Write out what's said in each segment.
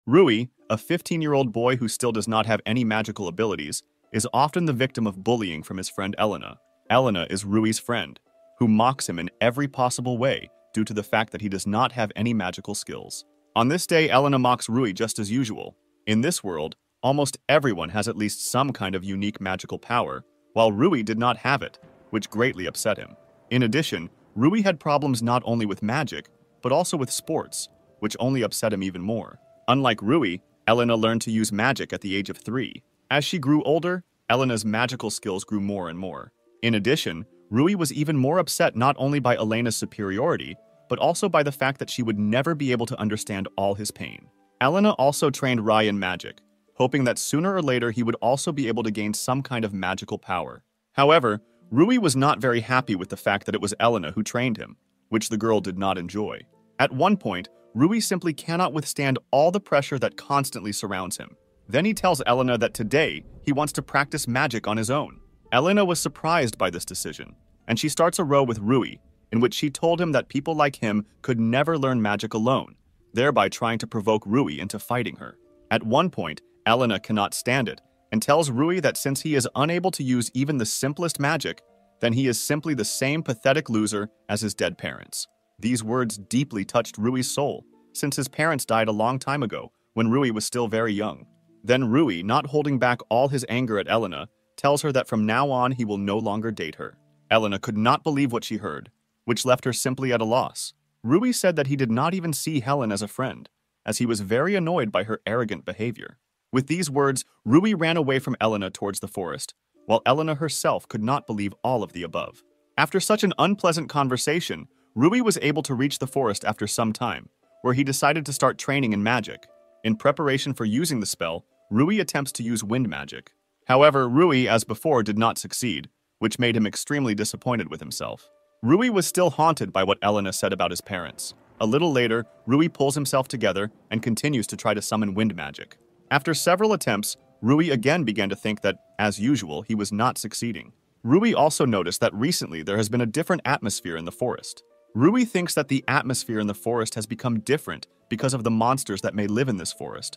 Rui, a 15-year-old boy who still does not have any magical abilities, is often the victim of bullying from his friend Elena. Elena is Rui's friend, who mocks him in every possible way due to the fact that he does not have any magical skills. On this day, Elena mocks Rui just as usual. In this world, almost everyone has at least some kind of unique magical power, while Rui did not have it, which greatly upset him. In addition, Rui had problems not only with magic, but also with sports, which only upset him even more. Unlike Rui, Elena learned to use magic at the age of 3. As she grew older, Elena's magical skills grew more and more. In addition, Rui was even more upset not only by Elena's superiority, but also by the fact that she would never be able to understand all his pain. Elena also trained Rai in magic, hoping that sooner or later he would also be able to gain some kind of magical power. However, Rui was not very happy with the fact that it was Elena who trained him, which the girl did not enjoy. At one point, Rui simply cannot withstand all the pressure that constantly surrounds him. Then he tells Elena that today he wants to practice magic on his own. Elena was surprised by this decision, and she starts a row with Rui, in which she told him that people like him could never learn magic alone, thereby trying to provoke Rui into fighting her. At one point, Elena cannot stand it, and tells Rui that since he is unable to use even the simplest magic, then he is simply the same pathetic loser as his dead parents. These words deeply touched Rui's soul, since his parents died a long time ago, when Rui was still very young. Then Rui, not holding back all his anger at Elena, tells her that from now on he will no longer date her. Elena could not believe what she heard, which left her simply at a loss. Rui said that he did not even see Helen as a friend, as he was very annoyed by her arrogant behavior. With these words, Rui ran away from Elena towards the forest, while Elena herself could not believe all of the above. After such an unpleasant conversation, Rui was able to reach the forest after some time, where he decided to start training in magic. In preparation for using the spell, Rui attempts to use wind magic. However, Rui, as before, did not succeed, which made him extremely disappointed with himself. Rui was still haunted by what Elena said about his parents. A little later, Rui pulls himself together and continues to try to summon wind magic. After several attempts, Rui again began to think that, as usual, he was not succeeding. Rui also noticed that recently there has been a different atmosphere in the forest. Rui thinks that the atmosphere in the forest has become different because of the monsters that may live in this forest,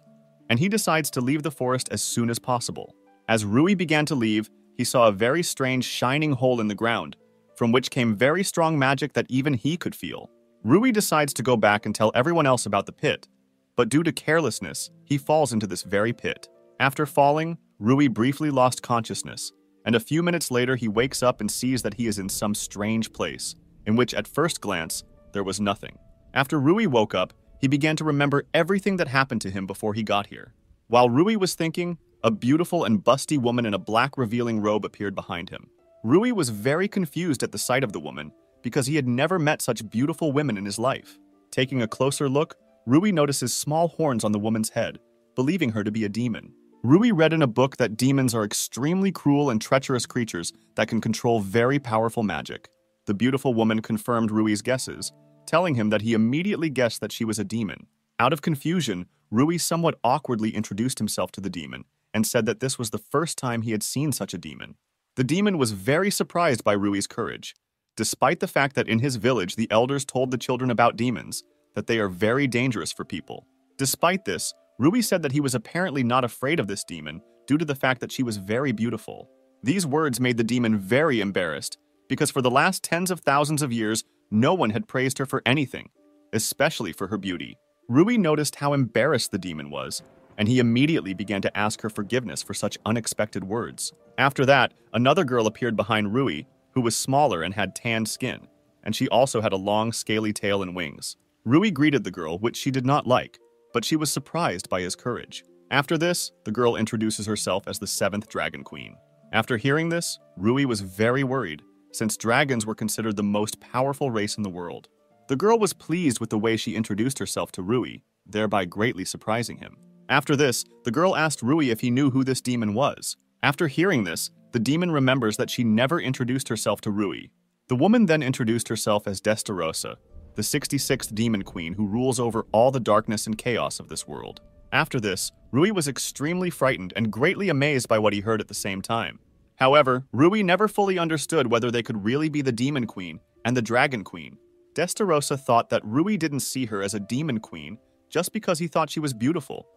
and he decides to leave the forest as soon as possible. As Rui began to leave, he saw a very strange shining hole in the ground, from which came very strong magic that even he could feel. Rui decides to go back and tell everyone else about the pit, but due to carelessness, he falls into this very pit. After falling, Rui briefly lost consciousness, and a few minutes later he wakes up and sees that he is in some strange place, in which at first glance, there was nothing. After Rui woke up, he began to remember everything that happened to him before he got here. While Rui was thinking, a beautiful and busty woman in a black revealing robe appeared behind him. Rui was very confused at the sight of the woman, because he had never met such beautiful women in his life. Taking a closer look, Rui notices small horns on the woman's head, believing her to be a demon. Rui read in a book that demons are extremely cruel and treacherous creatures that can control very powerful magic. The beautiful woman confirmed Rui's guesses, telling him that he immediately guessed that she was a demon. Out of confusion, Rui somewhat awkwardly introduced himself to the demon and said that this was the first time he had seen such a demon. The demon was very surprised by Rui's courage, despite the fact that in his village the elders told the children about demons, that they are very dangerous for people. Despite this, Rui said that he was apparently not afraid of this demon due to the fact that she was very beautiful. These words made the demon very embarrassed, because for the last tens of thousands of years, no one had praised her for anything, especially for her beauty. Rui noticed how embarrassed the demon was, and he immediately began to ask her forgiveness for such unexpected words. After that, another girl appeared behind Rui, who was smaller and had tanned skin, and she also had a long, scaly tail and wings. Rui greeted the girl, which she did not like, but she was surprised by his courage. After this, the girl introduces herself as the 7th Dragon Queen. After hearing this, Rui was very worried, since dragons were considered the most powerful race in the world. The girl was pleased with the way she introduced herself to Rui, thereby greatly surprising him. After this, the girl asked Rui if he knew who this demon was. After hearing this, the demon remembers that she never introduced herself to Rui. The woman then introduced herself as Destarosa, the 66th Demon Queen who rules over all the darkness and chaos of this world. After this, Rui was extremely frightened and greatly amazed by what he heard at the same time. However, Rui never fully understood whether they could really be the Demon Queen and the Dragon Queen. Destarosa thought that Rui didn't see her as a Demon Queen just because he thought she was beautiful,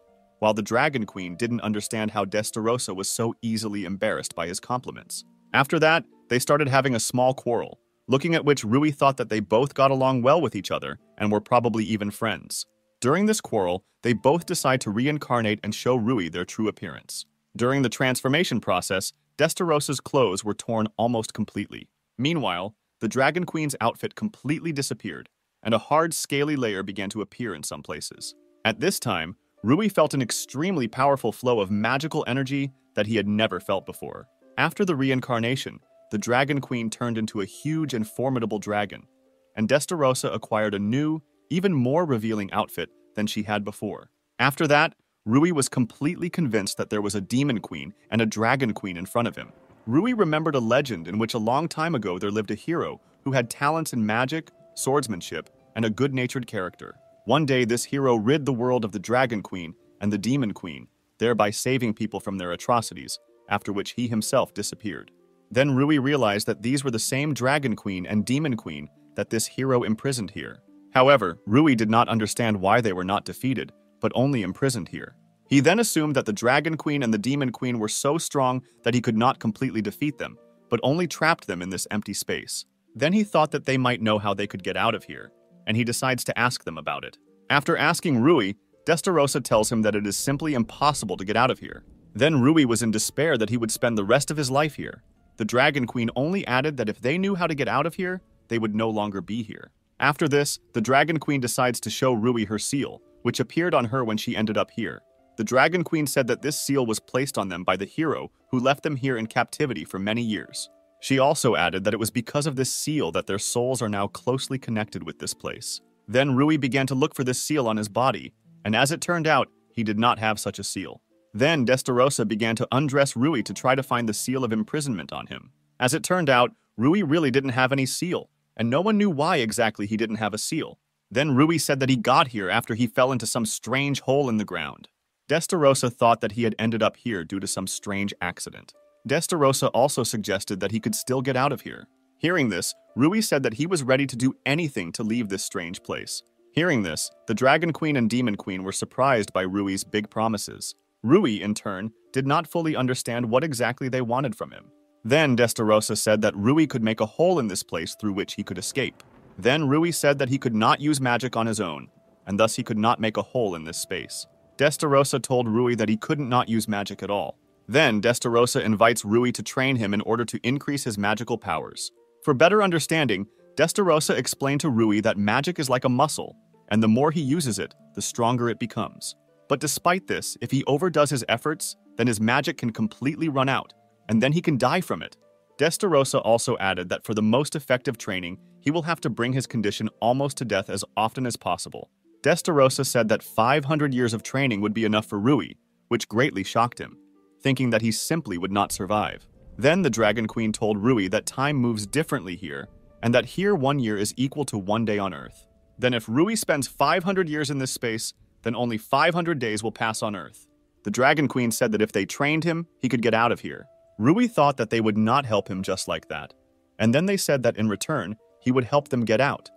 while the Dragon Queen didn't understand how Destarossa was so easily embarrassed by his compliments. After that, they started having a small quarrel, looking at which Rui thought that they both got along well with each other and were probably even friends. During this quarrel, they both decide to reincarnate and show Rui their true appearance. During the transformation process, Destarossa's clothes were torn almost completely. Meanwhile, the Dragon Queen's outfit completely disappeared, and a hard, scaly layer began to appear in some places. At this time, Rui felt an extremely powerful flow of magical energy that he had never felt before. After the reincarnation, the Dragon Queen turned into a huge and formidable dragon, and Destarossa acquired a new, even more revealing outfit than she had before. After that, Rui was completely convinced that there was a Demon Queen and a Dragon Queen in front of him. Rui remembered a legend in which a long time ago there lived a hero who had talents in magic, swordsmanship, and a good-natured character. One day, this hero rid the world of the Dragon Queen and the Demon Queen, thereby saving people from their atrocities, after which he himself disappeared. Then Rui realized that these were the same Dragon Queen and Demon Queen that this hero imprisoned here. However, Rui did not understand why they were not defeated, but only imprisoned here. He then assumed that the Dragon Queen and the Demon Queen were so strong that he could not completely defeat them, but only trapped them in this empty space. Then he thought that they might know how they could get out of here, and he decides to ask them about it. After asking Rui, Destarossa tells him that it is simply impossible to get out of here. Then Rui was in despair that he would spend the rest of his life here. The Dragon Queen only added that if they knew how to get out of here, they would no longer be here. After this, the Dragon Queen decides to show Rui her seal, which appeared on her when she ended up here. The Dragon Queen said that this seal was placed on them by the hero who left them here in captivity for many years. She also added that it was because of this seal that their souls are now closely connected with this place. Then Rui began to look for this seal on his body, and as it turned out, he did not have such a seal. Then Destarossa began to undress Rui to try to find the seal of imprisonment on him. As it turned out, Rui really didn't have any seal, and no one knew why exactly he didn't have a seal. Then Rui said that he got here after he fell into some strange hole in the ground. Destarossa thought that he had ended up here due to some strange accident. Destarossa also suggested that he could still get out of here. Hearing this, Rui said that he was ready to do anything to leave this strange place. Hearing this, the Dragon Queen and Demon Queen were surprised by Rui's big promises. Rui, in turn, did not fully understand what exactly they wanted from him. Then Destarossa said that Rui could make a hole in this place through which he could escape. Then Rui said that he could not use magic on his own, and thus he could not make a hole in this space. Destarossa told Rui that he couldn't not use magic at all. Then Destarossa invites Rui to train him in order to increase his magical powers. For better understanding, Destarossa explained to Rui that magic is like a muscle, and the more he uses it, the stronger it becomes. But despite this, if he overdoes his efforts, then his magic can completely run out, and then he can die from it. Destarossa also added that for the most effective training, he will have to bring his condition almost to death as often as possible. Destarossa said that 500 years of training would be enough for Rui, which greatly shocked him, thinking that he simply would not survive. Then the Dragon Queen told Rui that time moves differently here, and that here 1 year is equal to 1 day on Earth. Then if Rui spends 500 years in this space, then only 500 days will pass on Earth. The Dragon Queen said that if they trained him, he could get out of here. Rui thought that they would not help him just like that, and then they said that in return, he would help them get out,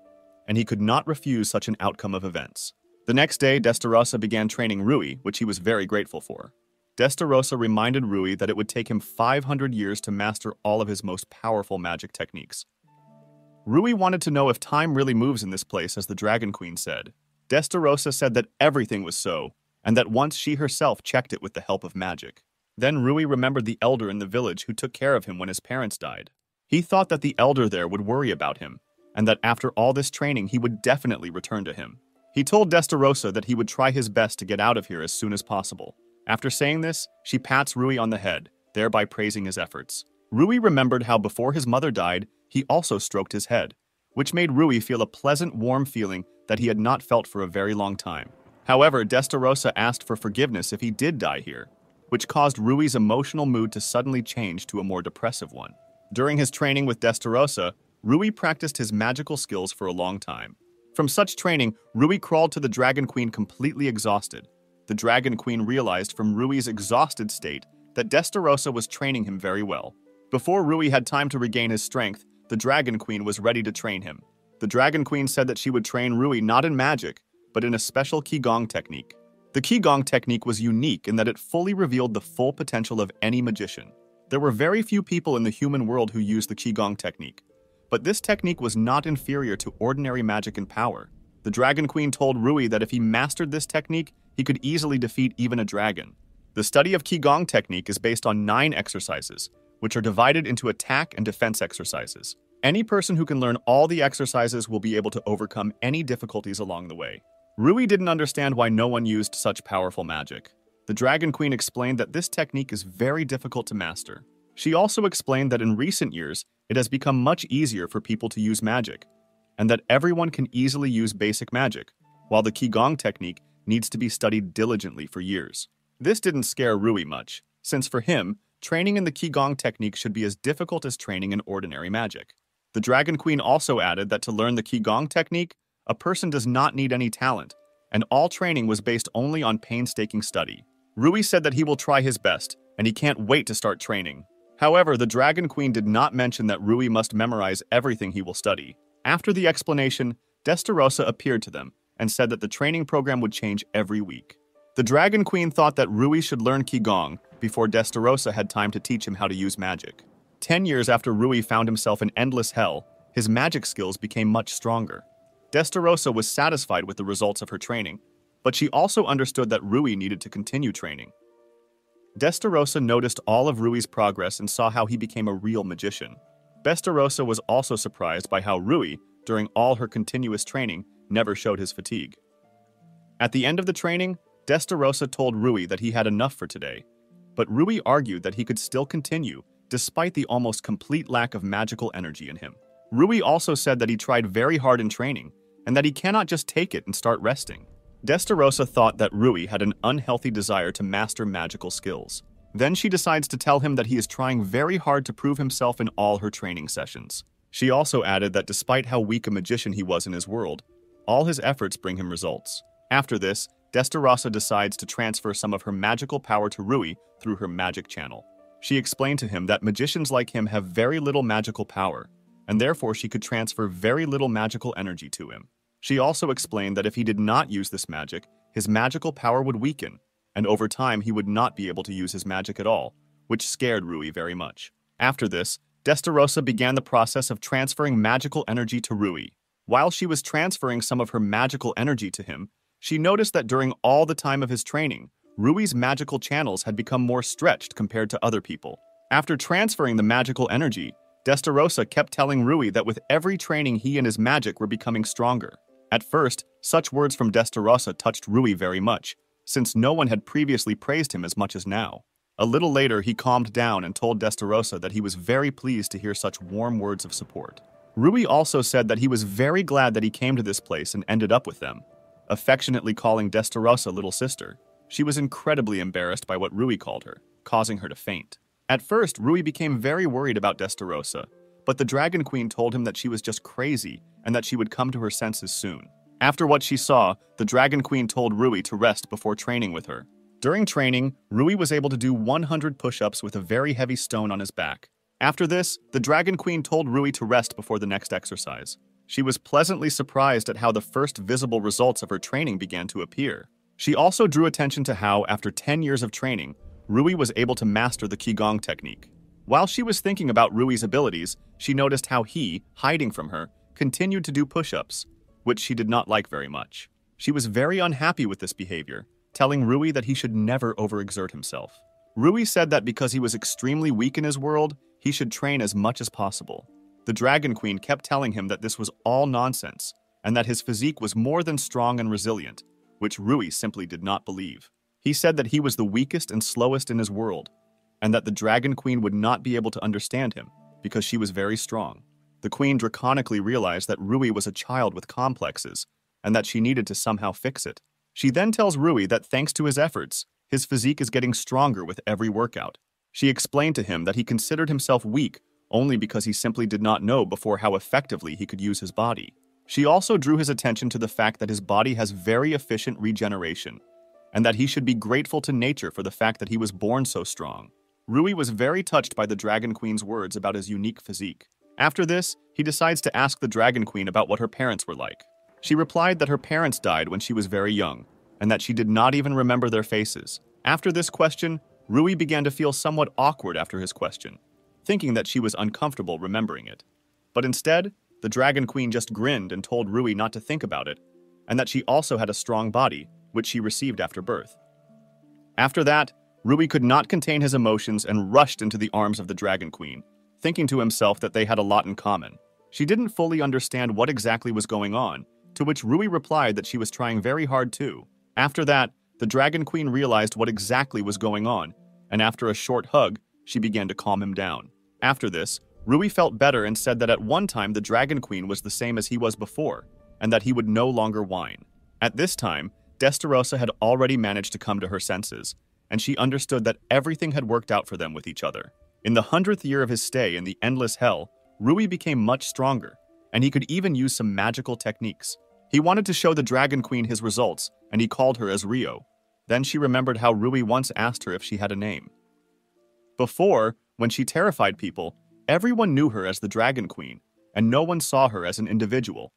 and he could not refuse such an outcome of events. The next day, Destarossa began training Rui, which he was very grateful for. Destarossa reminded Rui that it would take him 500 years to master all of his most powerful magic techniques. Rui wanted to know if time really moves in this place, as the Dragon Queen said. Destarossa said that everything was so, and that once she herself checked it with the help of magic. Then Rui remembered the elder in the village who took care of him when his parents died. He thought that the elder there would worry about him, and that after all this training he would definitely return to him. He told Destarossa that he would try his best to get out of here as soon as possible. After saying this, she pats Rui on the head, thereby praising his efforts. Rui remembered how before his mother died, he also stroked his head, which made Rui feel a pleasant, warm feeling that he had not felt for a very long time. However, Destarossa asked for forgiveness if he did die here, which caused Rui's emotional mood to suddenly change to a more depressive one. During his training with Destarossa, Rui practiced his magical skills for a long time. From such training, Rui crawled to the Dragon Queen completely exhausted. The Dragon Queen realized from Rui's exhausted state that Destarossa was training him very well. Before Rui had time to regain his strength, the Dragon Queen was ready to train him. The Dragon Queen said that she would train Rui not in magic, but in a special Qigong technique. The Qigong technique was unique in that it fully revealed the full potential of any magician. There were very few people in the human world who used the Qigong technique, but this technique was not inferior to ordinary magic in power. The Dragon Queen told Rui that if he mastered this technique, he could easily defeat even a dragon. The study of Qigong technique is based on 9 exercises, which are divided into attack and defense exercises. Any person who can learn all the exercises will be able to overcome any difficulties along the way. Rui didn't understand why no one used such powerful magic. The Dragon Queen explained that this technique is very difficult to master. She also explained that in recent years, it has become much easier for people to use magic, and that everyone can easily use basic magic, while the Qigong technique needs to be studied diligently for years. This didn't scare Rui much, since for him, training in the Qigong technique should be as difficult as training in ordinary magic. The Dragon Queen also added that to learn the Qigong technique, a person does not need any talent, and all training was based only on painstaking study. Rui said that he will try his best, and he can't wait to start training. However, the Dragon Queen did not mention that Rui must memorize everything he will study. After the explanation, Destarossa appeared to them and said that the training program would change every week. The Dragon Queen thought that Rui should learn Qigong before Destarossa had time to teach him how to use magic. 10 years after Rui found himself in endless hell, his magic skills became much stronger. Destarossa was satisfied with the results of her training, but she also understood that Rui needed to continue training. Destarossa noticed all of Rui's progress and saw how he became a real magician. Destarossa was also surprised by how Rui, during all her continuous training, never showed his fatigue. At the end of the training, Destarossa told Rui that he had enough for today, but Rui argued that he could still continue, despite the almost complete lack of magical energy in him. Rui also said that he tried very hard in training, and that he cannot just take it and start resting. Destarossa thought that Rui had an unhealthy desire to master magical skills. Then she decides to tell him that he is trying very hard to prove himself in all her training sessions. She also added that despite how weak a magician he was in his world, all his efforts bring him results. After this, Destarossa decides to transfer some of her magical power to Rui through her magic channel. She explained to him that magicians like him have very little magical power, and therefore she could transfer very little magical energy to him. She also explained that if he did not use this magic, his magical power would weaken, and over time he would not be able to use his magic at all, which scared Rui very much. After this, Destarossa began the process of transferring magical energy to Rui. While she was transferring some of her magical energy to him, she noticed that during all the time of his training, Rui's magical channels had become more stretched compared to other people. After transferring the magical energy, Destarossa kept telling Rui that with every training he and his magic were becoming stronger. At first, such words from Destarossa touched Rui very much, since no one had previously praised him as much as now. A little later, he calmed down and told Destarossa that he was very pleased to hear such warm words of support. Rui also said that he was very glad that he came to this place and ended up with them, affectionately calling Destarossa little sister. She was incredibly embarrassed by what Rui called her, causing her to faint. At first, Rui became very worried about Destarossa, but the Dragon Queen told him that she was just crazy and that she would come to her senses soon. After what she saw, the Dragon Queen told Rui to rest before training with her. During training, Rui was able to do 100 push-ups with a very heavy stone on his back. After this, the Dragon Queen told Rui to rest before the next exercise. She was pleasantly surprised at how the first visible results of her training began to appear. She also drew attention to how, after 10 years of training, Rui was able to master the Qigong technique. While she was thinking about Rui's abilities, she noticed how he, hiding from her, continued to do push-ups, which she did not like very much. She was very unhappy with this behavior, telling Rui that he should never overexert himself. Rui said that because he was extremely weak in his world, he should train as much as possible. The Dragon Queen kept telling him that this was all nonsense, and that his physique was more than strong and resilient, which Rui simply did not believe. He said that he was the weakest and slowest in his world, and that the Dragon Queen would not be able to understand him because she was very strong. The Queen draconically realized that Rui was a child with complexes and that she needed to somehow fix it. She then tells Rui that thanks to his efforts, his physique is getting stronger with every workout. She explained to him that he considered himself weak only because he simply did not know before how effectively he could use his body. She also drew his attention to the fact that his body has very efficient regeneration and that he should be grateful to nature for the fact that he was born so strong. Rui was very touched by the Dragon Queen's words about his unique physique. After this, he decides to ask the Dragon Queen about what her parents were like. She replied that her parents died when she was very young, and that she did not even remember their faces. After this question, Rui began to feel somewhat awkward after his question, thinking that she was uncomfortable remembering it. But instead, the Dragon Queen just grinned and told Rui not to think about it, and that she also had a strong body, which she received after birth. After that, Rui could not contain his emotions and rushed into the arms of the Dragon Queen, thinking to himself that they had a lot in common. She didn't fully understand what exactly was going on, to which Rui replied that she was trying very hard too. After that, the Dragon Queen realized what exactly was going on, and after a short hug, she began to calm him down. After this, Rui felt better and said that at one time the Dragon Queen was the same as he was before, and that he would no longer whine. At this time, Destarosa had already managed to come to her senses, and she understood that everything had worked out for them with each other. In the 100th year of his stay in the Endless Hell, Rui became much stronger, and he could even use some magical techniques. He wanted to show the Dragon Queen his results, and he called her as Rio. Then she remembered how Rui once asked her if she had a name. Before, when she terrified people, everyone knew her as the Dragon Queen, and no one saw her as an individual.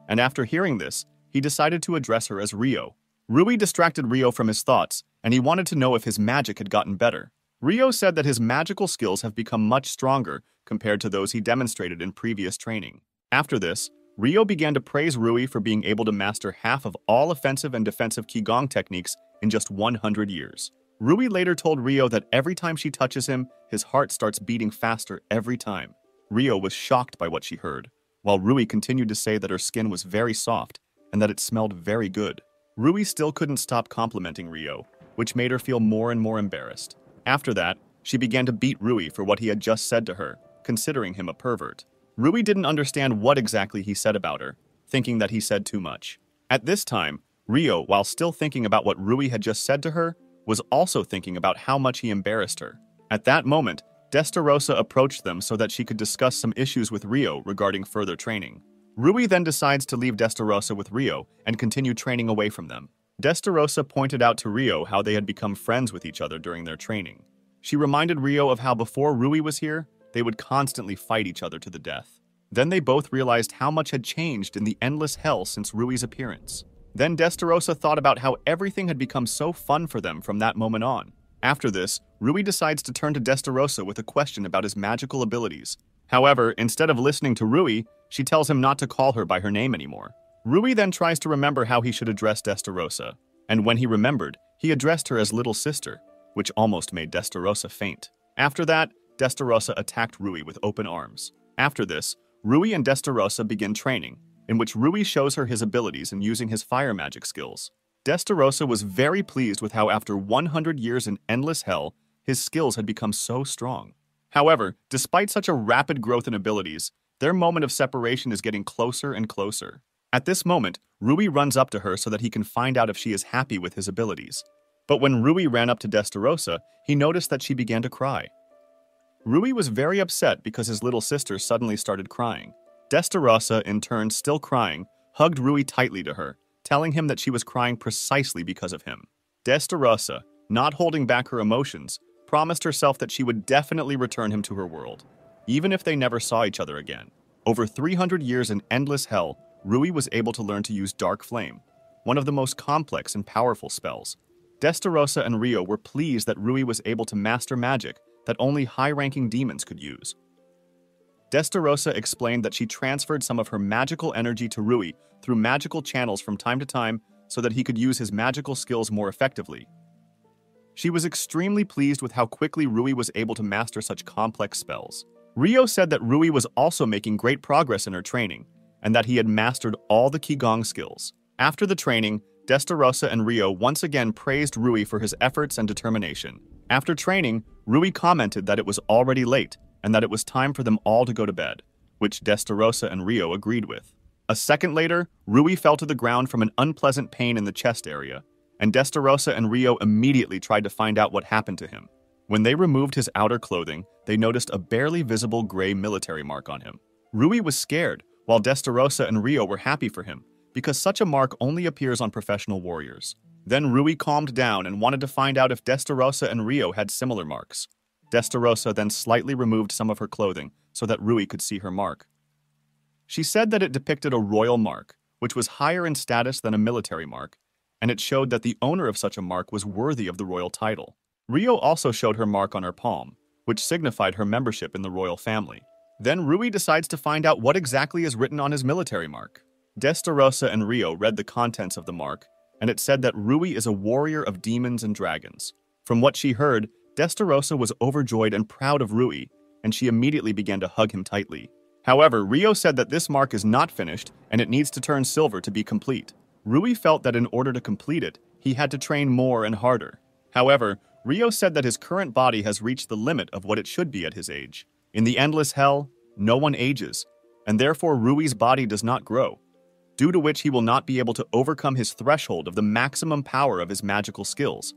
And after hearing this, he decided to address her as Rio. Rui distracted Rio from his thoughts, and he wanted to know if his magic had gotten better. Rio said that his magical skills have become much stronger compared to those he demonstrated in previous training. After this, Rio began to praise Rui for being able to master half of all offensive and defensive Qigong techniques in just 100 years. Rui later told Rio that every time she touches him, his heart starts beating faster every time. Rio was shocked by what she heard, while Rui continued to say that her skin was very soft and that it smelled very good. Rui still couldn't stop complimenting Rio, which made her feel more and more embarrassed. After that, she began to beat Rui for what he had just said to her, considering him a pervert. Rui didn't understand what exactly he said about her, thinking that he said too much. At this time, Rio, while still thinking about what Rui had just said to her, was also thinking about how much he embarrassed her. At that moment, Destarosa approached them so that she could discuss some issues with Rio regarding further training. Rui then decides to leave Destarosa with Rio and continue training away from them. Destarosa pointed out to Rio how they had become friends with each other during their training. She reminded Rio of how before Rui was here, they would constantly fight each other to the death. Then they both realized how much had changed in the Endless Hell since Rui's appearance. Then Destarosa thought about how everything had become so fun for them from that moment on. After this, Rui decides to turn to Destarosa with a question about his magical abilities. However, instead of listening to Rui, she tells him not to call her by her name anymore. Rui then tries to remember how he should address Destarosa, and when he remembered, he addressed her as little sister, which almost made Destarosa faint. After that, Destarosa attacked Rui with open arms. After this, Rui and Destarosa begin training, in which Rui shows her his abilities in using his fire magic skills. Destarosa was very pleased with how after 100 years in Endless Hell, his skills had become so strong. However, despite such a rapid growth in abilities, their moment of separation is getting closer and closer. At this moment, Rui runs up to her so that he can find out if she is happy with his abilities. But when Rui ran up to Destarosa, he noticed that she began to cry. Rui was very upset because his little sister suddenly started crying. Destarosa, in turn still crying, hugged Rui tightly to her, telling him that she was crying precisely because of him. Destarosa, not holding back her emotions, promised herself that she would definitely return him to her world, even if they never saw each other again. Over 300 years in Endless Hell, Rui was able to learn to use Dark Flame, one of the most complex and powerful spells. Destarosa and Rio were pleased that Rui was able to master magic that only high-ranking demons could use. Destarosa explained that she transferred some of her magical energy to Rui through magical channels from time to time so that he could use his magical skills more effectively. She was extremely pleased with how quickly Rui was able to master such complex spells. Rio said that Rui was also making great progress in her training, and that he had mastered all the Qigong skills. After the training, Destarosa and Rio once again praised Rui for his efforts and determination. After training, Rui commented that it was already late and that it was time for them all to go to bed, which Destarosa and Rio agreed with. A second later, Rui fell to the ground from an unpleasant pain in the chest area, and Destarosa and Rio immediately tried to find out what happened to him. When they removed his outer clothing, they noticed a barely visible gray military mark on him. Rui was scared, while Destarosa and Rio were happy for him, because such a mark only appears on professional warriors. Then Rui calmed down and wanted to find out if Destarosa and Rio had similar marks. Destarosa then slightly removed some of her clothing so that Rui could see her mark. She said that it depicted a royal mark, which was higher in status than a military mark, and it showed that the owner of such a mark was worthy of the royal title. Rio also showed her mark on her palm, which signified her membership in the royal family. Then Rui decides to find out what exactly is written on his military mark. Destarosa and Rio read the contents of the mark, and it said that Rui is a warrior of demons and dragons. From what she heard, Destarosa was overjoyed and proud of Rui, and she immediately began to hug him tightly. However, Rio said that this mark is not finished, and it needs to turn silver to be complete. Rui felt that in order to complete it, he had to train more and harder. However, Rio said that his current body has reached the limit of what it should be at his age. In the endless hell, no one ages, and therefore Rui's body does not grow, due to which he will not be able to overcome his threshold of the maximum power of his magical skills.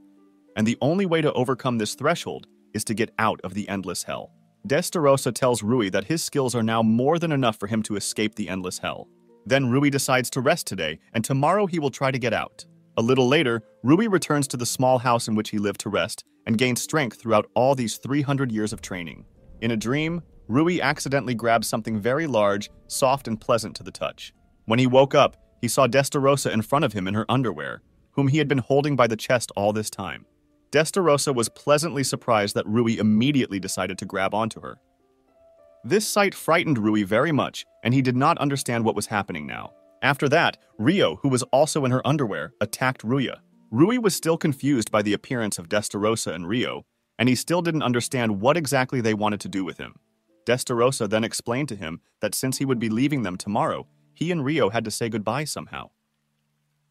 And the only way to overcome this threshold is to get out of the endless hell. Destarosa tells Rui that his skills are now more than enough for him to escape the endless hell. Then Rui decides to rest today, and tomorrow he will try to get out. A little later, Rui returns to the small house in which he lived to rest and gains strength throughout all these 300 years of training. In a dream, Rui accidentally grabs something very large, soft, and pleasant to the touch. When he woke up, he saw Destarosa in front of him in her underwear, whom he had been holding by the chest all this time. Destarosa was pleasantly surprised that Rui immediately decided to grab onto her. This sight frightened Rui very much, and he did not understand what was happening now. After that, Rio, who was also in her underwear, attacked Rui. Rui was still confused by the appearance of Destarosa and Rio, and he still didn't understand what exactly they wanted to do with him. Destarosa then explained to him that since he would be leaving them tomorrow, he and Rio had to say goodbye somehow.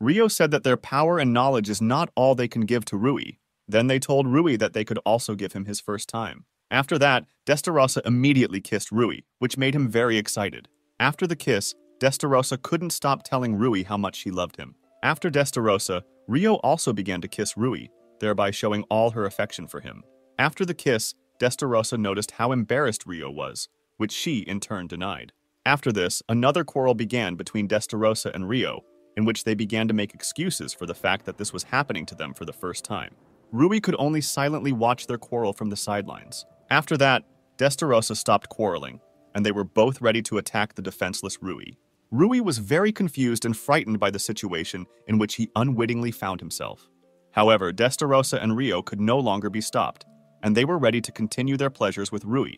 Rio said that their power and knowledge is not all they can give to Rui. Then they told Rui that they could also give him his first time. After that, Destarosa immediately kissed Rui, which made him very excited. After the kiss, Destarosa couldn't stop telling Rui how much she loved him. After Destarosa, Rio also began to kiss Rui, thereby showing all her affection for him. After the kiss, Destarosa noticed how embarrassed Rio was, which she in turn denied. After this, another quarrel began between Destarosa and Rio, in which they began to make excuses for the fact that this was happening to them for the first time. Rui could only silently watch their quarrel from the sidelines. After that, Destarosa stopped quarreling, and they were both ready to attack the defenseless Rui. Rui was very confused and frightened by the situation in which he unwittingly found himself. However, Destarosa and Rio could no longer be stopped, and they were ready to continue their pleasures with Rui.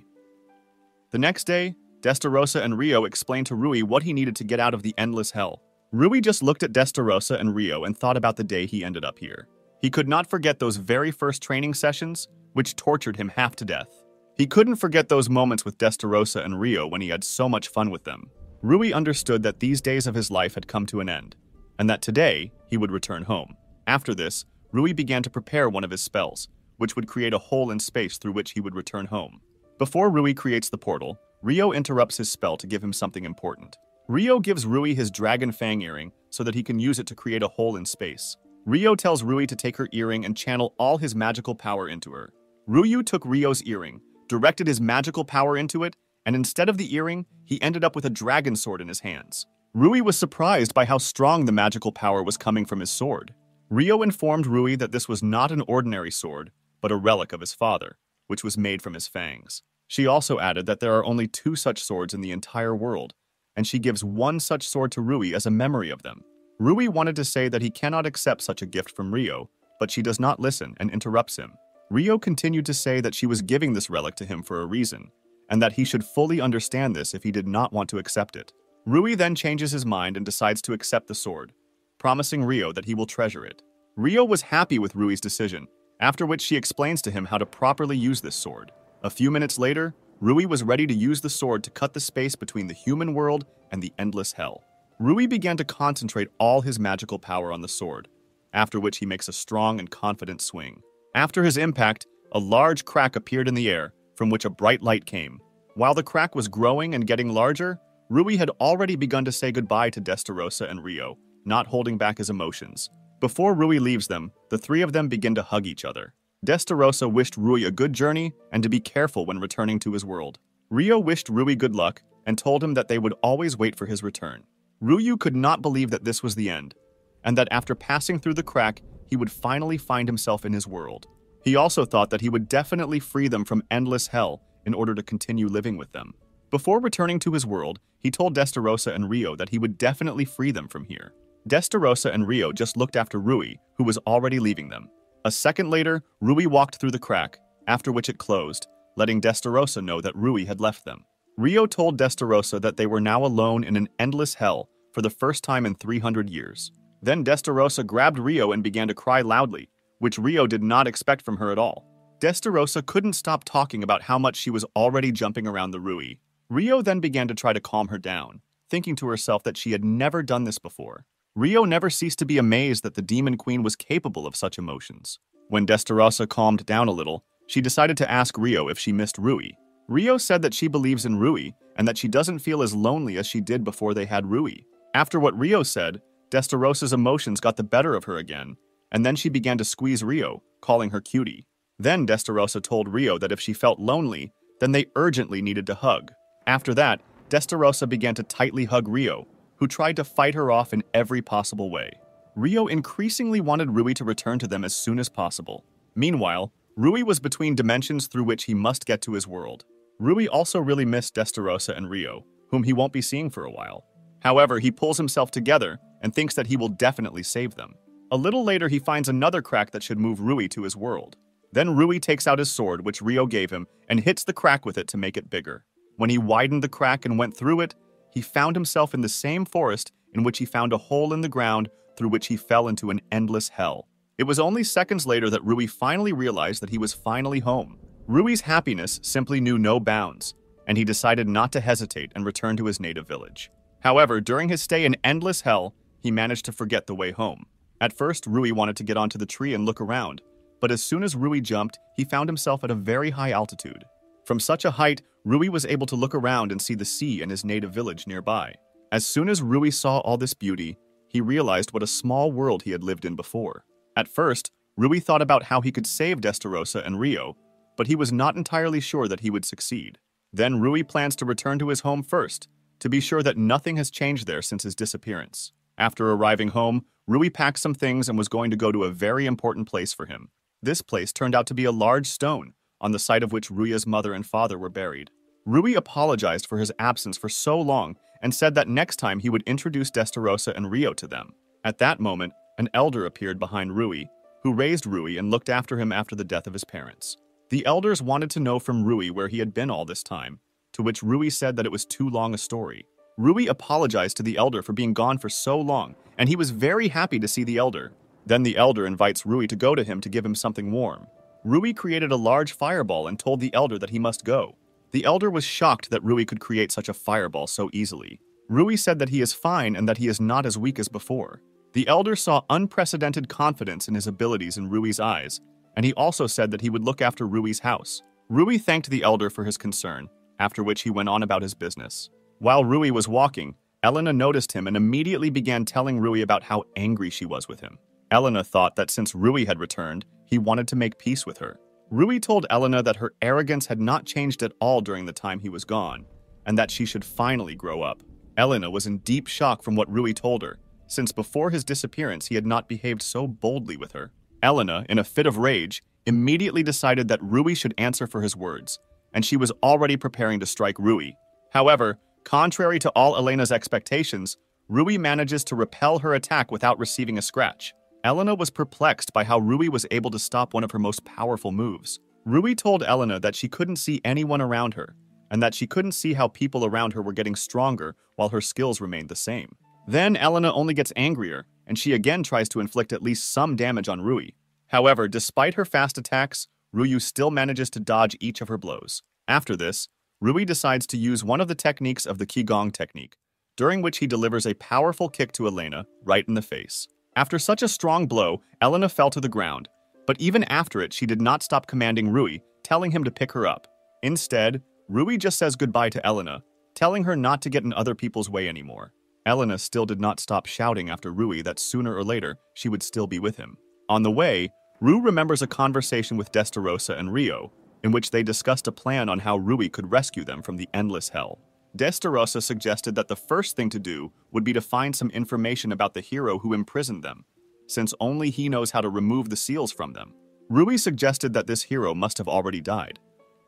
The next day, Destarosa and Rio explained to Rui what he needed to get out of the endless hell. Rui just looked at Destarosa and Rio and thought about the day he ended up here. He could not forget those very first training sessions, which tortured him half to death. He couldn't forget those moments with Destarosa and Rio when he had so much fun with them. Rui understood that these days of his life had come to an end, and that today he would return home. After this, Rui began to prepare one of his spells, which would create a hole in space through which he would return home. Before Rui creates the portal, Rio interrupts his spell to give him something important. Rio gives Rui his dragon fang earring so that he can use it to create a hole in space. Rio tells Rui to take her earring and channel all his magical power into her. Ryu took Rio's earring, directed his magical power into it, and instead of the earring, he ended up with a dragon sword in his hands. Rui was surprised by how strong the magical power was coming from his sword. Rio informed Rui that this was not an ordinary sword, but a relic of his father, which was made from his fangs. She also added that there are only 2 such swords in the entire world, and she gives 1 such sword to Rui as a memory of them. Rui wanted to say that he cannot accept such a gift from Rio, but she does not listen and interrupts him. Rio continued to say that she was giving this relic to him for a reason, and that he should fully understand this if he did not want to accept it. Rui then changes his mind and decides to accept the sword, promising Rio that he will treasure it. Rio was happy with Rui's decision, after which she explains to him how to properly use this sword. A few minutes later, Rui was ready to use the sword to cut the space between the human world and the endless hell. Rui began to concentrate all his magical power on the sword, after which he makes a strong and confident swing. After his impact, a large crack appeared in the air, from which a bright light came. While the crack was growing and getting larger, Rui had already begun to say goodbye to Destarosa and Rio, not holding back his emotions. Before Rui leaves them, the 3 of them begin to hug each other. Destarosa wished Rui a good journey and to be careful when returning to his world. Rio wished Rui good luck and told him that they would always wait for his return. Ryu could not believe that this was the end, and that after passing through the crack, he would finally find himself in his world. He also thought that he would definitely free them from endless hell in order to continue living with them. Before returning to his world, he told Destarosa and Rio that he would definitely free them from here. Destarosa and Rio just looked after Rui, who was already leaving them. A second later, Rui walked through the crack, after which it closed, letting Destarosa know that Rui had left them. Rio told Destarosa that they were now alone in an endless hell for the first time in 300 years. Then Destarosa grabbed Rio and began to cry loudly, which Rio did not expect from her at all. Destarosa couldn't stop talking about how much she was already jumping around the Rui. Rio then began to try to calm her down, thinking to herself that she had never done this before. Rio never ceased to be amazed that the Demon Queen was capable of such emotions. When Destarosa calmed down a little, she decided to ask Rio if she missed Rui. Rio said that she believes in Rui and that she doesn't feel as lonely as she did before they had Rui. After what Rio said, Destarosa's emotions got the better of her again, and then she began to squeeze Rio, calling her cutie. Then Destarosa told Rio that if she felt lonely, then they urgently needed to hug. After that, Destarosa began to tightly hug Rio, who tried to fight her off in every possible way. Rio increasingly wanted Rui to return to them as soon as possible. Meanwhile, Rui was between dimensions through which he must get to his world. Rui also really missed Destarosa and Rio, whom he won't be seeing for a while. However, he pulls himself together and thinks that he will definitely save them. A little later, he finds another crack that should move Rui to his world. Then Rui takes out his sword, which Rio gave him, and hits the crack with it to make it bigger. When he widened the crack and went through it, he found himself in the same forest in which he found a hole in the ground through which he fell into an endless hell. It was only seconds later that Rui finally realized that he was finally home. Rui's happiness simply knew no bounds, and he decided not to hesitate and return to his native village. However, during his stay in endless hell, he managed to forget the way home. At first, Rui wanted to get onto the tree and look around, but as soon as Rui jumped, he found himself at a very high altitude. From such a height, Rui was able to look around and see the sea and his native village nearby. As soon as Rui saw all this beauty, he realized what a small world he had lived in before. At first, Rui thought about how he could save Destarosa and Rio, but he was not entirely sure that he would succeed. Then Rui plans to return to his home first, to be sure that nothing has changed there since his disappearance. After arriving home, Rui packed some things and was going to go to a very important place for him. This place turned out to be a large stone, on the site of which Rui's mother and father were buried. Rui apologized for his absence for so long and said that next time he would introduce Destarosa and Rio to them. At that moment, an elder appeared behind Rui, who raised Rui and looked after him after the death of his parents. The elders wanted to know from Rui where he had been all this time, to which Rui said that it was too long a story. Rui apologized to the elder for being gone for so long, and he was very happy to see the elder. Then the elder invites Rui to go to him to give him something warm. Rui created a large fireball and told the elder that he must go. The elder was shocked that Rui could create such a fireball so easily. Rui said that he is fine and that he is not as weak as before. The elder saw unprecedented confidence in his abilities in Rui's eyes, and he also said that he would look after Rui's house. Rui thanked the elder for his concern, after which he went on about his business. While Rui was walking, Elena noticed him and immediately began telling Rui about how angry she was with him. Elena thought that since Rui had returned, he wanted to make peace with her. Rui told Elena that her arrogance had not changed at all during the time he was gone, and that she should finally grow up. Elena was in deep shock from what Rui told her, since before his disappearance he had not behaved so boldly with her. Elena, in a fit of rage, immediately decided that Rui should answer for his words, and she was already preparing to strike Rui. However, contrary to all Elena's expectations, Rui manages to repel her attack without receiving a scratch. Elena was perplexed by how Rui was able to stop one of her most powerful moves. Rui told Elena that she couldn't see anyone around her, and that she couldn't see how people around her were getting stronger while her skills remained the same. Then Elena only gets angrier, and she again tries to inflict at least some damage on Rui. However, despite her fast attacks, Rui still manages to dodge each of her blows. After this, Rui decides to use one of the techniques of the Qigong technique, during which he delivers a powerful kick to Elena right in the face. After such a strong blow, Elena fell to the ground, but even after it, she did not stop commanding Rui, telling him to pick her up. Instead, Rui just says goodbye to Elena, telling her not to get in other people's way anymore. Elena still did not stop shouting after Rui that sooner or later she would still be with him. On the way, Rui remembers a conversation with Destarosa and Rio, in which they discussed a plan on how Rui could rescue them from the endless hell. Destarosa suggested that the first thing to do would be to find some information about the hero who imprisoned them, since only he knows how to remove the seals from them. Rui suggested that this hero must have already died,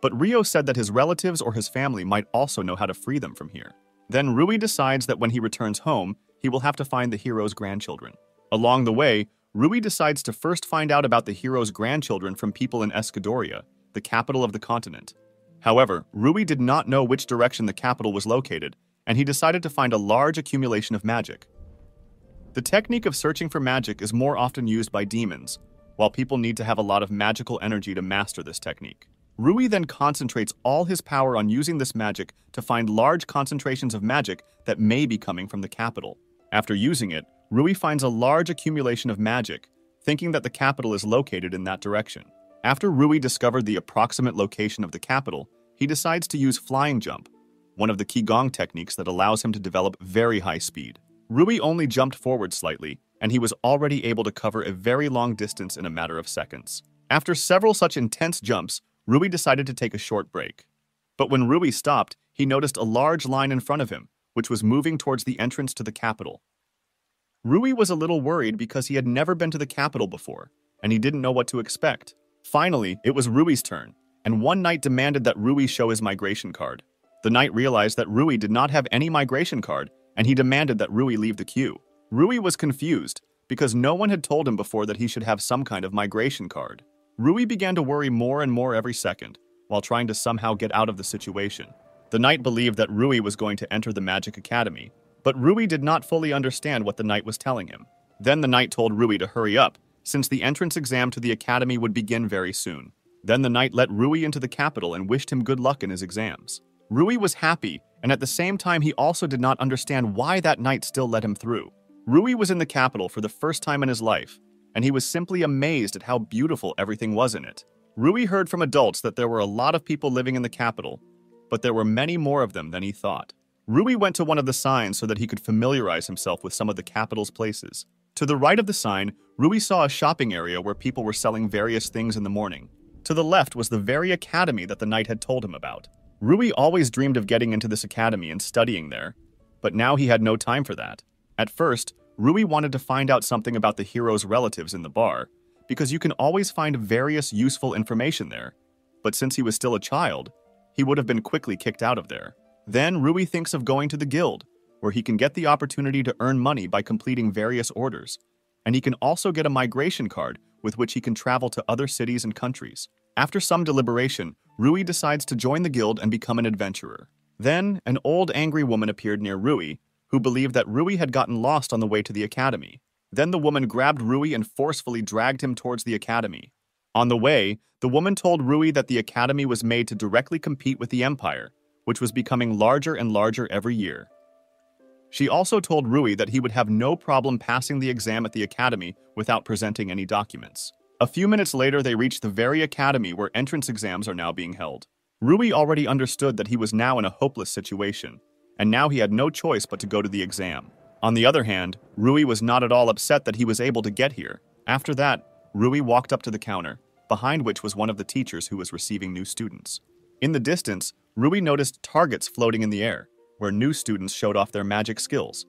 but Rio said that his relatives or his family might also know how to free them from here. Then Rui decides that when he returns home, he will have to find the hero's grandchildren. Along the way, Rui decides to first find out about the hero's grandchildren from people in Escadoria, the capital of the continent. However, Rui did not know which direction the capital was located, and he decided to find a large accumulation of magic. The technique of searching for magic is more often used by demons, while people need to have a lot of magical energy to master this technique. Rui then concentrates all his power on using this magic to find large concentrations of magic that may be coming from the capital. After using it, Rui finds a large accumulation of magic, thinking that the capital is located in that direction. After Rui discovered the approximate location of the capital, he decides to use flying jump, one of the Qigong techniques that allows him to develop very high speed. Rui only jumped forward slightly, and he was already able to cover a very long distance in a matter of seconds. After several such intense jumps, Rui decided to take a short break. But when Rui stopped, he noticed a large line in front of him, which was moving towards the entrance to the capital. Rui was a little worried because he had never been to the capital before, and he didn't know what to expect. Finally, it was Rui's turn, and one knight demanded that Rui show his migration card. The knight realized that Rui did not have any migration card, and he demanded that Rui leave the queue. Rui was confused because no one had told him before that he should have some kind of migration card. Rui began to worry more and more every second, while trying to somehow get out of the situation. The knight believed that Rui was going to enter the Magic Academy, but Rui did not fully understand what the knight was telling him. Then the knight told Rui to hurry up, since the entrance exam to the academy would begin very soon. Then the knight let Rui into the capital and wished him good luck in his exams. Rui was happy, and at the same time he also did not understand why that knight still let him through. Rui was in the capital for the first time in his life, and he was simply amazed at how beautiful everything was in it. Rui heard from adults that there were a lot of people living in the capital, but there were many more of them than he thought. Rui went to one of the signs so that he could familiarize himself with some of the capital's places. To the right of the sign, Rui saw a shopping area where people were selling various things in the morning. To the left was the very academy that the knight had told him about. Rui always dreamed of getting into this academy and studying there, but now he had no time for that. At first, Rui wanted to find out something about the hero's relatives in the bar, because you can always find various useful information there, but since he was still a child, he would have been quickly kicked out of there. Then Rui thinks of going to the guild, where he can get the opportunity to earn money by completing various orders, and he can also get a migration card with which he can travel to other cities and countries. After some deliberation, Rui decides to join the guild and become an adventurer. Then, an old angry woman appeared near Rui, who believed that Rui had gotten lost on the way to the academy. Then the woman grabbed Rui and forcefully dragged him towards the academy. On the way, the woman told Rui that the academy was made to directly compete with the Empire, which was becoming larger and larger every year. She also told Rui that he would have no problem passing the exam at the academy without presenting any documents. A few minutes later, they reached the very academy where entrance exams are now being held. Rui already understood that he was now in a hopeless situation, and now he had no choice but to go to the exam. On the other hand, Rui was not at all upset that he was able to get here. After that, Rui walked up to the counter, behind which was one of the teachers who was receiving new students. In the distance, Rui noticed targets floating in the air, where new students showed off their magic skills.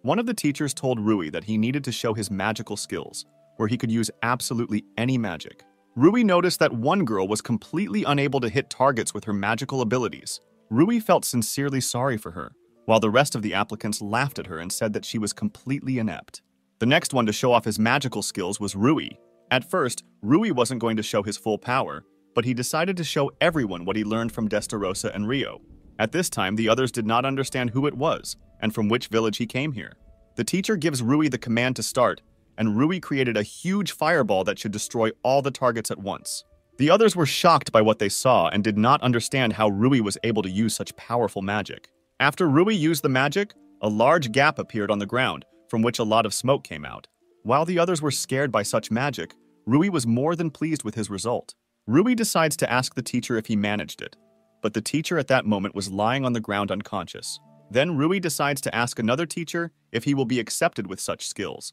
One of the teachers told Rui that he needed to show his magical skills, where he could use absolutely any magic. Rui noticed that one girl was completely unable to hit targets with her magical abilities. Rui felt sincerely sorry for her, while the rest of the applicants laughed at her and said that she was completely inept. The next one to show off his magical skills was Rui. At first, Rui wasn't going to show his full power, but he decided to show everyone what he learned from Destarosa and Rio. At this time, the others did not understand who it was and from which village he came here. The teacher gives Rui the command to start, and Rui created a huge fireball that should destroy all the targets at once. The others were shocked by what they saw and did not understand how Rui was able to use such powerful magic. After Rui used the magic, a large gap appeared on the ground, from which a lot of smoke came out. While the others were scared by such magic, Rui was more than pleased with his result. Rui decides to ask the teacher if he managed it, but the teacher at that moment was lying on the ground unconscious. Then Rui decides to ask another teacher if he will be accepted with such skills,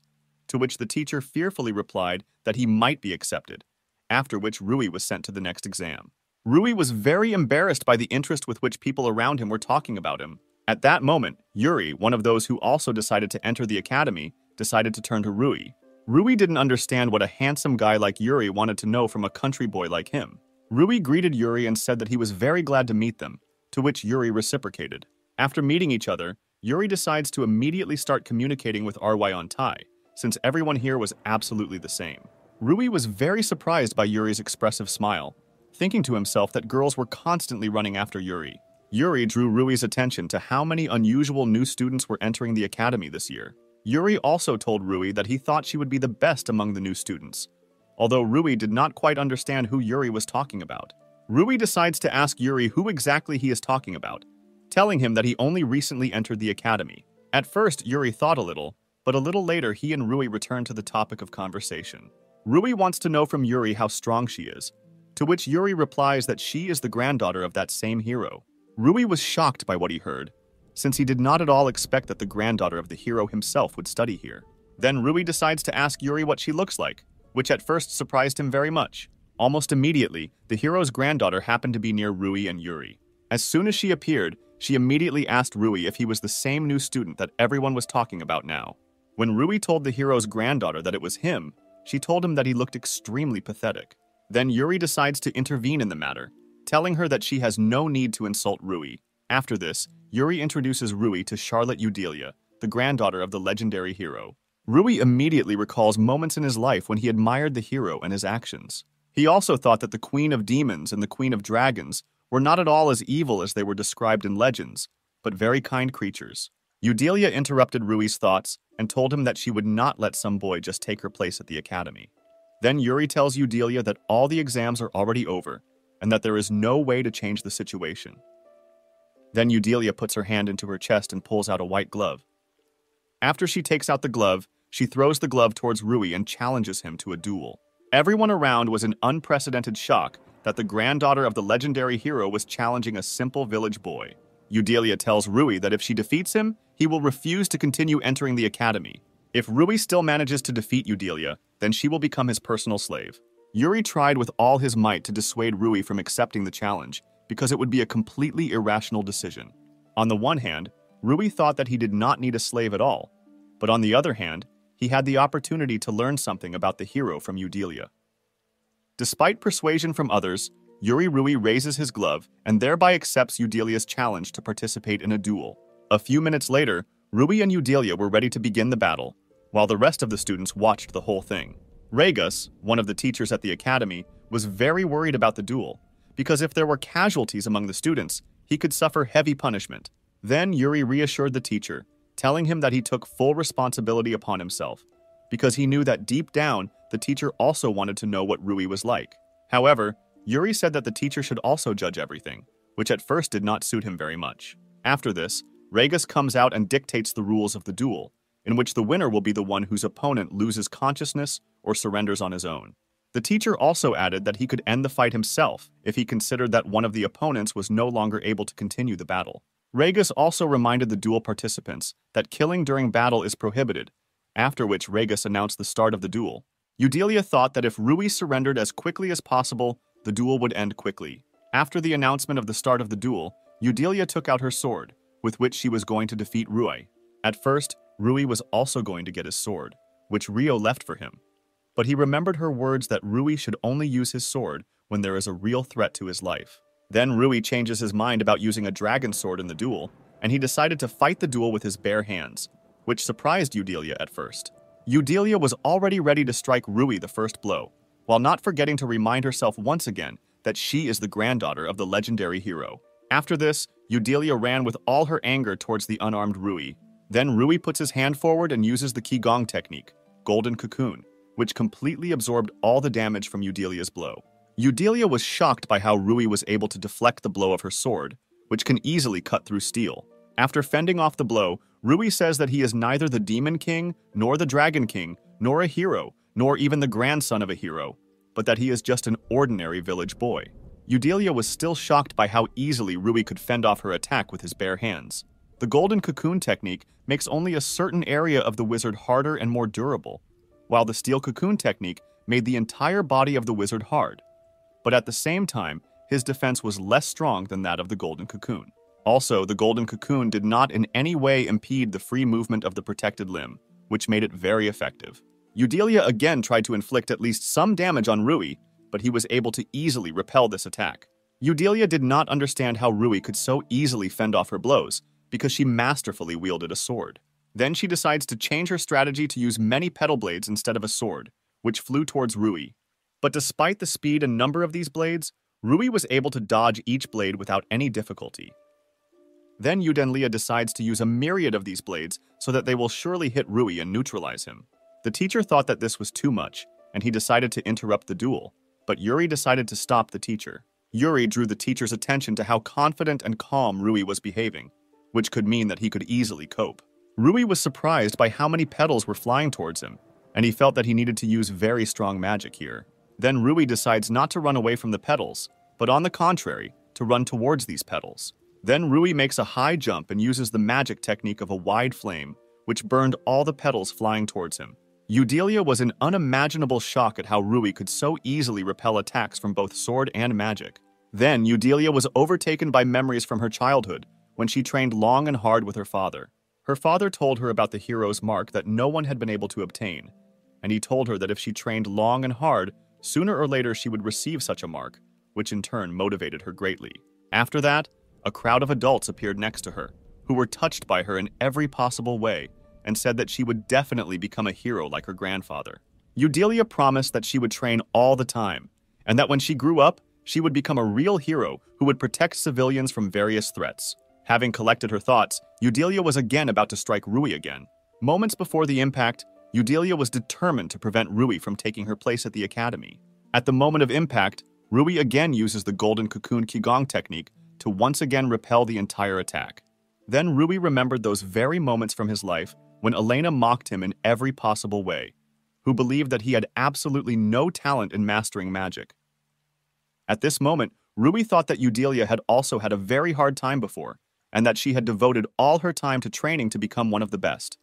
to which the teacher fearfully replied that he might be accepted, after which Rui was sent to the next exam. Rui was very embarrassed by the interest with which people around him were talking about him. At that moment, Yuri, one of those who also decided to enter the academy, decided to turn to Rui. Rui didn't understand what a handsome guy like Yuri wanted to know from a country boy like him. Rui greeted Yuri and said that he was very glad to meet them, to which Yuri reciprocated. After meeting each other, Yuri decides to immediately start communicating with RY on Tai, since everyone here was absolutely the same. Rui was very surprised by Yuri's expressive smile, thinking to himself that girls were constantly running after Yuri. Yuri drew Rui's attention to how many unusual new students were entering the academy this year. Yuri also told Rui that he thought she would be the best among the new students, although Rui did not quite understand who Yuri was talking about. Rui decides to ask Yuri who exactly he is talking about, telling him that he only recently entered the academy. At first, Yuri thought a little, but a little later he and Rui returned to the topic of conversation. Rui wants to know from Yuri how strong she is, to which Yuri replies that she is the granddaughter of that same hero. Rui was shocked by what he heard, since he did not at all expect that the granddaughter of the hero himself would study here. Then Rui decides to ask Yuri what she looks like, which at first surprised him very much. Almost immediately, the hero's granddaughter happened to be near Rui and Yuri. As soon as she appeared, she immediately asked Rui if he was the same new student that everyone was talking about now. When Rui told the hero's granddaughter that it was him, she told him that he looked extremely pathetic. Then Yuri decides to intervene in the matter, telling her that she has no need to insult Rui. After this, Yuri introduces Rui to Charlotte Eudelia, the granddaughter of the legendary hero. Rui immediately recalls moments in his life when he admired the hero and his actions. He also thought that the Queen of Demons and the Queen of Dragons were not at all as evil as they were described in legends, but very kind creatures. Eudelia interrupted Rui's thoughts and told him that she would not let some boy just take her place at the academy. Then Yuri tells Eudelia that all the exams are already over and that there is no way to change the situation. Then Eudelia puts her hand into her chest and pulls out a white glove. After she takes out the glove, she throws the glove towards Rui and challenges him to a duel. Everyone around was in unprecedented shock that the granddaughter of the legendary hero was challenging a simple village boy. Eudelia tells Rui that if she defeats him, he will refuse to continue entering the academy. If Rui still manages to defeat Eudelia, then she will become his personal slave. Yuri tried with all his might to dissuade Rui from accepting the challenge, because it would be a completely irrational decision. On the one hand, Rui thought that he did not need a slave at all, but on the other hand, he had the opportunity to learn something about the hero from Eudelia. Despite persuasion from others, Rui raises his glove and thereby accepts Eudelia's challenge to participate in a duel. A few minutes later, Rui and Eudelia were ready to begin the battle, while the rest of the students watched the whole thing. Regus, one of the teachers at the academy, was very worried about the duel, because if there were casualties among the students, he could suffer heavy punishment. Then Yuri reassured the teacher, telling him that he took full responsibility upon himself, because he knew that deep down, the teacher also wanted to know what Rui was like. However, Yuri said that the teacher should also judge everything, which at first did not suit him very much. After this, Regus comes out and dictates the rules of the duel, in which the winner will be the one whose opponent loses consciousness or surrenders on his own. The teacher also added that he could end the fight himself if he considered that one of the opponents was no longer able to continue the battle. Regus also reminded the duel participants that killing during battle is prohibited, after which Regus announced the start of the duel. Eudelia thought that if Rui surrendered as quickly as possible, the duel would end quickly. After the announcement of the start of the duel, Eudelia took out her sword, with which she was going to defeat Rui. At first, Rui was also going to get his sword, which Rio left for him. But he remembered her words that Rui should only use his sword when there is a real threat to his life. Then Rui changes his mind about using a dragon sword in the duel, and he decided to fight the duel with his bare hands, which surprised Eudelia at first. Eudelia was already ready to strike Rui the first blow, while not forgetting to remind herself once again that she is the granddaughter of the legendary hero. After this, Eudelia ran with all her anger towards the unarmed Rui. Then Rui puts his hand forward and uses the Qigong technique, Golden Cocoon, which completely absorbed all the damage from Eudelia's blow. Eudelia was shocked by how Rui was able to deflect the blow of her sword, which can easily cut through steel. After fending off the blow, Rui says that he is neither the Demon King, nor the Dragon King, nor a hero, nor even the grandson of a hero, but that he is just an ordinary village boy. Eudelia was still shocked by how easily Rui could fend off her attack with his bare hands. The Golden Cocoon technique makes only a certain area of the wizard harder and more durable, while the Steel Cocoon technique made the entire body of the wizard hard. But at the same time, his defense was less strong than that of the Golden Cocoon. Also, the Golden Cocoon did not in any way impede the free movement of the protected limb, which made it very effective. Eudelia again tried to inflict at least some damage on Rui, but he was able to easily repel this attack. Eudelia did not understand how Rui could so easily fend off her blows, because she masterfully wielded a sword. Then she decides to change her strategy to use many petal blades instead of a sword, which flew towards Rui. But despite the speed and number of these blades, Rui was able to dodge each blade without any difficulty. Then Yudenlia decides to use a myriad of these blades so that they will surely hit Rui and neutralize him. The teacher thought that this was too much, and he decided to interrupt the duel, but Yuri decided to stop the teacher. Yuri drew the teacher's attention to how confident and calm Rui was behaving, which could mean that he could easily cope. Rui was surprised by how many petals were flying towards him, and he felt that he needed to use very strong magic here. Then Rui decides not to run away from the petals, but on the contrary, to run towards these petals. Then Rui makes a high jump and uses the magic technique of a wide flame, which burned all the petals flying towards him. Yudelia was in unimaginable shock at how Rui could so easily repel attacks from both sword and magic. Then Yudelia was overtaken by memories from her childhood, when she trained long and hard with her father. Her father told her about the hero's mark that no one had been able to obtain, and he told her that if she trained long and hard, sooner or later she would receive such a mark, which in turn motivated her greatly. After that, a crowd of adults appeared next to her, who were touched by her in every possible way, and said that she would definitely become a hero like her grandfather. Yudelia promised that she would train all the time, and that when she grew up, she would become a real hero who would protect civilians from various threats. Having collected her thoughts, Yudelia was again about to strike Rui again. Moments before the impact, Yudelia was determined to prevent Rui from taking her place at the academy. At the moment of impact, Rui again uses the golden cocoon qigong technique to once again repel the entire attack. Then Rui remembered those very moments from his life when Elena mocked him in every possible way, who believed that he had absolutely no talent in mastering magic. At this moment, Rui thought that Yudelia had also had a very hard time before, and that she had devoted all her time to training to become one of the best.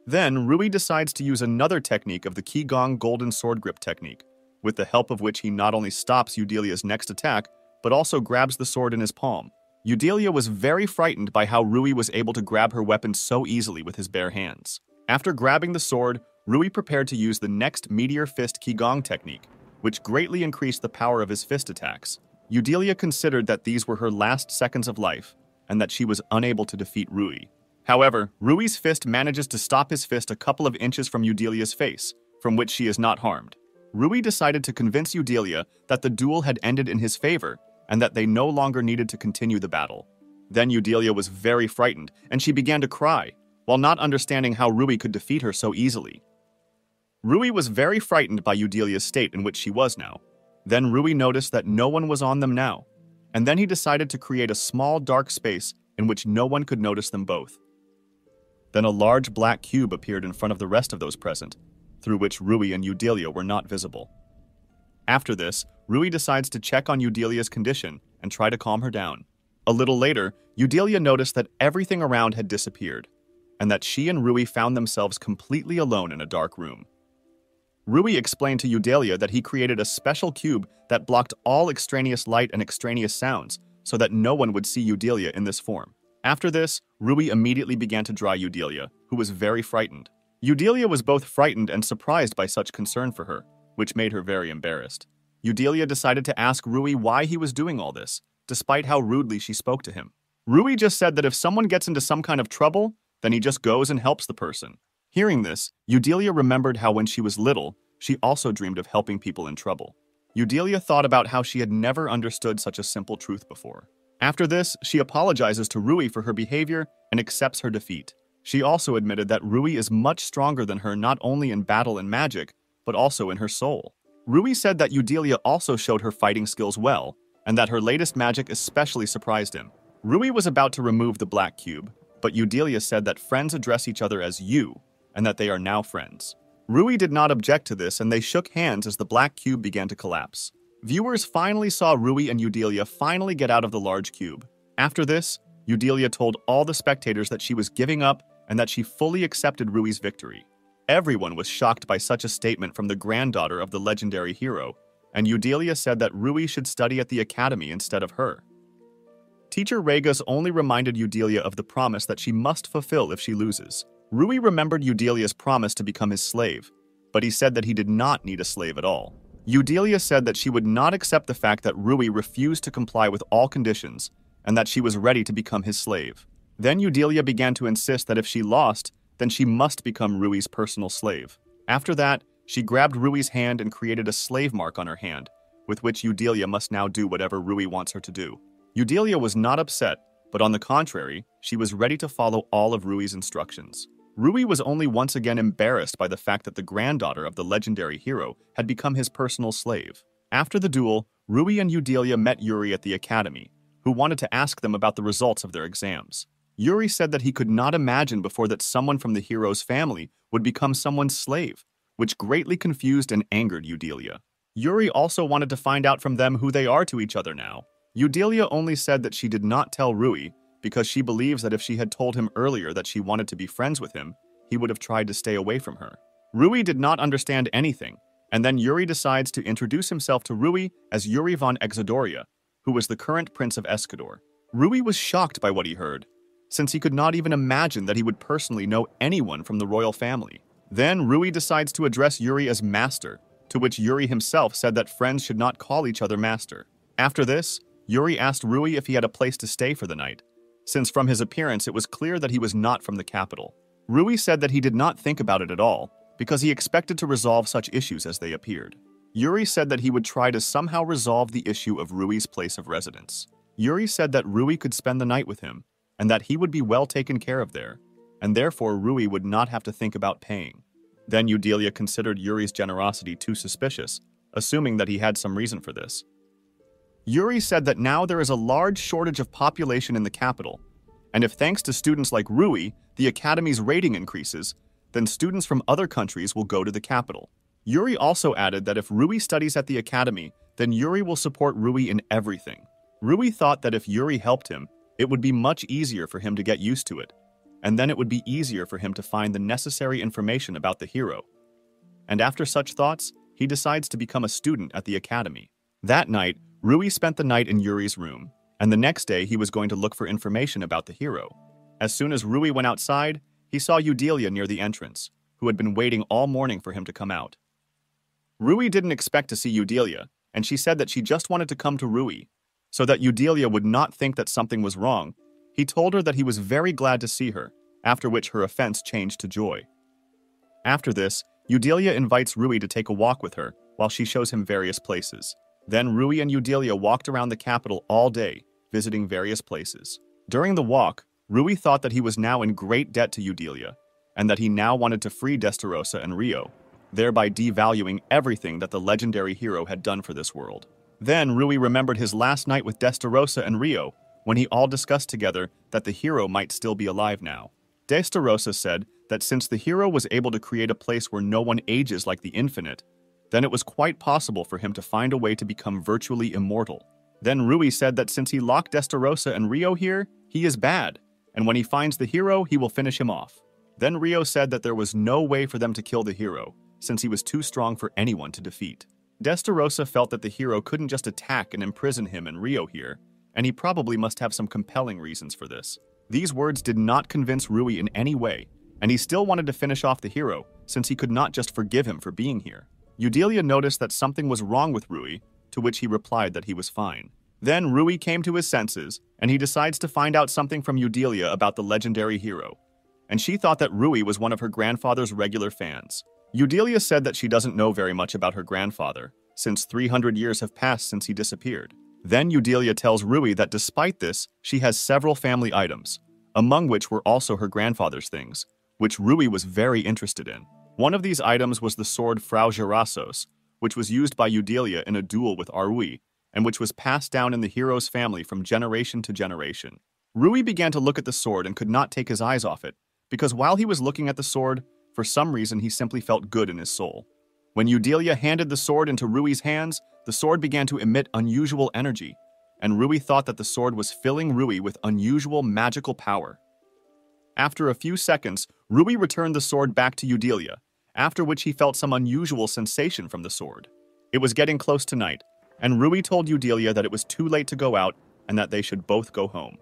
Then, Rui decides to use another technique of the Qigong Golden Sword Grip technique, with the help of which he not only stops Yudelia's next attack, but also grabs the sword in his palm. Yudelia was very frightened by how Rui was able to grab her weapon so easily with his bare hands. After grabbing the sword, Rui prepared to use the next Meteor Fist Qigong technique, which greatly increased the power of his fist attacks. Yudelia considered that these were her last seconds of life, and that she was unable to defeat Rui. However, Rui's fist manages to stop his fist a couple of inches from Yudelia's face, from which she is not harmed. Rui decided to convince Yudelia that the duel had ended in his favor, and that they no longer needed to continue the battle. Then Yudelia was very frightened, and she began to cry, while not understanding how Rui could defeat her so easily. Rui was very frightened by Yudelia's state in which she was now. Then Rui noticed that no one was on them now, and then he decided to create a small dark space in which no one could notice them both. Then a large black cube appeared in front of the rest of those present, through which Rui and Yudelia were not visible. After this, Rui decides to check on Yudelia's condition and try to calm her down. A little later, Yudelia noticed that everything around had disappeared, and that she and Rui found themselves completely alone in a dark room. Rui explained to Yudelia that he created a special cube that blocked all extraneous light and extraneous sounds so that no one would see Yudelia in this form. After this, Rui immediately began to draw Yudelia, who was very frightened. Yudelia was both frightened and surprised by such concern for her, which made her very embarrassed. Yudelia decided to ask Rui why he was doing all this, despite how rudely she spoke to him. Rui just said that if someone gets into some kind of trouble, then he just goes and helps the person. Hearing this, Yudelia remembered how when she was little, she also dreamed of helping people in trouble. Yudelia thought about how she had never understood such a simple truth before. After this, she apologizes to Rui for her behavior and accepts her defeat. She also admitted that Rui is much stronger than her not only in battle and magic, but also in her soul. Rui said that Yudelia also showed her fighting skills well, and that her latest magic especially surprised him. Rui was about to remove the black cube, but Yudelia said that friends address each other as you, and that they are now friends. Rui did not object to this, and they shook hands as the black cube began to collapse. Viewers finally saw Rui and Yudelia finally get out of the large cube. After this, Yudelia told all the spectators that she was giving up and that she fully accepted Rui's victory. Everyone was shocked by such a statement from the granddaughter of the legendary hero, and Yudelia said that Rui should study at the academy instead of her. Teacher Regas only reminded Yudelia of the promise that she must fulfill if she loses. Rui remembered Yudelia's promise to become his slave, but he said that he did not need a slave at all. Yudelia said that she would not accept the fact that Rui refused to comply with all conditions, and that she was ready to become his slave. Then Eudelia began to insist that if she lost, then she must become Rui's personal slave. After that, she grabbed Rui's hand and created a slave mark on her hand, with which Eudelia must now do whatever Rui wants her to do. Eudelia was not upset, but on the contrary, she was ready to follow all of Rui's instructions. Rui was only once again embarrassed by the fact that the granddaughter of the legendary hero had become his personal slave. After the duel, Rui and Eudelia met Yuri at the academy, who wanted to ask them about the results of their exams. Yuri said that he could not imagine before that someone from the hero's family would become someone's slave, which greatly confused and angered Eudelia. Yuri also wanted to find out from them who they are to each other now. Eudelia only said that she did not tell Rui because she believes that if she had told him earlier that she wanted to be friends with him, he would have tried to stay away from her. Rui did not understand anything, and then Yuri decides to introduce himself to Rui as Yuri von Exodoria, who was the current prince of Escador. Rui was shocked by what he heard, since he could not even imagine that he would personally know anyone from the royal family. Then Rui decides to address Yuri as master, to which Yuri himself said that friends should not call each other master. After this, Yuri asked Rui if he had a place to stay for the night, since from his appearance it was clear that he was not from the capital. Rui said that he did not think about it at all, because he expected to resolve such issues as they appeared. Yuri said that he would try to somehow resolve the issue of Rui's place of residence. Yuri said that Rui could spend the night with him, and that he would be well taken care of there, and therefore Rui would not have to think about paying. Then Eudelia considered Yuri's generosity too suspicious, assuming that he had some reason for this. Yuri said that now there is a large shortage of population in the capital, and if thanks to students like Rui, the academy's rating increases, then students from other countries will go to the capital. Yuri also added that if Rui studies at the academy, then Yuri will support Rui in everything. Rui thought that if Yuri helped him, it would be much easier for him to get used to it, and then it would be easier for him to find the necessary information about the hero. And after such thoughts, he decides to become a student at the academy. That night, Rui spent the night in Yuri's room, and the next day he was going to look for information about the hero. As soon as Rui went outside, he saw Eudelia near the entrance, who had been waiting all morning for him to come out. Rui didn't expect to see Eudelia, and she said that she just wanted to come to Rui, so that Eudelia would not think that something was wrong. He told her that he was very glad to see her, after which her offense changed to joy. After this, Eudelia invites Rui to take a walk with her, while she shows him various places. Then Rui and Eudelia walked around the capital all day, visiting various places. During the walk, Rui thought that he was now in great debt to Eudelia, and that he now wanted to free Destarossa and Rio, thereby devaluing everything that the legendary hero had done for this world. Then Rui remembered his last night with Destarossa and Rio, when he all discussed together that the hero might still be alive now. Destarossa said that since the hero was able to create a place where no one ages like the infinite, then it was quite possible for him to find a way to become virtually immortal. Then Rui said that since he locked Destarossa and Rio here, he is bad, and when he finds the hero, he will finish him off. Then Rio said that there was no way for them to kill the hero, since he was too strong for anyone to defeat. Destarossa felt that the hero couldn't just attack and imprison him and Rio here, and he probably must have some compelling reasons for this. These words did not convince Rui in any way, and he still wanted to finish off the hero, since he could not just forgive him for being here. Eudelia noticed that something was wrong with Rui, to which he replied that he was fine. Then Rui came to his senses, and he decides to find out something from Eudelia about the legendary hero, and she thought that Rui was one of her grandfather's regular fans. Eudelia said that she doesn't know very much about her grandfather, since 300 years have passed since he disappeared. Then Eudelia tells Rui that despite this, she has several family items, among which were also her grandfather's things, which Rui was very interested in. One of these items was the sword Frau Gerassos, which was used by Eudelia in a duel with Rui, and which was passed down in the hero's family from generation to generation. Rui began to look at the sword and could not take his eyes off it, because while he was looking at the sword, for some reason he simply felt good in his soul. When Eudelia handed the sword into Rui's hands, the sword began to emit unusual energy, and Rui thought that the sword was filling Rui with unusual magical power. After a few seconds, Rui returned the sword back to Eudelia, after which he felt some unusual sensation from the sword. It was getting close to night, and Rui told Eudelia that it was too late to go out and that they should both go home.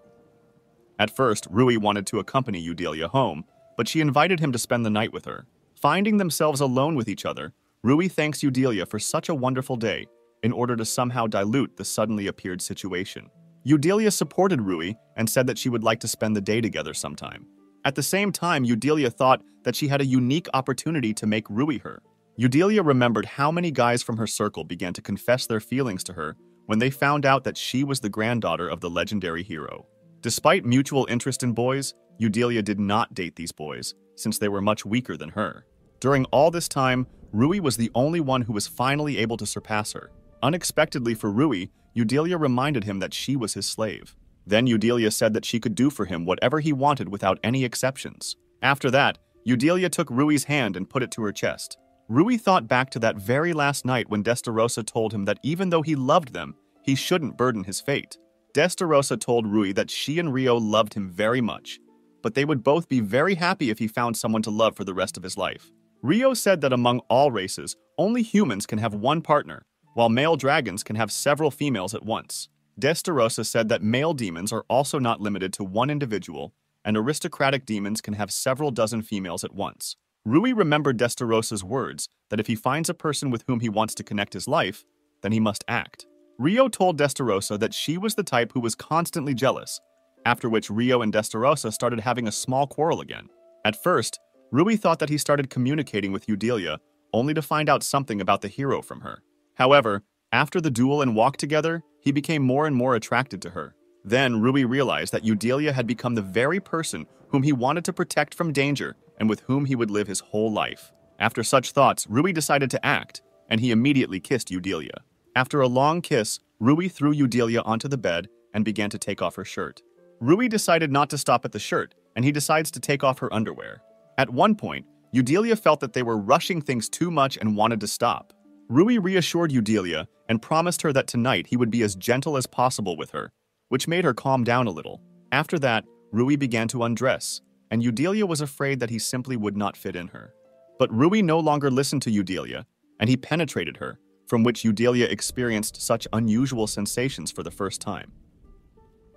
At first, Rui wanted to accompany Eudelia home, but she invited him to spend the night with her. Finding themselves alone with each other, Rui thanks Eudelia for such a wonderful day in order to somehow dilute the suddenly appeared situation. Eudelia supported Rui and said that she would like to spend the day together sometime. At the same time, Eudelia thought that she had a unique opportunity to make Rui her. Eudelia remembered how many guys from her circle began to confess their feelings to her when they found out that she was the granddaughter of the legendary hero. Despite mutual interest in boys, Eudelia did not date these boys, since they were much weaker than her. During all this time, Rui was the only one who was finally able to surpass her. Unexpectedly for Rui, Eudelia reminded him that she was his slave. Then Eudelia said that she could do for him whatever he wanted without any exceptions. After that, Eudelia took Rui's hand and put it to her chest. Rui thought back to that very last night when Destarossa told him that even though he loved them, he shouldn't burden his fate. Destarossa told Rui that she and Rio loved him very much, but they would both be very happy if he found someone to love for the rest of his life. Rio said that among all races, only humans can have one partner, while male dragons can have several females at once. Destarossa said that male demons are also not limited to one individual, and aristocratic demons can have several dozen females at once. Rui remembered Destarossa's words that if he finds a person with whom he wants to connect his life, then he must act. Rio told Destarossa that she was the type who was constantly jealous, after which Rio and Destarossa started having a small quarrel again. At first, Rui thought that he started communicating with Eudelia, only to find out something about the hero from her. However, after the duel and walk together, he became more and more attracted to her. Then Rui realized that Eudelia had become the very person whom he wanted to protect from danger and with whom he would live his whole life. After such thoughts, Rui decided to act, and he immediately kissed Eudelia. After a long kiss, Rui threw Eudelia onto the bed and began to take off her shirt. Rui decided not to stop at the shirt, and he decides to take off her underwear. At one point, Eudelia felt that they were rushing things too much and wanted to stop. Rui reassured Eudelia and promised her that tonight he would be as gentle as possible with her, which made her calm down a little. After that, Rui began to undress, and Eudelia was afraid that he simply would not fit in her. But Rui no longer listened to Eudelia, and he penetrated her, from which Eudelia experienced such unusual sensations for the first time.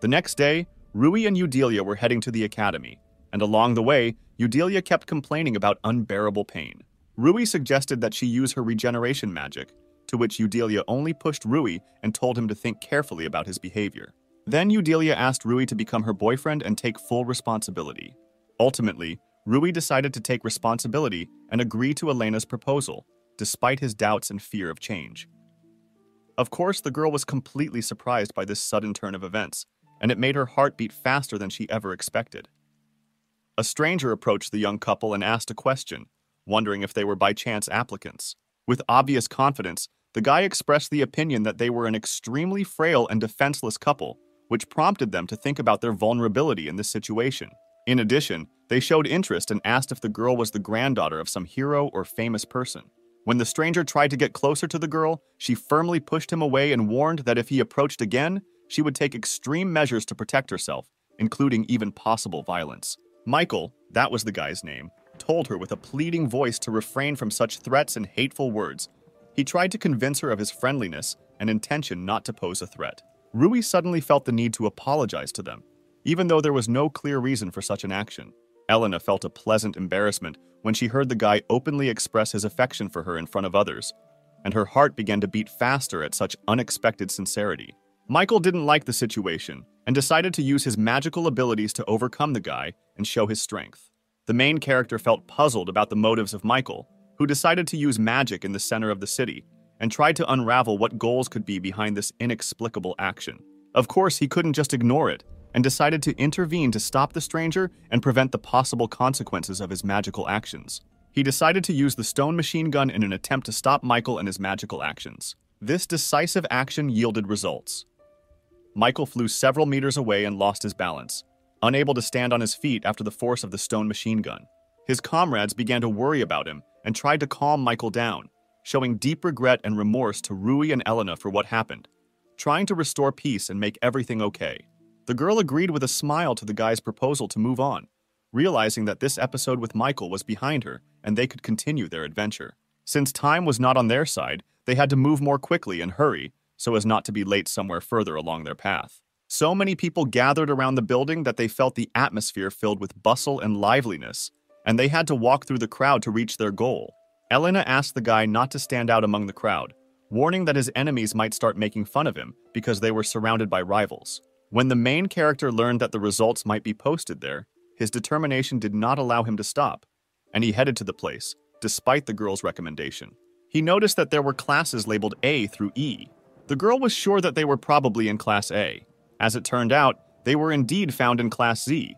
The next day, Rui and Eudelia were heading to the academy, and along the way, Eudelia kept complaining about unbearable pain. Rui suggested that she use her regeneration magic, to which Eudelia only pushed Rui and told him to think carefully about his behavior. Then Eudelia asked Rui to become her boyfriend and take full responsibility. Ultimately, Rui decided to take responsibility and agree to Elena's proposal, despite his doubts and fear of change. Of course, the girl was completely surprised by this sudden turn of events, and it made her heart beat faster than she ever expected. A stranger approached the young couple and asked a question, wondering if they were by chance applicants. With obvious confidence, the guy expressed the opinion that they were an extremely frail and defenseless couple, which prompted them to think about their vulnerability in this situation. In addition, they showed interest and asked if the girl was the granddaughter of some hero or famous person. When the stranger tried to get closer to the girl, she firmly pushed him away and warned that if he approached again, she would take extreme measures to protect herself, including even possible violence. Michael, that was the guy's name, told her with a pleading voice to refrain from such threats and hateful words. He tried to convince her of his friendliness and intention not to pose a threat. Rui suddenly felt the need to apologize to them, even though there was no clear reason for such an action. Elena felt a pleasant embarrassment when she heard the guy openly express his affection for her in front of others, and her heart began to beat faster at such unexpected sincerity. Michael didn't like the situation and decided to use his magical abilities to overcome the guy and show his strength. The main character felt puzzled about the motives of Michael, who decided to use magic in the center of the city and tried to unravel what goals could be behind this inexplicable action. Of course, he couldn't just ignore it and decided to intervene to stop the stranger and prevent the possible consequences of his magical actions. He decided to use the stone machine gun in an attempt to stop Michael and his magical actions. This decisive action yielded results. Michael flew several meters away and lost his balance, unable to stand on his feet after the force of the stone machine gun. His comrades began to worry about him and tried to calm Michael down, showing deep regret and remorse to Rui and Elena for what happened, trying to restore peace and make everything okay. The girl agreed with a smile to the guy's proposal to move on, realizing that this episode with Michael was behind her and they could continue their adventure. Since time was not on their side, they had to move more quickly and hurry so as not to be late somewhere further along their path. So many people gathered around the building that they felt the atmosphere filled with bustle and liveliness, and they had to walk through the crowd to reach their goal. Elena asked the guy not to stand out among the crowd, warning that his enemies might start making fun of him because they were surrounded by rivals. When the main character learned that the results might be posted there, his determination did not allow him to stop, and he headed to the place, despite the girl's recommendation. He noticed that there were classes labeled A through E. The girl was sure that they were probably in Class A. As it turned out, they were indeed found in Class Z,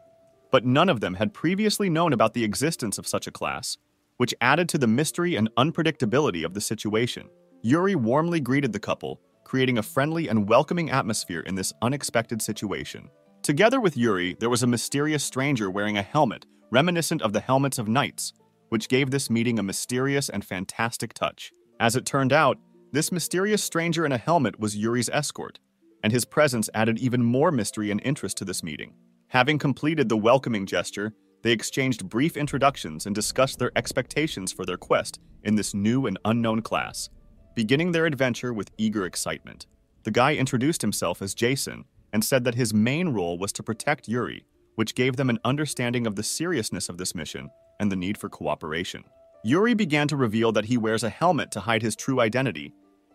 but none of them had previously known about the existence of such a class, which added to the mystery and unpredictability of the situation. Yuri warmly greeted the couple, creating a friendly and welcoming atmosphere in this unexpected situation. Together with Yuri, there was a mysterious stranger wearing a helmet reminiscent of the helmets of knights, which gave this meeting a mysterious and fantastic touch. As it turned out, this mysterious stranger in a helmet was Yuri's escort, and his presence added even more mystery and interest to this meeting. Having completed the welcoming gesture, they exchanged brief introductions and discussed their expectations for their quest in this new and unknown class, beginning their adventure with eager excitement. The guy introduced himself as Jason and said that his main role was to protect Yuri, which gave them an understanding of the seriousness of this mission and the need for cooperation. Yuri began to reveal that he wears a helmet to hide his true identity,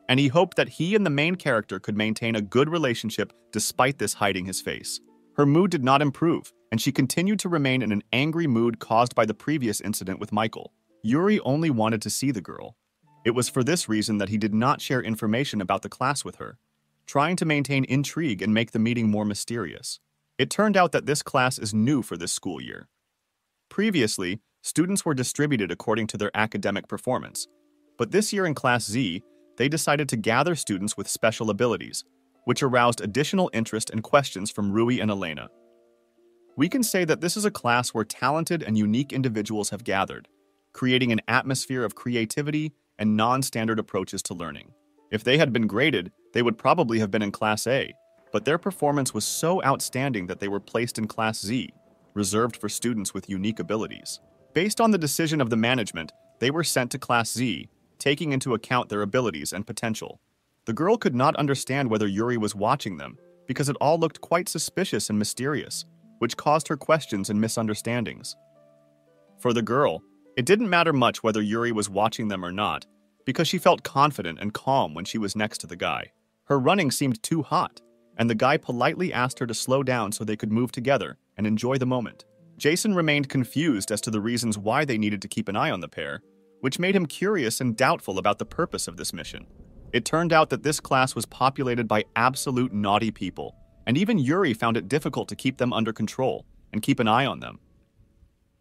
and he hoped that he and the main character could maintain a good relationship despite this hiding his face. Her mood did not improve, and she continued to remain in an angry mood caused by the previous incident with Michael. Yuri only wanted to see the girl. It was for this reason that he did not share information about the class with her, trying to maintain intrigue and make the meeting more mysterious. It turned out that this class is new for this school year. Previously, students were distributed according to their academic performance, but this year in Class Z, they decided to gather students with special abilities, which aroused additional interest and questions from Rui and Elena. We can say that this is a class where talented and unique individuals have gathered, creating an atmosphere of creativity and non-standard approaches to learning. If they had been graded, they would probably have been in Class A, but their performance was so outstanding that they were placed in Class Z, reserved for students with unique abilities. Based on the decision of the management, they were sent to Class Z, taking into account their abilities and potential. The girl could not understand whether Yuri was watching them, because it all looked quite suspicious and mysterious, which caused her questions and misunderstandings. For the girl, it didn't matter much whether Yuri was watching them or not, because she felt confident and calm when she was next to the guy. Her running seemed too hot, and the guy politely asked her to slow down so they could move together and enjoy the moment. Jason remained confused as to the reasons why they needed to keep an eye on the pair, which made him curious and doubtful about the purpose of this mission. It turned out that this class was populated by absolute naughty people, and even Yuri found it difficult to keep them under control and keep an eye on them.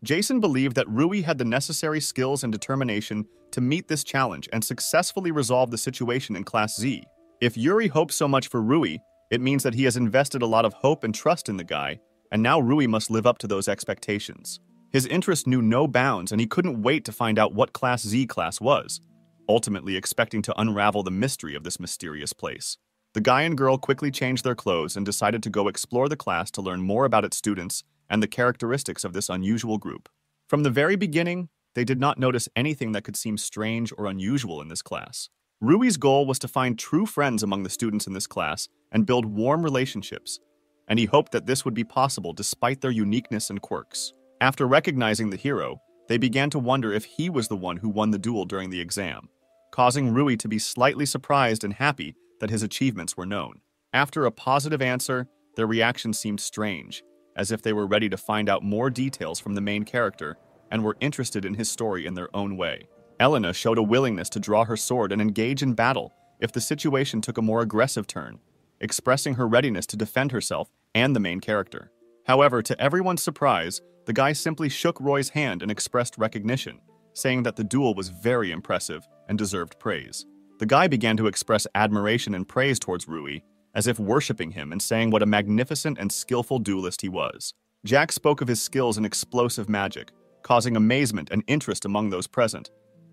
Jason believed that Rui had the necessary skills and determination to meet this challenge and successfully resolve the situation in Class Z. If Yuri hopes so much for Rui, it means that he has invested a lot of hope and trust in the guy, and now Rui must live up to those expectations. His interest knew no bounds, and he couldn't wait to find out what Class Z class was, ultimately expecting to unravel the mystery of this mysterious place. The guy and girl quickly changed their clothes and decided to go explore the class to learn more about its students and the characteristics of this unusual group. From the very beginning, they did not notice anything that could seem strange or unusual in this class. Rui's goal was to find true friends among the students in this class and build warm relationships, and he hoped that this would be possible despite their uniqueness and quirks. After recognizing the hero, they began to wonder if he was the one who won the duel during the exam, causing Rui to be slightly surprised and happy that his achievements were known. After a positive answer, their reaction seemed strange, as if they were ready to find out more details from the main character and were interested in his story in their own way. Elena showed a willingness to draw her sword and engage in battle if the situation took a more aggressive turn, expressing her readiness to defend herself and the main character. However, to everyone's surprise, the guy simply shook Roy's hand and expressed recognition, saying that the duel was very impressive and deserved praise. The guy began to express admiration and praise towards Rui, as if worshipping him and saying what a magnificent and skillful duelist he was. Jack spoke of his skills in explosive magic, causing amazement and interest among those present,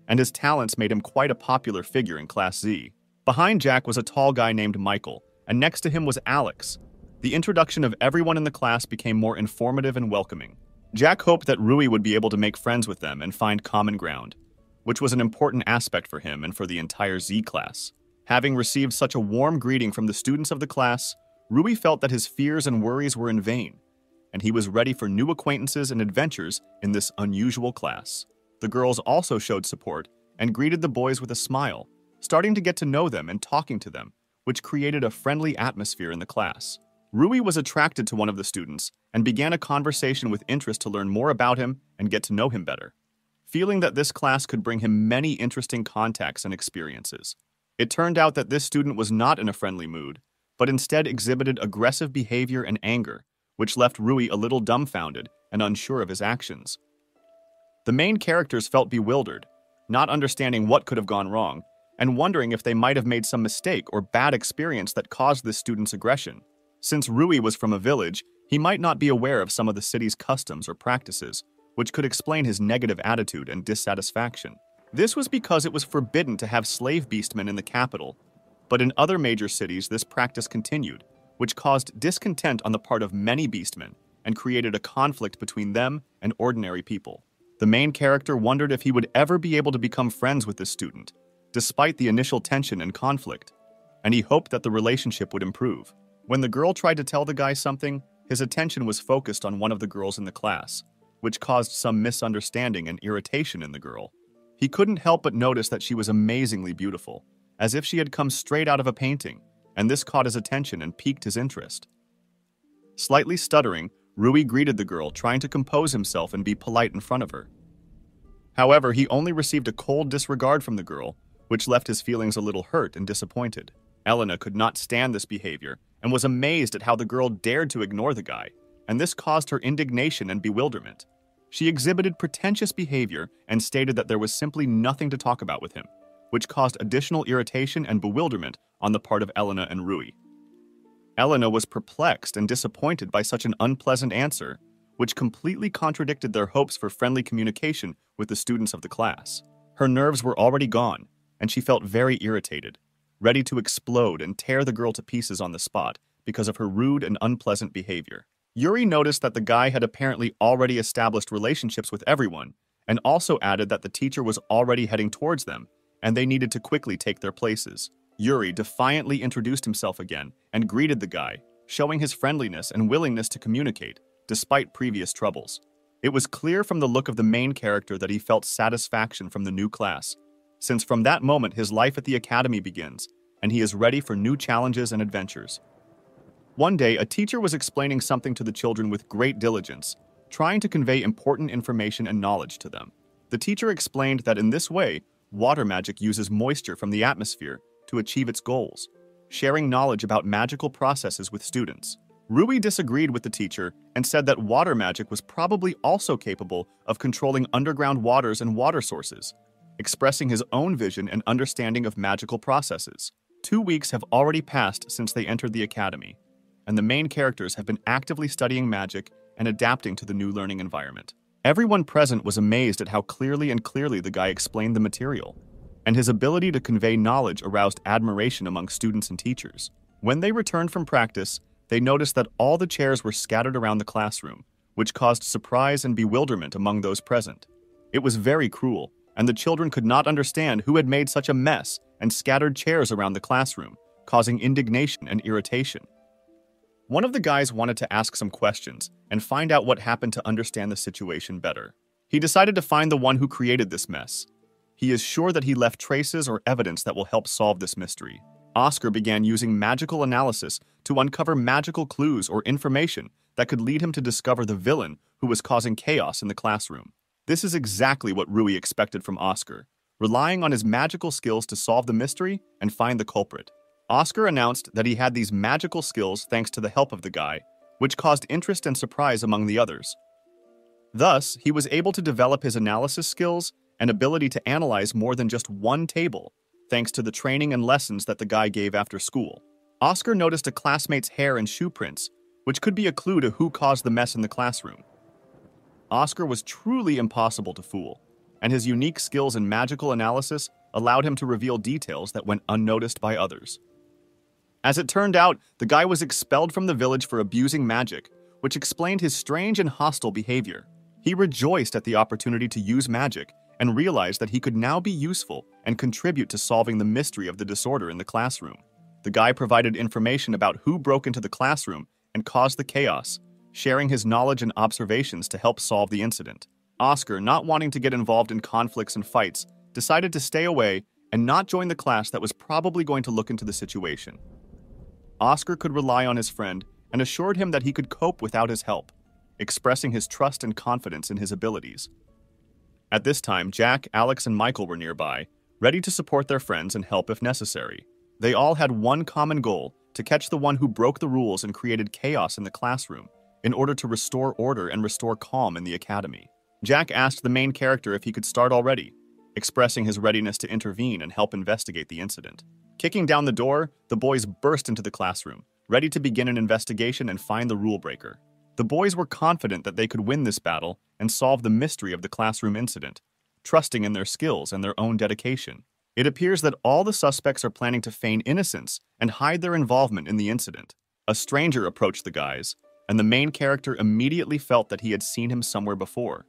and his talents made him quite a popular figure in Class Z. Behind Jack was a tall guy named Michael, and next to him was Alex. The introduction of everyone in the class became more informative and welcoming. Jack hoped that Rui would be able to make friends with them and find common ground, which was an important aspect for him and for the entire Z class. Having received such a warm greeting from the students of the class, Rui felt that his fears and worries were in vain, and he was ready for new acquaintances and adventures in this unusual class. The girls also showed support and greeted the boys with a smile, starting to get to know them and talking to them, which created a friendly atmosphere in the class. Rui was attracted to one of the students and began a conversation with interest to learn more about him and get to know him better, feeling that this class could bring him many interesting contacts and experiences. It turned out that this student was not in a friendly mood, but instead exhibited aggressive behavior and anger, which left Rui a little dumbfounded and unsure of his actions. The main characters felt bewildered, not understanding what could have gone wrong, and wondering if they might have made some mistake or bad experience that caused this student's aggression. Since Rui was from a village, he might not be aware of some of the city's customs or practices, which could explain his negative attitude and dissatisfaction. This was because it was forbidden to have slave beastmen in the capital, but in other major cities this practice continued, which caused discontent on the part of many beastmen and created a conflict between them and ordinary people. The main character wondered if he would ever be able to become friends with this student, despite the initial tension and conflict, and he hoped that the relationship would improve. When the girl tried to tell the guy something, his attention was focused on one of the girls in the class, which caused some misunderstanding and irritation in the girl. He couldn't help but notice that she was amazingly beautiful, as if she had come straight out of a painting, and this caught his attention and piqued his interest. Slightly stuttering, Rui greeted the girl, trying to compose himself and be polite in front of her. However, he only received a cold disregard from the girl, which left his feelings a little hurt and disappointed. Elena could not stand this behavior and was amazed at how the girl dared to ignore the guy, and this caused her indignation and bewilderment. She exhibited pretentious behavior and stated that there was simply nothing to talk about with him, which caused additional irritation and bewilderment on the part of Elena and Rui. Elena was perplexed and disappointed by such an unpleasant answer, which completely contradicted their hopes for friendly communication with the students of the class. Her nerves were already gone, and she felt very irritated, ready to explode and tear the girl to pieces on the spot because of her rude and unpleasant behavior. Yuri noticed that the guy had apparently already established relationships with everyone, and also added that the teacher was already heading towards them, and they needed to quickly take their places. Yuri defiantly introduced himself again and greeted the guy, showing his friendliness and willingness to communicate, despite previous troubles. It was clear from the look of the main character that he felt satisfaction from the new class, since from that moment his life at the academy begins, and he is ready for new challenges and adventures. One day, a teacher was explaining something to the children with great diligence, trying to convey important information and knowledge to them. The teacher explained that in this way, water magic uses moisture from the atmosphere to achieve its goals, sharing knowledge about magical processes with students. Rui disagreed with the teacher and said that water magic was probably also capable of controlling underground waters and water sources, expressing his own vision and understanding of magical processes. 2 weeks have already passed since they entered the academy, and the main characters have been actively studying magic and adapting to the new learning environment. Everyone present was amazed at how clearly the guy explained the material, and his ability to convey knowledge aroused admiration among students and teachers. When they returned from practice, they noticed that all the chairs were scattered around the classroom, which caused surprise and bewilderment among those present. It was very cruel, and the children could not understand who had made such a mess and scattered chairs around the classroom, causing indignation and irritation. One of the guys wanted to ask some questions and find out what happened to understand the situation better. He decided to find the one who created this mess. He is sure that he left traces or evidence that will help solve this mystery. Oscar began using magical analysis to uncover magical clues or information that could lead him to discover the villain who was causing chaos in the classroom. This is exactly what Rui expected from Oscar, relying on his magical skills to solve the mystery and find the culprit. Oscar announced that he had these magical skills thanks to the help of the guy, which caused interest and surprise among the others. Thus, he was able to develop his analysis skills and ability to analyze more than just one table, thanks to the training and lessons that the guy gave after school. Oscar noticed a classmate's hair and shoe prints, which could be a clue to who caused the mess in the classroom. Oscar was truly impossible to fool, and his unique skills in magical analysis allowed him to reveal details that went unnoticed by others. As it turned out, the guy was expelled from the village for abusing magic, which explained his strange and hostile behavior. He rejoiced at the opportunity to use magic and realized that he could now be useful and contribute to solving the mystery of the disorder in the classroom. The guy provided information about who broke into the classroom and caused the chaos, sharing his knowledge and observations to help solve the incident. Oscar, not wanting to get involved in conflicts and fights, decided to stay away and not join the class that was probably going to look into the situation. Oscar could rely on his friend and assured him that he could cope without his help, expressing his trust and confidence in his abilities. At this time, Jack, Alex, and Michael were nearby, ready to support their friends and help if necessary. They all had one common goal: to catch the one who broke the rules and created chaos in the classroom, in order to restore order and restore calm in the academy. Jack asked the main character if he could start already, expressing his readiness to intervene and help investigate the incident. Kicking down the door, the boys burst into the classroom, ready to begin an investigation and find the rule breaker. The boys were confident that they could win this battle and solve the mystery of the classroom incident, trusting in their skills and their own dedication. It appears that all the suspects are planning to feign innocence and hide their involvement in the incident. A stranger approached the guys, and the main character immediately felt that he had seen him somewhere before.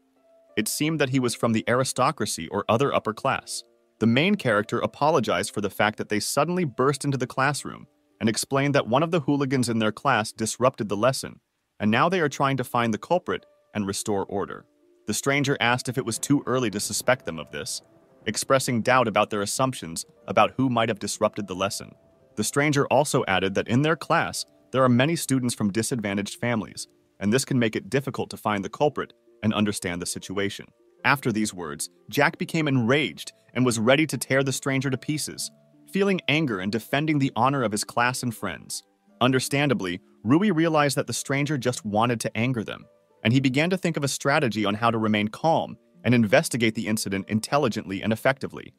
It seemed that he was from the aristocracy or other upper class. The main character apologized for the fact that they suddenly burst into the classroom and explained that one of the hooligans in their class disrupted the lesson, and now they are trying to find the culprit and restore order. The stranger asked if it was too early to suspect them of this, expressing doubt about their assumptions about who might have disrupted the lesson. The stranger also added that in their class, there are many students from disadvantaged families, and this can make it difficult to find the culprit and understand the situation. After these words, Jack became enraged and was ready to tear the stranger to pieces, feeling anger and defending the honor of his class and friends. Understandably, Rui realized that the stranger just wanted to anger them, and he began to think of a strategy on how to remain calm and investigate the incident intelligently and effectively.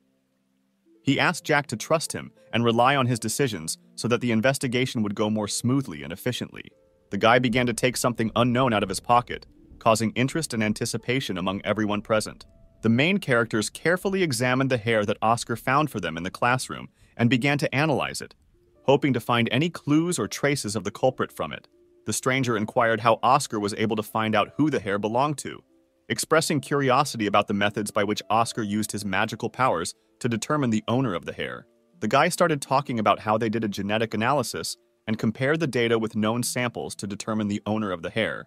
He asked Jack to trust him and rely on his decisions so that the investigation would go more smoothly and efficiently. The guy began to take something unknown out of his pocket, causing interest and anticipation among everyone present. The main characters carefully examined the hair that Oscar found for them in the classroom and began to analyze it, hoping to find any clues or traces of the culprit from it. The stranger inquired how Oscar was able to find out who the hair belonged to, expressing curiosity about the methods by which Oscar used his magical powers to determine the owner of the hair. The guy started talking about how they did a genetic analysis and compared the data with known samples to determine the owner of the hair.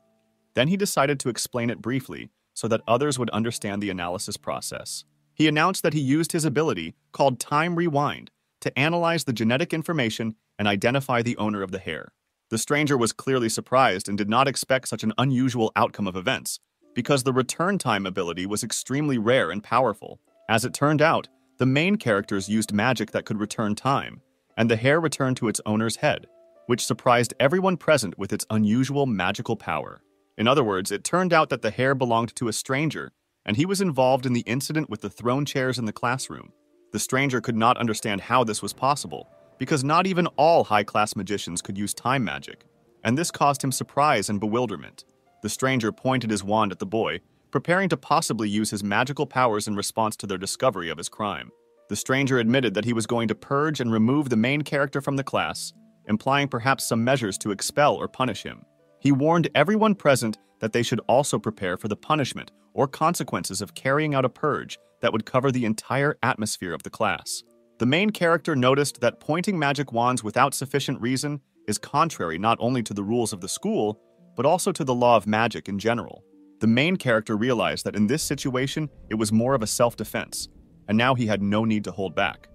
Then he decided to explain it briefly so that others would understand the analysis process. He announced that he used his ability, called Time Rewind, to analyze the genetic information and identify the owner of the hair. The stranger was clearly surprised and did not expect such an unusual outcome of events, because the return time ability was extremely rare and powerful. As it turned out, the main characters used magic that could return time, and the hair returned to its owner's head, which surprised everyone present with its unusual magical power. In other words, it turned out that the hair belonged to a stranger, and he was involved in the incident with the thrown chairs in the classroom. The stranger could not understand how this was possible, because not even all high-class magicians could use time magic, and this caused him surprise and bewilderment. The stranger pointed his wand at the boy, preparing to possibly use his magical powers in response to their discovery of his crime. The stranger admitted that he was going to purge and remove the main character from the class, implying perhaps some measures to expel or punish him. He warned everyone present that they should also prepare for the punishment or consequences of carrying out a purge that would cover the entire atmosphere of the class. The main character noticed that pointing magic wands without sufficient reason is contrary not only to the rules of the school, but also to the law of magic in general. The main character realized that in this situation, it was more of a self-defense, and now he had no need to hold back.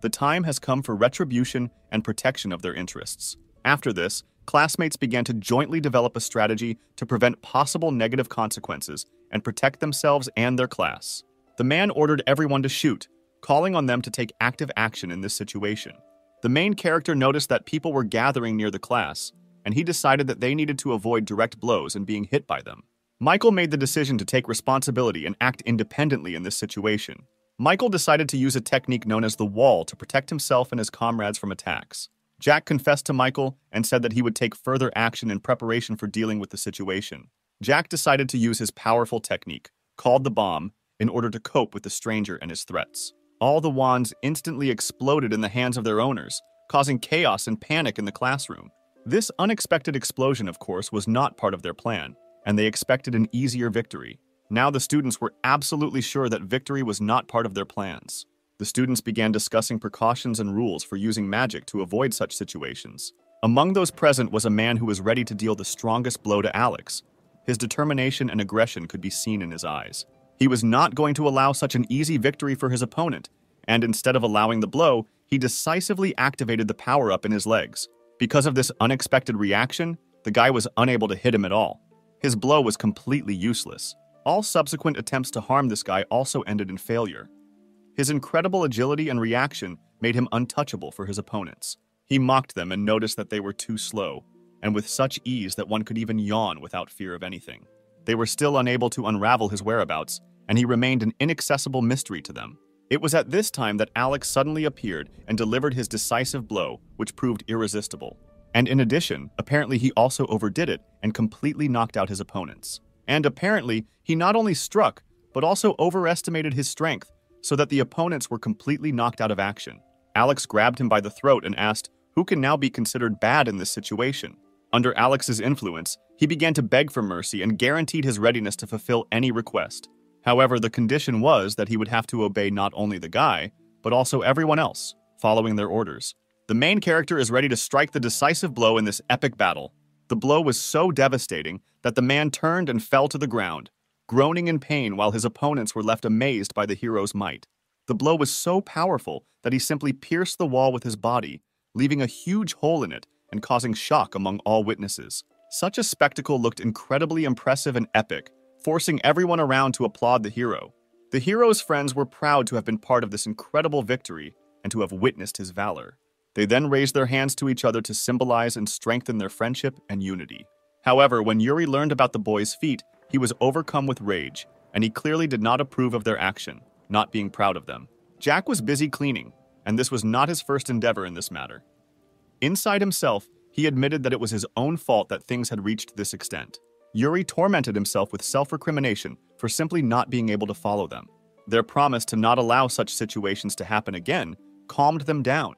The time has come for retribution and protection of their interests. After this, classmates began to jointly develop a strategy to prevent possible negative consequences and protect themselves and their class. The man ordered everyone to shoot, calling on them to take active action in this situation. The main character noticed that people were gathering near the class, and he decided that they needed to avoid direct blows and being hit by them. Michael made the decision to take responsibility and act independently in this situation. Michael decided to use a technique known as the wall to protect himself and his comrades from attacks. Jack confessed to Michael and said that he would take further action in preparation for dealing with the situation. Jack decided to use his powerful technique, called the bomb, in order to cope with the stranger and his threats. All the wands instantly exploded in the hands of their owners, causing chaos and panic in the classroom. This unexpected explosion, of course, was not part of their plan, and they expected an easier victory. Now the students were absolutely sure that victory was not part of their plans. The students began discussing precautions and rules for using magic to avoid such situations. Among those present was a man who was ready to deal the strongest blow to Alex. His determination and aggression could be seen in his eyes. He was not going to allow such an easy victory for his opponent, and instead of allowing the blow, he decisively activated the power-up in his legs, Because of this unexpected reaction, the guy was unable to hit him at all. His blow was completely useless. All subsequent attempts to harm this guy also ended in failure. His incredible agility and reaction made him untouchable for his opponents. He mocked them and noticed that they were too slow, and with such ease that one could even yawn without fear of anything. They were still unable to unravel his whereabouts, and he remained an inaccessible mystery to them. It was at this time that Alex suddenly appeared and delivered his decisive blow, which proved irresistible. And in addition, apparently he also overdid it and completely knocked out his opponents. And apparently, he not only struck, but also overestimated his strength, so that the opponents were completely knocked out of action. Alex grabbed him by the throat and asked, who can now be considered bad in this situation? Under Alex's influence, he began to beg for mercy and guaranteed his readiness to fulfill any request. However, the condition was that he would have to obey not only the guy, but also everyone else, following their orders. The main character is ready to strike the decisive blow in this epic battle. The blow was so devastating that the man turned and fell to the ground, groaning in pain while his opponents were left amazed by the hero's might. The blow was so powerful that he simply pierced the wall with his body, leaving a huge hole in it and causing shock among all witnesses. Such a spectacle looked incredibly impressive and epic, forcing everyone around to applaud the hero. The hero's friends were proud to have been part of this incredible victory and to have witnessed his valor. They then raised their hands to each other to symbolize and strengthen their friendship and unity. However, when Yuri learned about the boys' feat, he was overcome with rage, and he clearly did not approve of their action, not being proud of them. Jack was busy cleaning, and this was not his first endeavor in this matter. Inside himself, he admitted that it was his own fault that things had reached this extent. Yuri tormented himself with self-recrimination for simply not being able to follow them. Their promise to not allow such situations to happen again calmed them down,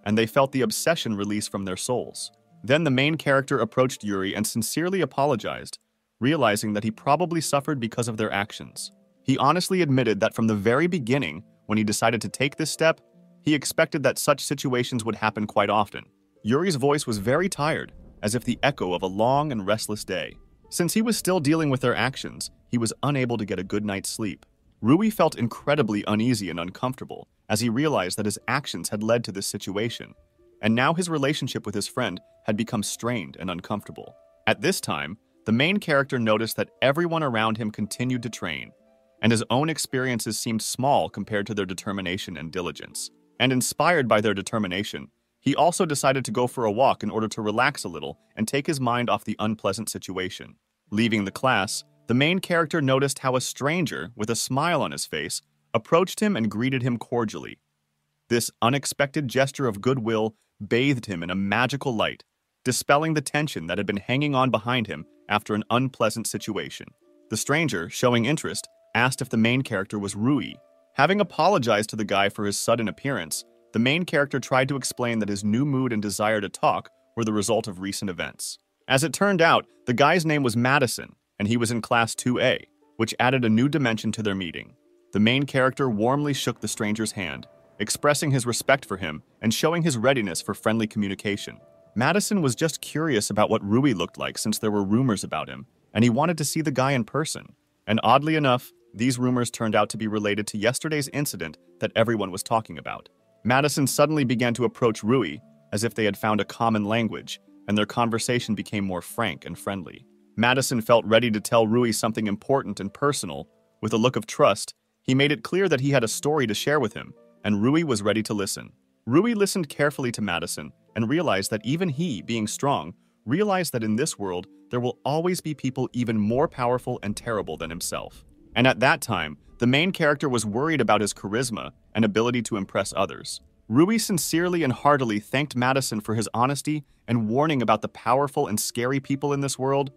and they felt the obsession release from their souls. Then the main character approached Yuri and sincerely apologized, realizing that he probably suffered because of their actions. He honestly admitted that from the very beginning, when he decided to take this step, he expected that such situations would happen quite often. Yuri's voice was very tired, as if the echo of a long and restless day. Since he was still dealing with their actions, he was unable to get a good night's sleep. Rui felt incredibly uneasy and uncomfortable as he realized that his actions had led to this situation, and now his relationship with his friend had become strained and uncomfortable. At this time, the main character noticed that everyone around him continued to train, and his own experiences seemed small compared to their determination and diligence. And inspired by their determination, he also decided to go for a walk in order to relax a little and take his mind off the unpleasant situation. Leaving the class, the main character noticed how a stranger, with a smile on his face, approached him and greeted him cordially. This unexpected gesture of goodwill bathed him in a magical light, dispelling the tension that had been hanging on behind him after an unpleasant situation. The stranger, showing interest, asked if the main character was Rui. Having apologized to the guy for his sudden appearance, the main character tried to explain that his new mood and desire to talk were the result of recent events. As it turned out, the guy's name was Madison, and he was in Class 2A, which added a new dimension to their meeting. The main character warmly shook the stranger's hand, expressing his respect for him and showing his readiness for friendly communication. Madison was just curious about what Rui looked like since there were rumors about him, and he wanted to see the guy in person. And oddly enough, these rumors turned out to be related to yesterday's incident that everyone was talking about. Madison suddenly began to approach Rui as if they had found a common language, and their conversation became more frank and friendly. Madison felt ready to tell Rui something important and personal. With a look of trust, he made it clear that he had a story to share with him, and Rui was ready to listen. Rui listened carefully to Madison and realized that even he, being strong, realized that in this world there will always be people even more powerful and terrible than himself. And at that time, the main character was worried about his charisma and ability to impress others. Rui sincerely and heartily thanked Madison for his honesty and warning about the powerful and scary people in this world.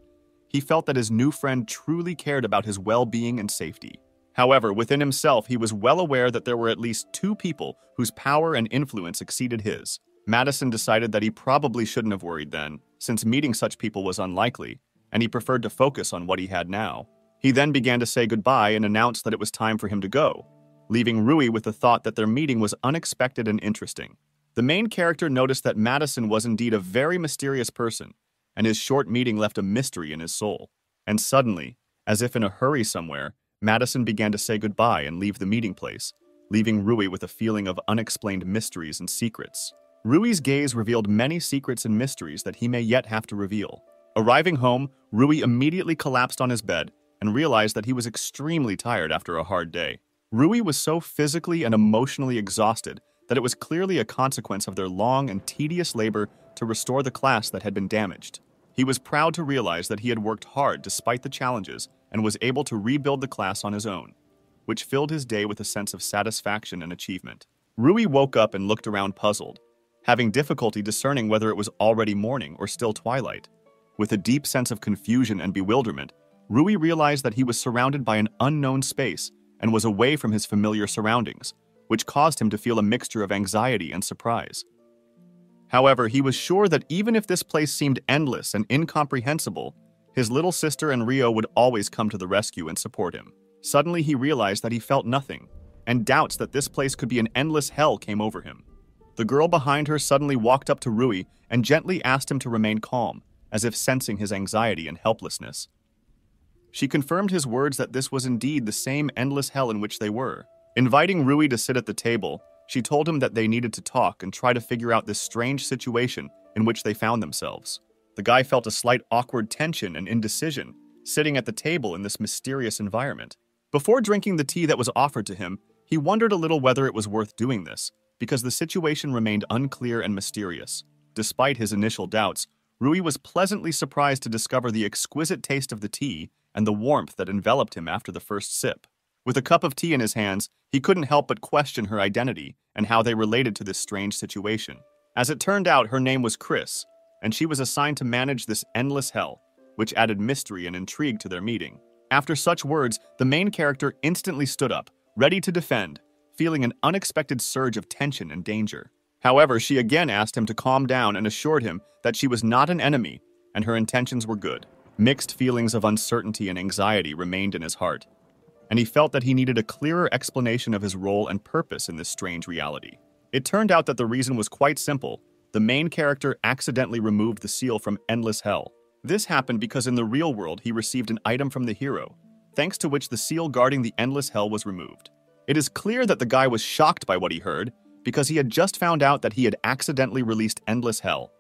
He felt that his new friend truly cared about his well-being and safety. However, within himself, he was well aware that there were at least two people whose power and influence exceeded his. Madison decided that he probably shouldn't have worried then, since meeting such people was unlikely, and he preferred to focus on what he had now. He then began to say goodbye and announced that it was time for him to go, leaving Rui with the thought that their meeting was unexpected and interesting. The main character noticed that Madison was indeed a very mysterious person, and his short meeting left a mystery in his soul. And suddenly, as if in a hurry somewhere, Madison began to say goodbye and leave the meeting place, leaving Rui with a feeling of unexplained mysteries and secrets. Rui's gaze revealed many secrets and mysteries that he may yet have to reveal. Arriving home, Rui immediately collapsed on his bed and realized that he was extremely tired after a hard day. Rui was so physically and emotionally exhausted that it was clearly a consequence of their long and tedious labor to restore the class that had been damaged. He was proud to realize that he had worked hard despite the challenges and was able to rebuild the class on his own, which filled his day with a sense of satisfaction and achievement. Rui woke up and looked around puzzled, having difficulty discerning whether it was already morning or still twilight. With a deep sense of confusion and bewilderment, Rui realized that he was surrounded by an unknown space and was away from his familiar surroundings, which caused him to feel a mixture of anxiety and surprise. However, he was sure that even if this place seemed endless and incomprehensible, his little sister and Rio would always come to the rescue and support him. Suddenly, he realized that he felt nothing, and doubts that this place could be an endless hell came over him. The girl behind her suddenly walked up to Rui and gently asked him to remain calm, as if sensing his anxiety and helplessness. She confirmed his words that this was indeed the same endless hell in which they were. Inviting Rui to sit at the table, she told him that they needed to talk and try to figure out this strange situation in which they found themselves. The guy felt a slight awkward tension and indecision, sitting at the table in this mysterious environment. Before drinking the tea that was offered to him, he wondered a little whether it was worth doing this, because the situation remained unclear and mysterious. Despite his initial doubts, Rui was pleasantly surprised to discover the exquisite taste of the tea and the warmth that enveloped him after the first sip. With a cup of tea in his hands, he couldn't help but question her identity and how they related to this strange situation. As it turned out, her name was Chris, and she was assigned to manage this endless hell, which added mystery and intrigue to their meeting. After such words, the main character instantly stood up, ready to defend, feeling an unexpected surge of tension and danger. However, she again asked him to calm down and assured him that she was not an enemy and her intentions were good. Mixed feelings of uncertainty and anxiety remained in his heart, and he felt that he needed a clearer explanation of his role and purpose in this strange reality. It turned out that the reason was quite simple. The main character accidentally removed the seal from Endless Hell. This happened because in the real world he received an item from the hero, thanks to which the seal guarding the Endless Hell was removed. It is clear that the guy was shocked by what he heard, because he had just found out that he had accidentally released Endless Hell,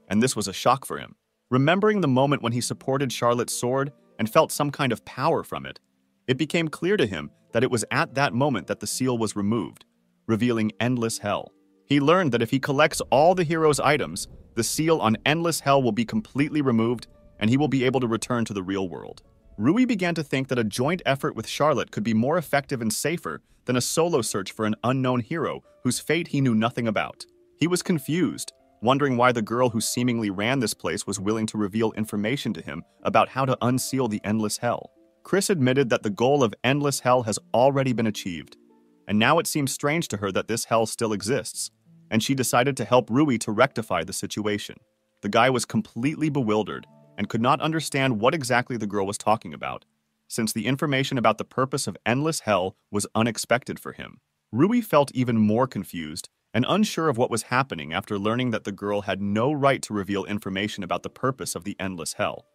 and this was a shock for him. Remembering the moment when he supported Charlotte's sword and felt some kind of power from it, it became clear to him that it was at that moment that the seal was removed, revealing Endless Hell. He learned that if he collects all the hero's items, the seal on Endless Hell will be completely removed and he will be able to return to the real world. Rui began to think that a joint effort with Charlotte could be more effective and safer than a solo search for an unknown hero whose fate he knew nothing about. He was confused, wondering why the girl who seemingly ran this place was willing to reveal information to him about how to unseal the Endless Hell. Chris admitted that the goal of Endless Hell has already been achieved, and now it seems strange to her that this hell still exists, and she decided to help Rui to rectify the situation. The guy was completely bewildered and could not understand what exactly the girl was talking about, since the information about the purpose of Endless Hell was unexpected for him. Rui felt even more confused and unsure of what was happening after learning that the girl had no right to reveal information about the purpose of the Endless Hell.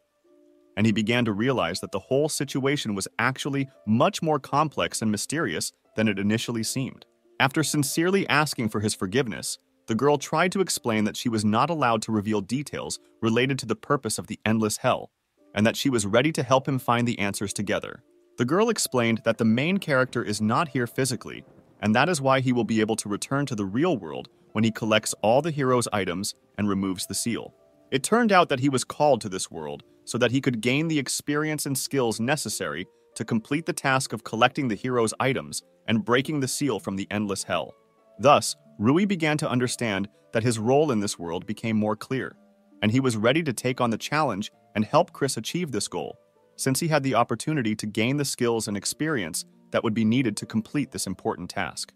And he began to realize that the whole situation was actually much more complex and mysterious than it initially seemed. After sincerely asking for his forgiveness, the girl tried to explain that she was not allowed to reveal details related to the purpose of the Endless Hell, and that she was ready to help him find the answers together. The girl explained that the main character is not here physically, and that is why he will be able to return to the real world when he collects all the hero's items and removes the seal. It turned out that he was called to this world so that he could gain the experience and skills necessary to complete the task of collecting the hero's items and breaking the seal from the Endless Hell. Thus, Rui began to understand that his role in this world became more clear, and he was ready to take on the challenge and help Chris achieve this goal, since he had the opportunity to gain the skills and experience that would be needed to complete this important task.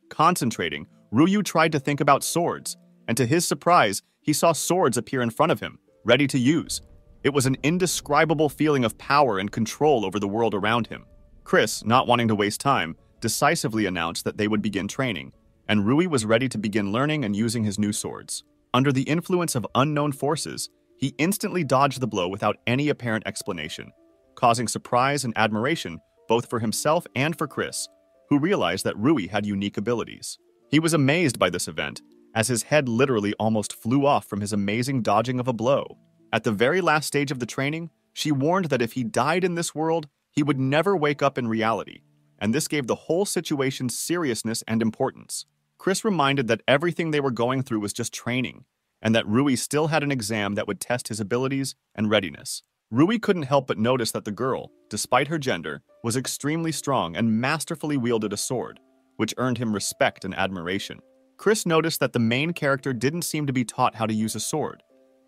Concentrating, Ryu tried to think about swords, and to his surprise, he saw swords appear in front of him, ready to use. It was an indescribable feeling of power and control over the world around him. Chris, not wanting to waste time, decisively announced that they would begin training, and Rui was ready to begin learning and using his new swords. Under the influence of unknown forces, he instantly dodged the blow without any apparent explanation, causing surprise and admiration both for himself and for Chris, who realized that Rui had unique abilities. He was amazed by this event as his head literally almost flew off from his amazing dodging of a blow. At the very last stage of the training, she warned that if he died in this world, he would never wake up in reality, and this gave the whole situation seriousness and importance. Chris reminded that everything they were going through was just training, and that Rui still had an exam that would test his abilities and readiness. Rui couldn't help but notice that the girl, despite her gender, was extremely strong and masterfully wielded a sword, which earned him respect and admiration. Chris noticed that the main character didn't seem to be taught how to use a sword,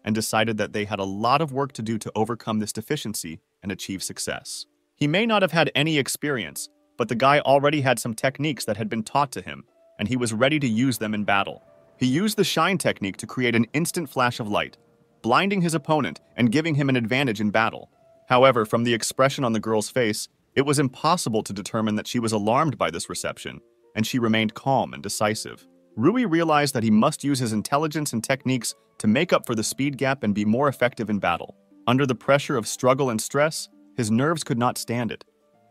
and decided that they had a lot of work to do to overcome this deficiency and achieve success. He may not have had any experience, but the guy already had some techniques that had been taught to him, and he was ready to use them in battle. He used the shine technique to create an instant flash of light, blinding his opponent and giving him an advantage in battle. However, from the expression on the girl's face, it was impossible to determine that she was alarmed by this reception, and she remained calm and decisive. Rui realized that he must use his intelligence and techniques to make up for the speed gap and be more effective in battle. Under the pressure of struggle and stress, his nerves could not stand it,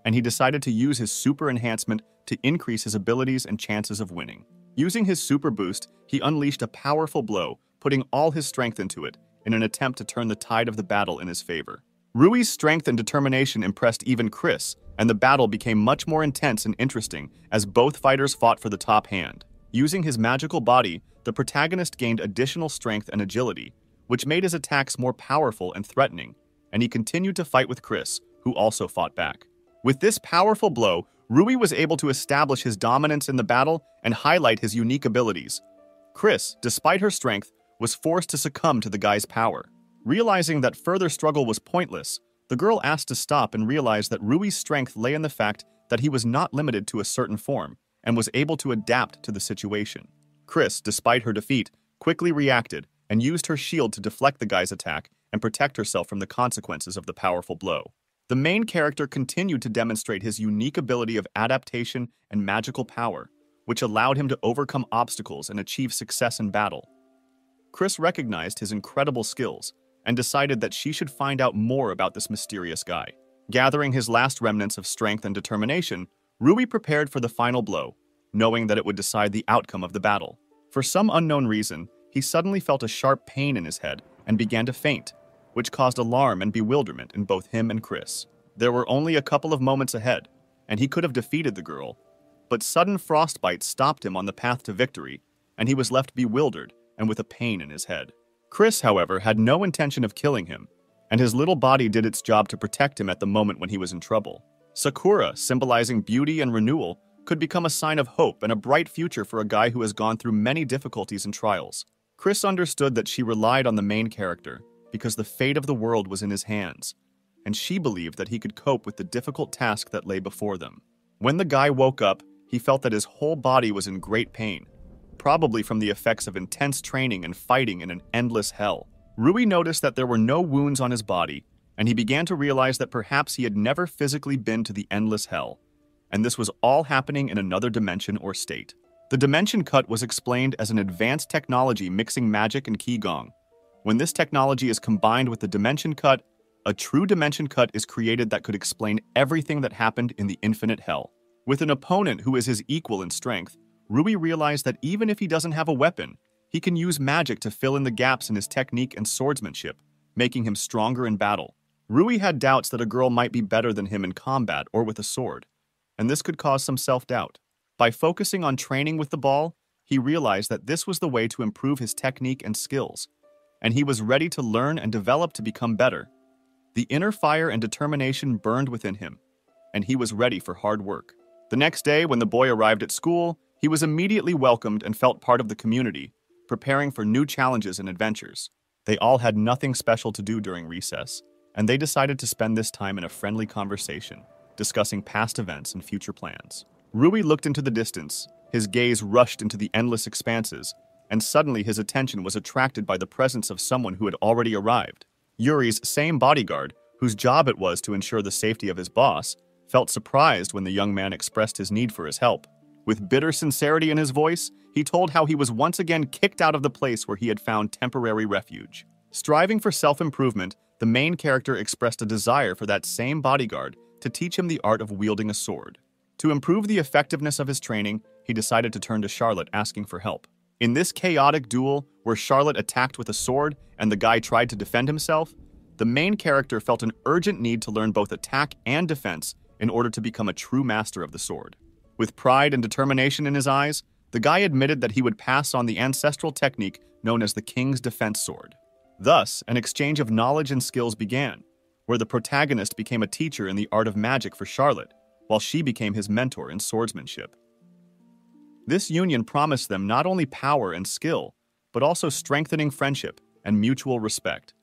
and he decided to use his super enhancement to increase his abilities and chances of winning. Using his super boost, he unleashed a powerful blow, putting all his strength into it, in an attempt to turn the tide of the battle in his favor. Rui's strength and determination impressed even Chris, and the battle became much more intense and interesting as both fighters fought for the top hand. Using his magical body, the protagonist gained additional strength and agility, which made his attacks more powerful and threatening, and he continued to fight with Chris, who also fought back. With this powerful blow, Rui was able to establish his dominance in the battle and highlight his unique abilities. Chris, despite her strength, was forced to succumb to the guy's power. Realizing that further struggle was pointless, the girl asked to stop and realized that Rui's strength lay in the fact that he was not limited to a certain form and was able to adapt to the situation. Chris, despite her defeat, quickly reacted and used her shield to deflect the guy's attack and protect herself from the consequences of the powerful blow. The main character continued to demonstrate his unique ability of adaptation and magical power, which allowed him to overcome obstacles and achieve success in battle. Chris recognized his incredible skills and decided that she should find out more about this mysterious guy. Gathering his last remnants of strength and determination, Rui prepared for the final blow, knowing that it would decide the outcome of the battle. For some unknown reason, he suddenly felt a sharp pain in his head and began to faint, which caused alarm and bewilderment in both him and Chris. There were only a couple of moments ahead, and he could have defeated the girl, but sudden frostbite stopped him on the path to victory, and he was left bewildered and with a pain in his head. Chris, however, had no intention of killing him, and his little body did its job to protect him at the moment when he was in trouble. Sakura, symbolizing beauty and renewal, could become a sign of hope and a bright future for a guy who has gone through many difficulties and trials. Chris understood that she relied on the main character because the fate of the world was in his hands, and she believed that he could cope with the difficult task that lay before them. When the guy woke up, he felt that his whole body was in great pain, probably from the effects of intense training and fighting in an endless hell. Rui noticed that there were no wounds on his body, and he began to realize that perhaps he had never physically been to the endless hell, and this was all happening in another dimension or state. The dimension cut was explained as an advanced technology mixing magic and qigong. When this technology is combined with the dimension cut, a true dimension cut is created that could explain everything that happened in the infinite hell. With an opponent who is his equal in strength, Rui realized that even if he doesn't have a weapon, he can use magic to fill in the gaps in his technique and swordsmanship, making him stronger in battle. Rui had doubts that a girl might be better than him in combat or with a sword, and this could cause some self-doubt. By focusing on training with the ball, he realized that this was the way to improve his technique and skills, and he was ready to learn and develop to become better. The inner fire and determination burned within him, and he was ready for hard work. The next day, when the boy arrived at school, he was immediately welcomed and felt part of the community, preparing for new challenges and adventures. They all had nothing special to do during recess, and they decided to spend this time in a friendly conversation, discussing past events and future plans. Rui looked into the distance, his gaze rushed into the endless expanses, and suddenly his attention was attracted by the presence of someone who had already arrived. Yuri's same bodyguard, whose job it was to ensure the safety of his boss, felt surprised when the young man expressed his need for his help. With bitter sincerity in his voice, he told how he was once again kicked out of the place where he had found temporary refuge. Striving for self-improvement, the main character expressed a desire for that same bodyguard to teach him the art of wielding a sword. To improve the effectiveness of his training, he decided to turn to Charlotte asking for help. In this chaotic duel, where Charlotte attacked with a sword and the guy tried to defend himself, the main character felt an urgent need to learn both attack and defense in order to become a true master of the sword. With pride and determination in his eyes, the guy admitted that he would pass on the ancestral technique known as the King's Defense Sword. Thus, an exchange of knowledge and skills began, where the protagonist became a teacher in the art of magic for Charlotte, while she became his mentor in swordsmanship. This union promised them not only power and skill, but also strengthening friendship and mutual respect.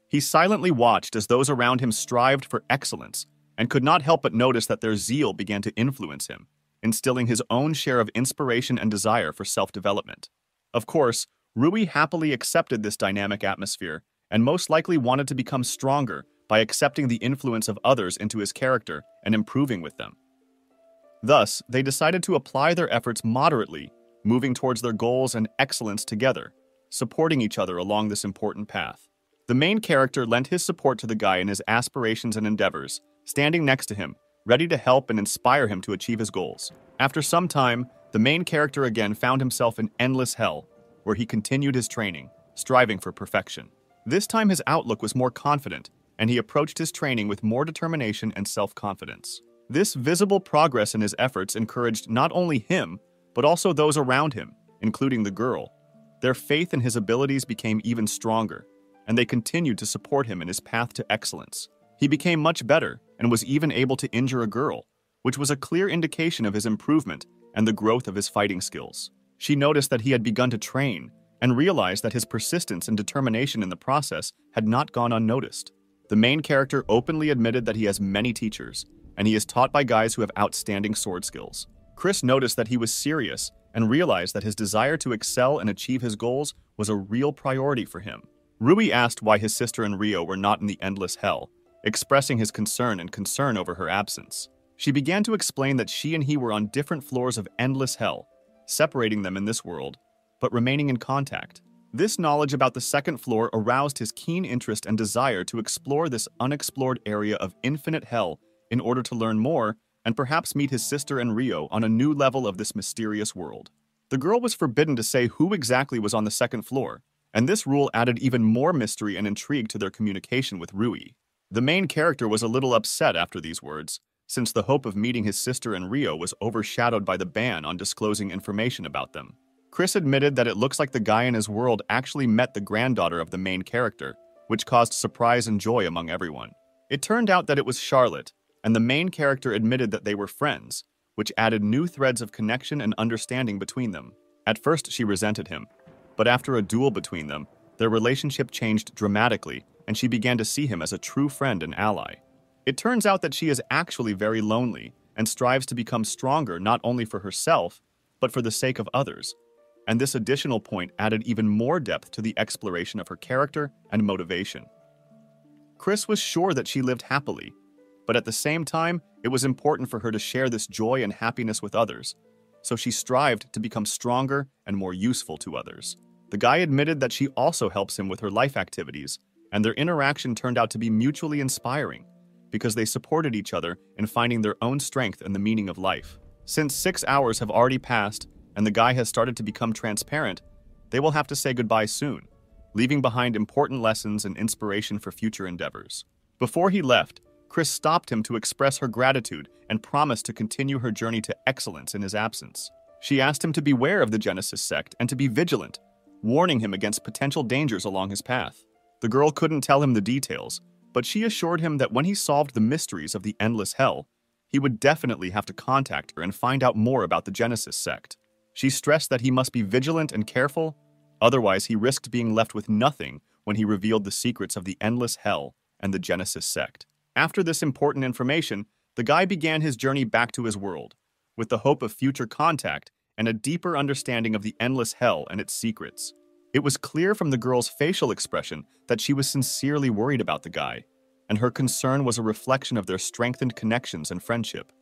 He silently watched as those around him strived for excellence and could not help but notice that their zeal began to influence him, instilling his own share of inspiration and desire for self-development. Of course, Rui happily accepted this dynamic atmosphere and most likely wanted to become stronger by accepting the influence of others into his character and improving with them. Thus, they decided to apply their efforts moderately, moving towards their goals and excellence together, supporting each other along this important path. The main character lent his support to the guy in his aspirations and endeavors, standing next to him, ready to help and inspire him to achieve his goals. After some time, the main character again found himself in endless hell, where he continued his training, striving for perfection. This time his outlook was more confident, and he approached his training with more determination and self-confidence. This visible progress in his efforts encouraged not only him, but also those around him, including the girl. Their faith in his abilities became even stronger, and they continued to support him in his path to excellence. He became much better and was even able to injure a girl, which was a clear indication of his improvement and the growth of his fighting skills. She noticed that he had begun to train and realized that his persistence and determination in the process had not gone unnoticed. The main character openly admitted that he has many teachers, and he is taught by guys who have outstanding sword skills. Chris noticed that he was serious and realized that his desire to excel and achieve his goals was a real priority for him. Rui asked why his sister and Rio were not in the endless hell, expressing his concern over her absence. She began to explain that she and he were on different floors of endless hell, separating them in this world, but remaining in contact. This knowledge about the second floor aroused his keen interest and desire to explore this unexplored area of infinite hell in order to learn more and perhaps meet his sister and Rio on a new level of this mysterious world. The girl was forbidden to say who exactly was on the second floor, and this rule added even more mystery and intrigue to their communication with Rui. The main character was a little upset after these words, since the hope of meeting his sister and Rio was overshadowed by the ban on disclosing information about them. Chris admitted that it looks like the guy in his world actually met the granddaughter of the main character, which caused surprise and joy among everyone. It turned out that it was Charlotte, and the main character admitted that they were friends, which added new threads of connection and understanding between them. At first, she resented him, but after a duel between them, their relationship changed dramatically, and she began to see him as a true friend and ally. It turns out that she is actually very lonely and strives to become stronger not only for herself, but for the sake of others. And this additional point added even more depth to the exploration of her character and motivation. Chris was sure that she lived happily, but at the same time, it was important for her to share this joy and happiness with others, so she strived to become stronger and more useful to others. The guy admitted that she also helps him with her life activities, and their interaction turned out to be mutually inspiring, because they supported each other in finding their own strength and the meaning of life. Since 6 hours have already passed, and the guy has started to become transparent, they will have to say goodbye soon, leaving behind important lessons and inspiration for future endeavors. Before he left, Chris stopped him to express her gratitude and promised to continue her journey to excellence in his absence. She asked him to beware of the Genesis sect and to be vigilant, warning him against potential dangers along his path. The girl couldn't tell him the details, but she assured him that when he solved the mysteries of the endless hell, he would definitely have to contact her and find out more about the Genesis sect. She stressed that he must be vigilant and careful, otherwise he risked being left with nothing when he revealed the secrets of the endless hell and the Genesis sect. After this important information, the guy began his journey back to his world, with the hope of future contact and a deeper understanding of the endless hell and its secrets. It was clear from the girl's facial expression that she was sincerely worried about the guy, and her concern was a reflection of their strengthened connections and friendship.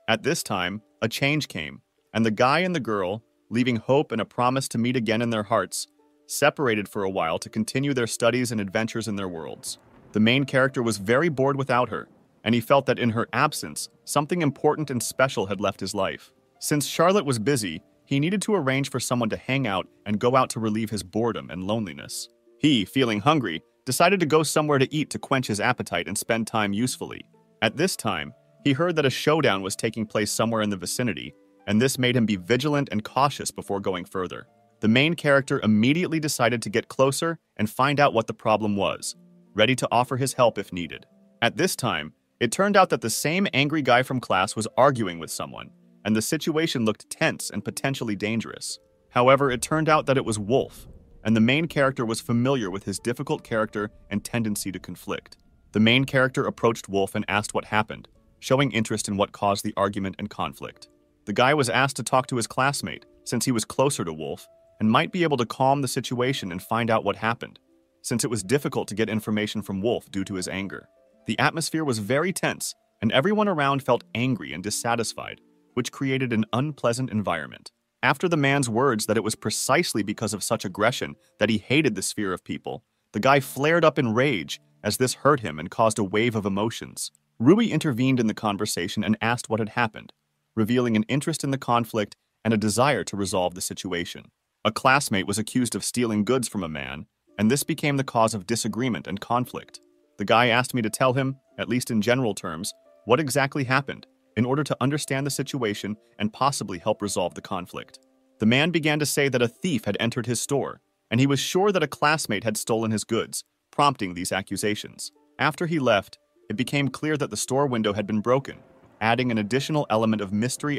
At this time, a change came, and the guy and the girl, leaving hope and a promise to meet again in their hearts, separated for a while to continue their studies and adventures in their worlds. The main character was very bored without her, and he felt that in her absence, something important and special had left his life. Since Charlotte was busy, he needed to arrange for someone to hang out and go out to relieve his boredom and loneliness. He, feeling hungry, decided to go somewhere to eat to quench his appetite and spend time usefully. At this time, he heard that a showdown was taking place somewhere in the vicinity, and this made him be vigilant and cautious before going further. The main character immediately decided to get closer and find out what the problem was, ready to offer his help if needed. At this time, it turned out that the same angry guy from class was arguing with someone, and the situation looked tense and potentially dangerous. However, it turned out that it was Wolf, and the main character was familiar with his difficult character and tendency to conflict. The main character approached Wolf and asked what happened, showing interest in what caused the argument and conflict. The guy was asked to talk to his classmate, since he was closer to Wolf, and might be able to calm the situation and find out what happened, since it was difficult to get information from Wolf due to his anger. The atmosphere was very tense, and everyone around felt angry and dissatisfied, which created an unpleasant environment. After the man's words that it was precisely because of such aggression that he hated the sphere of people, the guy flared up in rage as this hurt him and caused a wave of emotions. Rui intervened in the conversation and asked what had happened, revealing an interest in the conflict and a desire to resolve the situation. A classmate was accused of stealing goods from a man, and this became the cause of disagreement and conflict. The guy asked me to tell him, at least in general terms, what exactly happened, in order to understand the situation and possibly help resolve the conflict. The man began to say that a thief had entered his store, and he was sure that a classmate had stolen his goods, prompting these accusations. After he left, it became clear that the store window had been broken, adding an additional element of mystery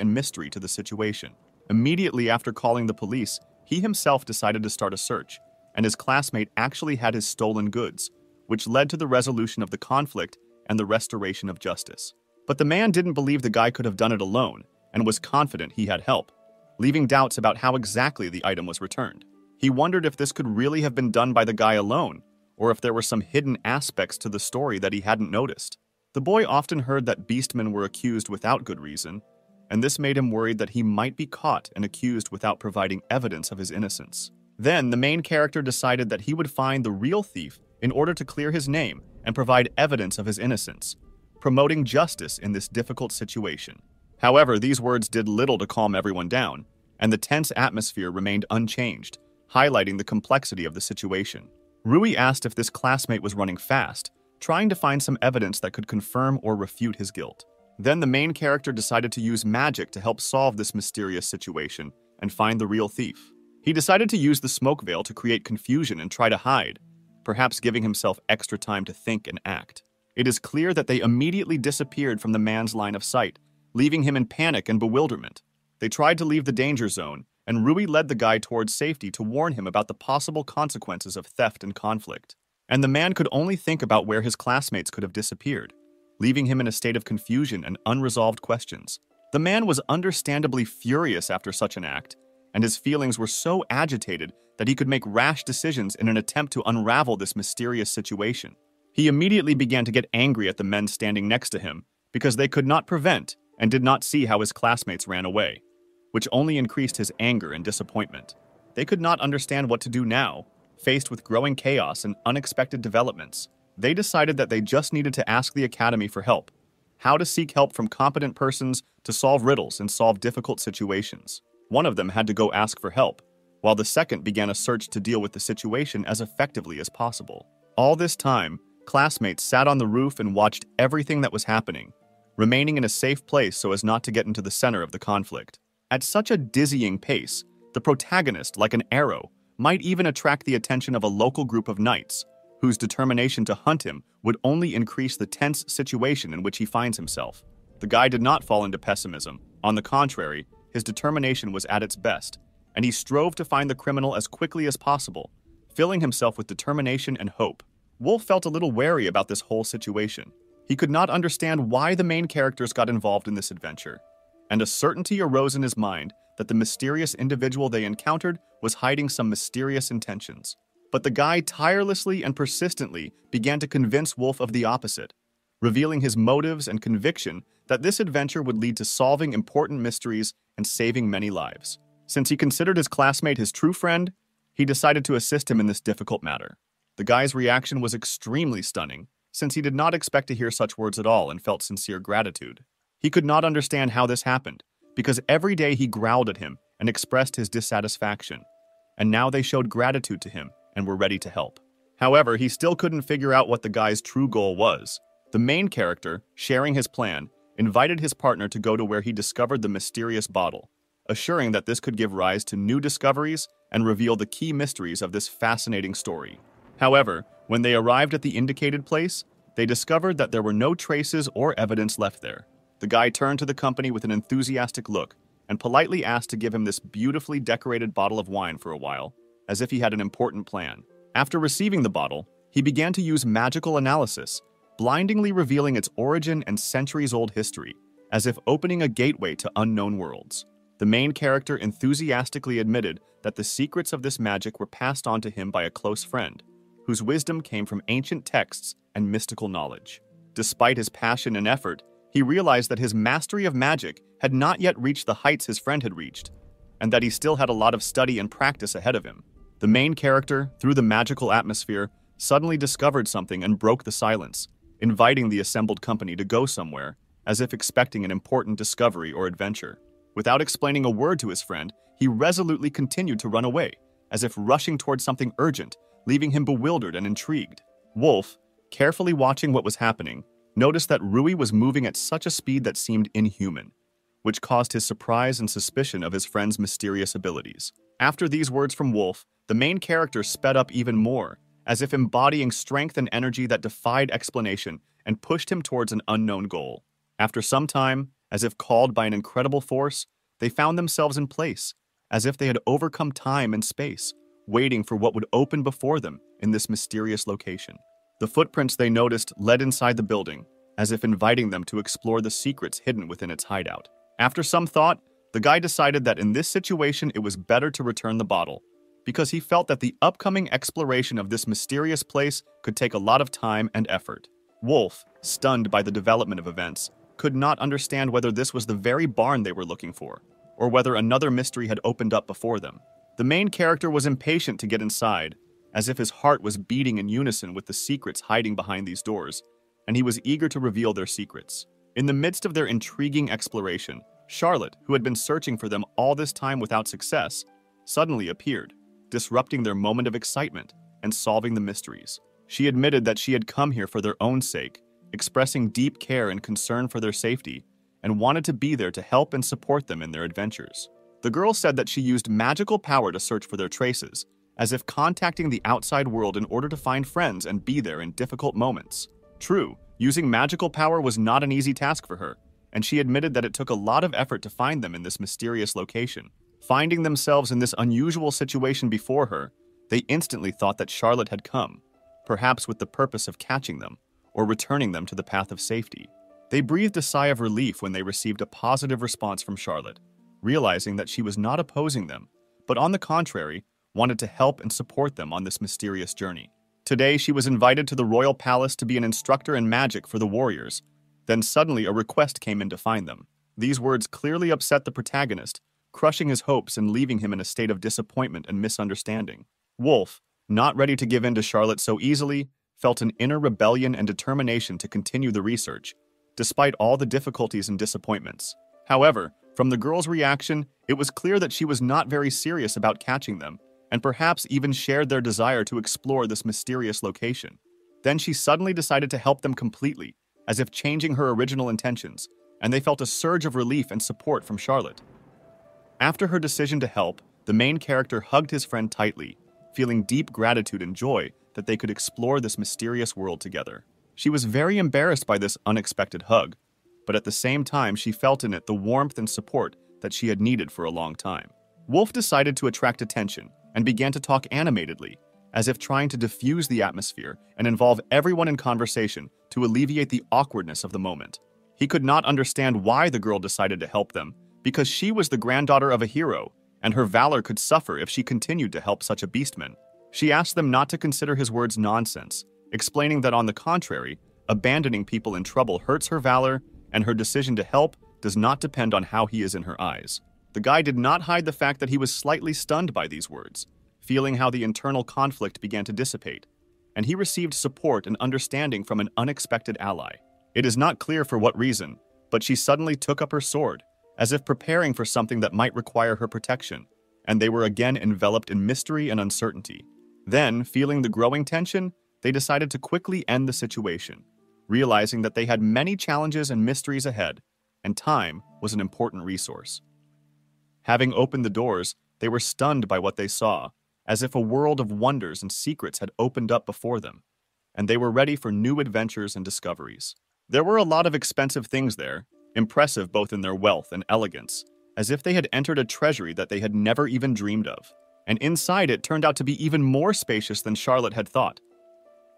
to the situation. Immediately after calling the police, he himself decided to start a search, and his classmate actually had his stolen goods, which led to the resolution of the conflict and the restoration of justice. But the man didn't believe the guy could have done it alone, and was confident he had help, leaving doubts about how exactly the item was returned. He wondered if this could really have been done by the guy alone, or if there were some hidden aspects to the story that he hadn't noticed. The boy often heard that beastmen were accused without good reason, and this made him worried that he might be caught and accused without providing evidence of his innocence. Then, the main character decided that he would find the real thief in order to clear his name and provide evidence of his innocence, promoting justice in this difficult situation. However, these words did little to calm everyone down, and the tense atmosphere remained unchanged, highlighting the complexity of the situation. Rui asked if this classmate was running fast, trying to find some evidence that could confirm or refute his guilt. Then the main character decided to use magic to help solve this mysterious situation and find the real thief. He decided to use the smoke veil to create confusion and try to hide, perhaps giving himself extra time to think and act. It is clear that they immediately disappeared from the man's line of sight, leaving him in panic and bewilderment. They tried to leave the danger zone, and Rui led the guy towards safety to warn him about the possible consequences of theft and conflict. And the man could only think about where his classmates could have disappeared, leaving him in a state of confusion and unresolved questions. The man was understandably furious after such an act, and his feelings were so agitated that he could make rash decisions in an attempt to unravel this mysterious situation. He immediately began to get angry at the men standing next to him because they could not prevent and did not see how his classmates ran away, which only increased his anger and disappointment. They could not understand what to do now, faced with growing chaos and unexpected developments. They decided that they just needed to ask the Academy for help, how to seek help from competent persons to solve riddles and solve difficult situations. One of them had to go ask for help, while the second began a search to deal with the situation as effectively as possible. All this time, classmates sat on the roof and watched everything that was happening, remaining in a safe place so as not to get into the center of the conflict. At such a dizzying pace, the protagonist, like an arrow, might even attract the attention of a local group of knights, whose determination to hunt him would only increase the tense situation in which he finds himself. The guy did not fall into pessimism. On the contrary, his determination was at its best, and he strove to find the criminal as quickly as possible, filling himself with determination and hope. Wolf felt a little wary about this whole situation. He could not understand why the main characters got involved in this adventure, and a certainty arose in his mind that the mysterious individual they encountered was hiding some mysterious intentions. But the guy tirelessly and persistently began to convince Wolf of the opposite, revealing his motives and conviction that this adventure would lead to solving important mysteries and saving many lives. Since he considered his classmate his true friend, he decided to assist him in this difficult matter. The guy's reaction was extremely stunning, since he did not expect to hear such words at all and felt sincere gratitude. He could not understand how this happened, because every day he growled at him and expressed his dissatisfaction, and now they showed gratitude to him and were ready to help. However, he still couldn't figure out what the guy's true goal was. The main character, sharing his plan, invited his partner to go to where he discovered the mysterious bottle, assuring that this could give rise to new discoveries and reveal the key mysteries of this fascinating story. However, when they arrived at the indicated place, they discovered that there were no traces or evidence left there. The guy turned to the company with an enthusiastic look and politely asked to give him this beautifully decorated bottle of wine for a while, as if he had an important plan. After receiving the bottle, he began to use magical analysis, blindingly revealing its origin and centuries-old history, as if opening a gateway to unknown worlds. The main character enthusiastically admitted that the secrets of this magic were passed on to him by a close friend, whose wisdom came from ancient texts and mystical knowledge. Despite his passion and effort, he realized that his mastery of magic had not yet reached the heights his friend had reached, and that he still had a lot of study and practice ahead of him. The main character, through the magical atmosphere, suddenly discovered something and broke the silence, inviting the assembled company to go somewhere, as if expecting an important discovery or adventure. Without explaining a word to his friend, he resolutely continued to run away, as if rushing towards something urgent, leaving him bewildered and intrigued. Wolf, carefully watching what was happening, noticed that Rui was moving at such a speed that seemed inhuman, which caused his surprise and suspicion of his friend's mysterious abilities. After these words from Wolf, the main character sped up even more, as if embodying strength and energy that defied explanation and pushed him towards an unknown goal. After some time, as if called by an incredible force, they found themselves in place, as if they had overcome time and space, waiting for what would open before them in this mysterious location. The footprints they noticed led inside the building, as if inviting them to explore the secrets hidden within its hideout. After some thought, the guy decided that in this situation it was better to return the bottle, because he felt that the upcoming exploration of this mysterious place could take a lot of time and effort. Wolf, stunned by the development of events, could not understand whether this was the very barn they were looking for, or whether another mystery had opened up before them. The main character was impatient to get inside, as if his heart was beating in unison with the secrets hiding behind these doors, and he was eager to reveal their secrets. In the midst of their intriguing exploration, Charlotte, who had been searching for them all this time without success, suddenly appeared, disrupting their moment of excitement and solving the mysteries. She admitted that she had come here for their own sake, expressing deep care and concern for their safety, and wanted to be there to help and support them in their adventures. The girl said that she used magical power to search for their traces, as if contacting the outside world in order to find friends and be there in difficult moments. True, using magical power was not an easy task for her, and she admitted that it took a lot of effort to find them in this mysterious location. Finding themselves in this unusual situation before her, they instantly thought that Charlotte had come, perhaps with the purpose of catching them, or returning them to the path of safety. They breathed a sigh of relief when they received a positive response from Charlotte, realizing that she was not opposing them, but on the contrary, wanted to help and support them on this mysterious journey. Today, she was invited to the royal palace to be an instructor in magic for the warriors. Then suddenly a request came in to find them. These words clearly upset the protagonist, crushing his hopes and leaving him in a state of disappointment and misunderstanding. Wolf, not ready to give in to Charlotte so easily, felt an inner rebellion and determination to continue the research, despite all the difficulties and disappointments. However, from the girl's reaction, it was clear that she was not very serious about catching them, and perhaps even shared their desire to explore this mysterious location. Then she suddenly decided to help them completely, as if changing her original intentions, and they felt a surge of relief and support from Charlotte. After her decision to help, the main character hugged his friend tightly, feeling deep gratitude and joy that they could explore this mysterious world together. She was very embarrassed by this unexpected hug, but at the same time she felt in it the warmth and support that she had needed for a long time. Wolf decided to attract attention and began to talk animatedly, as if trying to diffuse the atmosphere and involve everyone in conversation to alleviate the awkwardness of the moment. He could not understand why the girl decided to help them, because she was the granddaughter of a hero, and her valor could suffer if she continued to help such a beastman. She asked them not to consider his words nonsense, explaining that on the contrary, abandoning people in trouble hurts her valor, and her decision to help does not depend on how he is in her eyes. The guy did not hide the fact that he was slightly stunned by these words, feeling how the internal conflict began to dissipate, and he received support and understanding from an unexpected ally. It is not clear for what reason, but she suddenly took up her sword, as if preparing for something that might require her protection, and they were again enveloped in mystery and uncertainty. Then, feeling the growing tension, they decided to quickly end the situation, realizing that they had many challenges and mysteries ahead, and time was an important resource. Having opened the doors, they were stunned by what they saw, as if a world of wonders and secrets had opened up before them, and they were ready for new adventures and discoveries. There were a lot of expensive things there, impressive both in their wealth and elegance, as if they had entered a treasury that they had never even dreamed of. And inside it turned out to be even more spacious than Charlotte had thought.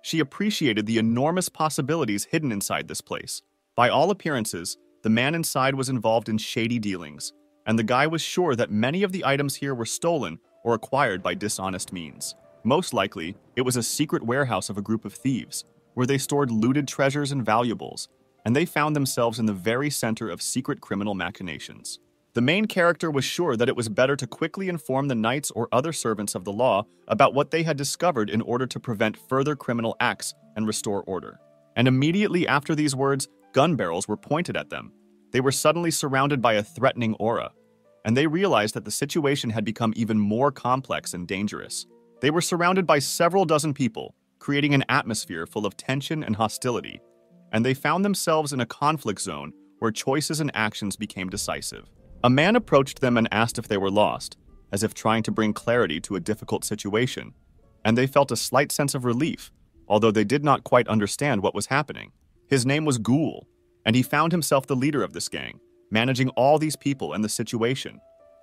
She appreciated the enormous possibilities hidden inside this place. By all appearances, the man inside was involved in shady dealings, and the guy was sure that many of the items here were stolen or acquired by dishonest means. Most likely, it was a secret warehouse of a group of thieves, where they stored looted treasures and valuables, and they found themselves in the very center of secret criminal machinations. The main character was sure that it was better to quickly inform the knights or other servants of the law about what they had discovered in order to prevent further criminal acts and restore order. And immediately after these words, gun barrels were pointed at them. They were suddenly surrounded by a threatening aura, and they realized that the situation had become even more complex and dangerous. They were surrounded by several dozen people, creating an atmosphere full of tension and hostility, and they found themselves in a conflict zone where choices and actions became decisive. A man approached them and asked if they were lost, as if trying to bring clarity to a difficult situation, and they felt a slight sense of relief, although they did not quite understand what was happening. His name was Ghoul, and he found himself the leader of this gang, managing all these people and the situation,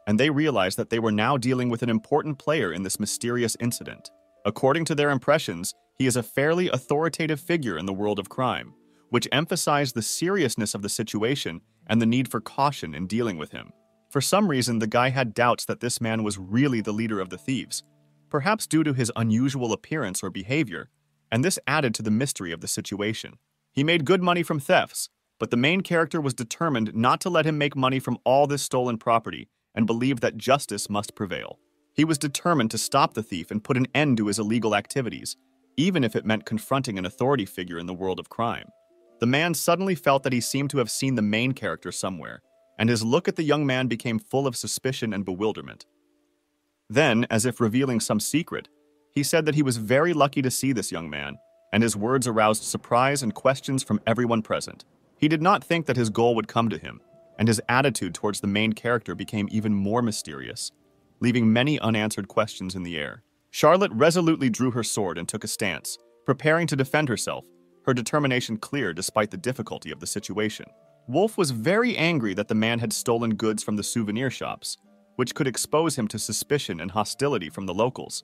and they realized that they were now dealing with an important player in this mysterious incident. According to their impressions, he is a fairly authoritative figure in the world of crime, which emphasized the seriousness of the situation and the need for caution in dealing with him. For some reason, the guy had doubts that this man was really the leader of the thieves, perhaps due to his unusual appearance or behavior, and this added to the mystery of the situation. He made good money from thefts, but the main character was determined not to let him make money from all this stolen property and believed that justice must prevail. He was determined to stop the thief and put an end to his illegal activities, even if it meant confronting an authority figure in the world of crime. The man suddenly felt that he seemed to have seen the main character somewhere, and his look at the young man became full of suspicion and bewilderment. Then, as if revealing some secret, he said that he was very lucky to see this young man, and his words aroused surprise and questions from everyone present. He did not think that his goal would come to him, and his attitude towards the main character became even more mysterious, leaving many unanswered questions in the air. Charlotte resolutely drew her sword and took a stance, preparing to defend herself, her determination clear despite the difficulty of the situation. Wolf was very angry that the man had stolen goods from the souvenir shops, which could expose him to suspicion and hostility from the locals,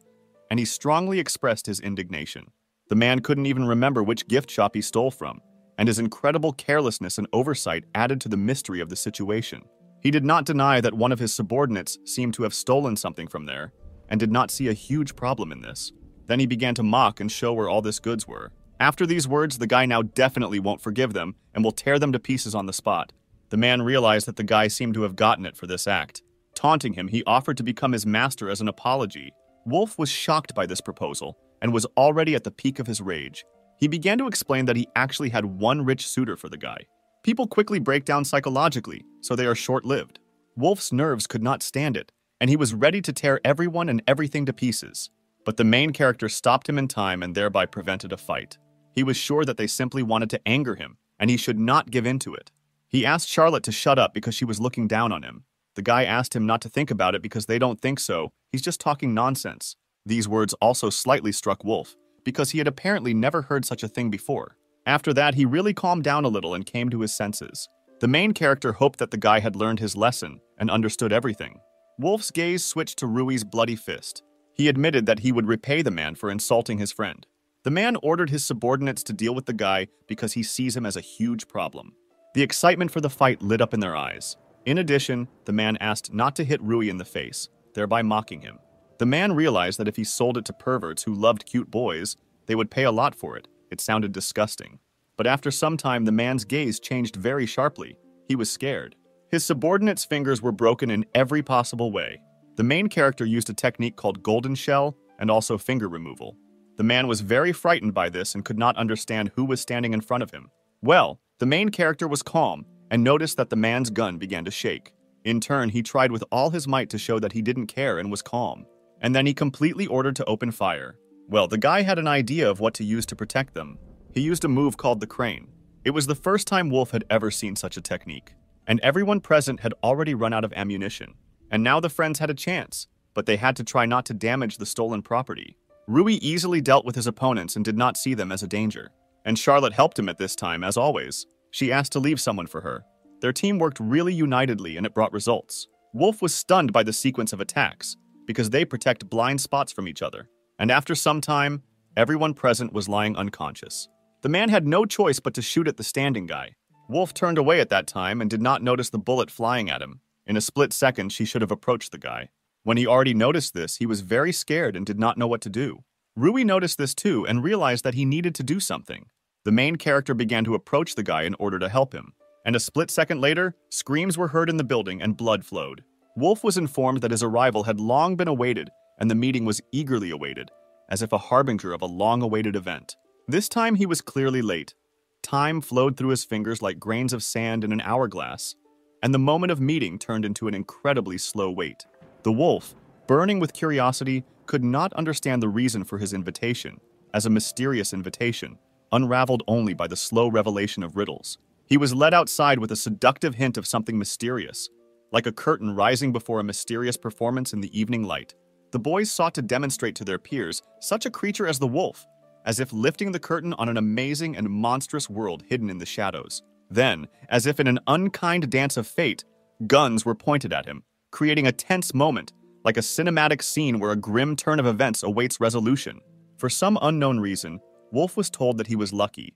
and he strongly expressed his indignation. The man couldn't even remember which gift shop he stole from, and his incredible carelessness and oversight added to the mystery of the situation. He did not deny that one of his subordinates seemed to have stolen something from there, and did not see a huge problem in this. Then he began to mock and show where all this goods were. After these words, the guy now definitely won't forgive them and will tear them to pieces on the spot. The man realized that the guy seemed to have gotten it for this act. Taunting him, he offered to become his master as an apology. Wolf was shocked by this proposal and was already at the peak of his rage. He began to explain that he actually had one rich suitor for the guy. People quickly break down psychologically, so they are short-lived. Wolf's nerves could not stand it, and he was ready to tear everyone and everything to pieces. But the main character stopped him in time and thereby prevented a fight. He was sure that they simply wanted to anger him, and he should not give in to it. He asked Charlotte to shut up because she was looking down on him. The guy asked him not to think about it because they don't think so. He's just talking nonsense. These words also slightly struck Wolf, because he had apparently never heard such a thing before. After that, he really calmed down a little and came to his senses. The main character hoped that the guy had learned his lesson and understood everything. Wolf's gaze switched to Rui's bloody fist. He admitted that he would repay the man for insulting his friend. The man ordered his subordinates to deal with the guy because he sees him as a huge problem. The excitement for the fight lit up in their eyes. In addition, the man asked not to hit Rui in the face, thereby mocking him. The man realized that if he sold it to perverts who loved cute boys, they would pay a lot for it. It sounded disgusting. But after some time, the man's gaze changed very sharply. He was scared. His subordinates' fingers were broken in every possible way. The main character used a technique called golden shell and also finger removal. The man was very frightened by this and could not understand who was standing in front of him. Well, the main character was calm and noticed that the man's gun began to shake. In turn, he tried with all his might to show that he didn't care and was calm. And then he completely ordered to open fire. Well, the guy had an idea of what to use to protect them. He used a move called the crane. It was the first time Wolf had ever seen such a technique. And everyone present had already run out of ammunition. And now the friends had a chance, but they had to try not to damage the stolen property. Rui easily dealt with his opponents and did not see them as a danger. And Charlotte helped him at this time, as always. She asked to leave someone for her. Their team worked really unitedly and it brought results. Wolf was stunned by the sequence of attacks, because they protect blind spots from each other. And after some time, everyone present was lying unconscious. The man had no choice but to shoot at the standing guy. Wolf turned away at that time and did not notice the bullet flying at him. In a split second, she should have approached the guy. When he already noticed this, he was very scared and did not know what to do. Rui noticed this too and realized that he needed to do something. The main character began to approach the guy in order to help him. And a split second later, screams were heard in the building and blood flowed. Wolf was informed that his arrival had long been awaited and the meeting was eagerly awaited, as if a harbinger of a long-awaited event. This time he was clearly late. Time flowed through his fingers like grains of sand in an hourglass, and the moment of meeting turned into an incredibly slow wait. The wolf, burning with curiosity, could not understand the reason for his invitation, as a mysterious invitation, unraveled only by the slow revelation of riddles. He was led outside with a seductive hint of something mysterious, like a curtain rising before a mysterious performance in the evening light. The boys sought to demonstrate to their peers such a creature as the wolf, as if lifting the curtain on an amazing and monstrous world hidden in the shadows. Then, as if in an unkind dance of fate, guns were pointed at him, creating a tense moment, like a cinematic scene where a grim turn of events awaits resolution. For some unknown reason, Wolf was told that he was lucky,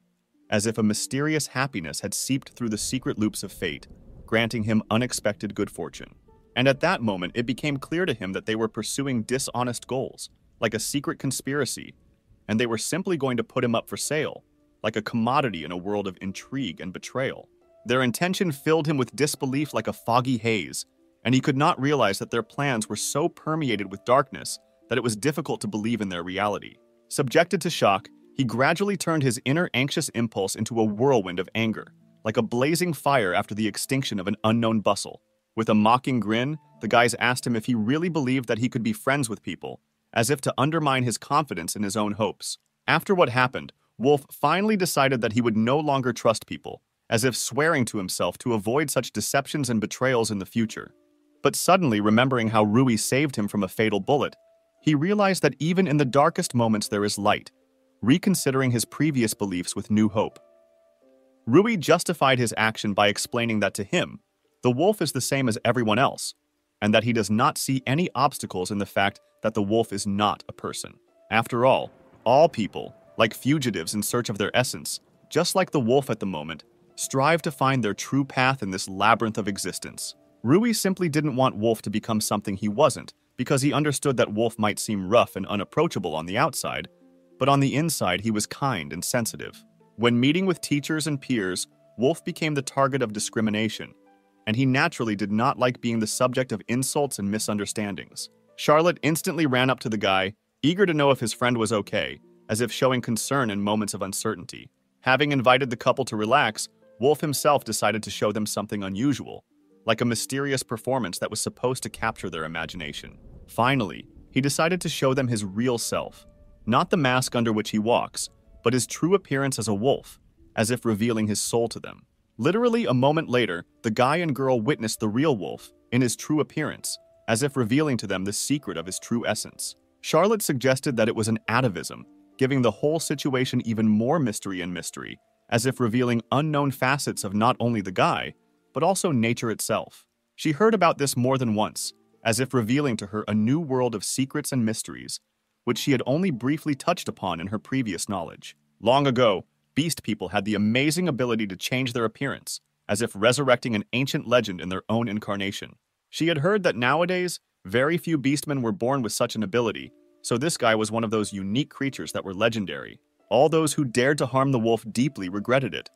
as if a mysterious happiness had seeped through the secret loops of fate, granting him unexpected good fortune. And at that moment, it became clear to him that they were pursuing dishonest goals, like a secret conspiracy, and they were simply going to put him up for sale, like a commodity in a world of intrigue and betrayal. Their intention filled him with disbelief like a foggy haze, and he could not realize that their plans were so permeated with darkness that it was difficult to believe in their reality. Subjected to shock, he gradually turned his inner anxious impulse into a whirlwind of anger, like a blazing fire after the extinction of an unknown bustle. With a mocking grin, the guys asked him if he really believed that he could be friends with people, as if to undermine his confidence in his own hopes. After what happened, Wolf finally decided that he would no longer trust people, as if swearing to himself to avoid such deceptions and betrayals in the future. But suddenly, remembering how Rui saved him from a fatal bullet, he realized that even in the darkest moments there is light, reconsidering his previous beliefs with new hope. Rui justified his action by explaining that to him, the wolf is the same as everyone else, and that he does not see any obstacles in the fact that the wolf is not a person. After all people, like fugitives in search of their essence, just like the wolf at the moment, strive to find their true path in this labyrinth of existence. Rui simply didn't want Wolf to become something he wasn't, because he understood that Wolf might seem rough and unapproachable on the outside, but on the inside he was kind and sensitive. When meeting with teachers and peers, Wolf became the target of discrimination, and he naturally did not like being the subject of insults and misunderstandings. Charlotte instantly ran up to the guy, eager to know if his friend was okay, as if showing concern in moments of uncertainty. Having invited the couple to relax, Wolf himself decided to show them something unusual, like a mysterious performance that was supposed to capture their imagination. Finally, he decided to show them his real self, not the mask under which he walks, but his true appearance as a wolf, as if revealing his soul to them. Literally a moment later, the guy and girl witnessed the real wolf in his true appearance, as if revealing to them the secret of his true essence. Charlotte suggested that it was an atavism, giving the whole situation even more mystery, as if revealing unknown facets of not only the guy, but also nature itself. She heard about this more than once, as if revealing to her a new world of secrets and mysteries, which she had only briefly touched upon in her previous knowledge. Long ago, beast people had the amazing ability to change their appearance, as if resurrecting an ancient legend in their own incarnation. She had heard that nowadays, very few beastmen were born with such an ability, so this guy was one of those unique creatures that were legendary. All those who dared to harm the wolf deeply regretted it,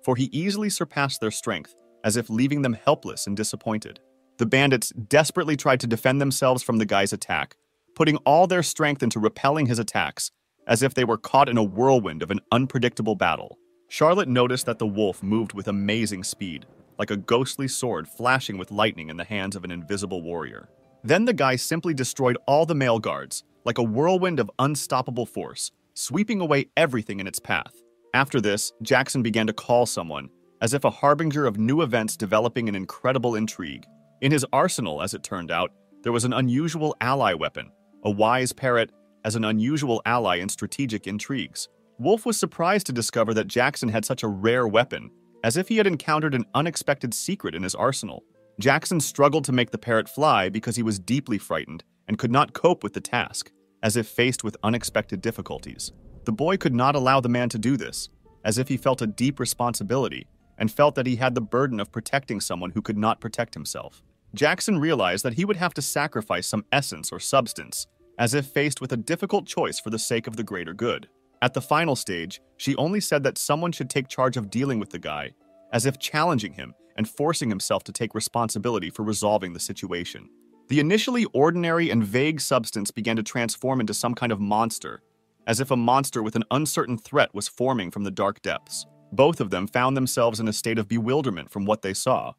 for he easily surpassed their strength, as if leaving them helpless and disappointed. The bandits desperately tried to defend themselves from the guy's attack, putting all their strength into repelling his attacks, as if they were caught in a whirlwind of an unpredictable battle. Charlotte noticed that the wolf moved with amazing speed, like a ghostly sword flashing with lightning in the hands of an invisible warrior. Then the guy simply destroyed all the male guards, like a whirlwind of unstoppable force, sweeping away everything in its path. After this, Jackson began to call someone, as if a harbinger of new events developing an incredible intrigue. In his arsenal, as it turned out, there was an unusual ally weapon, a wise parrot as an unusual ally in strategic intrigues. Wolf was surprised to discover that Jackson had such a rare weapon, as if he had encountered an unexpected secret in his arsenal. Jackson struggled to make the parrot fly because he was deeply frightened and could not cope with the task, as if faced with unexpected difficulties. The boy could not allow the man to do this, as if he felt a deep responsibility and felt that he had the burden of protecting someone who could not protect himself. Jackson realized that he would have to sacrifice some essence or substance, as if faced with a difficult choice for the sake of the greater good. At the final stage, she only said that someone should take charge of dealing with the guy, as if challenging him and forcing himself to take responsibility for resolving the situation. The initially ordinary and vague substance began to transform into some kind of monster, as if a monster with an uncertain threat was forming from the dark depths. Both of them found themselves in a state of bewilderment from what they saw,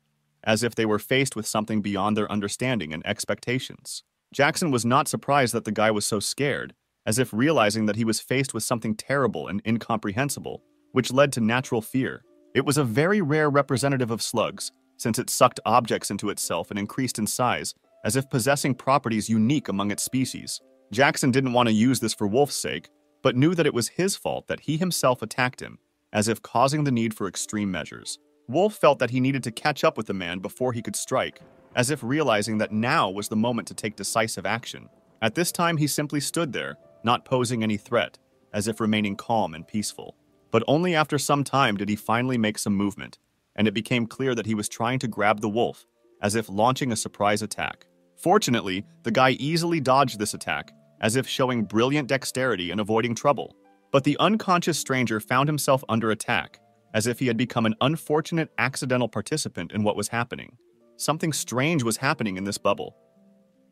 as if they were faced with something beyond their understanding and expectations. Jackson was not surprised that the guy was so scared, as if realizing that he was faced with something terrible and incomprehensible, which led to natural fear. It was a very rare representative of slugs, since it sucked objects into itself and increased in size, as if possessing properties unique among its species. Jackson didn't want to use this for Wolf's sake, but knew that it was his fault that he himself attacked him, as if causing the need for extreme measures. Wolf felt that he needed to catch up with the man before he could strike, as if realizing that now was the moment to take decisive action. At this time, he simply stood there, not posing any threat, as if remaining calm and peaceful. But only after some time did he finally make some movement, and it became clear that he was trying to grab the wolf, as if launching a surprise attack. Fortunately, the guy easily dodged this attack, as if showing brilliant dexterity and avoiding trouble. But the unconscious stranger found himself under attack, as if he had become an unfortunate accidental participant in what was happening. Something strange was happening in this bubble.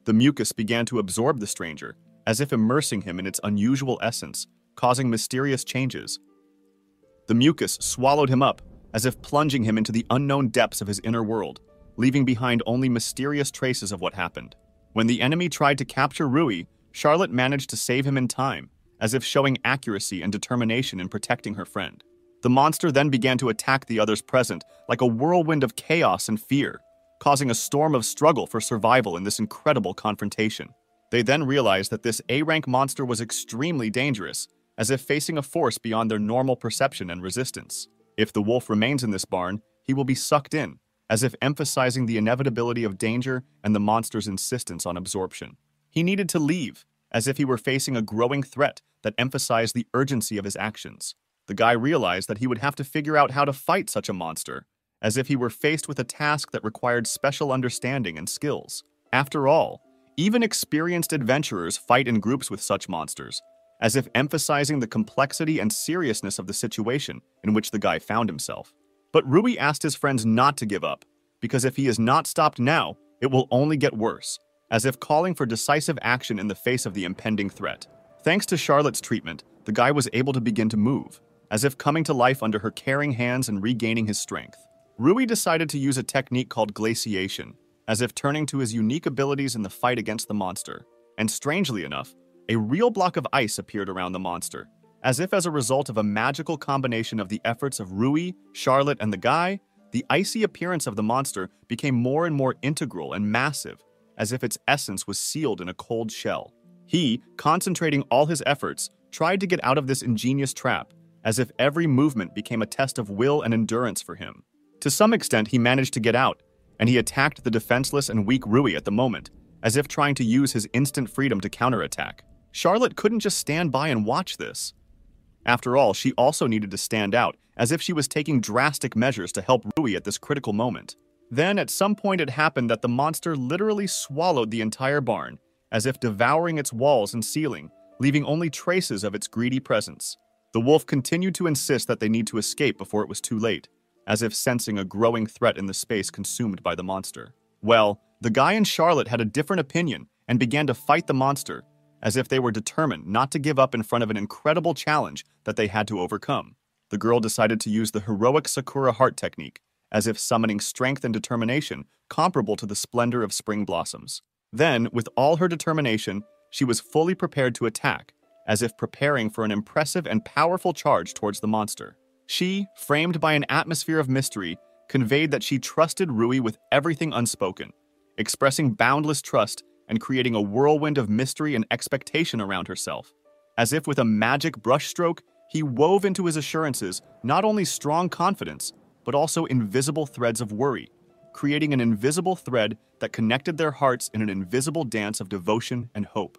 The mucus began to absorb the stranger, as if immersing him in its unusual essence, causing mysterious changes. The mucus swallowed him up, as if plunging him into the unknown depths of his inner world, leaving behind only mysterious traces of what happened. When the enemy tried to capture Rui, Charlotte managed to save him in time, as if showing accuracy and determination in protecting her friend. The monster then began to attack the others present like a whirlwind of chaos and fear, causing a storm of struggle for survival in this incredible confrontation. They then realized that this A-rank monster was extremely dangerous, as if facing a force beyond their normal perception and resistance. If the wolf remains in this barn, he will be sucked in, as if emphasizing the inevitability of danger and the monster's insistence on absorption. He needed to leave, as if he were facing a growing threat that emphasized the urgency of his actions. The guy realized that he would have to figure out how to fight such a monster, as if he were faced with a task that required special understanding and skills. After all, even experienced adventurers fight in groups with such monsters, as if emphasizing the complexity and seriousness of the situation in which the guy found himself. But Rui asked his friends not to give up, because if he is not stopped now, it will only get worse, as if calling for decisive action in the face of the impending threat. Thanks to Charlotte's treatment, the guy was able to begin to move, as if coming to life under her caring hands and regaining his strength. Rui decided to use a technique called glaciation, as if turning to his unique abilities in the fight against the monster. And strangely enough, a real block of ice appeared around the monster, as if as a result of a magical combination of the efforts of Rui, Charlotte, and the guy, the icy appearance of the monster became more and more integral and massive, as if its essence was sealed in a cold shell. He, concentrating all his efforts, tried to get out of this ingenious trap, as if every movement became a test of will and endurance for him. To some extent, he managed to get out, and he attacked the defenseless and weak Rui at the moment, as if trying to use his instant freedom to counterattack. Charlotte couldn't just stand by and watch this. After all, she also needed to stand out, as if she was taking drastic measures to help Rui at this critical moment. Then, at some point, it happened that the monster literally swallowed the entire barn, as if devouring its walls and ceiling, leaving only traces of its greedy presence. The wolf continued to insist that they need to escape before it was too late, as if sensing a growing threat in the space consumed by the monster. Well, the guy and Charlotte had a different opinion and began to fight the monster, as if they were determined not to give up in front of an incredible challenge that they had to overcome. The girl decided to use the heroic Sakura heart technique, as if summoning strength and determination comparable to the splendor of spring blossoms. Then, with all her determination, she was fully prepared to attack, as if preparing for an impressive and powerful charge towards the monster. She, framed by an atmosphere of mystery, conveyed that she trusted Rui with everything unspoken, expressing boundless trust and creating a whirlwind of mystery and expectation around herself. As if with a magic brushstroke, he wove into his assurances not only strong confidence, but also invisible threads of worry, creating an invisible thread that connected their hearts in an invisible dance of devotion and hope.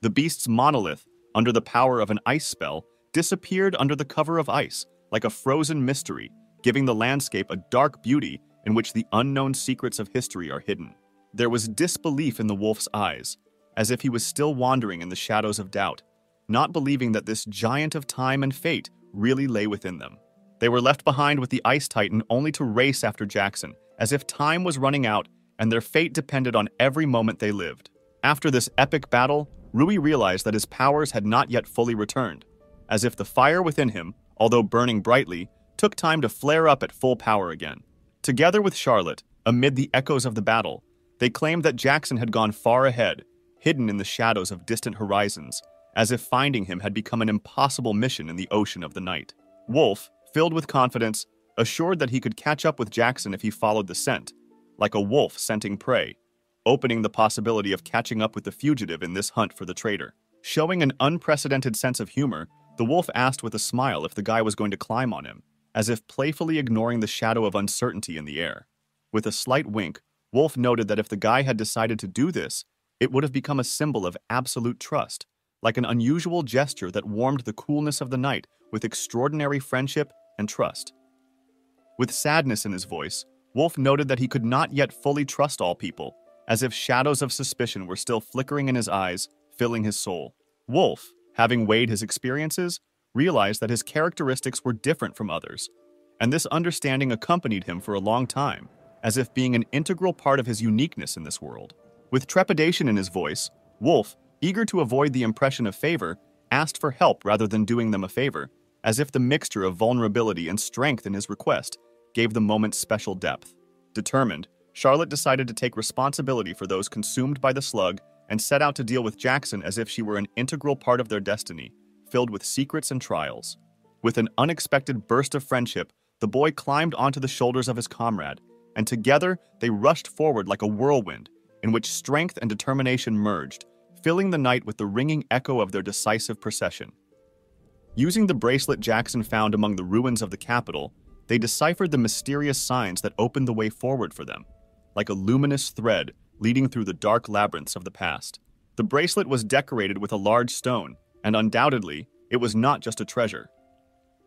The beast's monolith, under the power of an ice spell, disappeared under the cover of ice, like a frozen mystery, giving the landscape a dark beauty in which the unknown secrets of history are hidden. There was disbelief in the wolf's eyes, as if he was still wandering in the shadows of doubt, not believing that this giant of time and fate really lay within them. They were left behind with the Ice Titan only to race after Jackson, as if time was running out and their fate depended on every moment they lived. After this epic battle, Rui realized that his powers had not yet fully returned, as if the fire within him, although burning brightly, took time to flare up at full power again. Together with Charlotte, amid the echoes of the battle, they claimed that Jackson had gone far ahead, hidden in the shadows of distant horizons, as if finding him had become an impossible mission in the ocean of the night. Wolf, filled with confidence, assured that he could catch up with Jackson if he followed the scent, like a wolf scenting prey, opening the possibility of catching up with the fugitive in this hunt for the traitor. Showing an unprecedented sense of humor, the wolf asked with a smile if the guy was going to climb on him, as if playfully ignoring the shadow of uncertainty in the air. With a slight wink, Wolf noted that if the guy had decided to do this, it would have become a symbol of absolute trust, like an unusual gesture that warmed the coolness of the night with extraordinary friendship and trust. With sadness in his voice, Wolf noted that he could not yet fully trust all people, as if shadows of suspicion were still flickering in his eyes, filling his soul. Wolf, having weighed his experiences, realized that his characteristics were different from others, and this understanding accompanied him for a long time, as if being an integral part of his uniqueness in this world. With trepidation in his voice, Wolf, eager to avoid the impression of favor, asked for help rather than doing them a favor, as if the mixture of vulnerability and strength in his request gave the moment special depth. Determined, Charlotte decided to take responsibility for those consumed by the slug and set out to deal with Jackson as if she were an integral part of their destiny, filled with secrets and trials. With an unexpected burst of friendship, the boy climbed onto the shoulders of his comrade, and together they rushed forward like a whirlwind, in which strength and determination merged, filling the night with the ringing echo of their decisive procession. Using the bracelet Jackson found among the ruins of the capital, they deciphered the mysterious signs that opened the way forward for them, like a luminous thread leading through the dark labyrinths of the past. The bracelet was decorated with a large stone, and undoubtedly, it was not just a treasure.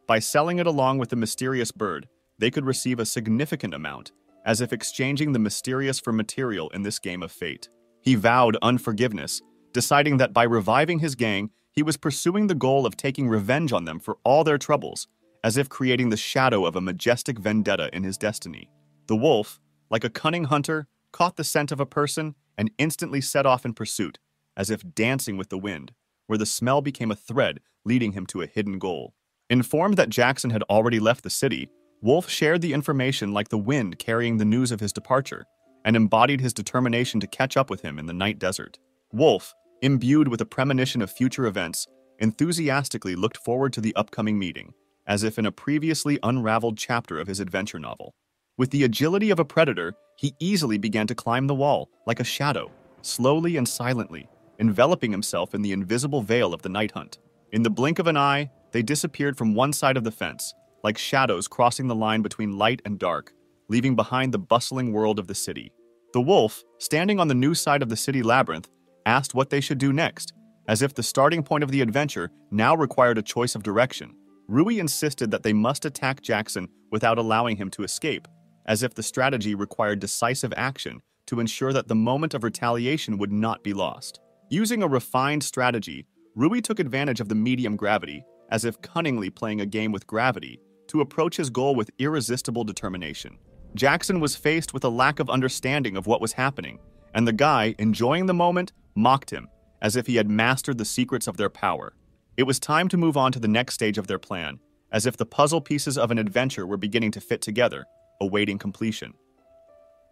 By selling it along with the mysterious bird, they could receive a significant amount, as if exchanging the mysterious for material in this game of fate. He vowed unforgiveness, deciding that by reviving his gang, he was pursuing the goal of taking revenge on them for all their troubles, as if creating the shadow of a majestic vendetta in his destiny. The wolf, like a cunning hunter, caught the scent of a person and instantly set off in pursuit, as if dancing with the wind, where the smell became a thread leading him to a hidden goal. Informed that Jackson had already left the city, Wolf shared the information like the wind carrying the news of his departure, and embodied his determination to catch up with him in the night desert. Wolf, imbued with a premonition of future events, enthusiastically looked forward to the upcoming meeting, as if in a previously unraveled chapter of his adventure novel. With the agility of a predator, he easily began to climb the wall, like a shadow, slowly and silently, enveloping himself in the invisible veil of the night hunt. In the blink of an eye, they disappeared from one side of the fence, like shadows crossing the line between light and dark, leaving behind the bustling world of the city. The wolf, standing on the new side of the city labyrinth, asked what they should do next, as if the starting point of the adventure now required a choice of direction. Rui insisted that they must attack Jackson without allowing him to escape, as if the strategy required decisive action to ensure that the moment of retaliation would not be lost. Using a refined strategy, Rui took advantage of the medium gravity, as if cunningly playing a game with gravity, to approach his goal with irresistible determination. Jackson was faced with a lack of understanding of what was happening, and the guy, enjoying the moment, mocked him, as if he had mastered the secrets of their power. It was time to move on to the next stage of their plan, as if the puzzle pieces of an adventure were beginning to fit together, awaiting completion.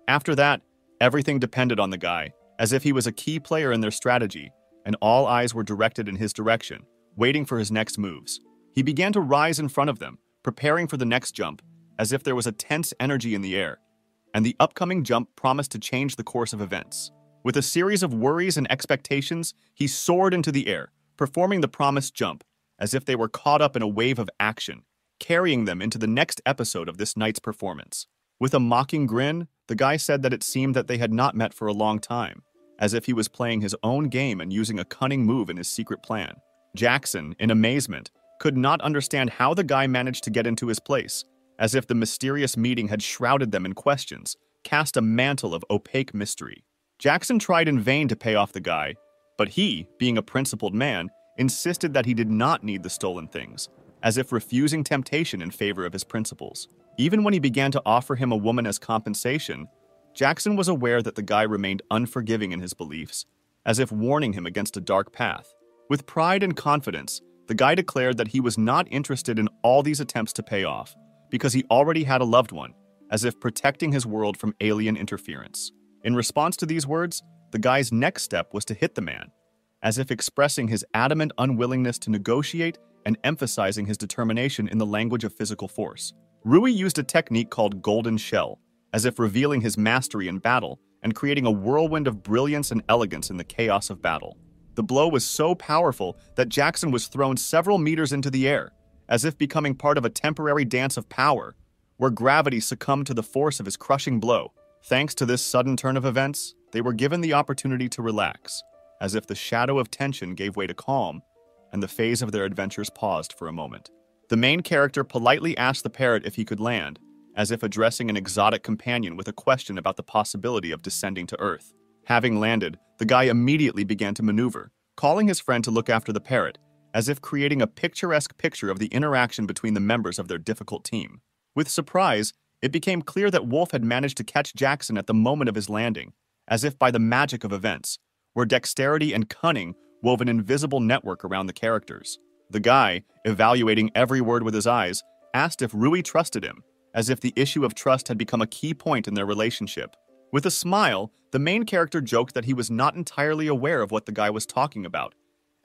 After that, everything depended on the guy, as if he was a key player in their strategy, and all eyes were directed in his direction, waiting for his next moves. He began to rise in front of them, preparing for the next jump, as if there was a tense energy in the air, and the upcoming jump promised to change the course of events. With a series of worries and expectations, he soared into the air, performing the promised jump, as if they were caught up in a wave of action, carrying them into the next episode of this night's performance. With a mocking grin, the guy said that it seemed that they had not met for a long time, as if he was playing his own game and using a cunning move in his secret plan. Jackson, in amazement, could not understand how the guy managed to get into his place, as if the mysterious meeting had shrouded them in questions, cast a mantle of opaque mystery. Jackson tried in vain to pay off the guy, but he, being a principled man, insisted that he did not need the stolen things, as if refusing temptation in favor of his principles. Even when he began to offer him a woman as compensation, Jackson was aware that the guy remained unforgiving in his beliefs, as if warning him against a dark path. With pride and confidence, the guy declared that he was not interested in all these attempts to pay off, because he already had a loved one, as if protecting his world from alien interference. In response to these words, the guy's next step was to hit the man, as if expressing his adamant unwillingness to negotiate and emphasizing his determination in the language of physical force. Rui used a technique called golden shell, as if revealing his mastery in battle and creating a whirlwind of brilliance and elegance in the chaos of battle. The blow was so powerful that Jackson was thrown several meters into the air, as if becoming part of a temporary dance of power, where gravity succumbed to the force of his crushing blow. Thanks to this sudden turn of events, they were given the opportunity to relax, as if the shadow of tension gave way to calm, and the phase of their adventures paused for a moment. The main character politely asked the parrot if he could land, as if addressing an exotic companion with a question about the possibility of descending to Earth. Having landed, the guy immediately began to maneuver, calling his friend to look after the parrot, as if creating a picturesque picture of the interaction between the members of their difficult team. With surprise, it became clear that Wolf had managed to catch Jackson at the moment of his landing, as if by the magic of events, where dexterity and cunning wove an invisible network around the characters. The guy, evaluating every word with his eyes, asked if Rui trusted him, as if the issue of trust had become a key point in their relationship. With a smile, the main character joked that he was not entirely aware of what the guy was talking about,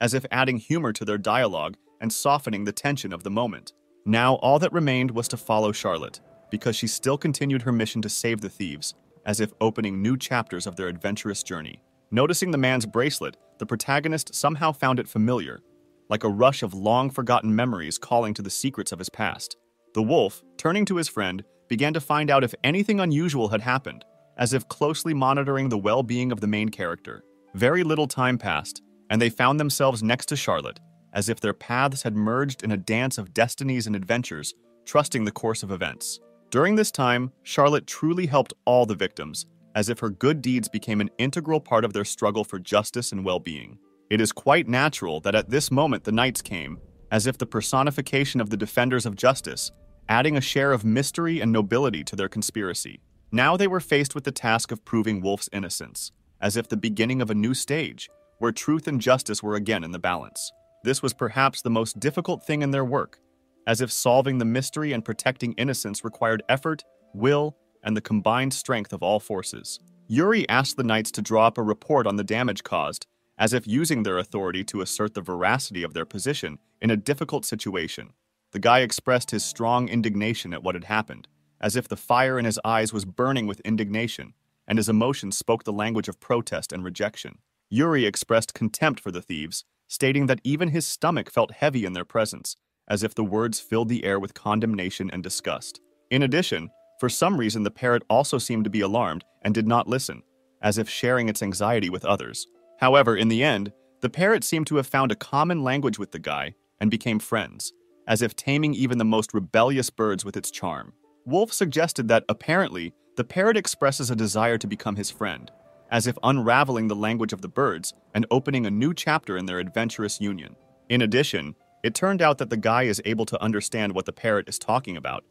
as if adding humor to their dialogue and softening the tension of the moment. Now all that remained was to follow Charlotte, because she still continued her mission to save the thieves, as if opening new chapters of their adventurous journey. Noticing the man's bracelet, the protagonist somehow found it familiar, like a rush of long-forgotten memories calling to the secrets of his past. The wolf, turning to his friend, began to find out if anything unusual had happened, as if closely monitoring the well-being of the main character. Very little time passed, and they found themselves next to Charlotte, as if their paths had merged in a dance of destinies and adventures, trusting the course of events. During this time, Charlotte truly helped all the victims, as if her good deeds became an integral part of their struggle for justice and well-being. It is quite natural that at this moment the knights came, as if the personification of the defenders of justice, adding a share of mystery and nobility to their conspiracy. Now they were faced with the task of proving Wolf's innocence, as if the beginning of a new stage, where truth and justice were again in the balance. This was perhaps the most difficult thing in their work, as if solving the mystery and protecting innocence required effort, will, and the combined strength of all forces. Yuri asked the knights to draw up a report on the damage caused, as if using their authority to assert the veracity of their position in a difficult situation. The guy expressed his strong indignation at what had happened, as if the fire in his eyes was burning with indignation, and his emotions spoke the language of protest and rejection. Yuri expressed contempt for the thieves, stating that even his stomach felt heavy in their presence, as if the words filled the air with condemnation and disgust. In addition, for some reason the parrot also seemed to be alarmed and did not listen, as if sharing its anxiety with others. However, in the end, the parrot seemed to have found a common language with the guy and became friends, as if taming even the most rebellious birds with its charm. Wolf suggested that, apparently, the parrot expresses a desire to become his friend, as if unraveling the language of the birds and opening a new chapter in their adventurous union. In addition, it turned out that the guy is able to understand what the parrot is talking about,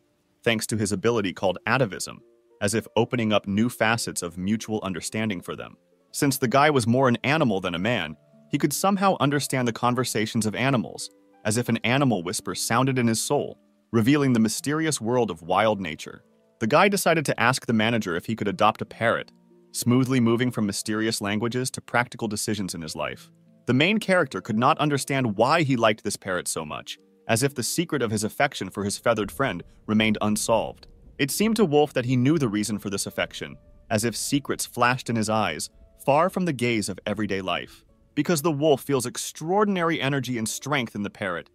thanks to his ability called atavism, as if opening up new facets of mutual understanding for them. Since the guy was more an animal than a man, he could somehow understand the conversations of animals, as if an animal whisper sounded in his soul, revealing the mysterious world of wild nature. The guy decided to ask the manager if he could adopt a parrot, smoothly moving from mysterious languages to practical decisions in his life. The main character could not understand why he liked this parrot so much, as if the secret of his affection for his feathered friend remained unsolved. It seemed to Wolf that he knew the reason for this affection, as if secrets flashed in his eyes, far from the gaze of everyday life. Because the wolf feels extraordinary energy and strength in the parrot,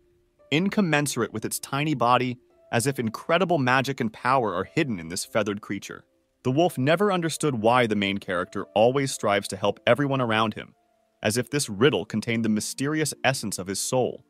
incommensurate with its tiny body, as if incredible magic and power are hidden in this feathered creature. The wolf never understood why the main character always strives to help everyone around him, as if this riddle contained the mysterious essence of his soul,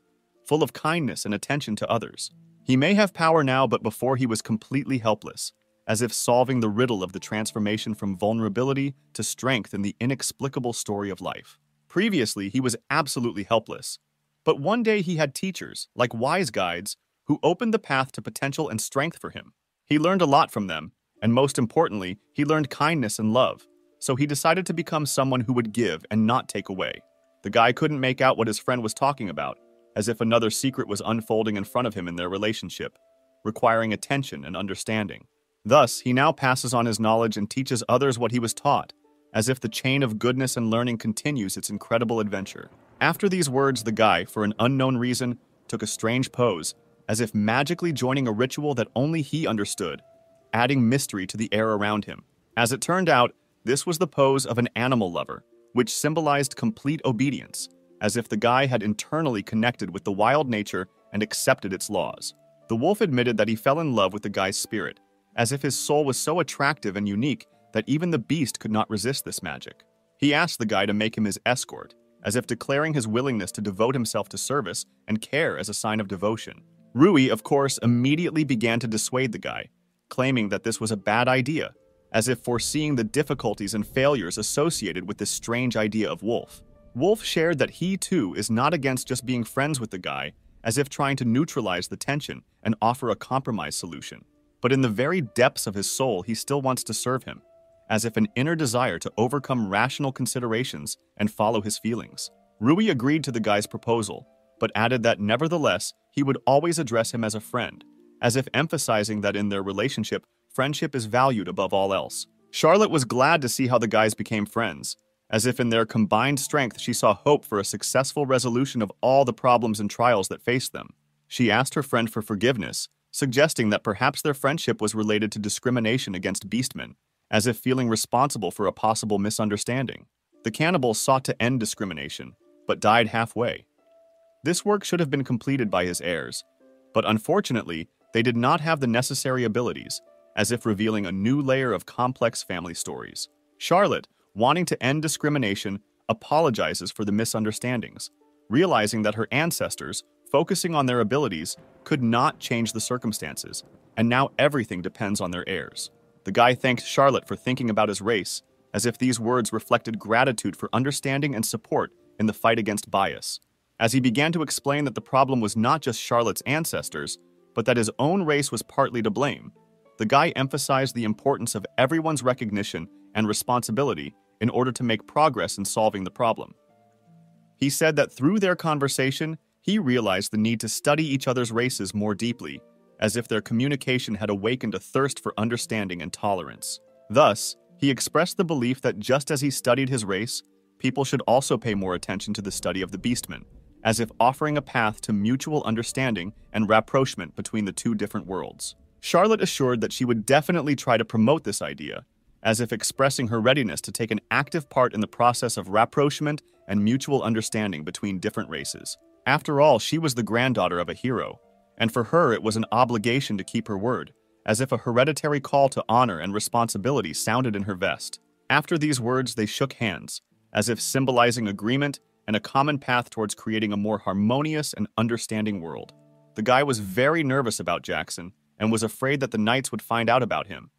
full of kindness and attention to others. He may have power now, but before he was completely helpless, as if solving the riddle of the transformation from vulnerability to strength in the inexplicable story of life. Previously, he was absolutely helpless, but one day he had teachers, like wise guides, who opened the path to potential and strength for him. He learned a lot from them, and most importantly, he learned kindness and love, so he decided to become someone who would give and not take away. The guy couldn't make out what his friend was talking about, as if another secret was unfolding in front of him in their relationship, requiring attention and understanding. Thus, he now passes on his knowledge and teaches others what he was taught, as if the chain of goodness and learning continues its incredible adventure. After these words, the guy, for an unknown reason, took a strange pose, as if magically joining a ritual that only he understood, adding mystery to the air around him. As it turned out, this was the pose of an animal lover, which symbolized complete obedience, as if the guy had internally connected with the wild nature and accepted its laws. The wolf admitted that he fell in love with the guy's spirit, as if his soul was so attractive and unique that even the beast could not resist this magic. He asked the guy to make him his escort, as if declaring his willingness to devote himself to service and care as a sign of devotion. Rui, of course, immediately began to dissuade the guy, claiming that this was a bad idea, as if foreseeing the difficulties and failures associated with this strange idea of Wolf. Wolf shared that he, too, is not against just being friends with the guy, as if trying to neutralize the tension and offer a compromise solution. But in the very depths of his soul, he still wants to serve him, as if an inner desire to overcome rational considerations and follow his feelings. Rui agreed to the guy's proposal, but added that nevertheless, he would always address him as a friend, as if emphasizing that in their relationship, friendship is valued above all else. Charlotte was glad to see how the guys became friends, as if in their combined strength she saw hope for a successful resolution of all the problems and trials that faced them. She asked her friend for forgiveness, suggesting that perhaps their friendship was related to discrimination against beastmen, as if feeling responsible for a possible misunderstanding. The cannibal sought to end discrimination, but died halfway. This work should have been completed by his heirs, but unfortunately, they did not have the necessary abilities, as if revealing a new layer of complex family stories. Charlotte, wanting to end discrimination, apologizes for the misunderstandings, realizing that her ancestors, focusing on their abilities, could not change the circumstances, and now everything depends on their heirs. The guy thanked Charlotte for thinking about his race, as if these words reflected gratitude for understanding and support in the fight against bias. As he began to explain that the problem was not just Charlotte's ancestors, but that his own race was partly to blame, the guy emphasized the importance of everyone's recognition and responsibility in order to make progress in solving the problem. He said that through their conversation, he realized the need to study each other's races more deeply, as if their communication had awakened a thirst for understanding and tolerance. Thus, he expressed the belief that just as he studied his race, people should also pay more attention to the study of the beastmen, as if offering a path to mutual understanding and rapprochement between the two different worlds. Charlotte assured that she would definitely try to promote this idea, as if expressing her readiness to take an active part in the process of rapprochement and mutual understanding between different races. After all, she was the granddaughter of a hero, and for her it was an obligation to keep her word, as if a hereditary call to honor and responsibility sounded in her vest. After these words, they shook hands, as if symbolizing agreement and a common path towards creating a more harmonious and understanding world. The guy was very nervous about Jackson and was afraid that the knights would find out about him,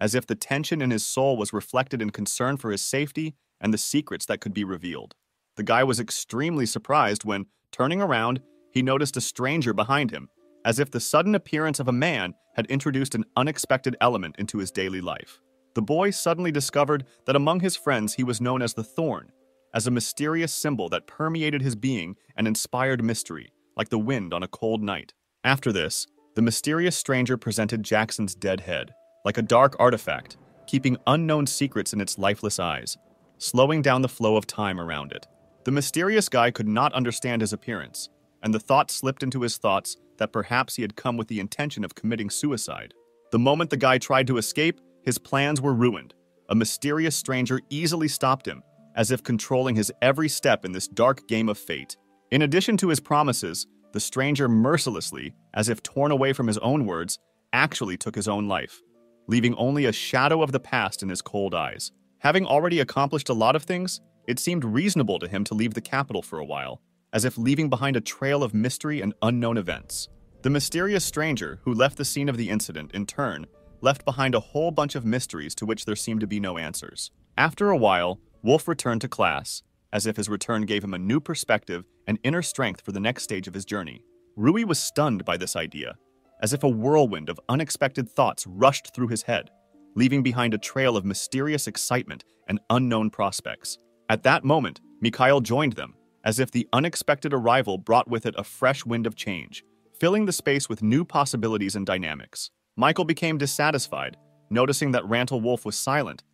as if the tension in his soul was reflected in concern for his safety and the secrets that could be revealed. The guy was extremely surprised when, turning around, he noticed a stranger behind him, as if the sudden appearance of a man had introduced an unexpected element into his daily life. The boy suddenly discovered that among his friends he was known as the Thorn, as a mysterious symbol that permeated his being and inspired mystery, like the wind on a cold night. After this, the mysterious stranger presented Jackson's dead head, like a dark artifact, keeping unknown secrets in its lifeless eyes, slowing down the flow of time around it. The mysterious guy could not understand his appearance, and the thought slipped into his thoughts that perhaps he had come with the intention of committing suicide. The moment the guy tried to escape, his plans were ruined. A mysterious stranger easily stopped him, as if controlling his every step in this dark game of fate. In addition to his promises, the stranger mercilessly, as if torn away from his own words, actually took his own life, leaving only a shadow of the past in his cold eyes. Having already accomplished a lot of things, it seemed reasonable to him to leave the capital for a while, as if leaving behind a trail of mystery and unknown events. The mysterious stranger, who left the scene of the incident, in turn, left behind a whole bunch of mysteries to which there seemed to be no answers. After a while, Wolf returned to class, as if his return gave him a new perspective and inner strength for the next stage of his journey. Rui was stunned by this idea, as if a whirlwind of unexpected thoughts rushed through his head, leaving behind a trail of mysterious excitement and unknown prospects. At that moment, Mikhail joined them, as if the unexpected arrival brought with it a fresh wind of change, filling the space with new possibilities and dynamics. Michael became dissatisfied, noticing that Rantel Wolf was silent,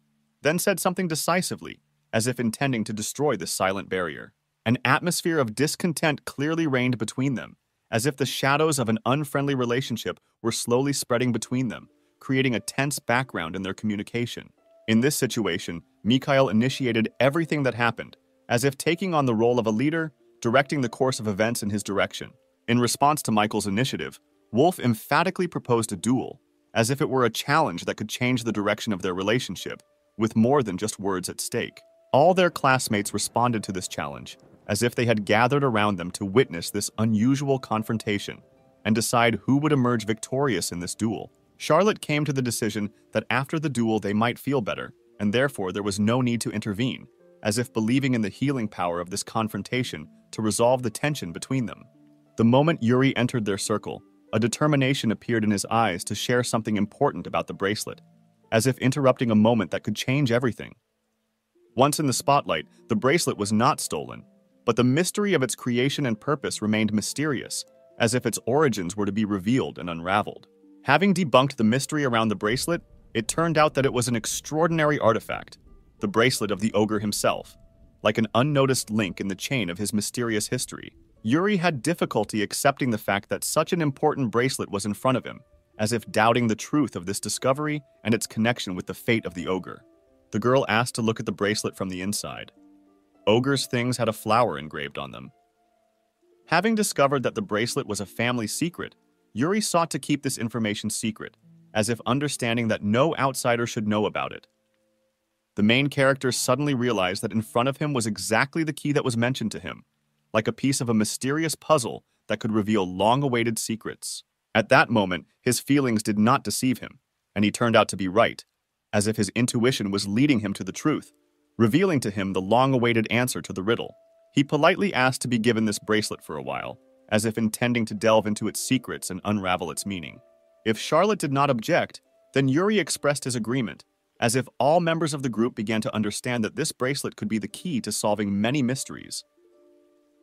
then said something decisively, as if intending to destroy this silent barrier. An atmosphere of discontent clearly reigned between them, as if the shadows of an unfriendly relationship were slowly spreading between them, creating a tense background in their communication. In this situation, Mikhail initiated everything that happened, as if taking on the role of a leader, directing the course of events in his direction. In response to Michael's initiative, Wolf emphatically proposed a duel, as if it were a challenge that could change the direction of their relationship, with more than just words at stake. All their classmates responded to this challenge, as if they had gathered around them to witness this unusual confrontation and decide who would emerge victorious in this duel. Charlotte came to the decision that after the duel they might feel better, and therefore there was no need to intervene, as if believing in the healing power of this confrontation to resolve the tension between them. The moment Yuri entered their circle, a determination appeared in his eyes to share something important about the bracelet, as if interrupting a moment that could change everything. Once in the spotlight, the bracelet was not stolen, but the mystery of its creation and purpose remained mysterious, as if its origins were to be revealed and unraveled. Having debunked the mystery around the bracelet, it turned out that it was an extraordinary artifact, the bracelet of the ogre himself, like an unnoticed link in the chain of his mysterious history. Yuri had difficulty accepting the fact that such an important bracelet was in front of him, as if doubting the truth of this discovery and its connection with the fate of the ogre. The girl asked to look at the bracelet from the inside. Ogre's things had a flower engraved on them. Having discovered that the bracelet was a family secret, Yuri sought to keep this information secret, as if understanding that no outsider should know about it. The main character suddenly realized that in front of him was exactly the key that was mentioned to him, like a piece of a mysterious puzzle that could reveal long-awaited secrets. At that moment, his feelings did not deceive him, and he turned out to be right, as if his intuition was leading him to the truth, revealing to him the long-awaited answer to the riddle. He politely asked to be given this bracelet for a while, as if intending to delve into its secrets and unravel its meaning. If Charlotte did not object, then Yuri expressed his agreement, as if all members of the group began to understand that this bracelet could be the key to solving many mysteries.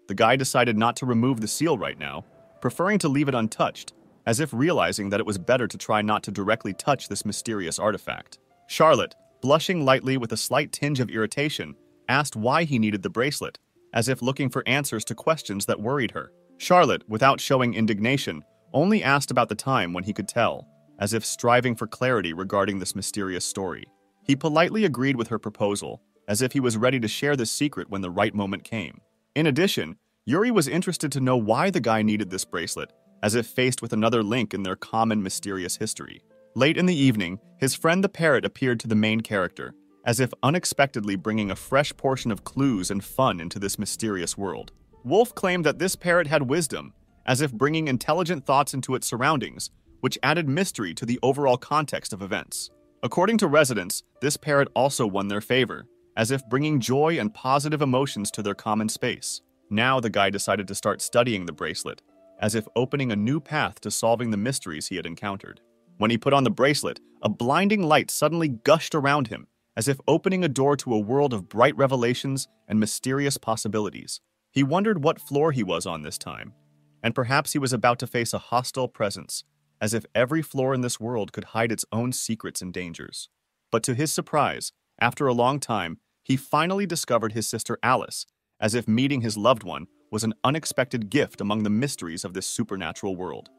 The guy decided not to remove the seal right now, preferring to leave it untouched, as if realizing that it was better to try not to directly touch this mysterious artifact. Charlotte, blushing lightly with a slight tinge of irritation, asked why he needed the bracelet, as if looking for answers to questions that worried her. Charlotte, without showing indignation, only asked about the time when he could tell, as if striving for clarity regarding this mysterious story. He politely agreed with her proposal, as if he was ready to share this secret when the right moment came. In addition, Yuri was interested to know why the guy needed this bracelet, as if faced with another link in their common mysterious history. Late in the evening, his friend the parrot appeared to the main character, as if unexpectedly bringing a fresh portion of clues and fun into this mysterious world. Wolf claimed that this parrot had wisdom, as if bringing intelligent thoughts into its surroundings, which added mystery to the overall context of events. According to residents, this parrot also won their favor, as if bringing joy and positive emotions to their common space. Now the guy decided to start studying the bracelet, as if opening a new path to solving the mysteries he had encountered. When he put on the bracelet, a blinding light suddenly gushed around him, as if opening a door to a world of bright revelations and mysterious possibilities. He wondered what floor he was on this time, and perhaps he was about to face a hostile presence, as if every floor in this world could hide its own secrets and dangers. But to his surprise, after a long time, he finally discovered his sister Alice, as if meeting his loved one was an unexpected gift among the mysteries of this supernatural world.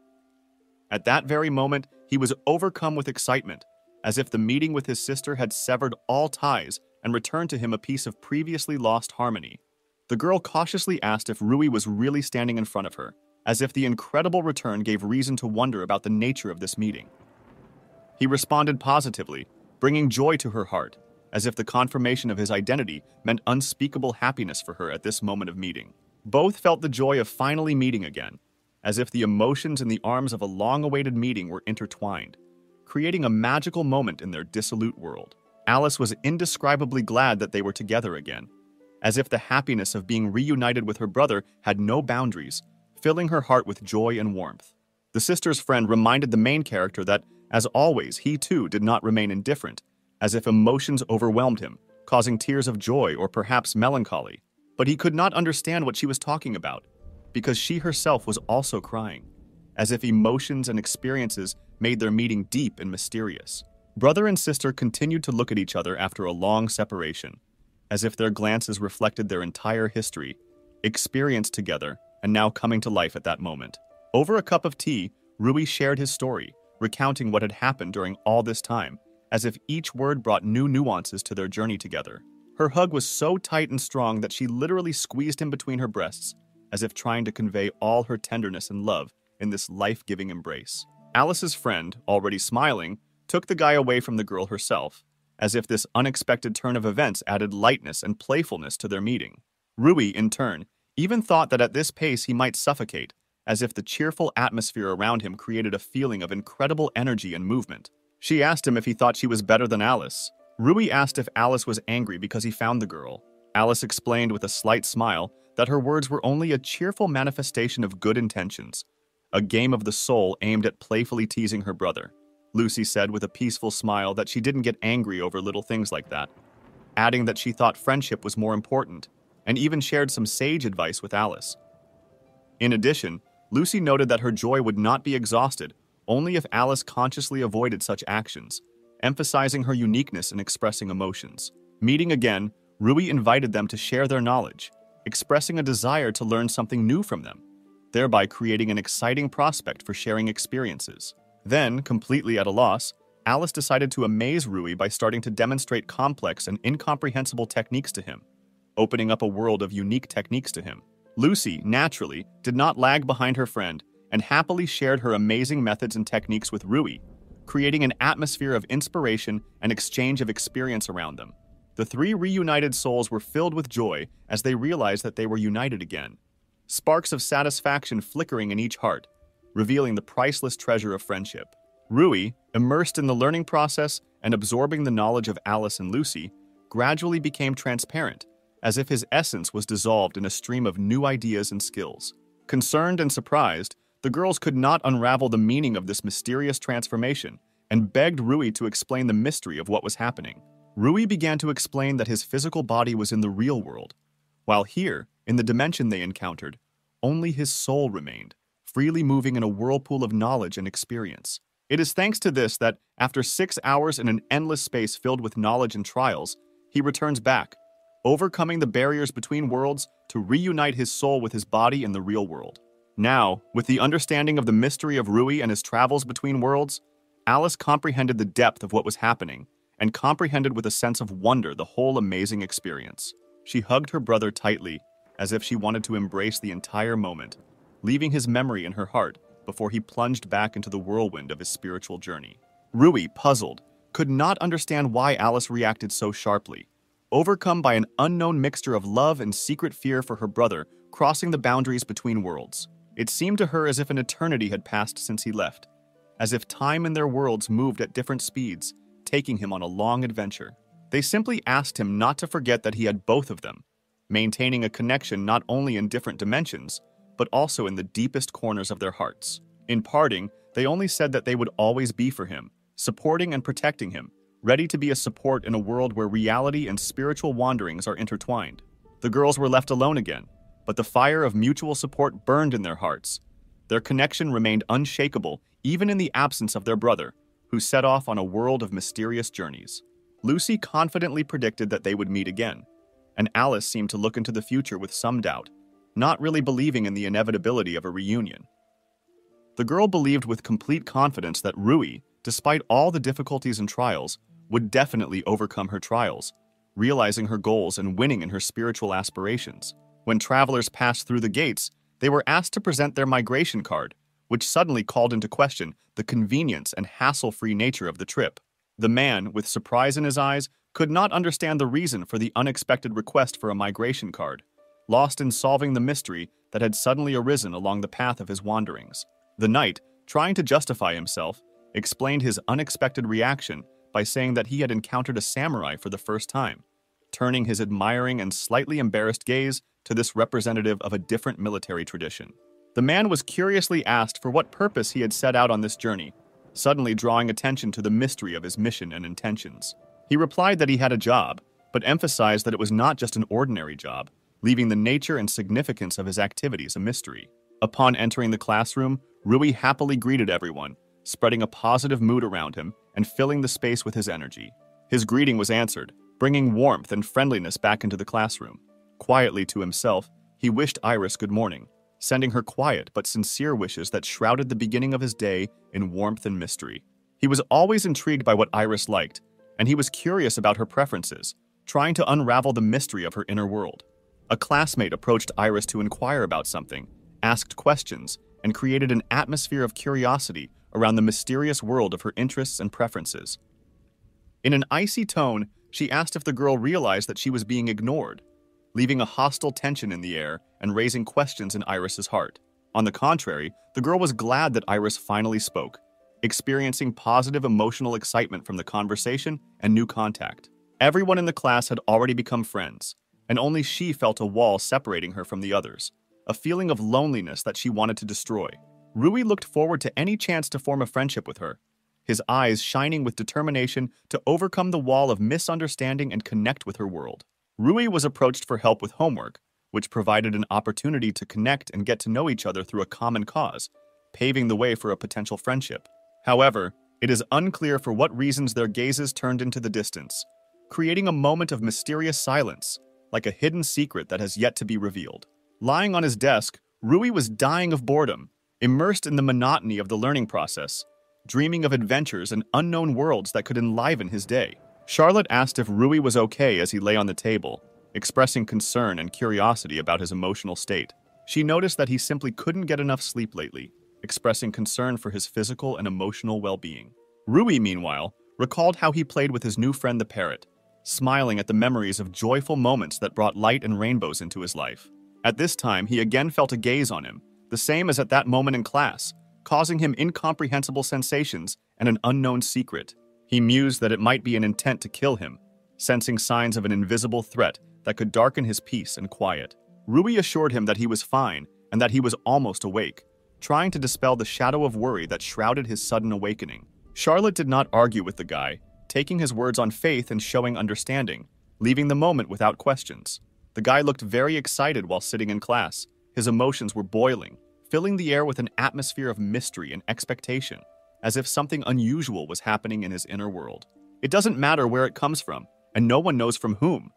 At that very moment, he was overcome with excitement, as if the meeting with his sister had severed all ties and returned to him a piece of previously lost harmony. The girl cautiously asked if Rui was really standing in front of her, as if the incredible return gave reason to wonder about the nature of this meeting. He responded positively, bringing joy to her heart, as if the confirmation of his identity meant unspeakable happiness for her at this moment of meeting. Both felt the joy of finally meeting again, as if the emotions in the arms of a long-awaited meeting were intertwined, creating a magical moment in their dissolute world. Alice was indescribably glad that they were together again, as if the happiness of being reunited with her brother had no boundaries, filling her heart with joy and warmth. The sister's friend reminded the main character that, as always, he too did not remain indifferent, as if emotions overwhelmed him, causing tears of joy or perhaps melancholy. But he could not understand what she was talking about, because she herself was also crying, as if emotions and experiences made their meeting deep and mysterious. Brother and sister continued to look at each other after a long separation, as if their glances reflected their entire history, experienced together, and now coming to life at that moment. Over a cup of tea, Rui shared his story, recounting what had happened during all this time, as if each word brought new nuances to their journey together. Her hug was so tight and strong that she literally squeezed him between her breasts, as if trying to convey all her tenderness and love in this life-giving embrace. Alice's friend, already smiling, took the guy away from the girl herself, as if this unexpected turn of events added lightness and playfulness to their meeting. Rui, in turn, even thought that at this pace he might suffocate, as if the cheerful atmosphere around him created a feeling of incredible energy and movement. She asked him if he thought she was better than Alice. Rui asked if Alice was angry because he found the girl. Alice explained with a slight smile that her words were only a cheerful manifestation of good intentions, a game of the soul aimed at playfully teasing her brother. Lucy said with a peaceful smile that she didn't get angry over little things like that, adding that she thought friendship was more important, and even shared some sage advice with Alice. In addition, Lucy noted that her joy would not be exhausted only if Alice consciously avoided such actions, emphasizing her uniqueness in expressing emotions. Meeting again, Rui invited them to share their knowledge, expressing a desire to learn something new from them, thereby creating an exciting prospect for sharing experiences. Then, completely at a loss, Alice decided to amaze Rui by starting to demonstrate complex and incomprehensible techniques to him, opening up a world of unique techniques to him. Lucy, naturally, did not lag behind her friend and happily shared her amazing methods and techniques with Rui, creating an atmosphere of inspiration and exchange of experience around them. The three reunited souls were filled with joy as they realized that they were united again, sparks of satisfaction flickering in each heart, revealing the priceless treasure of friendship. Rui, immersed in the learning process and absorbing the knowledge of Alice and Lucy, gradually became transparent, as if his essence was dissolved in a stream of new ideas and skills. Concerned and surprised, the girls could not unravel the meaning of this mysterious transformation and begged Rui to explain the mystery of what was happening. Rui began to explain that his physical body was in the real world, while here, in the dimension they encountered, only his soul remained, freely moving in a whirlpool of knowledge and experience. It is thanks to this that, after 6 hours in an endless space filled with knowledge and trials, he returns back, overcoming the barriers between worlds to reunite his soul with his body in the real world. Now, with the understanding of the mystery of Rui and his travels between worlds, Alice comprehended the depth of what was happening and comprehended with a sense of wonder the whole amazing experience. She hugged her brother tightly, as if she wanted to embrace the entire moment, leaving his memory in her heart before he plunged back into the whirlwind of his spiritual journey. Rui, puzzled, could not understand why Alice reacted so sharply, overcome by an unknown mixture of love and secret fear for her brother crossing the boundaries between worlds. It seemed to her as if an eternity had passed since he left, as if time and their worlds moved at different speeds, taking him on a long adventure. They simply asked him not to forget that he had both of them, maintaining a connection not only in different dimensions, but also in the deepest corners of their hearts. In parting, they only said that they would always be for him, supporting and protecting him, ready to be a support in a world where reality and spiritual wanderings are intertwined. The girls were left alone again, but the fire of mutual support burned in their hearts. Their connection remained unshakable even in the absence of their brother, who set off on a world of mysterious journeys. Lucy confidently predicted that they would meet again, and Alice seemed to look into the future with some doubt, not really believing in the inevitability of a reunion. The girl believed with complete confidence that Rui, despite all the difficulties and trials, would definitely overcome her trials, realizing her goals and winning in her spiritual aspirations. When travelers passed through the gates, they were asked to present their migration card, which suddenly called into question the convenience and hassle-free nature of the trip. The man, with surprise in his eyes, could not understand the reason for the unexpected request for a migration card, lost in solving the mystery that had suddenly arisen along the path of his wanderings. The knight, trying to justify himself, explained his unexpected reaction by saying that he had encountered a samurai for the first time, turning his admiring and slightly embarrassed gaze to this representative of a different military tradition. The man was curiously asked for what purpose he had set out on this journey, suddenly drawing attention to the mystery of his mission and intentions. He replied that he had a job, but emphasized that it was not just an ordinary job, leaving the nature and significance of his activities a mystery. Upon entering the classroom, Rui happily greeted everyone, spreading a positive mood around him and filling the space with his energy. His greeting was answered, bringing warmth and friendliness back into the classroom. Quietly to himself, he wished Iris good morning, sending her quiet but sincere wishes that shrouded the beginning of his day in warmth and mystery. He was always intrigued by what Iris liked, and he was curious about her preferences, trying to unravel the mystery of her inner world. A classmate approached Iris to inquire about something, asked questions, and created an atmosphere of curiosity around the mysterious world of her interests and preferences. In an icy tone, she asked if the girl realized that she was being ignored, leaving a hostile tension in the air and raising questions in Iris's heart. On the contrary, the girl was glad that Iris finally spoke, experiencing positive emotional excitement from the conversation and new contact. Everyone in the class had already become friends, and only she felt a wall separating her from the others, a feeling of loneliness that she wanted to destroy. Rui looked forward to any chance to form a friendship with her, his eyes shining with determination to overcome the wall of misunderstanding and connect with her world. Rui was approached for help with homework, which provided an opportunity to connect and get to know each other through a common cause, paving the way for a potential friendship. However, it is unclear for what reasons their gazes turned into the distance, creating a moment of mysterious silence, like a hidden secret that has yet to be revealed. Lying on his desk, Rui was dying of boredom, immersed in the monotony of the learning process, dreaming of adventures and unknown worlds that could enliven his day. Charlotte asked if Rui was okay as he lay on the table, expressing concern and curiosity about his emotional state. She noticed that he simply couldn't get enough sleep lately, expressing concern for his physical and emotional well-being. Rui, meanwhile, recalled how he played with his new friend the parrot, smiling at the memories of joyful moments that brought light and rainbows into his life. At this time, he again felt a gaze on him, the same as at that moment in class, causing him incomprehensible sensations and an unknown secret. He mused that it might be an intent to kill him, sensing signs of an invisible threat that could darken his peace and quiet. Rui assured him that he was fine and that he was almost awake, trying to dispel the shadow of worry that shrouded his sudden awakening. Charlotte did not argue with the guy, taking his words on faith and showing understanding, leaving the moment without questions. The guy looked very excited while sitting in class. His emotions were boiling, filling the air with an atmosphere of mystery and expectation, as if something unusual was happening in his inner world. It doesn't matter where it comes from, and no one knows from whom,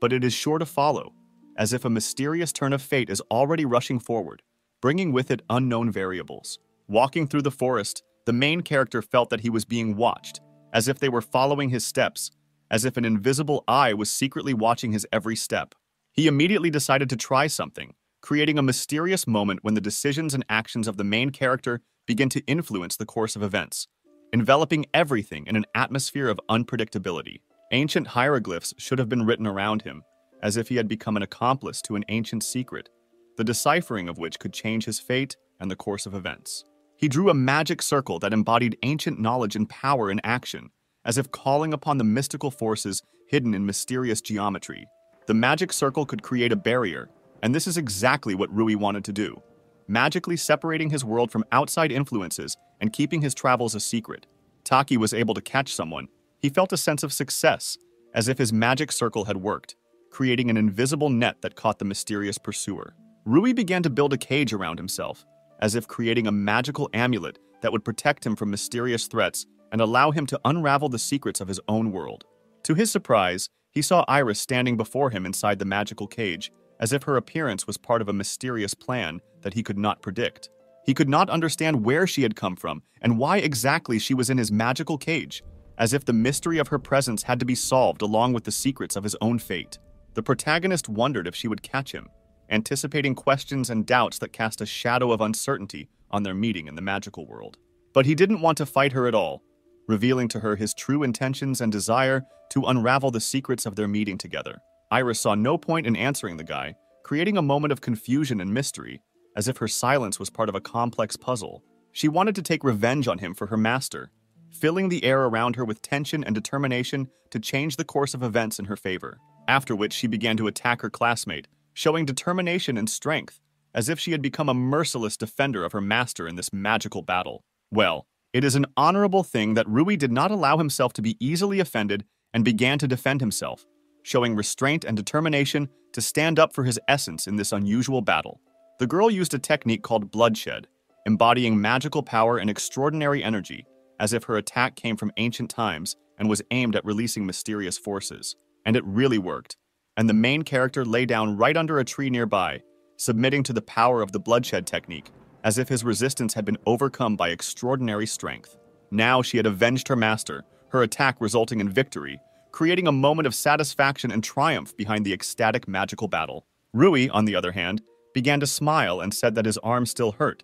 but it is sure to follow, as if a mysterious turn of fate is already rushing forward, bringing with it unknown variables. Walking through the forest, the main character felt that he was being watched, as if they were following his steps, as if an invisible eye was secretly watching his every step. He immediately decided to try something, creating a mysterious moment when the decisions and actions of the main character begin to influence the course of events, enveloping everything in an atmosphere of unpredictability. Ancient hieroglyphs should have been written around him, as if he had become an accomplice to an ancient secret, the deciphering of which could change his fate and the course of events. He drew a magic circle that embodied ancient knowledge and power in action, as if calling upon the mystical forces hidden in mysterious geometry. The magic circle could create a barrier, and this is exactly what Rui wanted to do, magically separating his world from outside influences and keeping his travels a secret. Taki was able to catch someone. He felt a sense of success, as if his magic circle had worked, creating an invisible net that caught the mysterious pursuer. Rui began to build a cage around himself, as if creating a magical amulet that would protect him from mysterious threats and allow him to unravel the secrets of his own world. To his surprise, he saw Iris standing before him inside the magical cage, as if her appearance was part of a mysterious plan that he could not predict. He could not understand where she had come from and why exactly she was in his magical cage, as if the mystery of her presence had to be solved along with the secrets of his own fate. The protagonist wondered if she would catch him, anticipating questions and doubts that cast a shadow of uncertainty on their meeting in the magical world. But he didn't want to fight her at all, revealing to her his true intentions and desire to unravel the secrets of their meeting together. Iris saw no point in answering the guy, creating a moment of confusion and mystery, as if her silence was part of a complex puzzle. She wanted to take revenge on him for her master, filling the air around her with tension and determination to change the course of events in her favor. After which she began to attack her classmate, showing determination and strength, as if she had become a merciless defender of her master in this magical battle. Well, it is an honorable thing that Rui did not allow himself to be easily offended and began to defend himself, showing restraint and determination to stand up for his essence in this unusual battle. The girl used a technique called bloodshed, embodying magical power and extraordinary energy, as if her attack came from ancient times and was aimed at releasing mysterious forces. And it really worked, and the main character lay down right under a tree nearby, submitting to the power of the bloodshed technique, as if his resistance had been overcome by extraordinary strength. Now she had avenged her master, her attack resulting in victory, creating a moment of satisfaction and triumph behind the ecstatic magical battle. Rui, on the other hand, began to smile and said that his arm still hurt,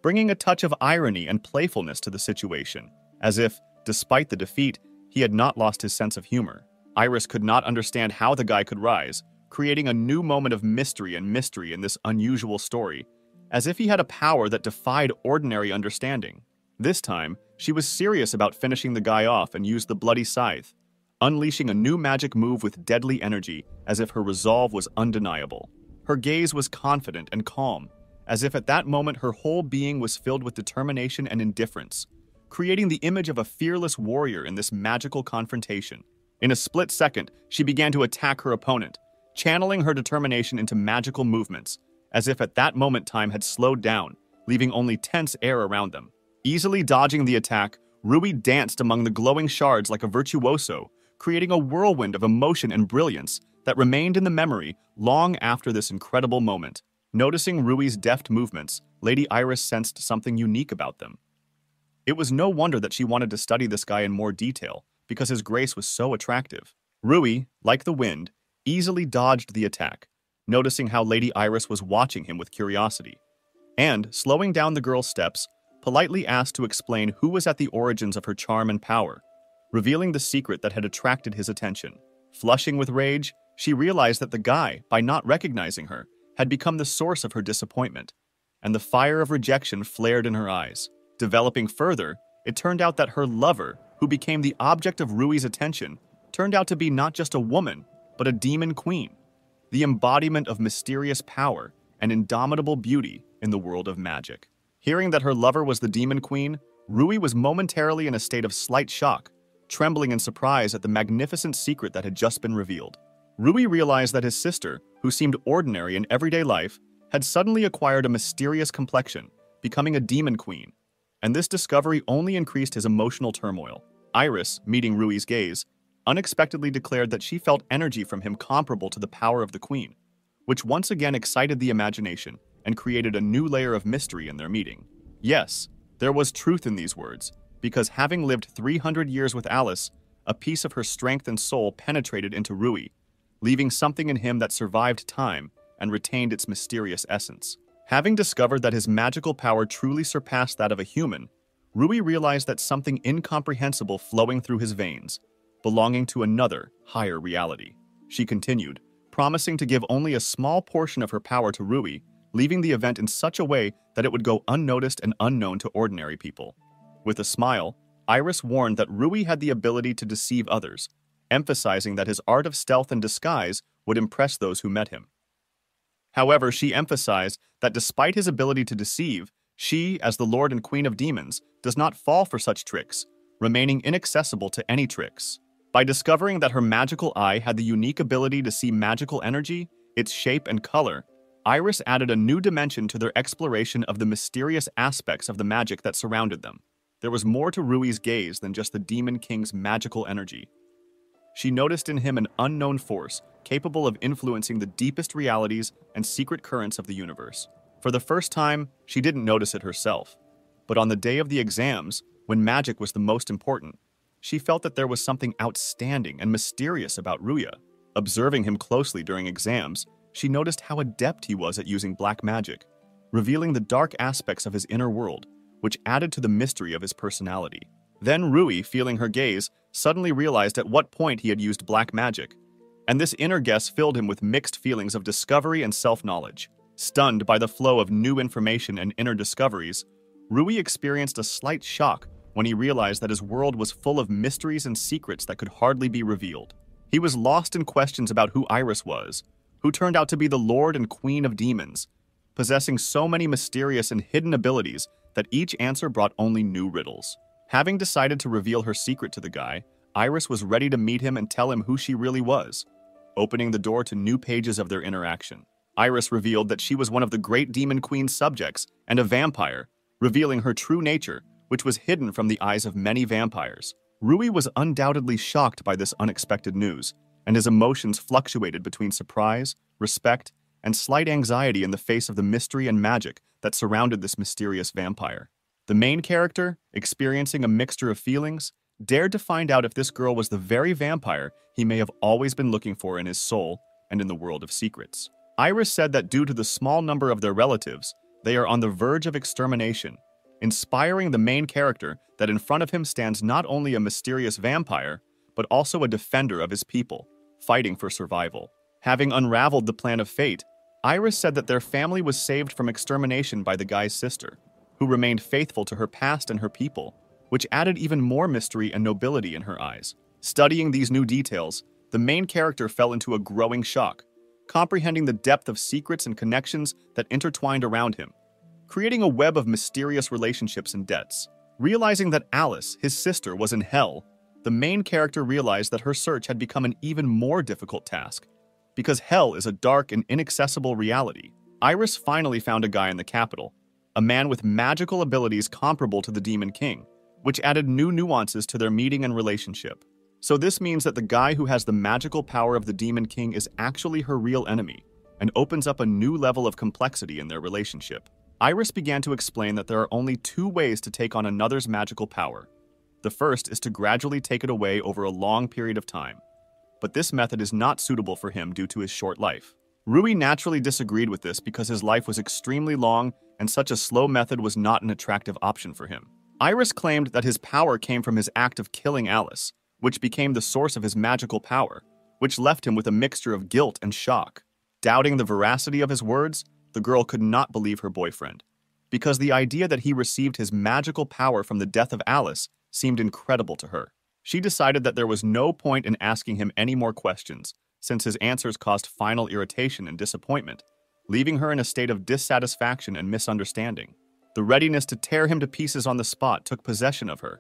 bringing a touch of irony and playfulness to the situation, as if, despite the defeat, he had not lost his sense of humor. Iris could not understand how the guy could rise, creating a new moment of mystery in this unusual story, as if he had a power that defied ordinary understanding. This time, she was serious about finishing the guy off and used the bloody scythe, unleashing a new magic move with deadly energy, as if her resolve was undeniable. Her gaze was confident and calm, as if at that moment her whole being was filled with determination and indifference, creating the image of a fearless warrior in this magical confrontation. In a split second, she began to attack her opponent, channeling her determination into magical movements, as if at that moment time had slowed down, leaving only tense air around them. Easily dodging the attack, Rui danced among the glowing shards like a virtuoso, creating a whirlwind of emotion and brilliance that remained in the memory long after this incredible moment. Noticing Rui's deft movements, Lady Iris sensed something unique about them. It was no wonder that she wanted to study this guy in more detail, because his grace was so attractive. Rui, like the wind, easily dodged the attack, noticing how Lady Iris was watching him with curiosity, and, slowing down the girl's steps, politely asked to explain who was at the origins of her charm and power, revealing the secret that had attracted his attention. Flushing with rage, she realized that the guy, by not recognizing her, had become the source of her disappointment, and the fire of rejection flared in her eyes. Developing further, it turned out that her lover, who became the object of Rui's attention, turned out to be not just a woman, but a demon queen, the embodiment of mysterious power and indomitable beauty in the world of magic. Hearing that her lover was the demon queen, Rui was momentarily in a state of slight shock, trembling in surprise at the magnificent secret that had just been revealed. Rui realized that his sister, who seemed ordinary in everyday life, had suddenly acquired a mysterious complexion, becoming a demon queen, and this discovery only increased his emotional turmoil. Iris, meeting Rui's gaze, unexpectedly declared that she felt energy from him comparable to the power of the queen, which once again excited the imagination and created a new layer of mystery in their meeting. Yes, there was truth in these words, because having lived 300 years with Alice, a piece of her strength and soul penetrated into Rui, leaving something in him that survived time and retained its mysterious essence. Having discovered that his magical power truly surpassed that of a human, Rui realized that something incomprehensible flowing through his veins, belonging to another, higher reality. She continued, promising to give only a small portion of her power to Rui, leaving the event in such a way that it would go unnoticed and unknown to ordinary people. With a smile, Iris warned that Rui had the ability to deceive others, emphasizing that his art of stealth and disguise would impress those who met him. However, she emphasized that despite his ability to deceive, she, as the Lord and Queen of Demons, does not fall for such tricks, remaining inaccessible to any tricks. By discovering that her magical eye had the unique ability to see magical energy, its shape and color, Iris added a new dimension to their exploration of the mysterious aspects of the magic that surrounded them. There was more to Rui's gaze than just the Demon King's magical energy. She noticed in him an unknown force capable of influencing the deepest realities and secret currents of the universe. For the first time, she didn't notice it herself. But on the day of the exams, when magic was the most important, she felt that there was something outstanding and mysterious about Ruya. Observing him closely during exams, she noticed how adept he was at using black magic, revealing the dark aspects of his inner world, which added to the mystery of his personality. Then Rui, feeling her gaze, suddenly realized at what point he had used black magic, and this inner guess filled him with mixed feelings of discovery and self-knowledge. Stunned by the flow of new information and inner discoveries, Rui experienced a slight shock when he realized that his world was full of mysteries and secrets that could hardly be revealed. He was lost in questions about who Iris was, who turned out to be the Lord and Queen of Demons, possessing so many mysterious and hidden abilities that each answer brought only new riddles. Having decided to reveal her secret to the guy, Iris was ready to meet him and tell him who she really was, opening the door to new pages of their interaction. Iris revealed that she was one of the great Demon Queen's subjects and a vampire, revealing her true nature, which was hidden from the eyes of many vampires. Rui was undoubtedly shocked by this unexpected news, and his emotions fluctuated between surprise, respect, and slight anxiety in the face of the mystery and magic that surrounded this mysterious vampire. The main character, experiencing a mixture of feelings, dared to find out if this girl was the very vampire he may have always been looking for in his soul and in the world of secrets. Iris said that due to the small number of their relatives, they are on the verge of extermination, inspiring the main character that in front of him stands not only a mysterious vampire, but also a defender of his people, fighting for survival. Having unraveled the plan of fate, Iris said that their family was saved from extermination by the guy's sister, who remained faithful to her past and her people, which added even more mystery and nobility in her eyes. Studying these new details, the main character fell into a growing shock, comprehending the depth of secrets and connections that intertwined around him, creating a web of mysterious relationships and debts. Realizing that Alice, his sister, was in hell, the main character realized that her search had become an even more difficult task. Because hell is a dark and inaccessible reality, Iris finally found a guy in the capital, a man with magical abilities comparable to the Demon King, which added new nuances to their meeting and relationship. So this means that the guy who has the magical power of the Demon King is actually her real enemy, and opens up a new level of complexity in their relationship. Iris began to explain that there are only two ways to take on another's magical power. The first is to gradually take it away over a long period of time, but this method is not suitable for him due to his short life. Rui naturally disagreed with this because his life was extremely long and such a slow method was not an attractive option for him. Iris claimed that his power came from his act of killing Alice, which became the source of his magical power, which left him with a mixture of guilt and shock. Doubting the veracity of his words, the girl could not believe her boyfriend, because the idea that he received his magical power from the death of Alice seemed incredible to her. She decided that there was no point in asking him any more questions, since his answers caused final irritation and disappointment, leaving her in a state of dissatisfaction and misunderstanding. The readiness to tear him to pieces on the spot took possession of her,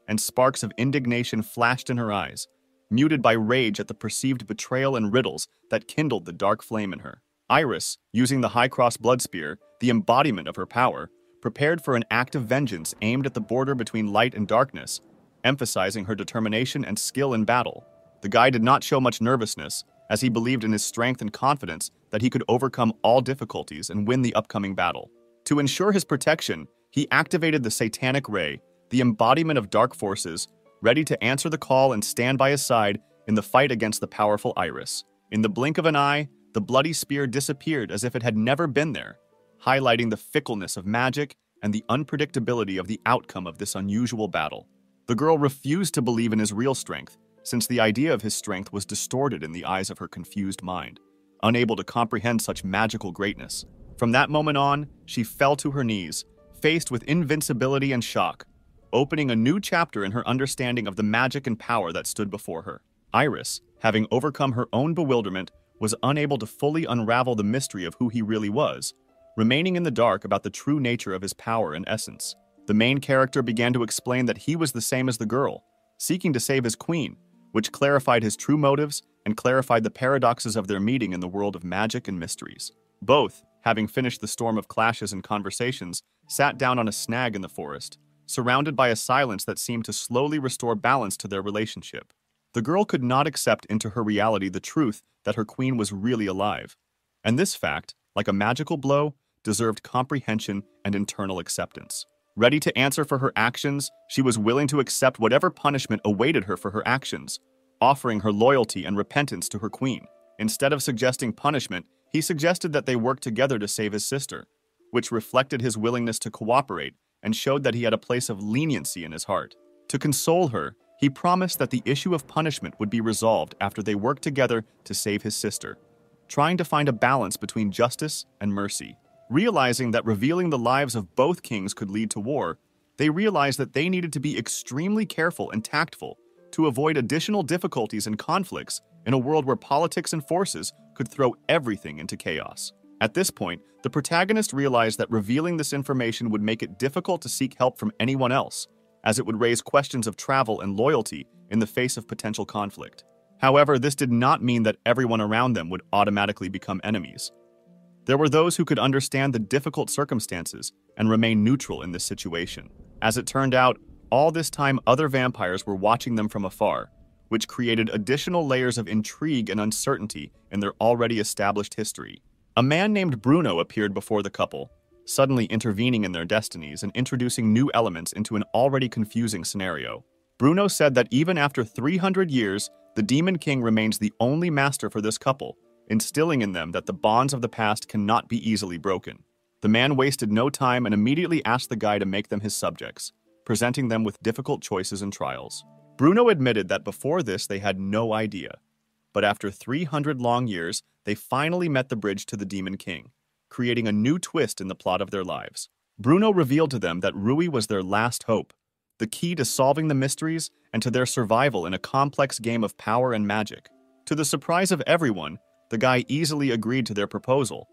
and sparks of indignation flashed in her eyes, muted by rage at the perceived betrayal and riddles that kindled the dark flame in her. Iris, using the High Cross Blood Spear, the embodiment of her power, prepared for an act of vengeance aimed at the border between light and darkness, emphasizing her determination and skill in battle. The guy did not show much nervousness, as he believed in his strength and confidence that he could overcome all difficulties and win the upcoming battle. To ensure his protection, he activated the Satanic Ray, the embodiment of dark forces, ready to answer the call and stand by his side in the fight against the powerful Iris. In the blink of an eye, the bloody spear disappeared as if it had never been there, highlighting the fickleness of magic and the unpredictability of the outcome of this unusual battle. The girl refused to believe in his real strength, since the idea of his strength was distorted in the eyes of her confused mind, unable to comprehend such magical greatness. From that moment on, she fell to her knees, faced with invincibility and shock, opening a new chapter in her understanding of the magic and power that stood before her. Iris, having overcome her own bewilderment, was unable to fully unravel the mystery of who he really was, remaining in the dark about the true nature of his power and essence. The main character began to explain that he was the same as the girl, seeking to save his queen, which clarified his true motives and clarified the paradoxes of their meeting in the world of magic and mysteries. Both, having finished the storm of clashes and conversations, sat down on a snag in the forest, surrounded by a silence that seemed to slowly restore balance to their relationship. The girl could not accept into her reality the truth that her queen was really alive, and this fact, like a magical blow, deserved comprehension and internal acceptance. Ready to answer for her actions, she was willing to accept whatever punishment awaited her for her actions, offering her loyalty and repentance to her queen. Instead of suggesting punishment, he suggested that they work together to save his sister, which reflected his willingness to cooperate and showed that he had a place of leniency in his heart. To console her, he promised that the issue of punishment would be resolved after they worked together to save his sister, trying to find a balance between justice and mercy. Realizing that revealing the lives of both kings could lead to war, they realized that they needed to be extremely careful and tactful to avoid additional difficulties and conflicts in a world where politics and forces could throw everything into chaos. At this point, the protagonist realized that revealing this information would make it difficult to seek help from anyone else, as it would raise questions of travel and loyalty in the face of potential conflict. However, this did not mean that everyone around them would automatically become enemies. There were those who could understand the difficult circumstances and remain neutral in this situation. As it turned out, all this time other vampires were watching them from afar, which created additional layers of intrigue and uncertainty in their already established history. A man named Bruno appeared before the couple, suddenly intervening in their destinies and introducing new elements into an already confusing scenario. Bruno said that even after 300 years, the Demon King remains the only master for this couple, instilling in them that the bonds of the past cannot be easily broken. The man wasted no time and immediately asked the guy to make them his subjects, presenting them with difficult choices and trials. Bruno admitted that before this they had no idea, but after 300 long years, they finally met the bridge to the Demon King, creating a new twist in the plot of their lives. Bruno revealed to them that Rui was their last hope, the key to solving the mysteries and to their survival in a complex game of power and magic. To the surprise of everyone, the guy easily agreed to their proposal,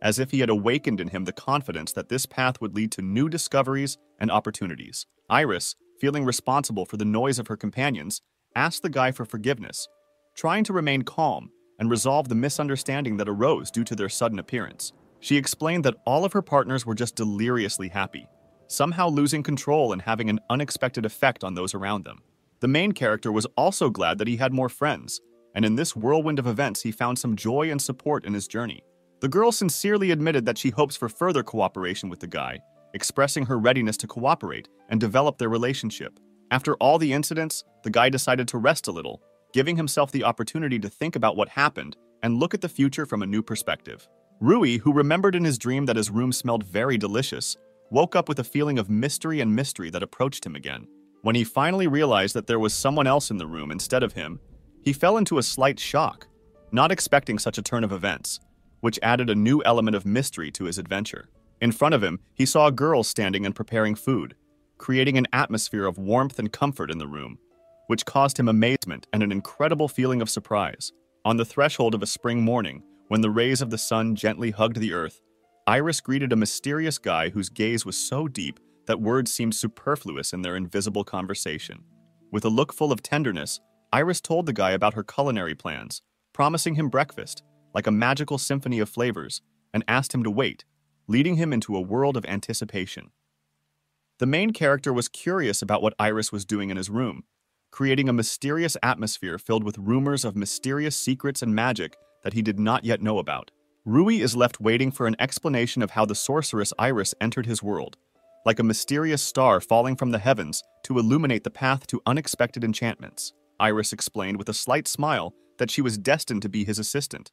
as if he had awakened in him the confidence that this path would lead to new discoveries and opportunities. Iris, feeling responsible for the noise of her companions, asked the guy for forgiveness, trying to remain calm and resolve the misunderstanding that arose due to their sudden appearance. She explained that all of her partners were just deliriously happy, somehow losing control and having an unexpected effect on those around them. The main character was also glad that he had more friends, and in this whirlwind of events he found some joy and support in his journey. The girl sincerely admitted that she hopes for further cooperation with the guy, expressing her readiness to cooperate and develop their relationship. After all the incidents, the guy decided to rest a little, giving himself the opportunity to think about what happened and look at the future from a new perspective. Rui, who remembered in his dream that his room smelled very delicious, woke up with a feeling of mystery that approached him again. When he finally realized that there was someone else in the room instead of him, he fell into a slight shock, not expecting such a turn of events, which added a new element of mystery to his adventure. In front of him, he saw a girl standing and preparing food, creating an atmosphere of warmth and comfort in the room, which caused him amazement and an incredible feeling of surprise. On the threshold of a spring morning, when the rays of the sun gently hugged the earth, Iris greeted a mysterious guy whose gaze was so deep that words seemed superfluous in their invisible conversation. With a look full of tenderness, Iris told the guy about her culinary plans, promising him breakfast, like a magical symphony of flavors, and asked him to wait, leading him into a world of anticipation. The main character was curious about what Iris was doing in his room, creating a mysterious atmosphere filled with rumors of mysterious secrets and magic that he did not yet know about. Rui is left waiting for an explanation of how the sorceress Iris entered his world, like a mysterious star falling from the heavens to illuminate the path to unexpected enchantments. Iris explained with a slight smile that she was destined to be his assistant,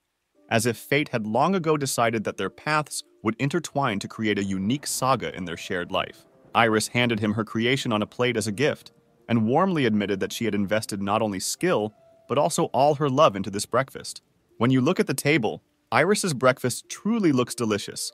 as if fate had long ago decided that their paths would intertwine to create a unique saga in their shared life. Iris handed him her creation on a plate as a gift, and warmly admitted that she had invested not only skill, but also all her love into this breakfast. When you look at the table, Iris's breakfast truly looks delicious.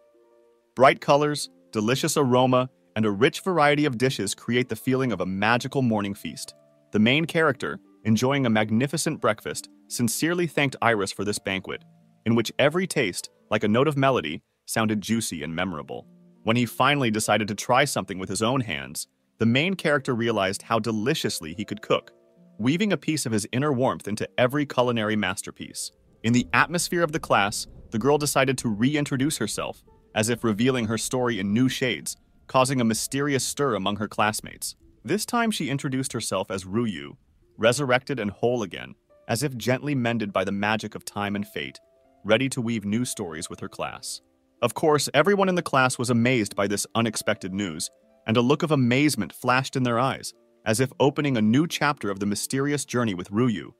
Bright colors, delicious aroma, and a rich variety of dishes create the feeling of a magical morning feast. The main character, enjoying a magnificent breakfast, sincerely thanked Iris for this banquet, in which every taste, like a note of melody, sounded juicy and memorable. When he finally decided to try something with his own hands, the main character realized how deliciously he could cook, weaving a piece of his inner warmth into every culinary masterpiece. In the atmosphere of the class, the girl decided to reintroduce herself, as if revealing her story in new shades, causing a mysterious stir among her classmates. This time she introduced herself as Ryu, resurrected and whole again, as if gently mended by the magic of time and fate, ready to weave new stories with her class. Of course, everyone in the class was amazed by this unexpected news, and a look of amazement flashed in their eyes, as if opening a new chapter of the mysterious journey with Ryu.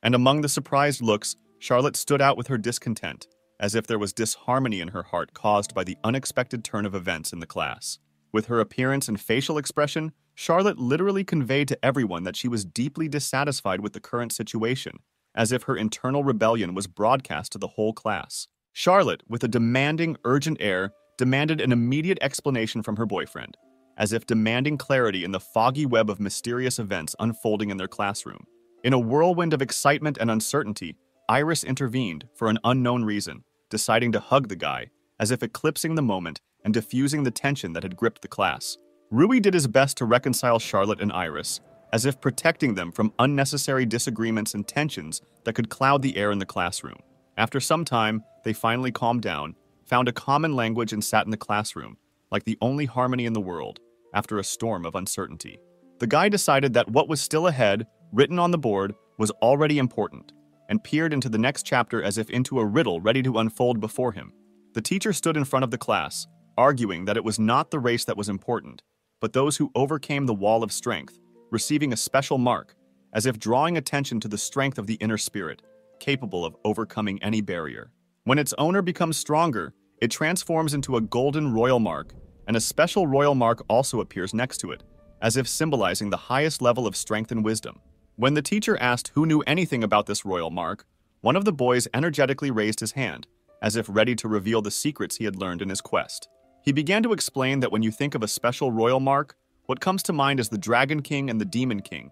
And among the surprised looks, Charlotte stood out with her discontent, as if there was disharmony in her heart caused by the unexpected turn of events in the class. With her appearance and facial expression, Charlotte literally conveyed to everyone that she was deeply dissatisfied with the current situation, as if her internal rebellion was broadcast to the whole class. Charlotte, with a demanding, urgent air, demanded an immediate explanation from her boyfriend, as if demanding clarity in the foggy web of mysterious events unfolding in their classroom. In a whirlwind of excitement and uncertainty, Iris intervened for an unknown reason, deciding to hug the guy, as if eclipsing the moment and diffusing the tension that had gripped the class. Rui did his best to reconcile Charlotte and Iris, as if protecting them from unnecessary disagreements and tensions that could cloud the air in the classroom. After some time, they finally calmed down, found a common language and sat in the classroom, like the only harmony in the world, after a storm of uncertainty. The guy decided that what was still ahead, written on the board, was already important, and peered into the next chapter as if into a riddle ready to unfold before him. The teacher stood in front of the class, arguing that it was not the race that was important, but those who overcame the wall of strength, receiving a special mark, as if drawing attention to the strength of the inner spirit, capable of overcoming any barrier. When its owner becomes stronger, it transforms into a golden royal mark, and a special royal mark also appears next to it, as if symbolizing the highest level of strength and wisdom. When the teacher asked who knew anything about this royal mark, one of the boys energetically raised his hand, as if ready to reveal the secrets he had learned in his quest. He began to explain that when you think of a special royal mark, what comes to mind is the Dragon King and the Demon King,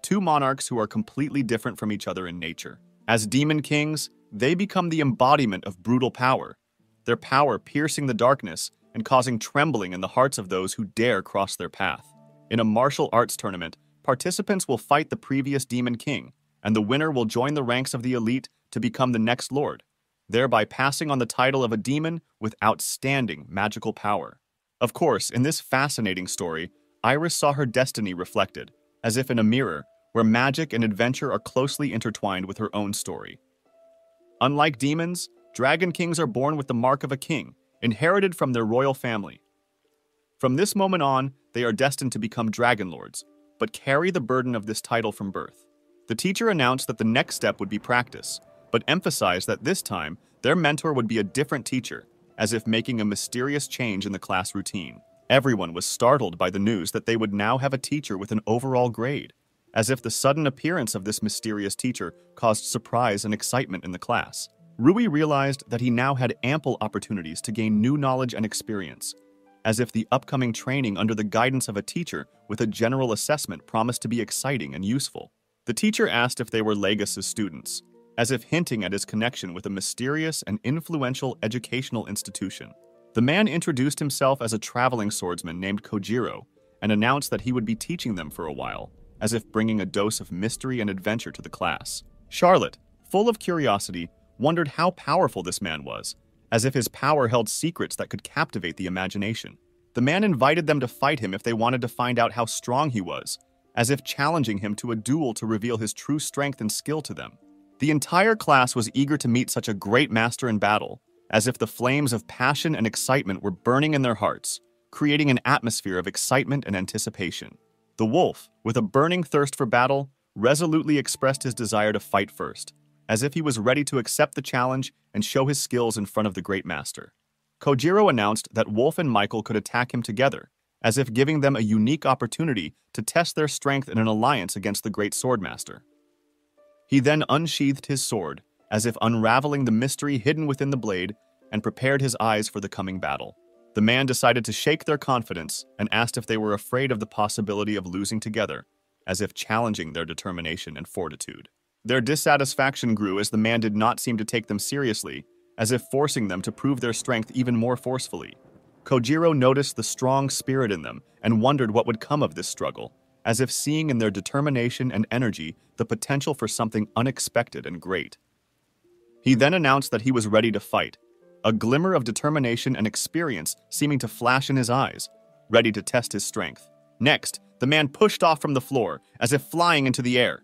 two monarchs who are completely different from each other in nature. As demon kings, they become the embodiment of brutal power, their power piercing the darkness and causing trembling in the hearts of those who dare cross their path. In a martial arts tournament, participants will fight the previous demon king, and the winner will join the ranks of the elite to become the next lord, thereby passing on the title of a demon with outstanding magical power. Of course, in this fascinating story, Iris saw her destiny reflected, as if in a mirror, where magic and adventure are closely intertwined with her own story. Unlike demons, dragon kings are born with the mark of a king, inherited from their royal family. From this moment on, they are destined to become dragon lords, but carry the burden of this title from birth. The teacher announced that the next step would be practice, but emphasized that this time, their mentor would be a different teacher, as if making a mysterious change in the class routine. Everyone was startled by the news that they would now have a teacher with an overall grade, as if the sudden appearance of this mysterious teacher caused surprise and excitement in the class. Rui realized that he now had ample opportunities to gain new knowledge and experience, as if the upcoming training under the guidance of a teacher with a general assessment promised to be exciting and useful. The teacher asked if they were Legus's students, as if hinting at his connection with a mysterious and influential educational institution. The man introduced himself as a traveling swordsman named Kojiro and announced that he would be teaching them for a while, as if bringing a dose of mystery and adventure to the class. Charlotte, full of curiosity, wondered how powerful this man was, as if his power held secrets that could captivate the imagination. The man invited them to fight him if they wanted to find out how strong he was, as if challenging him to a duel to reveal his true strength and skill to them. The entire class was eager to meet such a great master in battle, as if the flames of passion and excitement were burning in their hearts, creating an atmosphere of excitement and anticipation. The wolf, with a burning thirst for battle, resolutely expressed his desire to fight first, as if he was ready to accept the challenge and show his skills in front of the great master. Kojiro announced that Wolf and Michael could attack him together, as if giving them a unique opportunity to test their strength in an alliance against the great swordmaster. He then unsheathed his sword, as if unraveling the mystery hidden within the blade, and prepared his eyes for the coming battle. The man decided to shake their confidence and asked if they were afraid of the possibility of losing together, as if challenging their determination and fortitude. Their dissatisfaction grew as the man did not seem to take them seriously, as if forcing them to prove their strength even more forcefully. Kojiro noticed the strong spirit in them and wondered what would come of this struggle, as if seeing in their determination and energy the potential for something unexpected and great. He then announced that he was ready to fight, a glimmer of determination and experience seeming to flash in his eyes, ready to test his strength. Next, the man pushed off from the floor, as if flying into the air.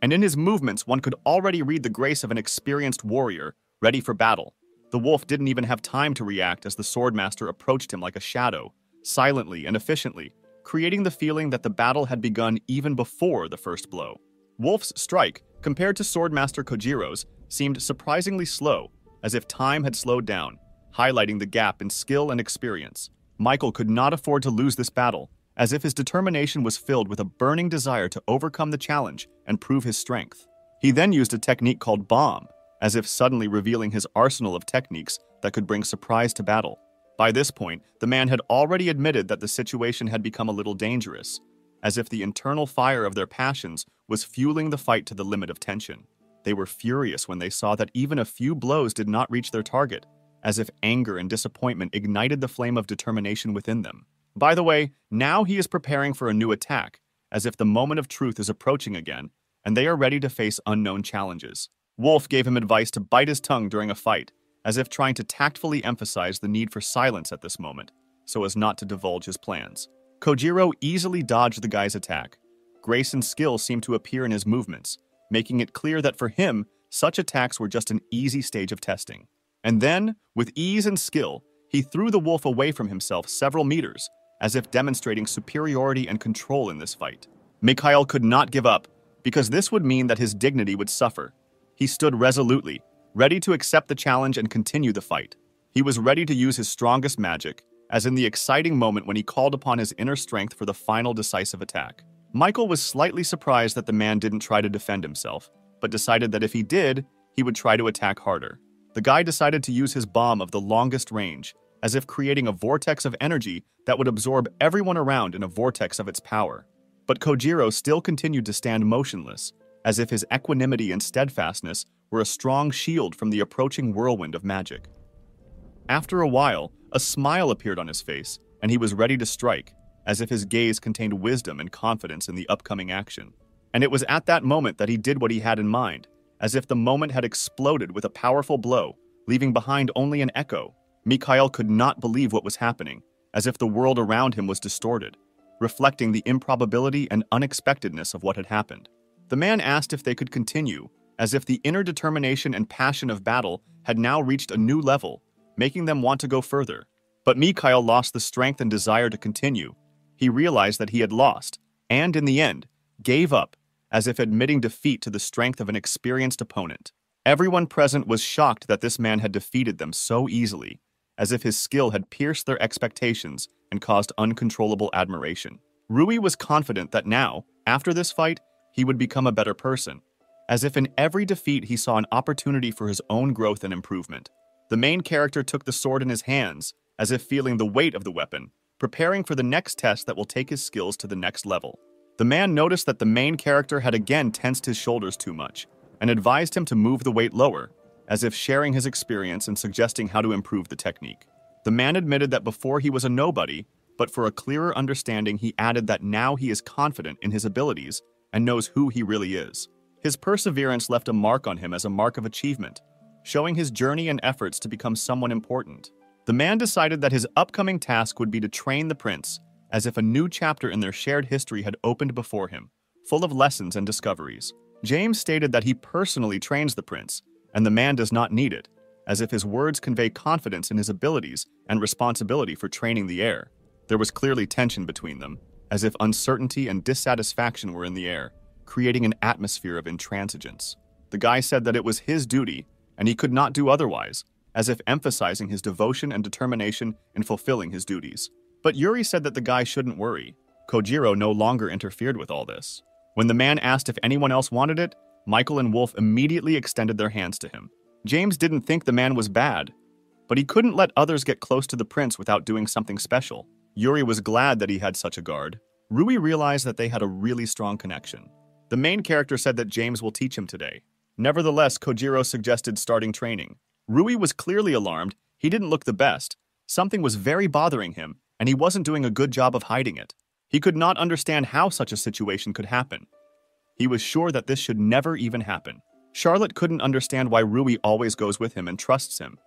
And in his movements, one could already read the grace of an experienced warrior, ready for battle. The wolf didn't even have time to react as the swordmaster approached him like a shadow, silently and efficiently, creating the feeling that the battle had begun even before the first blow. Wolf's strike, compared to Swordmaster Kojiro's, seemed surprisingly slow, as if time had slowed down, highlighting the gap in skill and experience. Michael could not afford to lose this battle, as if his determination was filled with a burning desire to overcome the challenge and prove his strength. He then used a technique called bomb, as if suddenly revealing his arsenal of techniques that could bring surprise to battle. By this point, the man had already admitted that the situation had become a little dangerous, as if the internal fire of their passions was fueling the fight to the limit of tension. They were furious when they saw that even a few blows did not reach their target, as if anger and disappointment ignited the flame of determination within them. By the way, now he is preparing for a new attack, as if the moment of truth is approaching again, and they are ready to face unknown challenges. Wolf gave him advice to bite his tongue during a fight, as if trying to tactfully emphasize the need for silence at this moment, so as not to divulge his plans. Kojiro easily dodged the guy's attack. Grace and skill seemed to appear in his movements, making it clear that for him, such attacks were just an easy stage of testing. And then, with ease and skill, he threw the wolf away from himself several meters, as if demonstrating superiority and control in this fight. Mikhail could not give up, because this would mean that his dignity would suffer. He stood resolutely, ready to accept the challenge and continue the fight. He was ready to use his strongest magic, as in the exciting moment when he called upon his inner strength for the final decisive attack. Michael was slightly surprised that the man didn't try to defend himself, but decided that if he did, he would try to attack harder. The guy decided to use his bomb of the longest range, as if creating a vortex of energy that would absorb everyone around in a vortex of its power. But Kojiro still continued to stand motionless, as if his equanimity and steadfastness were a strong shield from the approaching whirlwind of magic. After a while, a smile appeared on his face, and he was ready to strike, as if his gaze contained wisdom and confidence in the upcoming action. And it was at that moment that he did what he had in mind, as if the moment had exploded with a powerful blow, leaving behind only an echo. Mikhail could not believe what was happening, as if the world around him was distorted, reflecting the improbability and unexpectedness of what had happened. The man asked if they could continue, as if the inner determination and passion of battle had now reached a new level, making them want to go further. But Mikhail lost the strength and desire to continue. He realized that he had lost, and in the end, gave up, as if admitting defeat to the strength of an experienced opponent. Everyone present was shocked that this man had defeated them so easily, as if his skill had pierced their expectations and caused uncontrollable admiration. Rui was confident that now, after this fight, he would become a better person, as if in every defeat he saw an opportunity for his own growth and improvement. The main character took the sword in his hands, as if feeling the weight of the weapon, preparing for the next test that will take his skills to the next level. The man noticed that the main character had again tensed his shoulders too much, and advised him to move the weight lower, as if sharing his experience and suggesting how to improve the technique. The man admitted that before he was a nobody, but for a clearer understanding he added that now he is confident in his abilities and knows who he really is. His perseverance left a mark on him as a mark of achievement, showing his journey and efforts to become someone important. The man decided that his upcoming task would be to train the prince, as if a new chapter in their shared history had opened before him, full of lessons and discoveries. James stated that he personally trains the prince, and the man does not need it, as if his words convey confidence in his abilities and responsibility for training the heir. There was clearly tension between them, as if uncertainty and dissatisfaction were in the air, creating an atmosphere of intransigence. The guy said that it was his duty, and he could not do otherwise, as if emphasizing his devotion and determination in fulfilling his duties. But Yuri said that the guy shouldn't worry. Kojiro no longer interfered with all this. When the man asked if anyone else wanted it, Michael and Wolf immediately extended their hands to him. James didn't think the man was bad, but he couldn't let others get close to the prince without doing something special. Yuri was glad that he had such a guard. Rui realized that they had a really strong connection. The main character said that James will teach him today. Nevertheless, Kojiro suggested starting training. Rui was clearly alarmed. He didn't look the best. Something was very bothering him, and he wasn't doing a good job of hiding it. He could not understand how such a situation could happen. He was sure that this should never even happen. Charlotte couldn't understand why Rui always goes with him and trusts him.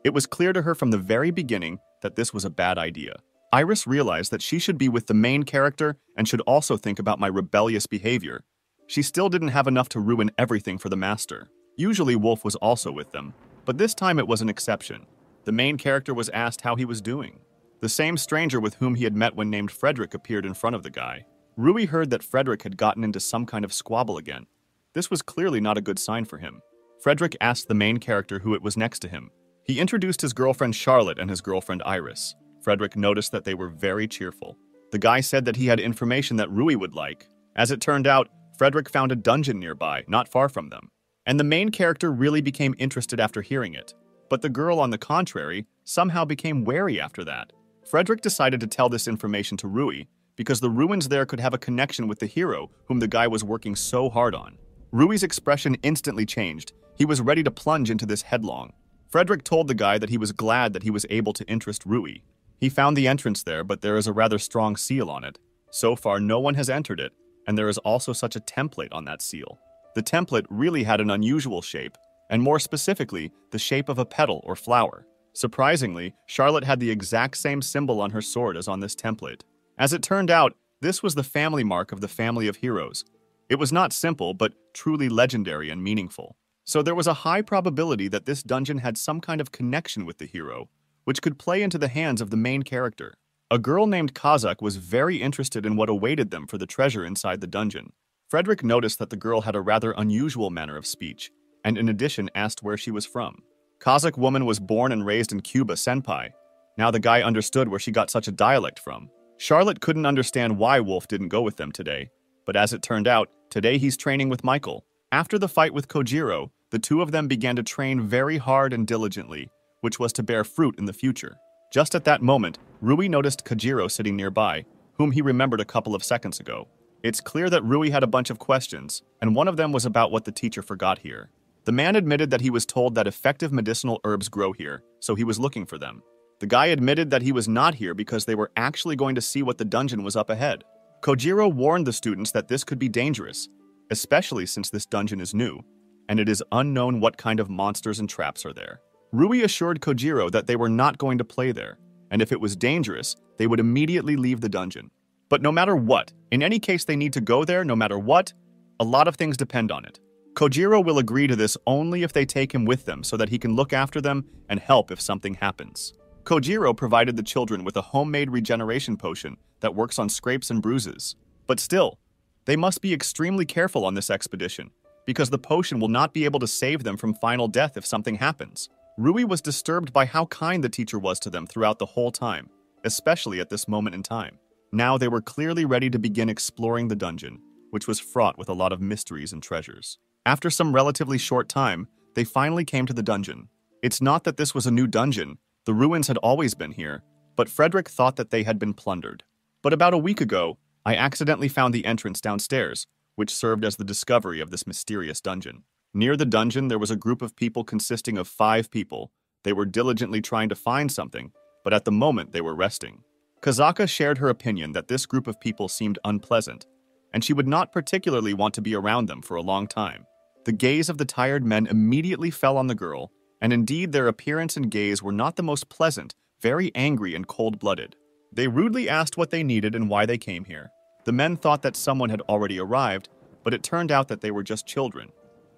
It was clear to her from the very beginning that this was a bad idea. Iris realized that she should be with the main character and should also think about my rebellious behavior. She still didn't have enough to ruin everything for the master. Usually Wolf was also with them, but this time it was an exception. The main character was asked how he was doing. The same stranger with whom he had met when named Frederick appeared in front of the guy. Rui heard that Frederick had gotten into some kind of squabble again. This was clearly not a good sign for him. Frederick asked the main character who it was next to him. He introduced his girlfriend Charlotte and his girlfriend Iris. Frederick noticed that they were very cheerful. The guy said that he had information that Rui would like. As it turned out, Frederick found a dungeon nearby, not far from them. And the main character really became interested after hearing it. But the girl, on the contrary, somehow became wary after that. Frederick decided to tell this information to Rui because the ruins there could have a connection with the hero whom the guy was working so hard on. Rui's expression instantly changed. He was ready to plunge into this headlong. Frederick told the guy that he was glad that he was able to interest Rui. He found the entrance there, but there is a rather strong seal on it. So far, no one has entered it, and there is also such a template on that seal. The template really had an unusual shape, and more specifically, the shape of a petal or flower. Surprisingly, Charlotte had the exact same symbol on her sword as on this template. As it turned out, this was the family mark of the family of heroes. It was not simple, but truly legendary and meaningful. So there was a high probability that this dungeon had some kind of connection with the hero, which could play into the hands of the main character. A girl named Kazakh was very interested in what awaited them for the treasure inside the dungeon. Frederick noticed that the girl had a rather unusual manner of speech, and in addition asked where she was from. Kazakh woman was born and raised in Cuba, Senpai. Now the guy understood where she got such a dialect from. Charlotte couldn't understand why Wolf didn't go with them today, but as it turned out, today he's training with Michael. After the fight with Kojiro, the two of them began to train very hard and diligently, which was to bear fruit in the future. Just at that moment, Rui noticed Kojiro sitting nearby, whom he remembered a couple of seconds ago. It's clear that Rui had a bunch of questions, and one of them was about what the teacher forgot here. The man admitted that he was told that effective medicinal herbs grow here, so he was looking for them. The guy admitted that he was not here because they were actually going to see what the dungeon was up ahead. Kojiro warned the students that this could be dangerous, especially since this dungeon is new, and it is unknown what kind of monsters and traps are there. Rui assured Kojiro that they were not going to play there, and if it was dangerous, they would immediately leave the dungeon. But no matter what, in any case they need to go there no matter what, a lot of things depend on it. Kojiro will agree to this only if they take him with them so that he can look after them and help if something happens. Kojiro provided the children with a homemade regeneration potion that works on scrapes and bruises. But still, they must be extremely careful on this expedition, because the potion will not be able to save them from final death if something happens. Rui was disturbed by how kind the teacher was to them throughout the whole time, especially at this moment in time. Now they were clearly ready to begin exploring the dungeon, which was fraught with a lot of mysteries and treasures. After some relatively short time, they finally came to the dungeon. It's not that this was a new dungeon, the ruins had always been here, but Frederick thought that they had been plundered. But about a week ago, I accidentally found the entrance downstairs, which served as the discovery of this mysterious dungeon. Near the dungeon, there was a group of people consisting of 5 people. They were diligently trying to find something, but at the moment they were resting. Kazaka shared her opinion that this group of people seemed unpleasant, and she would not particularly want to be around them for a long time. The gaze of the tired men immediately fell on the girl, and indeed their appearance and gaze were not the most pleasant, very angry and cold-blooded. They rudely asked what they needed and why they came here. The men thought that someone had already arrived, but it turned out that they were just children.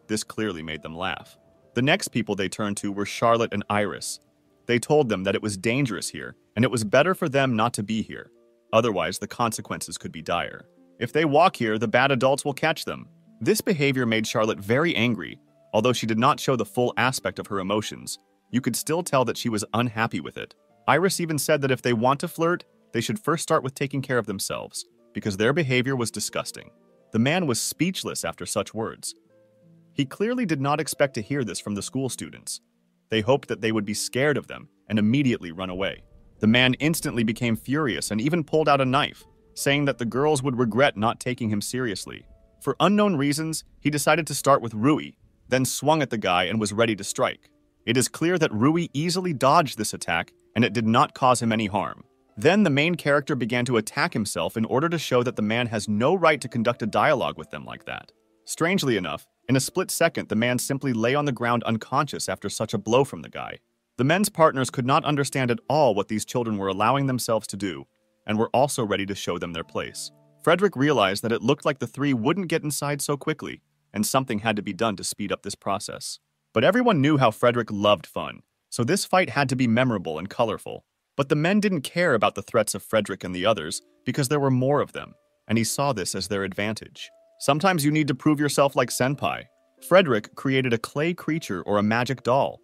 This clearly made them laugh. The next people they turned to were Charlotte and Iris. They told them that it was dangerous here, and it was better for them not to be here. Otherwise, the consequences could be dire. If they walk here, the bad adults will catch them. This behavior made Charlotte very angry. Although she did not show the full aspect of her emotions, you could still tell that she was unhappy with it. Iris even said that if they want to flirt, they should first start with taking care of themselves, because their behavior was disgusting. The man was speechless after such words. He clearly did not expect to hear this from the school students. They hoped that they would be scared of them and immediately run away. The man instantly became furious and even pulled out a knife, saying that the girls would regret not taking him seriously. For unknown reasons, he decided to start with Rui, then swung at the guy and was ready to strike. It is clear that Rui easily dodged this attack, and it did not cause him any harm. Then the main character began to attack himself in order to show that the man has no right to conduct a dialogue with them like that. Strangely enough, In a split second, the man simply lay on the ground unconscious after such a blow from the guy. The men's partners could not understand at all what these children were allowing themselves to do, and were also ready to show them their place. Frederick realized that it looked like the three wouldn't get inside so quickly, and something had to be done to speed up this process. But everyone knew how Frederick loved fun, so this fight had to be memorable and colorful. But the men didn't care about the threats of Frederick and the others because there were more of them, and he saw this as their advantage. Sometimes you need to prove yourself like senpai. Frederick created a clay creature or a magic doll.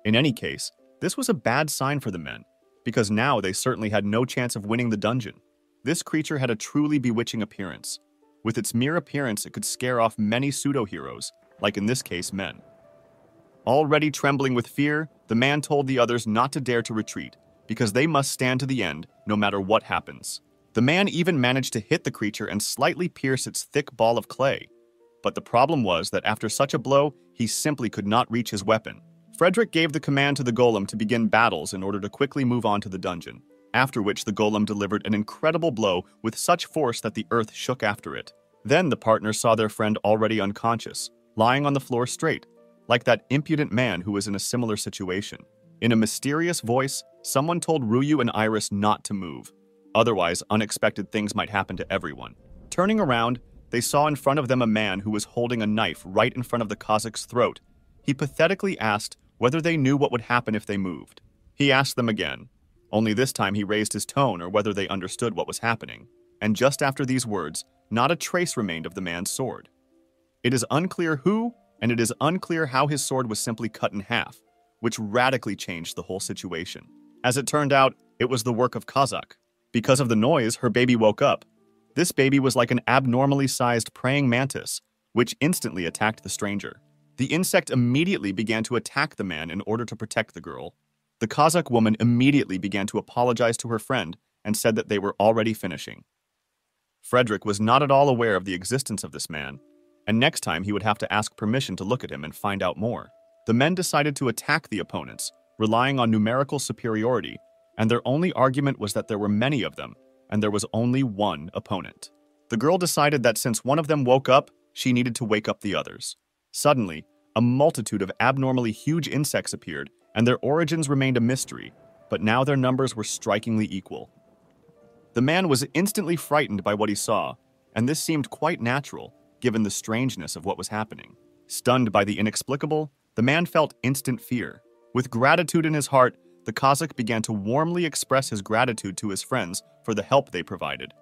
In any case, this was a bad sign for the men, because now they certainly had no chance of winning the dungeon. This creature had a truly bewitching appearance. With its mere appearance, it could scare off many pseudo-heroes, like in this case men. Already trembling with fear, the man told the others not to dare to retreat, because they must stand to the end, no matter what happens. The man even managed to hit the creature and slightly pierce its thick ball of clay. But the problem was that after such a blow, he simply could not reach his weapon. Frederick gave the command to the golem to begin battles in order to quickly move on to the dungeon, after which the golem delivered an incredible blow with such force that the earth shook after it. Then the partners saw their friend already unconscious, lying on the floor straight, like that impudent man who was in a similar situation. In a mysterious voice, someone told Ryu and Iris not to move. Otherwise, unexpected things might happen to everyone. Turning around, they saw in front of them a man who was holding a knife right in front of the Kazac's throat. He pathetically asked whether they knew what would happen if they moved. He asked them again, only this time he raised his tone or whether they understood what was happening. And just after these words, not a trace remained of the man's sword. It is unclear who, and it is unclear how his sword was simply cut in half, which radically changed the whole situation. As it turned out, it was the work of Kazak. Because of the noise, her baby woke up. This baby was like an abnormally sized praying mantis, which instantly attacked the stranger. The insect immediately began to attack the man in order to protect the girl. The Kazakh woman immediately began to apologize to her friend and said that they were already finishing. Frederick was not at all aware of the existence of this man, and next time he would have to ask permission to look at him and find out more. The men decided to attack the opponents, relying on numerical superiority, and their only argument was that there were many of them, and there was only one opponent. The girl decided that since one of them woke up, she needed to wake up the others. Suddenly, a multitude of abnormally huge insects appeared, and their origins remained a mystery, but now their numbers were strikingly equal. The man was instantly frightened by what he saw, and this seemed quite natural, given the strangeness of what was happening. Stunned by the inexplicable, the man felt instant fear. With gratitude in his heart, the Kazakh began to warmly express his gratitude to his friends for the help they provided,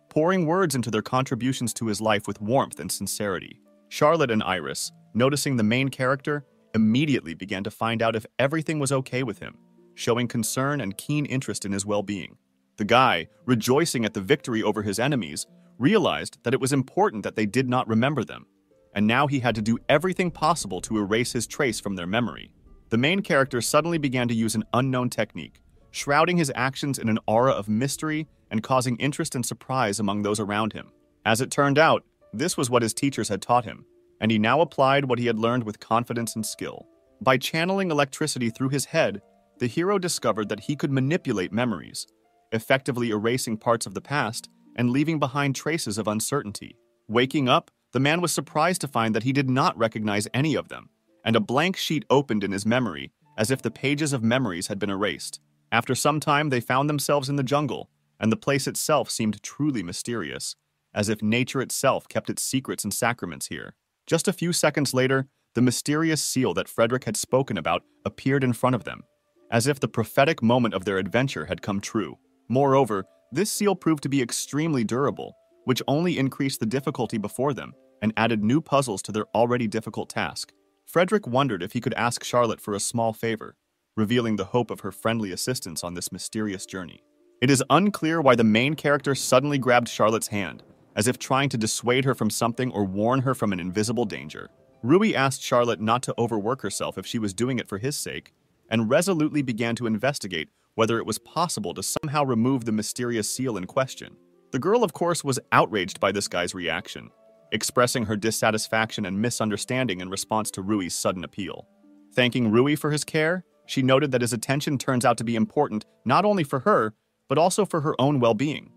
pouring words into their contributions to his life with warmth and sincerity. Charlotte and Iris, noticing the main character, immediately began to find out if everything was okay with him, showing concern and keen interest in his well-being. The guy, rejoicing at the victory over his enemies, realized that it was important that they did not remember them, and now he had to do everything possible to erase his trace from their memory. The main character suddenly began to use an unknown technique, shrouding his actions in an aura of mystery and causing interest and surprise among those around him. As it turned out, this was what his teachers had taught him, and he now applied what he had learned with confidence and skill. By channeling electricity through his head, the hero discovered that he could manipulate memories, effectively erasing parts of the past and leaving behind traces of uncertainty. Waking up, the man was surprised to find that he did not recognize any of them, and a blank sheet opened in his memory, as if the pages of memories had been erased. After some time, they found themselves in the jungle, and the place itself seemed truly mysterious, as if nature itself kept its secrets and sacraments here. Just a few seconds later, the mysterious seal that Frederick had spoken about appeared in front of them, as if the prophetic moment of their adventure had come true. Moreover, this seal proved to be extremely durable, which only increased the difficulty before them and added new puzzles to their already difficult task. Frederick wondered if he could ask Charlotte for a small favor, revealing the hope of her friendly assistance on this mysterious journey. It is unclear why the main character suddenly grabbed Charlotte's hand, as if trying to dissuade her from something or warn her from an invisible danger. Rui asked Charlotte not to overwork herself if she was doing it for his sake, and resolutely began to investigate whether it was possible to somehow remove the mysterious seal in question. The girl, of course, was outraged by this guy's reaction, expressing her dissatisfaction and misunderstanding in response to Rui's sudden appeal. Thanking Rui for his care, she noted that his attention turns out to be important not only for her, but also for her own well-being.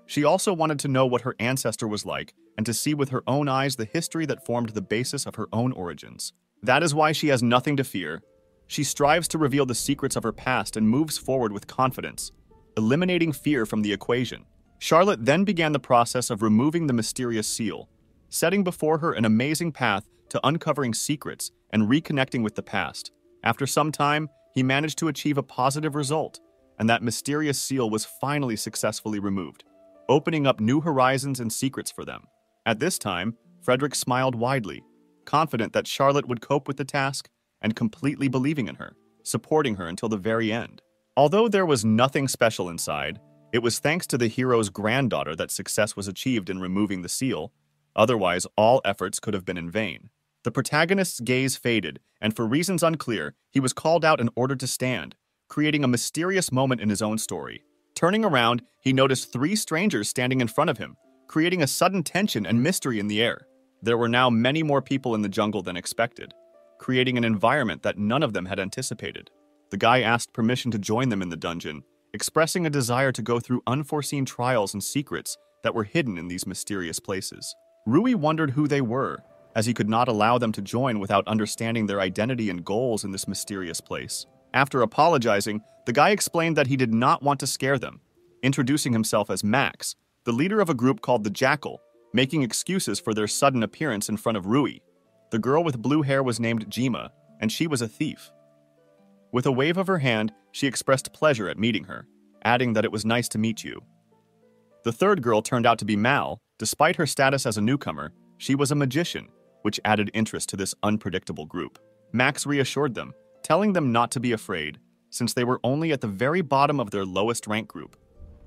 She also wanted to know what her ancestor was like and to see with her own eyes the history that formed the basis of her own origins. That is why she has nothing to fear. She strives to reveal the secrets of her past and moves forward with confidence, eliminating fear from the equation. Charlotte then began the process of removing the mysterious seal, setting before her an amazing path to uncovering secrets and reconnecting with the past. After some time, he managed to achieve a positive result, and that mysterious seal was finally successfully removed, opening up new horizons and secrets for them. At this time, Frederick smiled widely, confident that Charlotte would cope with the task and completely believing in her, supporting her until the very end. Although there was nothing special inside, it was thanks to the hero's granddaughter that success was achieved in removing the seal. Otherwise, all efforts could have been in vain. The protagonist's gaze faded, and for reasons unclear, he was called out and ordered to stand, creating a mysterious moment in his own story. Turning around, he noticed 3 strangers standing in front of him, creating a sudden tension and mystery in the air. There were now many more people in the jungle than expected, creating an environment that none of them had anticipated. The guy asked permission to join them in the dungeon, expressing a desire to go through unforeseen trials and secrets that were hidden in these mysterious places. Rui wondered who they were, as he could not allow them to join without understanding their identity and goals in this mysterious place. After apologizing, the guy explained that he did not want to scare them, introducing himself as Max, the leader of a group called the Jackal, making excuses for their sudden appearance in front of Rui. The girl with blue hair was named Jima, and she was a thief. With a wave of her hand, she expressed pleasure at meeting her, adding that it was nice to meet you. The third girl turned out to be Mal. Despite her status as a newcomer, she was a magician, which added interest to this unpredictable group. Max reassured them, telling them not to be afraid, since they were only at the very bottom of their lowest rank group,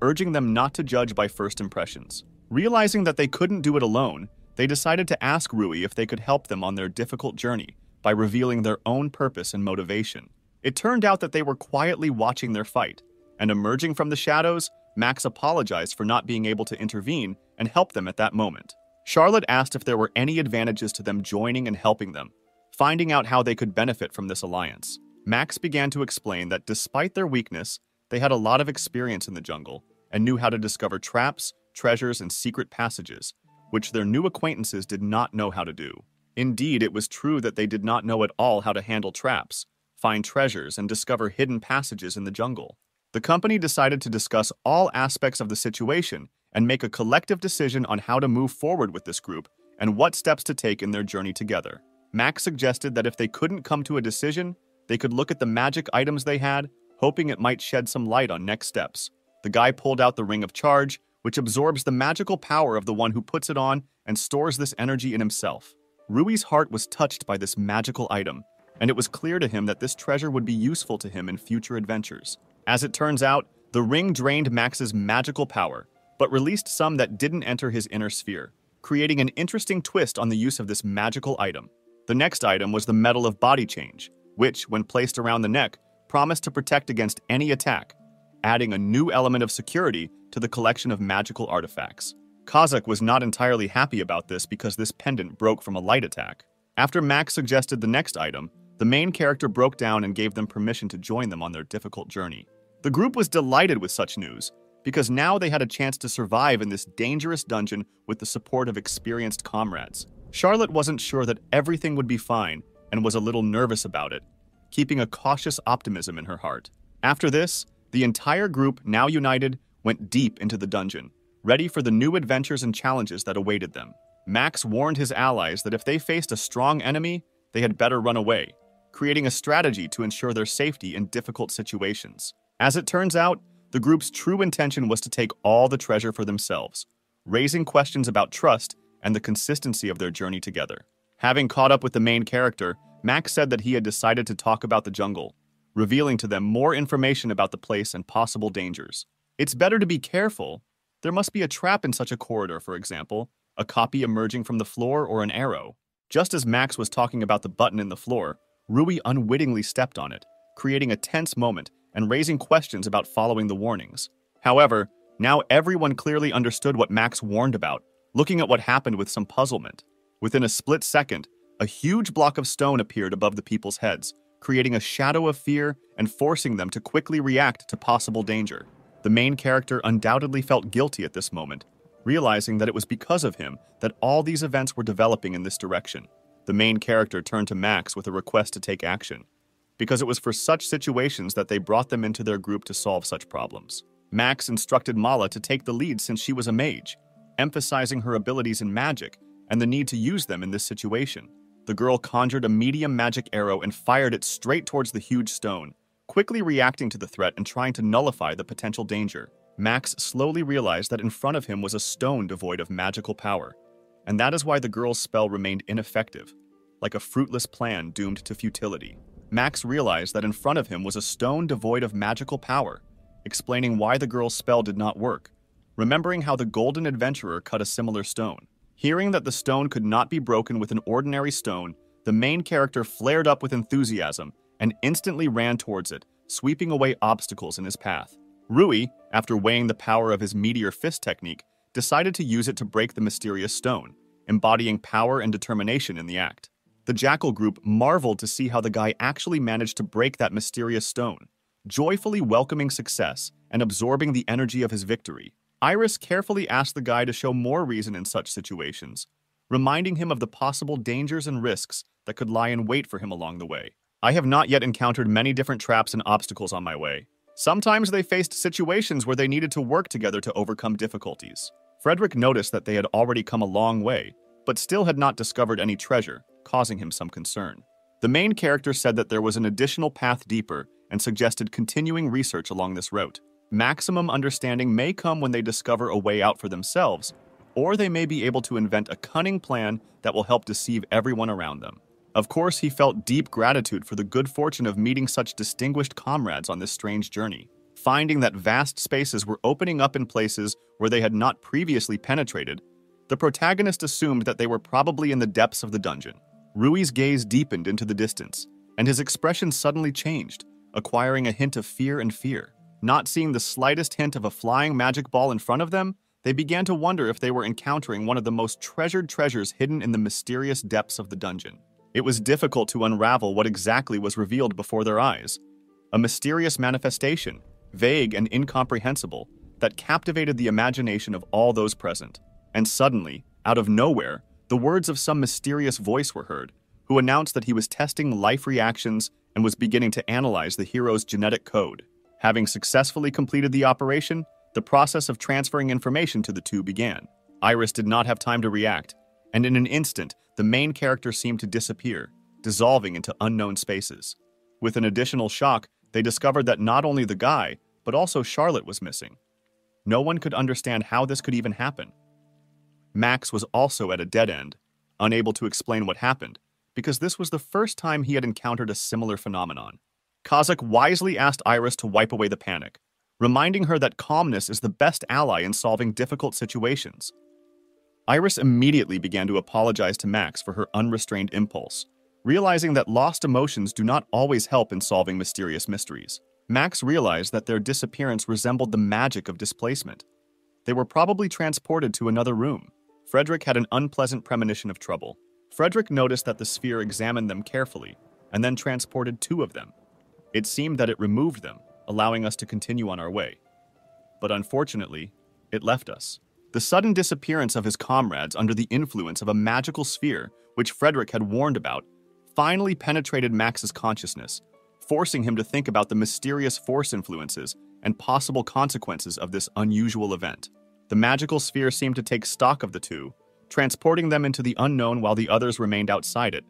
urging them not to judge by first impressions. Realizing that they couldn't do it alone, they decided to ask Rui if they could help them on their difficult journey by revealing their own purpose and motivation. It turned out that they were quietly watching their fight, and emerging from the shadows, Max apologized for not being able to intervene and help them at that moment. Charlotte asked if there were any advantages to them joining and helping them, finding out how they could benefit from this alliance. Max began to explain that despite their weakness, they had a lot of experience in the jungle and knew how to discover traps, treasures, and secret passages, which their new acquaintances did not know how to do. Indeed, it was true that they did not know at all how to handle traps, find treasures, and discover hidden passages in the jungle. The company decided to discuss all aspects of the situation and make a collective decision on how to move forward with this group and what steps to take in their journey together. Max suggested that if they couldn't come to a decision, they could look at the magic items they had, hoping it might shed some light on next steps. The guy pulled out the Ring of Charge, which absorbs the magical power of the one who puts it on and stores this energy in himself. Rui's heart was touched by this magical item, and it was clear to him that this treasure would be useful to him in future adventures. As it turns out, the ring drained Max's magical power, but released some that didn't enter his inner sphere, creating an interesting twist on the use of this magical item. The next item was the Medal of Body Change, which, when placed around the neck, promised to protect against any attack, adding a new element of security to the collection of magical artifacts. Kazakh was not entirely happy about this because this pendant broke from a light attack. After Max suggested the next item, the main character broke down and gave them permission to join them on their difficult journey. The group was delighted with such news, because now they had a chance to survive in this dangerous dungeon with the support of experienced comrades. Charlotte wasn't sure that everything would be fine and was a little nervous about it, keeping a cautious optimism in her heart. After this, the entire group, now united, went deep into the dungeon, ready for the new adventures and challenges that awaited them. Max warned his allies that if they faced a strong enemy, they had better run away, creating a strategy to ensure their safety in difficult situations. As it turns out, the group's true intention was to take all the treasure for themselves, raising questions about trust and the consistency of their journey together. Having caught up with the main character, Max said that he had decided to talk about the jungle, revealing to them more information about the place and possible dangers. It's better to be careful. There must be a trap in such a corridor, for example, a copy emerging from the floor or an arrow. Just as Max was talking about the button in the floor, Rui unwittingly stepped on it, creating a tense moment and raising questions about following the warnings. However, now everyone clearly understood what Max warned about, looking at what happened with some puzzlement. Within a split second, a huge block of stone appeared above the people's heads, creating a shadow of fear and forcing them to quickly react to possible danger. The main character undoubtedly felt guilty at this moment, realizing that it was because of him that all these events were developing in this direction. The main character turned to Max with a request to take action, because it was for such situations that they brought them into their group to solve such problems. Max instructed Mala to take the lead since she was a mage, emphasizing her abilities in magic and the need to use them in this situation. The girl conjured a medium magic arrow and fired it straight towards the huge stone, quickly reacting to the threat and trying to nullify the potential danger. Max slowly realized that in front of him was a stone devoid of magical power, and that is why the girl's spell remained ineffective, like a fruitless plan doomed to futility. Max realized that in front of him was a stone devoid of magical power, explaining why the girl's spell did not work, remembering how the Golden Adventurer cut a similar stone. Hearing that the stone could not be broken with an ordinary stone, the main character flared up with enthusiasm and instantly ran towards it, sweeping away obstacles in his path. Rui, after weighing the power of his meteor fist technique, decided to use it to break the mysterious stone, embodying power and determination in the act. The Jackal group marveled to see how the guy actually managed to break that mysterious stone, joyfully welcoming success and absorbing the energy of his victory. Iris carefully asked the guy to show more reason in such situations, reminding him of the possible dangers and risks that could lie in wait for him along the way. I have not yet encountered many different traps and obstacles on my way. Sometimes they faced situations where they needed to work together to overcome difficulties. Frederick noticed that they had already come a long way, but still had not discovered any treasure, causing him some concern. The main character said that there was an additional path deeper and suggested continuing research along this route. Maximum understanding may come when they discover a way out for themselves, or they may be able to invent a cunning plan that will help deceive everyone around them. Of course, he felt deep gratitude for the good fortune of meeting such distinguished comrades on this strange journey. Finding that vast spaces were opening up in places where they had not previously penetrated, the protagonist assumed that they were probably in the depths of the dungeon. Rui's gaze deepened into the distance, and his expression suddenly changed, acquiring a hint of fear and fear. Not seeing the slightest hint of a flying magic ball in front of them, they began to wonder if they were encountering one of the most treasured treasures hidden in the mysterious depths of the dungeon. It was difficult to unravel what exactly was revealed before their eyes. A mysterious manifestation, vague and incomprehensible, that captivated the imagination of all those present. And suddenly, out of nowhere, the words of some mysterious voice were heard, who announced that he was testing life reactions and was beginning to analyze the hero's genetic code. Having successfully completed the operation, the process of transferring information to the two began. Iris did not have time to react, and in an instant, the main character seemed to disappear, dissolving into unknown spaces. With an additional shock, they discovered that not only the guy, but also Charlotte was missing. No one could understand how this could even happen. Max was also at a dead end, unable to explain what happened, because this was the first time he had encountered a similar phenomenon. Kazakh wisely asked Iris to wipe away the panic, reminding her that calmness is the best ally in solving difficult situations. Iris immediately began to apologize to Max for her unrestrained impulse, realizing that lost emotions do not always help in solving mysterious mysteries. Max realized that their disappearance resembled the magic of displacement. They were probably transported to another room. Frederick had an unpleasant premonition of trouble. Frederick noticed that the sphere examined them carefully, and then transported two of them. It seemed that it removed them, allowing us to continue on our way. But unfortunately, it left us. The sudden disappearance of his comrades under the influence of a magical sphere, which Frederick had warned about, finally penetrated Max's consciousness, forcing him to think about the mysterious force influences and possible consequences of this unusual event. The magical sphere seemed to take stock of the two, transporting them into the unknown while the others remained outside it,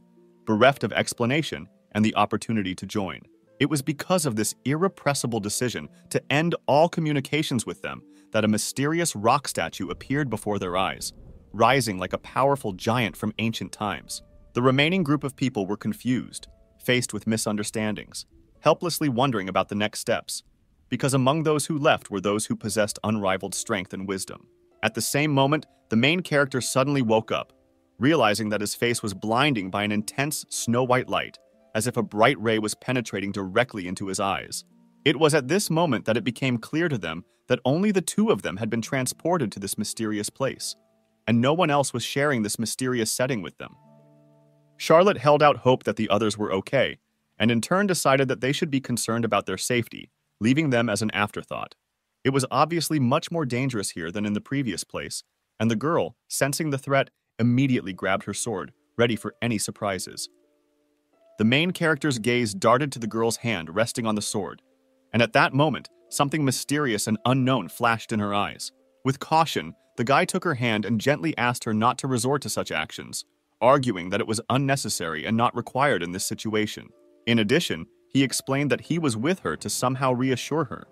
bereft of explanation and the opportunity to join. It was because of this irrepressible decision to end all communications with them that a mysterious rock statue appeared before their eyes, rising like a powerful giant from ancient times. The remaining group of people were confused, faced with misunderstandings, helplessly wondering about the next steps, because among those who left were those who possessed unrivaled strength and wisdom. At the same moment, the main character suddenly woke up, realizing that his face was blinding by an intense snow-white light, as if a bright ray was penetrating directly into his eyes. It was at this moment that it became clear to them that only the two of them had been transported to this mysterious place, and no one else was sharing this mysterious setting with them. Charlotte held out hope that the others were okay, and in turn decided that they should be concerned about their safety, leaving them as an afterthought. It was obviously much more dangerous here than in the previous place, and the girl, sensing the threat, immediately grabbed her sword, ready for any surprises. The main character's gaze darted to the girl's hand resting on the sword, and at that moment, something mysterious and unknown flashed in her eyes. With caution, the guy took her hand and gently asked her not to resort to such actions, arguing that it was unnecessary and not required in this situation. In addition, he explained that he was with her to somehow reassure her,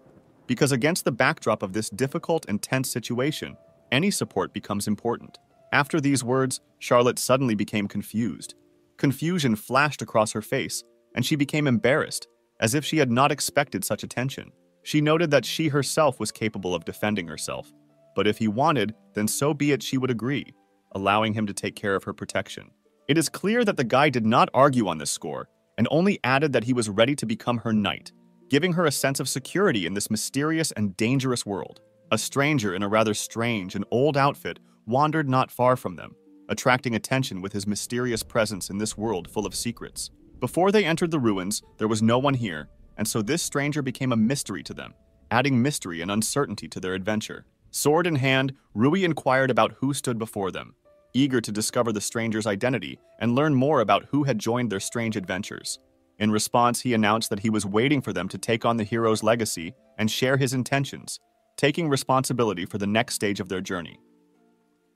because against the backdrop of this difficult and tense situation, any support becomes important. After these words, Charlotte suddenly became confused. Confusion flashed across her face, and she became embarrassed, as if she had not expected such attention. She noted that she herself was capable of defending herself, but if he wanted, then so be it, she would agree, allowing him to take care of her protection. It is clear that the guy did not argue on this score, and only added that he was ready to become her knight, giving her a sense of security in this mysterious and dangerous world. A stranger in a rather strange and old outfit wandered not far from them, attracting attention with his mysterious presence in this world full of secrets. Before they entered the ruins, there was no one here, and so this stranger became a mystery to them, adding mystery and uncertainty to their adventure. Sword in hand, Rui inquired about who stood before them, eager to discover the stranger's identity and learn more about who had joined their strange adventures. In response, he announced that he was waiting for them to take on the hero's legacy and share his intentions, taking responsibility for the next stage of their journey.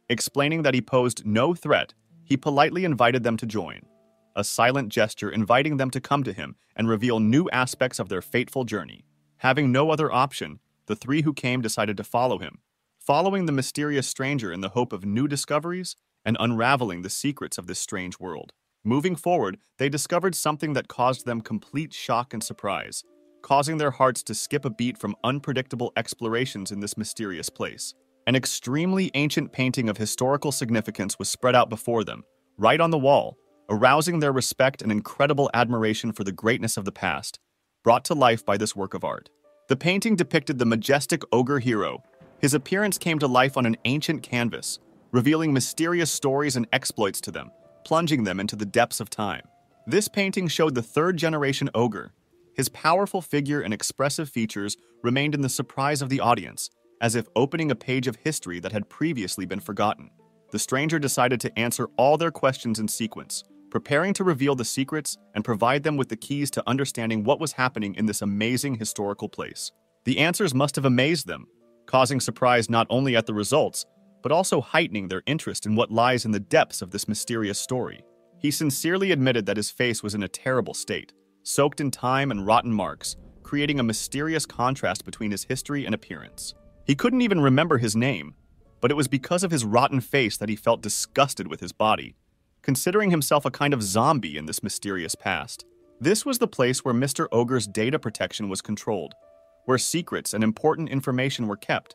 Explaining that he posed no threat, he politely invited them to join, a silent gesture inviting them to come to him and reveal new aspects of their fateful journey. Having no other option, the three who came decided to follow him, following the mysterious stranger in the hope of new discoveries and unraveling the secrets of this strange world. Moving forward, they discovered something that caused them complete shock and surprise, causing their hearts to skip a beat from unpredictable explorations in this mysterious place. An extremely ancient painting of historical significance was spread out before them, right on the wall, arousing their respect and incredible admiration for the greatness of the past, brought to life by this work of art. The painting depicted the majestic ogre hero. His appearance came to life on an ancient canvas, revealing mysterious stories and exploits to them, plunging them into the depths of time. This painting showed the third-generation ogre. His powerful figure and expressive features remained in the surprise of the audience, as if opening a page of history that had previously been forgotten. The stranger decided to answer all their questions in sequence, preparing to reveal the secrets and provide them with the keys to understanding what was happening in this amazing historical place. The answers must have amazed them, causing surprise not only at the results, but also heightening their interest in what lies in the depths of this mysterious story. He sincerely admitted that his face was in a terrible state, soaked in time and rotten marks, creating a mysterious contrast between his history and appearance. He couldn't even remember his name, but it was because of his rotten face that he felt disgusted with his body, considering himself a kind of zombie in this mysterious past. This was the place where Mr. Ogre's data protection was controlled, where secrets and important information were kept,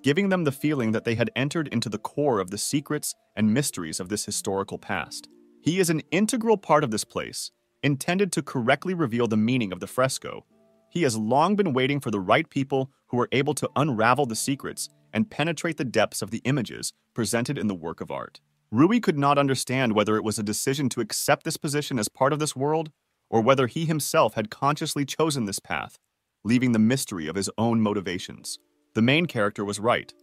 giving them the feeling that they had entered into the core of the secrets and mysteries of this historical past. He is an integral part of this place, intended to correctly reveal the meaning of the fresco. He has long been waiting for the right people who are able to unravel the secrets and penetrate the depths of the images presented in the work of art. Rui could not understand whether it was a decision to accept this position as part of this world, or whether he himself had consciously chosen this path, leaving the mystery of his own motivations. The main character was right.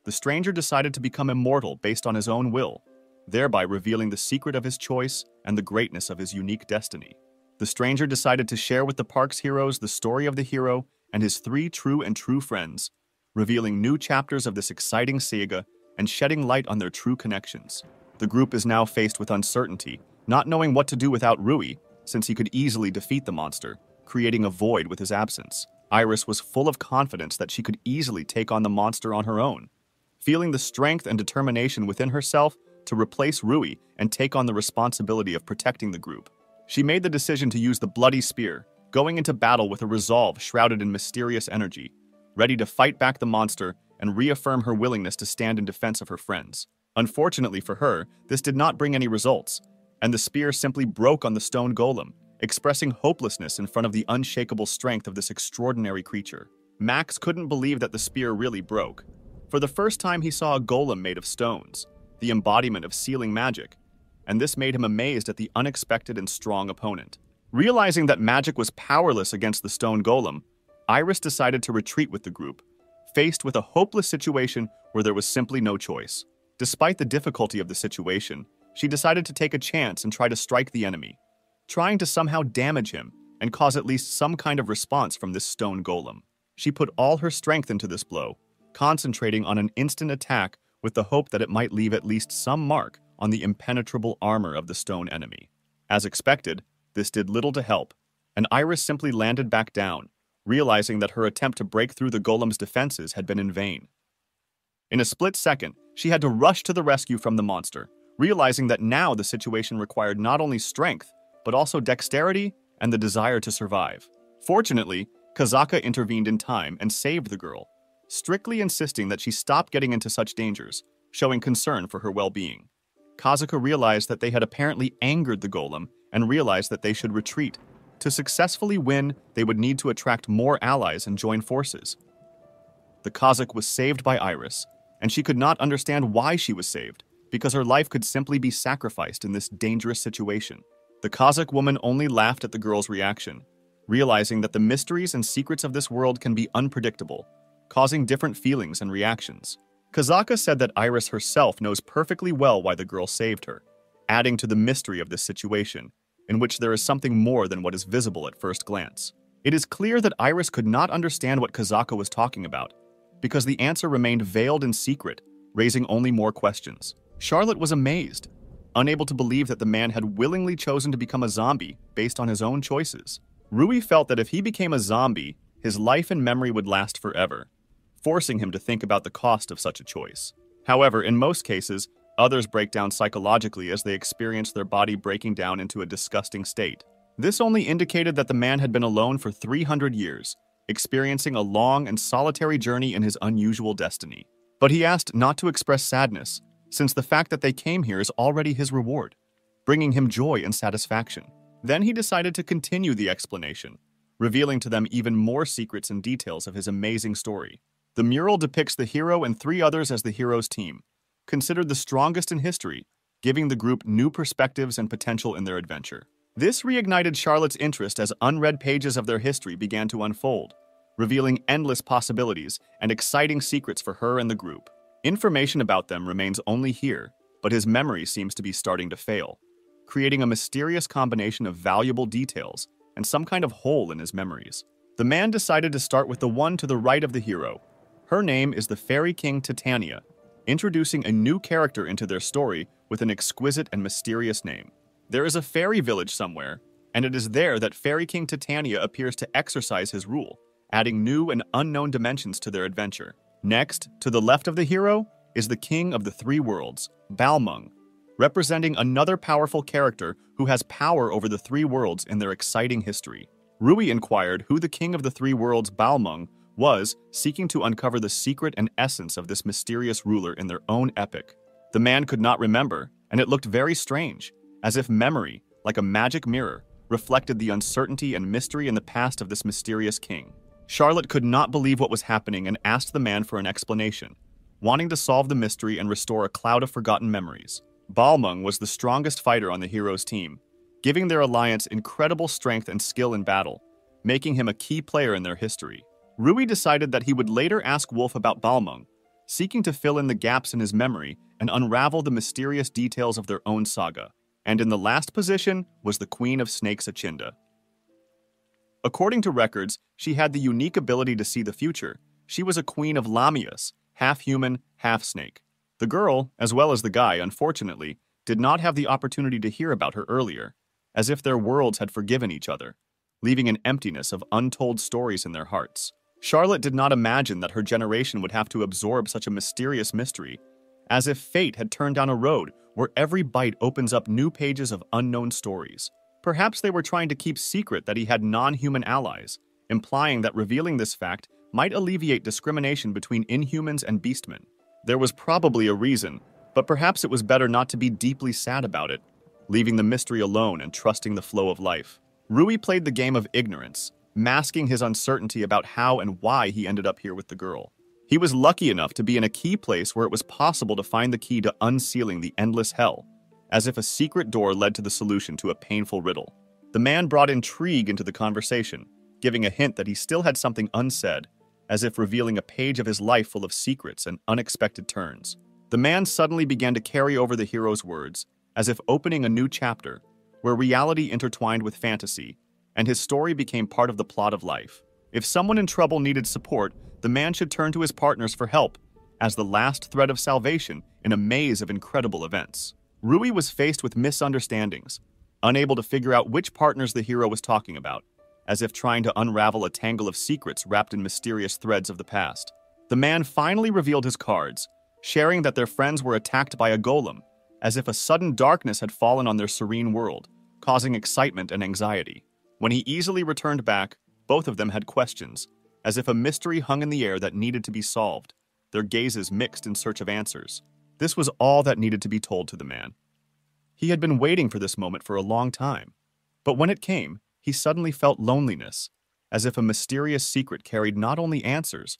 The stranger decided to become immortal based on his own will, thereby revealing the secret of his choice and the greatness of his unique destiny. The stranger decided to share with the park's heroes the story of the hero and his three true friends, revealing new chapters of this exciting saga and shedding light on their true connections. The group is now faced with uncertainty, not knowing what to do without Rui, since he could easily defeat the monster, creating a void with his absence. Iris was full of confidence that she could easily take on the monster on her own, feeling the strength and determination within herself to replace Rui and take on the responsibility of protecting the group. She made the decision to use the bloody spear, going into battle with a resolve shrouded in mysterious energy, ready to fight back the monster and reaffirm her willingness to stand in defense of her friends. Unfortunately for her, this did not bring any results, and the spear simply broke on the stone golem, expressing hopelessness in front of the unshakable strength of this extraordinary creature. Max couldn't believe that the spear really broke. For the first time, he saw a golem made of stones, the embodiment of sealing magic, and this made him amazed at the unexpected and strong opponent. Realizing that magic was powerless against the stone golem, Iris decided to retreat with the group, faced with a hopeless situation where there was simply no choice. Despite the difficulty of the situation, she decided to take a chance and try to strike the enemy, trying to somehow damage him and cause at least some kind of response from this stone golem. She put all her strength into this blow, concentrating on an instant attack with the hope that it might leave at least some mark on the impenetrable armor of the stone enemy. As expected, this did little to help, and Iris simply landed back down, realizing that her attempt to break through the golem's defenses had been in vain. In a split second, she had to rush to the rescue from the monster, realizing that now the situation required not only strength, but also dexterity and the desire to survive. Fortunately, Kazaka intervened in time and saved the girl, strictly insisting that she stop getting into such dangers, showing concern for her well-being. Kazaka realized that they had apparently angered the golem and realized that they should retreat. To successfully win, they would need to attract more allies and join forces. The Kazakh was saved by Iris, and she could not understand why she was saved, because her life could simply be sacrificed in this dangerous situation. The Kazakh woman only laughed at the girl's reaction, realizing that the mysteries and secrets of this world can be unpredictable, causing different feelings and reactions. Kazaka said that Iris herself knows perfectly well why the girl saved her, adding to the mystery of this situation, in which there is something more than what is visible at first glance. It is clear that Iris could not understand what Kazaka was talking about, because the answer remained veiled in secret, raising only more questions. Charlotte was amazed, unable to believe that the man had willingly chosen to become a zombie based on his own choices. Rui felt that if he became a zombie, his life and memory would last forever, forcing him to think about the cost of such a choice. However, in most cases, others break down psychologically as they experience their body breaking down into a disgusting state. This only indicated that the man had been alone for 300 years, experiencing a long and solitary journey in his unusual destiny. But he asked not to express sadness, since the fact that they came here is already his reward, bringing him joy and satisfaction. Then he decided to continue the explanation, revealing to them even more secrets and details of his amazing story. The mural depicts the hero and 3 others as the hero's team, considered the strongest in history, giving the group new perspectives and potential in their adventure. This reignited Charlotte's interest as unread pages of their history began to unfold, revealing endless possibilities and exciting secrets for her and the group. Information about them remains only here, but his memory seems to be starting to fail, creating a mysterious combination of valuable details and some kind of hole in his memories. The man decided to start with the one to the right of the hero. Her name is the Fairy King Titania, introducing a new character into their story with an exquisite and mysterious name. There is a fairy village somewhere, and it is there that Fairy King Titania appears to exercise his rule, adding new and unknown dimensions to their adventure. Next, to the left of the hero, is the King of the 3 Worlds, Balmung, representing another powerful character who has power over the 3 worlds in their exciting history. Rui inquired who the King of the 3 Worlds, Balmung, was, seeking to uncover the secret and essence of this mysterious ruler in their own epic. The man could not remember, and it looked very strange, as if memory, like a magic mirror, reflected the uncertainty and mystery in the past of this mysterious king. Charlotte could not believe what was happening and asked the man for an explanation, wanting to solve the mystery and restore a cloud of forgotten memories. Balmung was the strongest fighter on the hero's team, giving their alliance incredible strength and skill in battle, making him a key player in their history. Rui decided that he would later ask Wolf about Balmung, seeking to fill in the gaps in his memory and unravel the mysterious details of their own saga. And in the last position was the Queen of Snakes, Achinda. According to records, she had the unique ability to see the future. She was a queen of Lamias, half human, half snake. The girl, as well as the guy, unfortunately, did not have the opportunity to hear about her earlier, as if their worlds had forgiven each other, leaving an emptiness of untold stories in their hearts. Charlotte did not imagine that her generation would have to absorb such a mysterious mystery, as if fate had turned down a road where every bite opens up new pages of unknown stories. Perhaps they were trying to keep secret that he had non-human allies, implying that revealing this fact might alleviate discrimination between inhumans and beastmen. There was probably a reason, but perhaps it was better not to be deeply sad about it, leaving the mystery alone and trusting the flow of life. Rui played the game of ignorance, masking his uncertainty about how and why he ended up here with the girl. He was lucky enough to be in a key place where it was possible to find the key to unsealing the endless hell, as if a secret door led to the solution to a painful riddle. The man brought intrigue into the conversation, giving a hint that he still had something unsaid, as if revealing a page of his life full of secrets and unexpected turns. The man suddenly began to carry over the hero's words, as if opening a new chapter, where reality intertwined with fantasy, and his story became part of the plot of life. If someone in trouble needed support, the man should turn to his partners for help, as the last thread of salvation in a maze of incredible events. Rui was faced with misunderstandings, unable to figure out which partners the hero was talking about, as if trying to unravel a tangle of secrets wrapped in mysterious threads of the past. The man finally revealed his cards, sharing that their friends were attacked by a golem, as if a sudden darkness had fallen on their serene world, causing excitement and anxiety. When he easily returned back, both of them had questions, as if a mystery hung in the air that needed to be solved, their gazes mixed in search of answers. This was all that needed to be told to the man. He had been waiting for this moment for a long time, but when it came, he suddenly felt loneliness, as if a mysterious secret carried not only answers,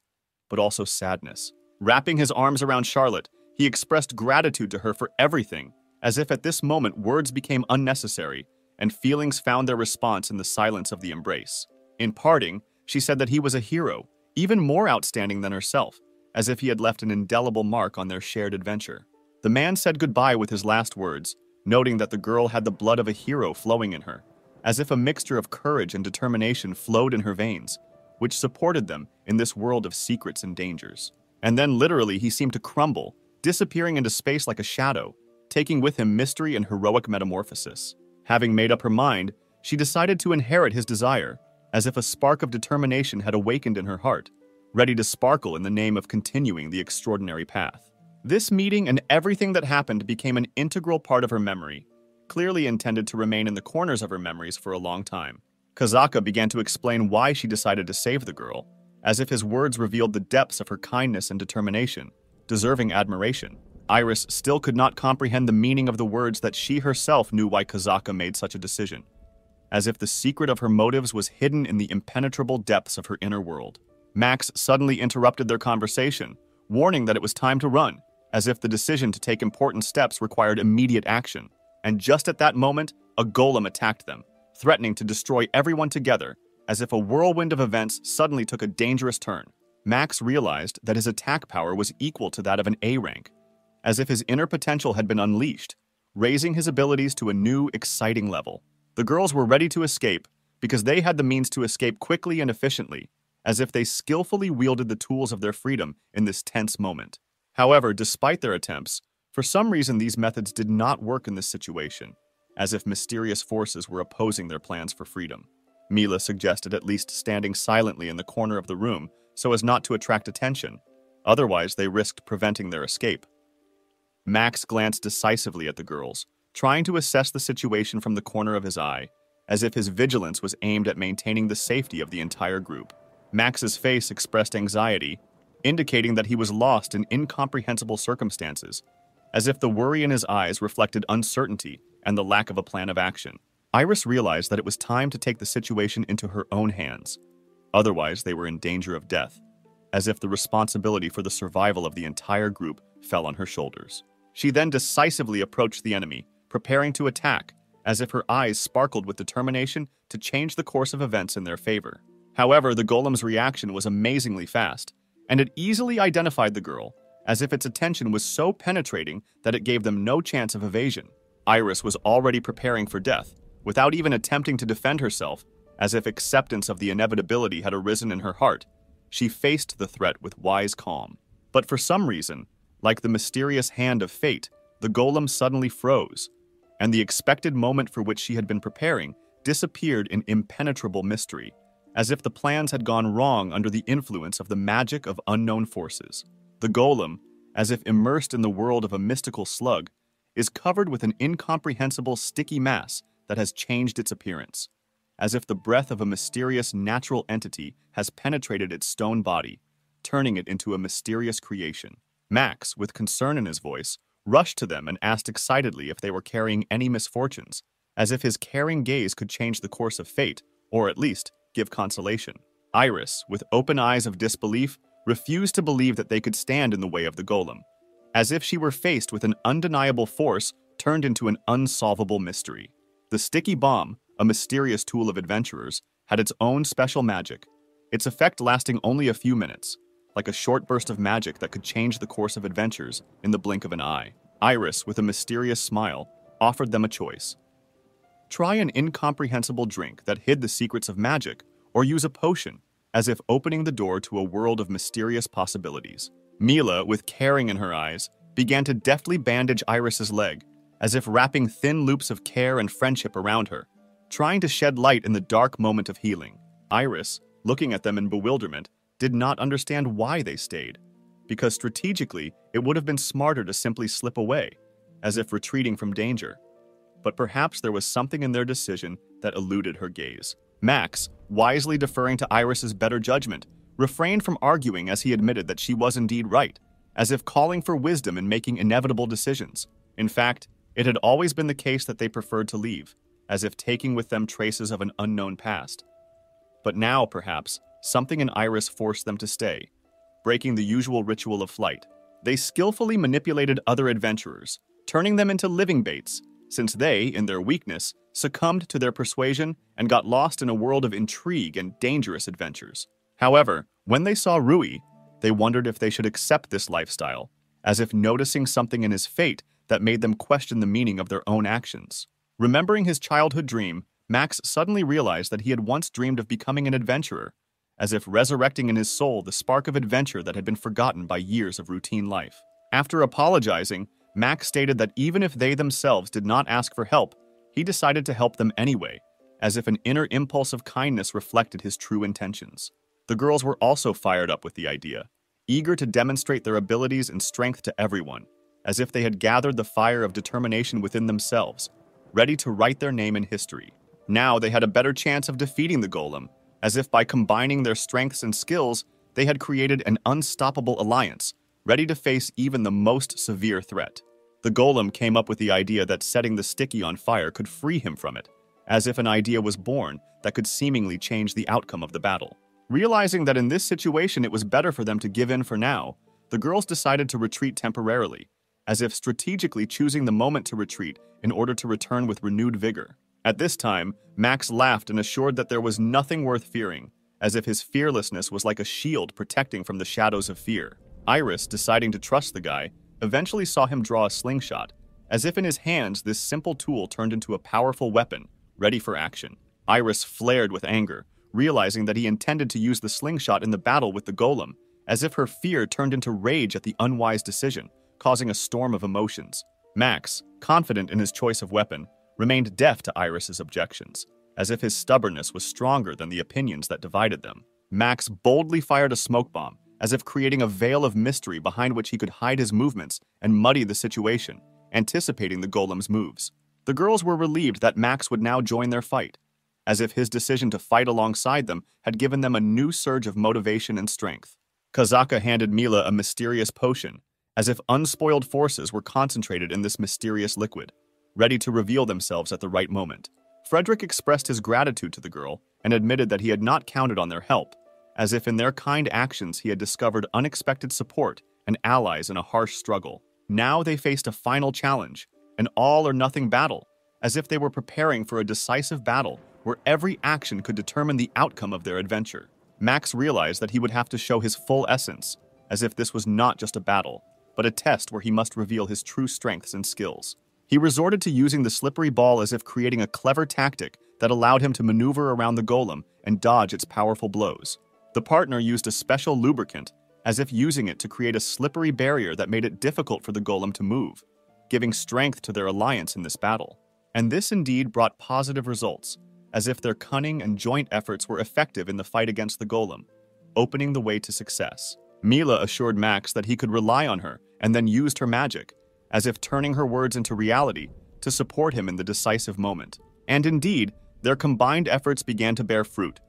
but also sadness. Wrapping his arms around Charlotte, he expressed gratitude to her for everything, as if at this moment words became unnecessary and feelings found their response in the silence of the embrace. In parting, she said that he was a hero, even more outstanding than herself, as if he had left an indelible mark on their shared adventure. The man said goodbye with his last words, noting that the girl had the blood of a hero flowing in her, as if a mixture of courage and determination flowed in her veins, which supported them in this world of secrets and dangers. And then literally he seemed to crumble, disappearing into space like a shadow, taking with him mystery and heroic metamorphosis. Having made up her mind, she decided to inherit his desire, as if a spark of determination had awakened in her heart, ready to sparkle in the name of continuing the extraordinary path. This meeting and everything that happened became an integral part of her memory, clearly intended to remain in the corners of her memories for a long time. Kazaka began to explain why she decided to save the girl, as if his words revealed the depths of her kindness and determination, deserving admiration. Iris still could not comprehend the meaning of the words that she herself knew why Kazaka made such a decision, as if the secret of her motives was hidden in the impenetrable depths of her inner world. Max suddenly interrupted their conversation, warning that it was time to run, as if the decision to take important steps required immediate action. And just at that moment, a golem attacked them, threatening to destroy everyone together, as if a whirlwind of events suddenly took a dangerous turn. Max realized that his attack power was equal to that of an A rank, as if his inner potential had been unleashed, raising his abilities to a new, exciting level. The girls were ready to escape because they had the means to escape quickly and efficiently, as if they skillfully wielded the tools of their freedom in this tense moment. However, despite their attempts, for some reason these methods did not work in this situation, as if mysterious forces were opposing their plans for freedom. Mila suggested at least standing silently in the corner of the room so as not to attract attention, otherwise they risked preventing their escape. Max glanced decisively at the girls, trying to assess the situation from the corner of his eye, as if his vigilance was aimed at maintaining the safety of the entire group. Max's face expressed anxiety, indicating that he was lost in incomprehensible circumstances, as if the worry in his eyes reflected uncertainty and the lack of a plan of action. Iris realized that it was time to take the situation into her own hands. Otherwise, they were in danger of death, as if the responsibility for the survival of the entire group fell on her shoulders. She then decisively approached the enemy, preparing to attack, as if her eyes sparkled with determination to change the course of events in their favor. However, the golem's reaction was amazingly fast, and it easily identified the girl, as if its attention was so penetrating that it gave them no chance of evasion. Iris was already preparing for death, without even attempting to defend herself, as if acceptance of the inevitability had arisen in her heart. She faced the threat with wise calm. But for some reason, like the mysterious hand of fate, the golem suddenly froze, and the expected moment for which she had been preparing disappeared in impenetrable mystery, as if the plans had gone wrong under the influence of the magic of unknown forces. The golem, as if immersed in the world of a mystical slug, is covered with an incomprehensible sticky mass that has changed its appearance, as if the breath of a mysterious natural entity has penetrated its stone body, turning it into a mysterious creation. Max, with concern in his voice, rushed to them and asked excitedly if they were carrying any misfortunes, as if his caring gaze could change the course of fate, or at least give consolation. Iris, with open eyes of disbelief, refused to believe that they could stand in the way of the golem, as if she were faced with an undeniable force turned into an unsolvable mystery. The sticky bomb, a mysterious tool of adventurers, had its own special magic, its effect lasting only a few minutes, like a short burst of magic that could change the course of adventures in the blink of an eye. Iris, with a mysterious smile, offered them a choice. Try an incomprehensible drink that hid the secrets of magic, or use a potion, as if opening the door to a world of mysterious possibilities. Mila, with caring in her eyes, began to deftly bandage Iris's leg, as if wrapping thin loops of care and friendship around her, trying to shed light in the dark moment of healing. Iris, looking at them in bewilderment, did not understand why they stayed, because strategically it would have been smarter to simply slip away, as if retreating from danger. But perhaps there was something in their decision that eluded her gaze. Max, wisely deferring to Iris's better judgment, refrained from arguing as he admitted that she was indeed right, as if calling for wisdom in making inevitable decisions. In fact, it had always been the case that they preferred to leave, as if taking with them traces of an unknown past. But now, perhaps, something in Iris forced them to stay, breaking the usual ritual of flight. They skillfully manipulated other adventurers, turning them into living baits, since they, in their weakness, succumbed to their persuasion and got lost in a world of intrigue and dangerous adventures. However, when they saw Rui, they wondered if they should accept this lifestyle, as if noticing something in his fate that made them question the meaning of their own actions. Remembering his childhood dream, Max suddenly realized that he had once dreamed of becoming an adventurer, as if resurrecting in his soul the spark of adventure that had been forgotten by years of routine life. After apologizing, Max stated that even if they themselves did not ask for help, he decided to help them anyway, as if an inner impulse of kindness reflected his true intentions. The girls were also fired up with the idea, eager to demonstrate their abilities and strength to everyone, as if they had gathered the fire of determination within themselves, ready to write their name in history. Now they had a better chance of defeating the golem, as if by combining their strengths and skills, they had created an unstoppable alliance, ready to face even the most severe threat. The golem came up with the idea that setting the sticky on fire could free him from it, as if an idea was born that could seemingly change the outcome of the battle. Realizing that in this situation it was better for them to give in for now, the girls decided to retreat temporarily, as if strategically choosing the moment to retreat in order to return with renewed vigor. At this time, Max laughed and assured that there was nothing worth fearing, as if his fearlessness was like a shield protecting from the shadows of fear. Iris, deciding to trust the guy, eventually saw him draw a slingshot, as if in his hands this simple tool turned into a powerful weapon, ready for action. Iris flared with anger, realizing that he intended to use the slingshot in the battle with the golem, as if her fear turned into rage at the unwise decision, causing a storm of emotions. Max, confident in his choice of weapon, remained deaf to Iris's objections, as if his stubbornness was stronger than the opinions that divided them. Max boldly fired a smoke bomb, as if creating a veil of mystery behind which he could hide his movements and muddy the situation, anticipating the golem's moves. The girls were relieved that Max would now join their fight, as if his decision to fight alongside them had given them a new surge of motivation and strength. Kazaka handed Mila a mysterious potion, as if unspoiled forces were concentrated in this mysterious liquid, ready to reveal themselves at the right moment. Frederick expressed his gratitude to the girl and admitted that he had not counted on their help, as if in their kind actions he had discovered unexpected support and allies in a harsh struggle. Now they faced a final challenge, an all-or-nothing battle, as if they were preparing for a decisive battle where every action could determine the outcome of their adventure. Max realized that he would have to show his full essence, as if this was not just a battle, but a test where he must reveal his true strengths and skills. He resorted to using the slippery ball as if creating a clever tactic that allowed him to maneuver around the golem and dodge its powerful blows. The partner used a special lubricant, as if using it to create a slippery barrier that made it difficult for the golem to move, giving strength to their alliance in this battle. And this indeed brought positive results, as if their cunning and joint efforts were effective in the fight against the golem, opening the way to success. Mila assured Max that he could rely on her and then used her magic, as if turning her words into reality, to support him in the decisive moment. And indeed, their combined efforts began to bear fruit.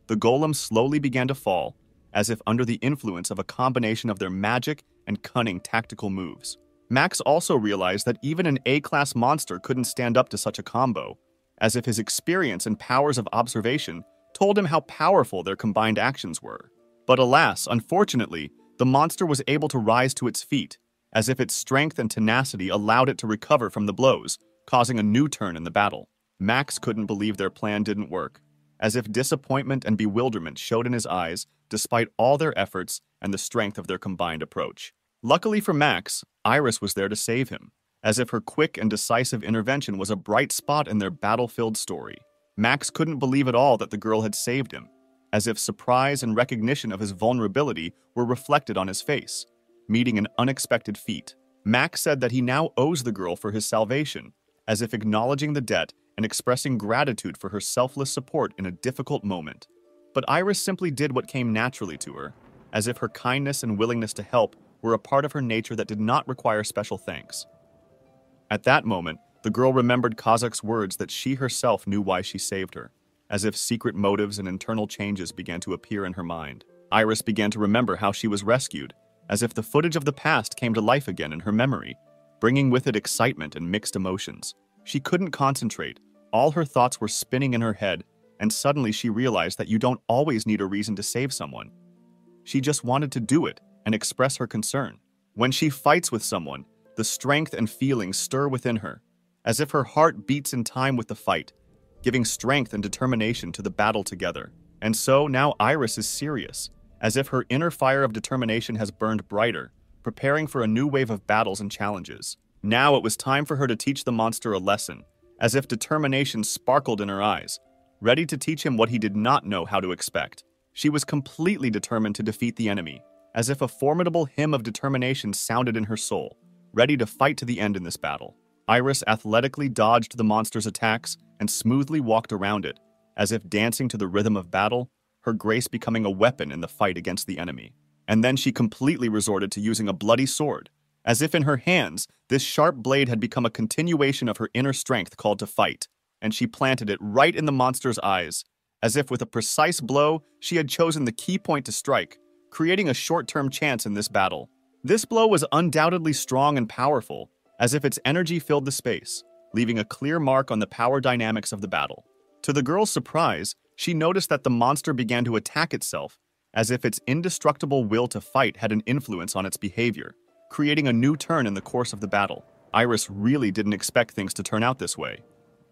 The golem slowly began to fall, as if under the influence of a combination of their magic and cunning tactical moves. Max also realized that even an A-class monster couldn't stand up to such a combo, as if his experience and powers of observation told him how powerful their combined actions were. But alas, unfortunately, the monster was able to rise to its feet, as if its strength and tenacity allowed it to recover from the blows, causing a new turn in the battle. Max couldn't believe their plan didn't work, as if disappointment and bewilderment showed in his eyes despite all their efforts and the strength of their combined approach. Luckily for Max, Iris was there to save him, as if her quick and decisive intervention was a bright spot in their battle-filled story. Max couldn't believe at all that the girl had saved him, as if surprise and recognition of his vulnerability were reflected on his face, meeting an unexpected feat. Max said that he now owes the girl for his salvation, as if acknowledging the debt and expressing gratitude for her selfless support in a difficult moment. But Iris simply did what came naturally to her, as if her kindness and willingness to help were a part of her nature that did not require special thanks. At that moment, the girl remembered Kazak's words that she herself knew why she saved her, as if secret motives and internal changes began to appear in her mind. Iris began to remember how she was rescued, as if the footage of the past came to life again in her memory, bringing with it excitement and mixed emotions. She couldn't concentrate. All her thoughts were spinning in her head, and suddenly she realized that you don't always need a reason to save someone. She just wanted to do it and express her concern. When she fights with someone, the strength and feelings stir within her, as if her heart beats in time with the fight, giving strength and determination to the battle together. And so now Iris is serious, as if her inner fire of determination has burned brighter, preparing for a new wave of battles and challenges. Now it was time for her to teach the monster a lesson, as if determination sparkled in her eyes, ready to teach him what he did not know how to expect. She was completely determined to defeat the enemy, as if a formidable hymn of determination sounded in her soul, ready to fight to the end in this battle. Iris athletically dodged the monster's attacks and smoothly walked around it, as if dancing to the rhythm of battle, her grace becoming a weapon in the fight against the enemy. And then she completely resorted to using a bloody sword, as if in her hands, this sharp blade had become a continuation of her inner strength called to fight, and she planted it right in the monster's eyes, as if with a precise blow, she had chosen the key point to strike, creating a short-term chance in this battle. This blow was undoubtedly strong and powerful, as if its energy filled the space, leaving a clear mark on the power dynamics of the battle. To the girl's surprise, she noticed that the monster began to attack itself, as if its indestructible will to fight had an influence on its behavior, creating a new turn in the course of the battle. Iris really didn't expect things to turn out this way,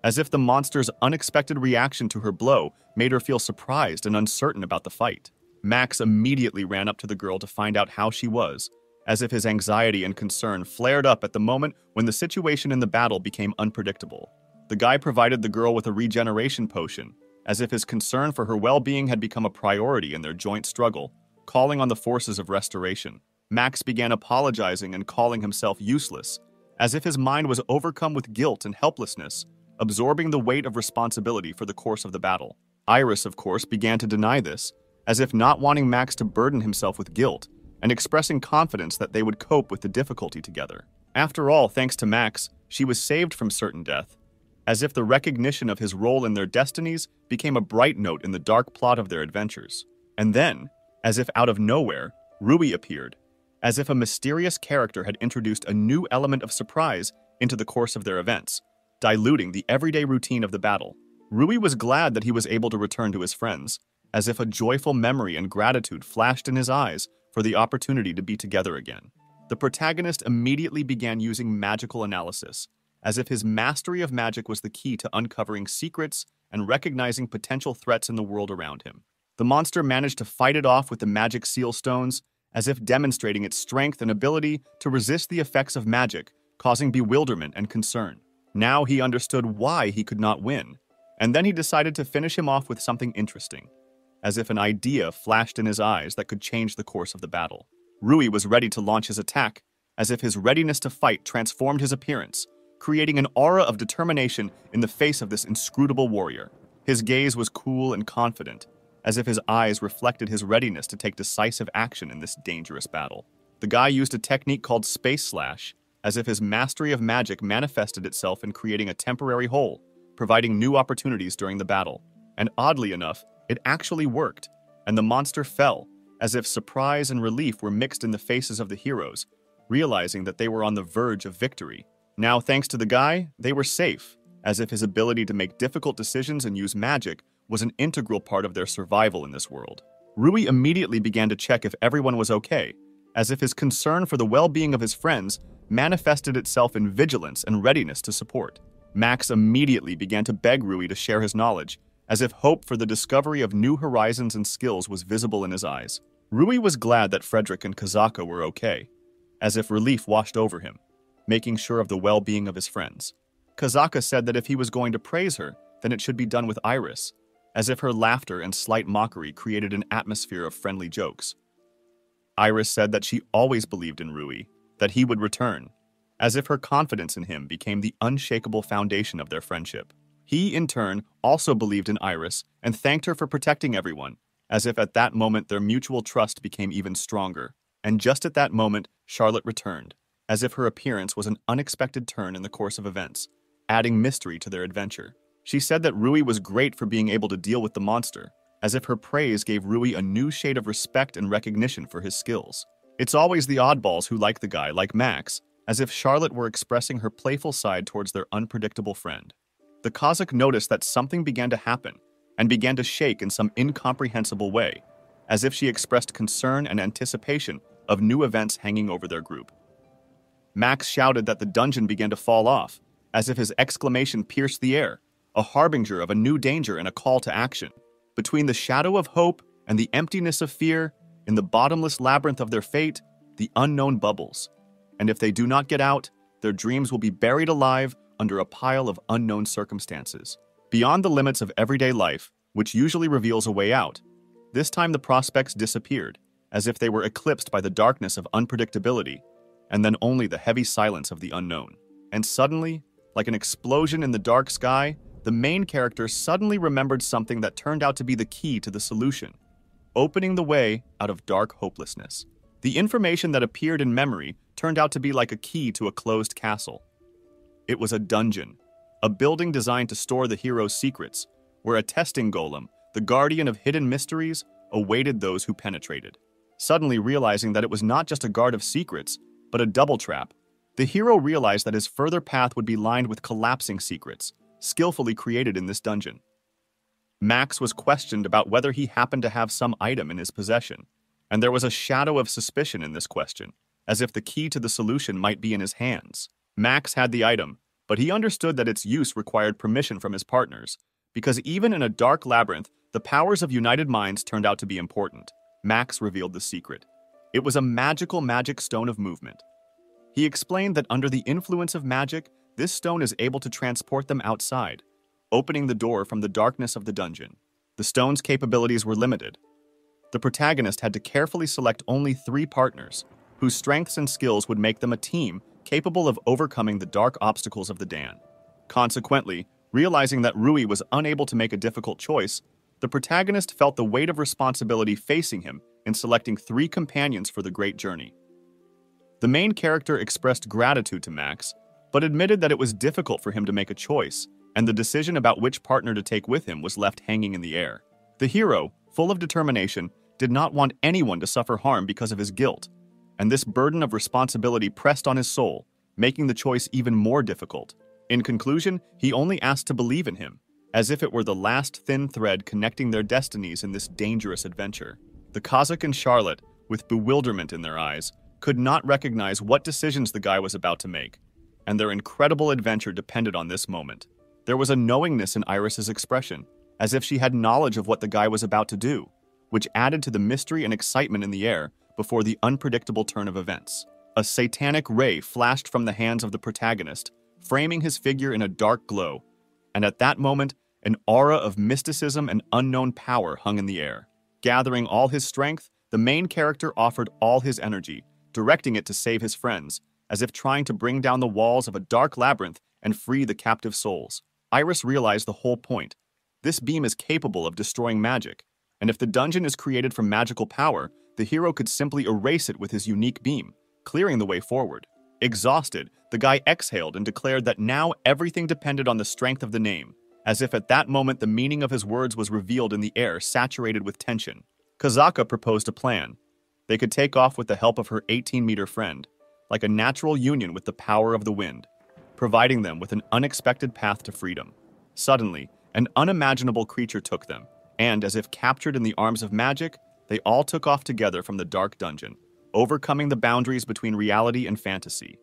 as if the monster's unexpected reaction to her blow made her feel surprised and uncertain about the fight. Max immediately ran up to the girl to find out how she was, as if his anxiety and concern flared up at the moment when the situation in the battle became unpredictable. The guy provided the girl with a regeneration potion, as if his concern for her well-being had become a priority in their joint struggle, calling on the forces of restoration. Max began apologizing and calling himself useless, as if his mind was overcome with guilt and helplessness, absorbing the weight of responsibility for the course of the battle. Iris, of course, began to deny this, as if not wanting Max to burden himself with guilt, and expressing confidence that they would cope with the difficulty together. After all, thanks to Max, she was saved from certain death, as if the recognition of his role in their destinies became a bright note in the dark plot of their adventures. And then, as if out of nowhere, Rui appeared, as if a mysterious character had introduced a new element of surprise into the course of their events, diluting the everyday routine of the battle. Rui was glad that he was able to return to his friends, as if a joyful memory and gratitude flashed in his eyes for the opportunity to be together again. The protagonist immediately began using magical analysis, as if his mastery of magic was the key to uncovering secrets and recognizing potential threats in the world around him. The monster managed to fight it off with the magic seal stones, as if demonstrating its strength and ability to resist the effects of magic, causing bewilderment and concern. Now he understood why he could not win, and then he decided to finish him off with something interesting, as if an idea flashed in his eyes that could change the course of the battle. Rui was ready to launch his attack, as if his readiness to fight transformed his appearance, creating an aura of determination in the face of this inscrutable warrior. His gaze was cool and confident, as if his eyes reflected his readiness to take decisive action in this dangerous battle. The guy used a technique called Space Slash, as if his mastery of magic manifested itself in creating a temporary hole, providing new opportunities during the battle. And oddly enough, it actually worked, and the monster fell, as if surprise and relief were mixed in the faces of the heroes, realizing that they were on the verge of victory. Now, thanks to the guy, they were safe, as if his ability to make difficult decisions and use magic was an integral part of their survival in this world. Rui immediately began to check if everyone was okay, as if his concern for the well-being of his friends manifested itself in vigilance and readiness to support. Max immediately began to beg Rui to share his knowledge, as if hope for the discovery of new horizons and skills was visible in his eyes. Rui was glad that Frederick and Kazaka were okay, as if relief washed over him, making sure of the well-being of his friends. Kazaka said that if he was going to praise her, then it should be done with Iris, as if her laughter and slight mockery created an atmosphere of friendly jokes. Iris said that she always believed in Rui, that he would return, as if her confidence in him became the unshakable foundation of their friendship. He, in turn, also believed in Iris and thanked her for protecting everyone, as if at that moment their mutual trust became even stronger. And just at that moment, Charlotte returned, as if her appearance was an unexpected turn in the course of events, adding mystery to their adventure. She said that Rui was great for being able to deal with the monster, as if her praise gave Rui a new shade of respect and recognition for his skills. It's always the oddballs who like the guy, like Max, as if Charlotte were expressing her playful side towards their unpredictable friend. The Kazakh noticed that something began to happen, and began to shake in some incomprehensible way, as if she expressed concern and anticipation of new events hanging over their group. Max shouted that the dungeon began to fall off, as if his exclamation pierced the air, a harbinger of a new danger and a call to action. Between the shadow of hope and the emptiness of fear, in the bottomless labyrinth of their fate, the unknown bubbles. And if they do not get out, their dreams will be buried alive under a pile of unknown circumstances. Beyond the limits of everyday life, which usually reveals a way out, this time the prospects disappeared, as if they were eclipsed by the darkness of unpredictability, and then only the heavy silence of the unknown. And suddenly, like an explosion in the dark sky, the main character suddenly remembered something that turned out to be the key to the solution, opening the way out of dark hopelessness. The information that appeared in memory turned out to be like a key to a closed castle. It was a dungeon, a building designed to store the hero's secrets, where a testing golem, the guardian of hidden mysteries, awaited those who penetrated. Suddenly realizing that it was not just a guard of secrets, but a double trap, the hero realized that his further path would be lined with collapsing secrets, skillfully created in this dungeon. Max was questioned about whether he happened to have some item in his possession, and there was a shadow of suspicion in this question, as if the key to the solution might be in his hands. Max had the item, but he understood that its use required permission from his partners, because even in a dark labyrinth, the powers of united minds turned out to be important. Max revealed the secret. It was a magic stone of movement. He explained that under the influence of magic, this stone is able to transport them outside, opening the door from the darkness of the dungeon. The stone's capabilities were limited. The protagonist had to carefully select only 3 partners, whose strengths and skills would make them a team capable of overcoming the dark obstacles of the Dan. Consequently, realizing that Rui was unable to make a difficult choice, the protagonist felt the weight of responsibility facing him in selecting 3 companions for the great journey. The main character expressed gratitude to Max, but admitted that it was difficult for him to make a choice, and the decision about which partner to take with him was left hanging in the air. The hero, full of determination, did not want anyone to suffer harm because of his guilt, and this burden of responsibility pressed on his soul, making the choice even more difficult. In conclusion, he only asked to believe in him, as if it were the last thin thread connecting their destinies in this dangerous adventure. The Kazakh and Charlotte, with bewilderment in their eyes, could not recognize what decisions the guy was about to make, and their incredible adventure depended on this moment. There was a knowingness in Iris's expression, as if she had knowledge of what the guy was about to do, which added to the mystery and excitement in the air before the unpredictable turn of events. A satanic ray flashed from the hands of the protagonist, framing his figure in a dark glow, and at that moment, an aura of mysticism and unknown power hung in the air. Gathering all his strength, the main character offered all his energy, directing it to save his friends, as if trying to bring down the walls of a dark labyrinth and free the captive souls. Iris realized the whole point. This beam is capable of destroying magic, and if the dungeon is created from magical power, the hero could simply erase it with his unique beam, clearing the way forward. Exhausted, the guy exhaled and declared that now everything depended on the strength of the name, as if at that moment the meaning of his words was revealed in the air saturated with tension. Kazaka proposed a plan. They could take off with the help of her 18-meter friend, like a natural union with the power of the wind, providing them with an unexpected path to freedom. Suddenly, an unimaginable creature took them, and as if captured in the arms of magic, they all took off together from the dark dungeon, overcoming the boundaries between reality and fantasy.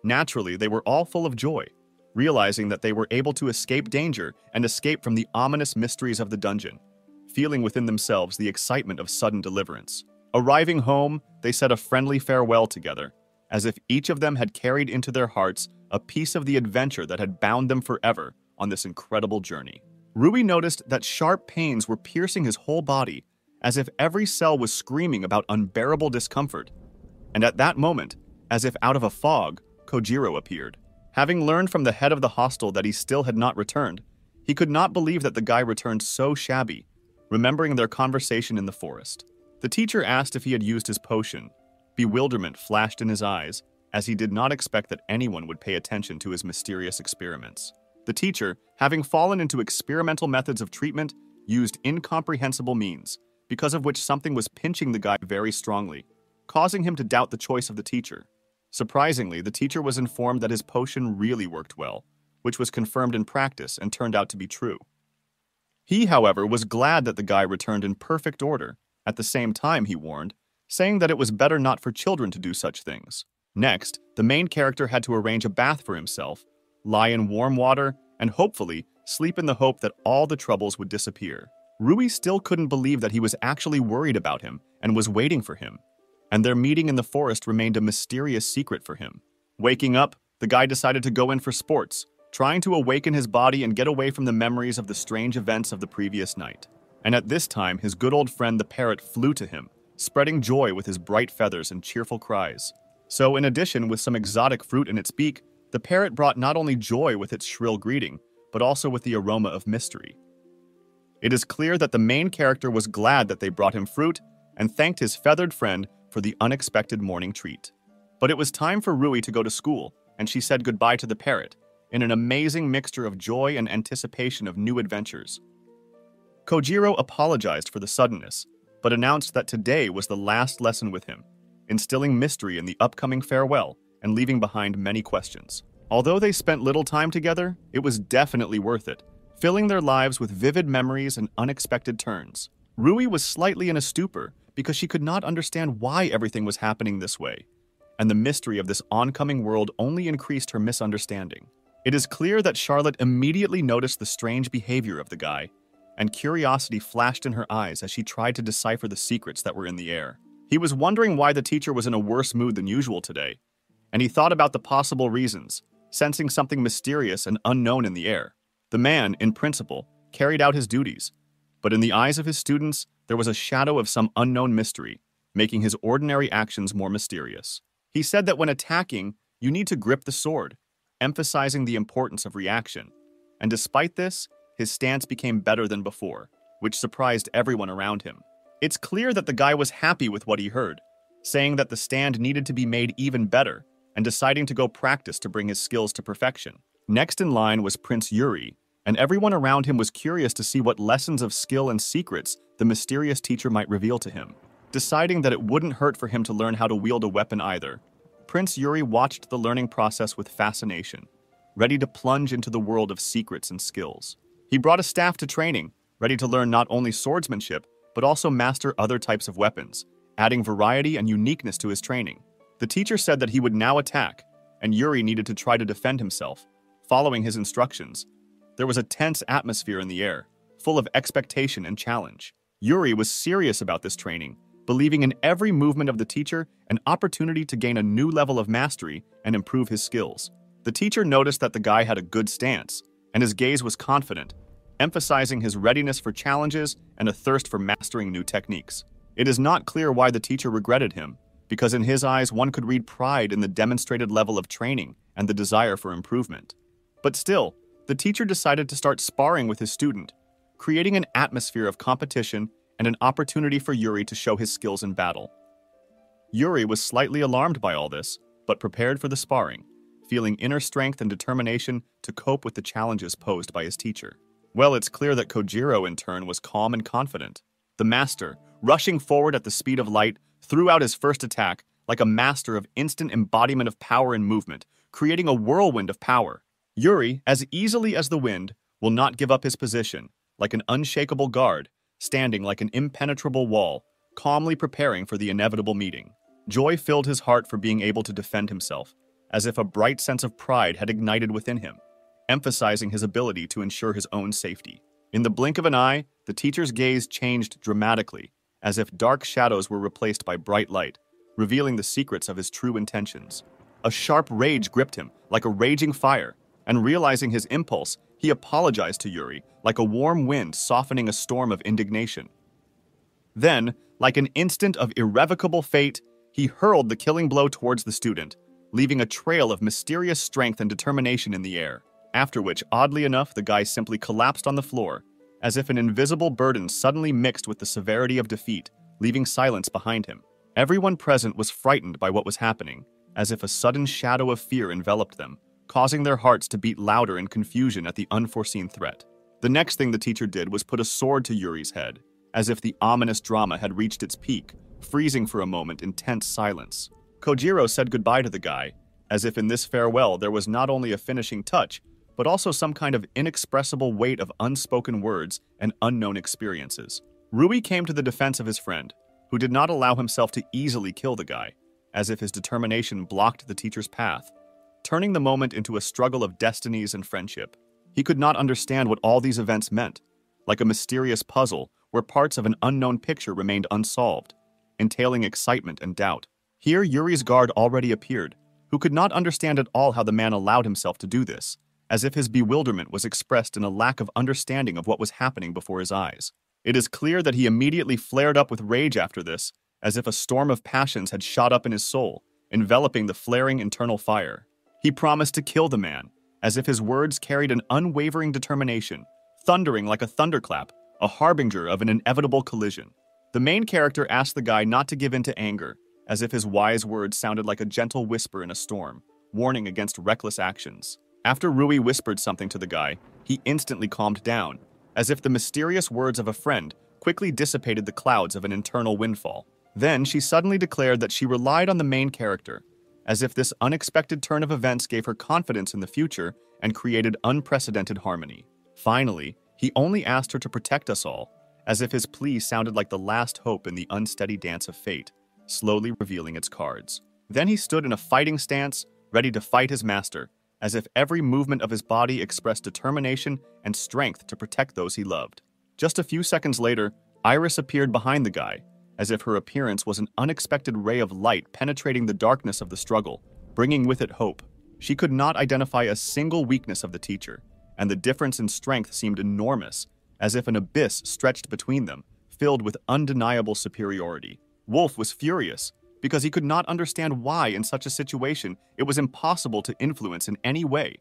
Naturally, they were all full of joy, realizing that they were able to escape danger and escape from the ominous mysteries of the dungeon, feeling within themselves the excitement of sudden deliverance. Arriving home, they said a friendly farewell together, as if each of them had carried into their hearts a piece of the adventure that had bound them forever on this incredible journey. Rui noticed that sharp pains were piercing his whole body, as if every cell was screaming about unbearable discomfort. And at that moment, as if out of a fog, Kojiro appeared. Having learned from the head of the hostel that he still had not returned, he could not believe that the guy returned so shabby, remembering their conversation in the forest. The teacher asked if he had used his potion. Bewilderment flashed in his eyes, as he did not expect that anyone would pay attention to his mysterious experiments. The teacher, having fallen into experimental methods of treatment, used incomprehensible means, because of which something was pinching the guy very strongly, causing him to doubt the choice of the teacher. Surprisingly, the teacher was informed that his potion really worked well, which was confirmed in practice and turned out to be true. He, however, was glad that the guy returned in perfect order. At the same time, he warned, saying that it was better not for children to do such things. Next, the main character had to arrange a bath for himself, lie in warm water, and hopefully sleep in the hope that all the troubles would disappear. Rui still couldn't believe that he was actually worried about him and was waiting for him, and their meeting in the forest remained a mysterious secret for him. Waking up, the guy decided to go in for sports, trying to awaken his body and get away from the memories of the strange events of the previous night. And at this time, his good old friend the parrot flew to him, spreading joy with his bright feathers and cheerful cries. So in addition, with some exotic fruit in its beak, the parrot brought not only joy with its shrill greeting, but also with the aroma of mystery. It is clear that the main character was glad that they brought him fruit and thanked his feathered friend for the unexpected morning treat. But it was time for Rui to go to school, and she said goodbye to the parrot, in an amazing mixture of joy and anticipation of new adventures. Kojiro apologized for the suddenness, but announced that today was the last lesson with him, instilling mystery in the upcoming farewell and leaving behind many questions. Although they spent little time together, it was definitely worth it, filling their lives with vivid memories and unexpected turns. Rui was slightly in a stupor because she could not understand why everything was happening this way, and the mystery of this oncoming world only increased her misunderstanding. It is clear that Charlotte immediately noticed the strange behavior of the guy, and curiosity flashed in her eyes as she tried to decipher the secrets that were in the air. He was wondering why the teacher was in a worse mood than usual today, and he thought about the possible reasons, sensing something mysterious and unknown in the air. The man, in principle, carried out his duties, but in the eyes of his students, there was a shadow of some unknown mystery, making his ordinary actions more mysterious. He said that when attacking, you need to grip the sword, emphasizing the importance of reaction, and despite this, his stance became better than before, which surprised everyone around him. It's clear that the guy was happy with what he heard, saying that the stand needed to be made even better, and deciding to go practice to bring his skills to perfection. Next in line was Prince Yuri, and everyone around him was curious to see what lessons of skill and secrets the mysterious teacher might reveal to him. Deciding that it wouldn't hurt for him to learn how to wield a weapon either, Prince Yuri watched the learning process with fascination, ready to plunge into the world of secrets and skills. He brought a staff to training, ready to learn not only swordsmanship, but also master other types of weapons, adding variety and uniqueness to his training. The teacher said that he would now attack, and Yuri needed to try to defend himself, following his instructions. There was a tense atmosphere in the air, full of expectation and challenge. Yuri was serious about this training, believing in every movement of the teacher an opportunity to gain a new level of mastery and improve his skills. The teacher noticed that the guy had a good stance, and his gaze was confident, emphasizing his readiness for challenges and a thirst for mastering new techniques. It is not clear why the teacher regretted him, because in his eyes one could read pride in the demonstrated level of training and the desire for improvement. But still, the teacher decided to start sparring with his student, creating an atmosphere of competition and an opportunity for Yuri to show his skills in battle. Yuri was slightly alarmed by all this, but prepared for the sparring, feeling inner strength and determination to cope with the challenges posed by his teacher. Well, it's clear that Kojiro, in turn, was calm and confident. The master, rushing forward at the speed of light, threw out his first attack like a master of instant embodiment of power and movement, creating a whirlwind of power. Yuri, as easily as the wind, will not give up his position, like an unshakable guard, standing like an impenetrable wall, calmly preparing for the inevitable meeting. Joy filled his heart for being able to defend himself, as if a bright sense of pride had ignited within him. emphasizing his ability to ensure his own safety. In the blink of an eye, the teacher's gaze changed dramatically, as if dark shadows were replaced by bright light, revealing the secrets of his true intentions. A sharp rage gripped him, like a raging fire, and realizing his impulse, he apologized to Yuri, like a warm wind softening a storm of indignation. Then, like an instant of irrevocable fate, he hurled the killing blow towards the student, leaving a trail of mysterious strength and determination in the air, after which, oddly enough, the guy simply collapsed on the floor, as if an invisible burden suddenly mixed with the severity of defeat, leaving silence behind him. Everyone present was frightened by what was happening, as if a sudden shadow of fear enveloped them, causing their hearts to beat louder in confusion at the unforeseen threat. The next thing the teacher did was put a sword to Yuri's head, as if the ominous drama had reached its peak, freezing for a moment in tense silence. Kojiro said goodbye to the guy, as if in this farewell there was not only a finishing touch, but also some kind of inexpressible weight of unspoken words and unknown experiences. Rui came to the defense of his friend, who did not allow himself to easily kill the guy, as if his determination blocked the teacher's path, turning the moment into a struggle of destinies and friendship. He could not understand what all these events meant, like a mysterious puzzle where parts of an unknown picture remained unsolved, entailing excitement and doubt. Here Yuri's guard already appeared, who could not understand at all how the man allowed himself to do this, as if his bewilderment was expressed in a lack of understanding of what was happening before his eyes. It is clear that he immediately flared up with rage after this, as if a storm of passions had shot up in his soul, enveloping the flaring internal fire. He promised to kill the man, as if his words carried an unwavering determination, thundering like a thunderclap, a harbinger of an inevitable collision. The main character asked the guy not to give in to anger, as if his wise words sounded like a gentle whisper in a storm, warning against reckless actions. After Rui whispered something to the guy, he instantly calmed down, as if the mysterious words of a friend quickly dissipated the clouds of an internal windfall. Then she suddenly declared that she relied on the main character, as if this unexpected turn of events gave her confidence in the future and created unprecedented harmony. Finally, he only asked her to protect us all, as if his plea sounded like the last hope in the unsteady dance of fate, slowly revealing its cards. Then he stood in a fighting stance, ready to fight his master, as if every movement of his body expressed determination and strength to protect those he loved. Just a few seconds later, Iris appeared behind the guy, as if her appearance was an unexpected ray of light penetrating the darkness of the struggle, bringing with it hope. She could not identify a single weakness of the teacher, and the difference in strength seemed enormous, as if an abyss stretched between them, filled with undeniable superiority. Wolf was furious, because he could not understand why in such a situation it was impossible to influence in any way,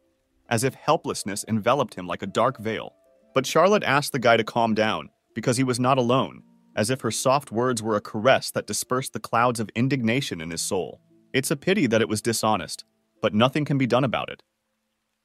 as if helplessness enveloped him like a dark veil. But Charlotte asked the guy to calm down, because he was not alone, as if her soft words were a caress that dispersed the clouds of indignation in his soul. It's a pity that it was dishonest, but nothing can be done about it.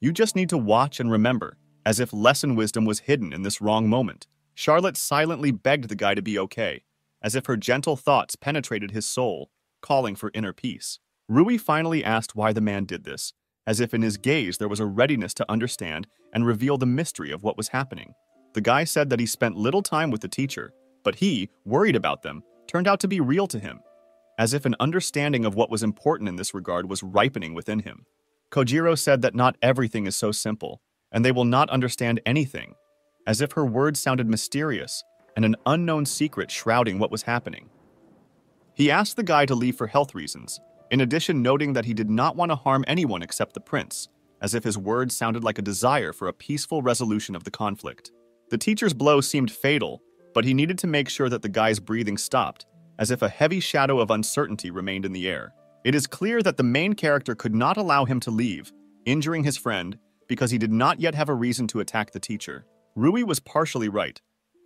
You just need to watch and remember, as if lesson wisdom was hidden in this wrong moment. Charlotte silently begged the guy to be okay, as if her gentle thoughts penetrated his soul, calling for inner peace. Rui finally asked why the man did this, as if in his gaze there was a readiness to understand and reveal the mystery of what was happening. The guy said that he spent little time with the teacher, but he, worried about them, turned out to be real to him, as if an understanding of what was important in this regard was ripening within him. Kojiro said that not everything is so simple, and they will not understand anything, as if her words sounded mysterious and an unknown secret shrouding what was happening. He asked the guy to leave for health reasons, in addition noting that he did not want to harm anyone except the prince, as if his words sounded like a desire for a peaceful resolution of the conflict. The teacher's blow seemed fatal, but he needed to make sure that the guy's breathing stopped, as if a heavy shadow of uncertainty remained in the air. It is clear that the main character could not allow him to leave, injuring his friend, because he did not yet have a reason to attack the teacher. Rui was partially right,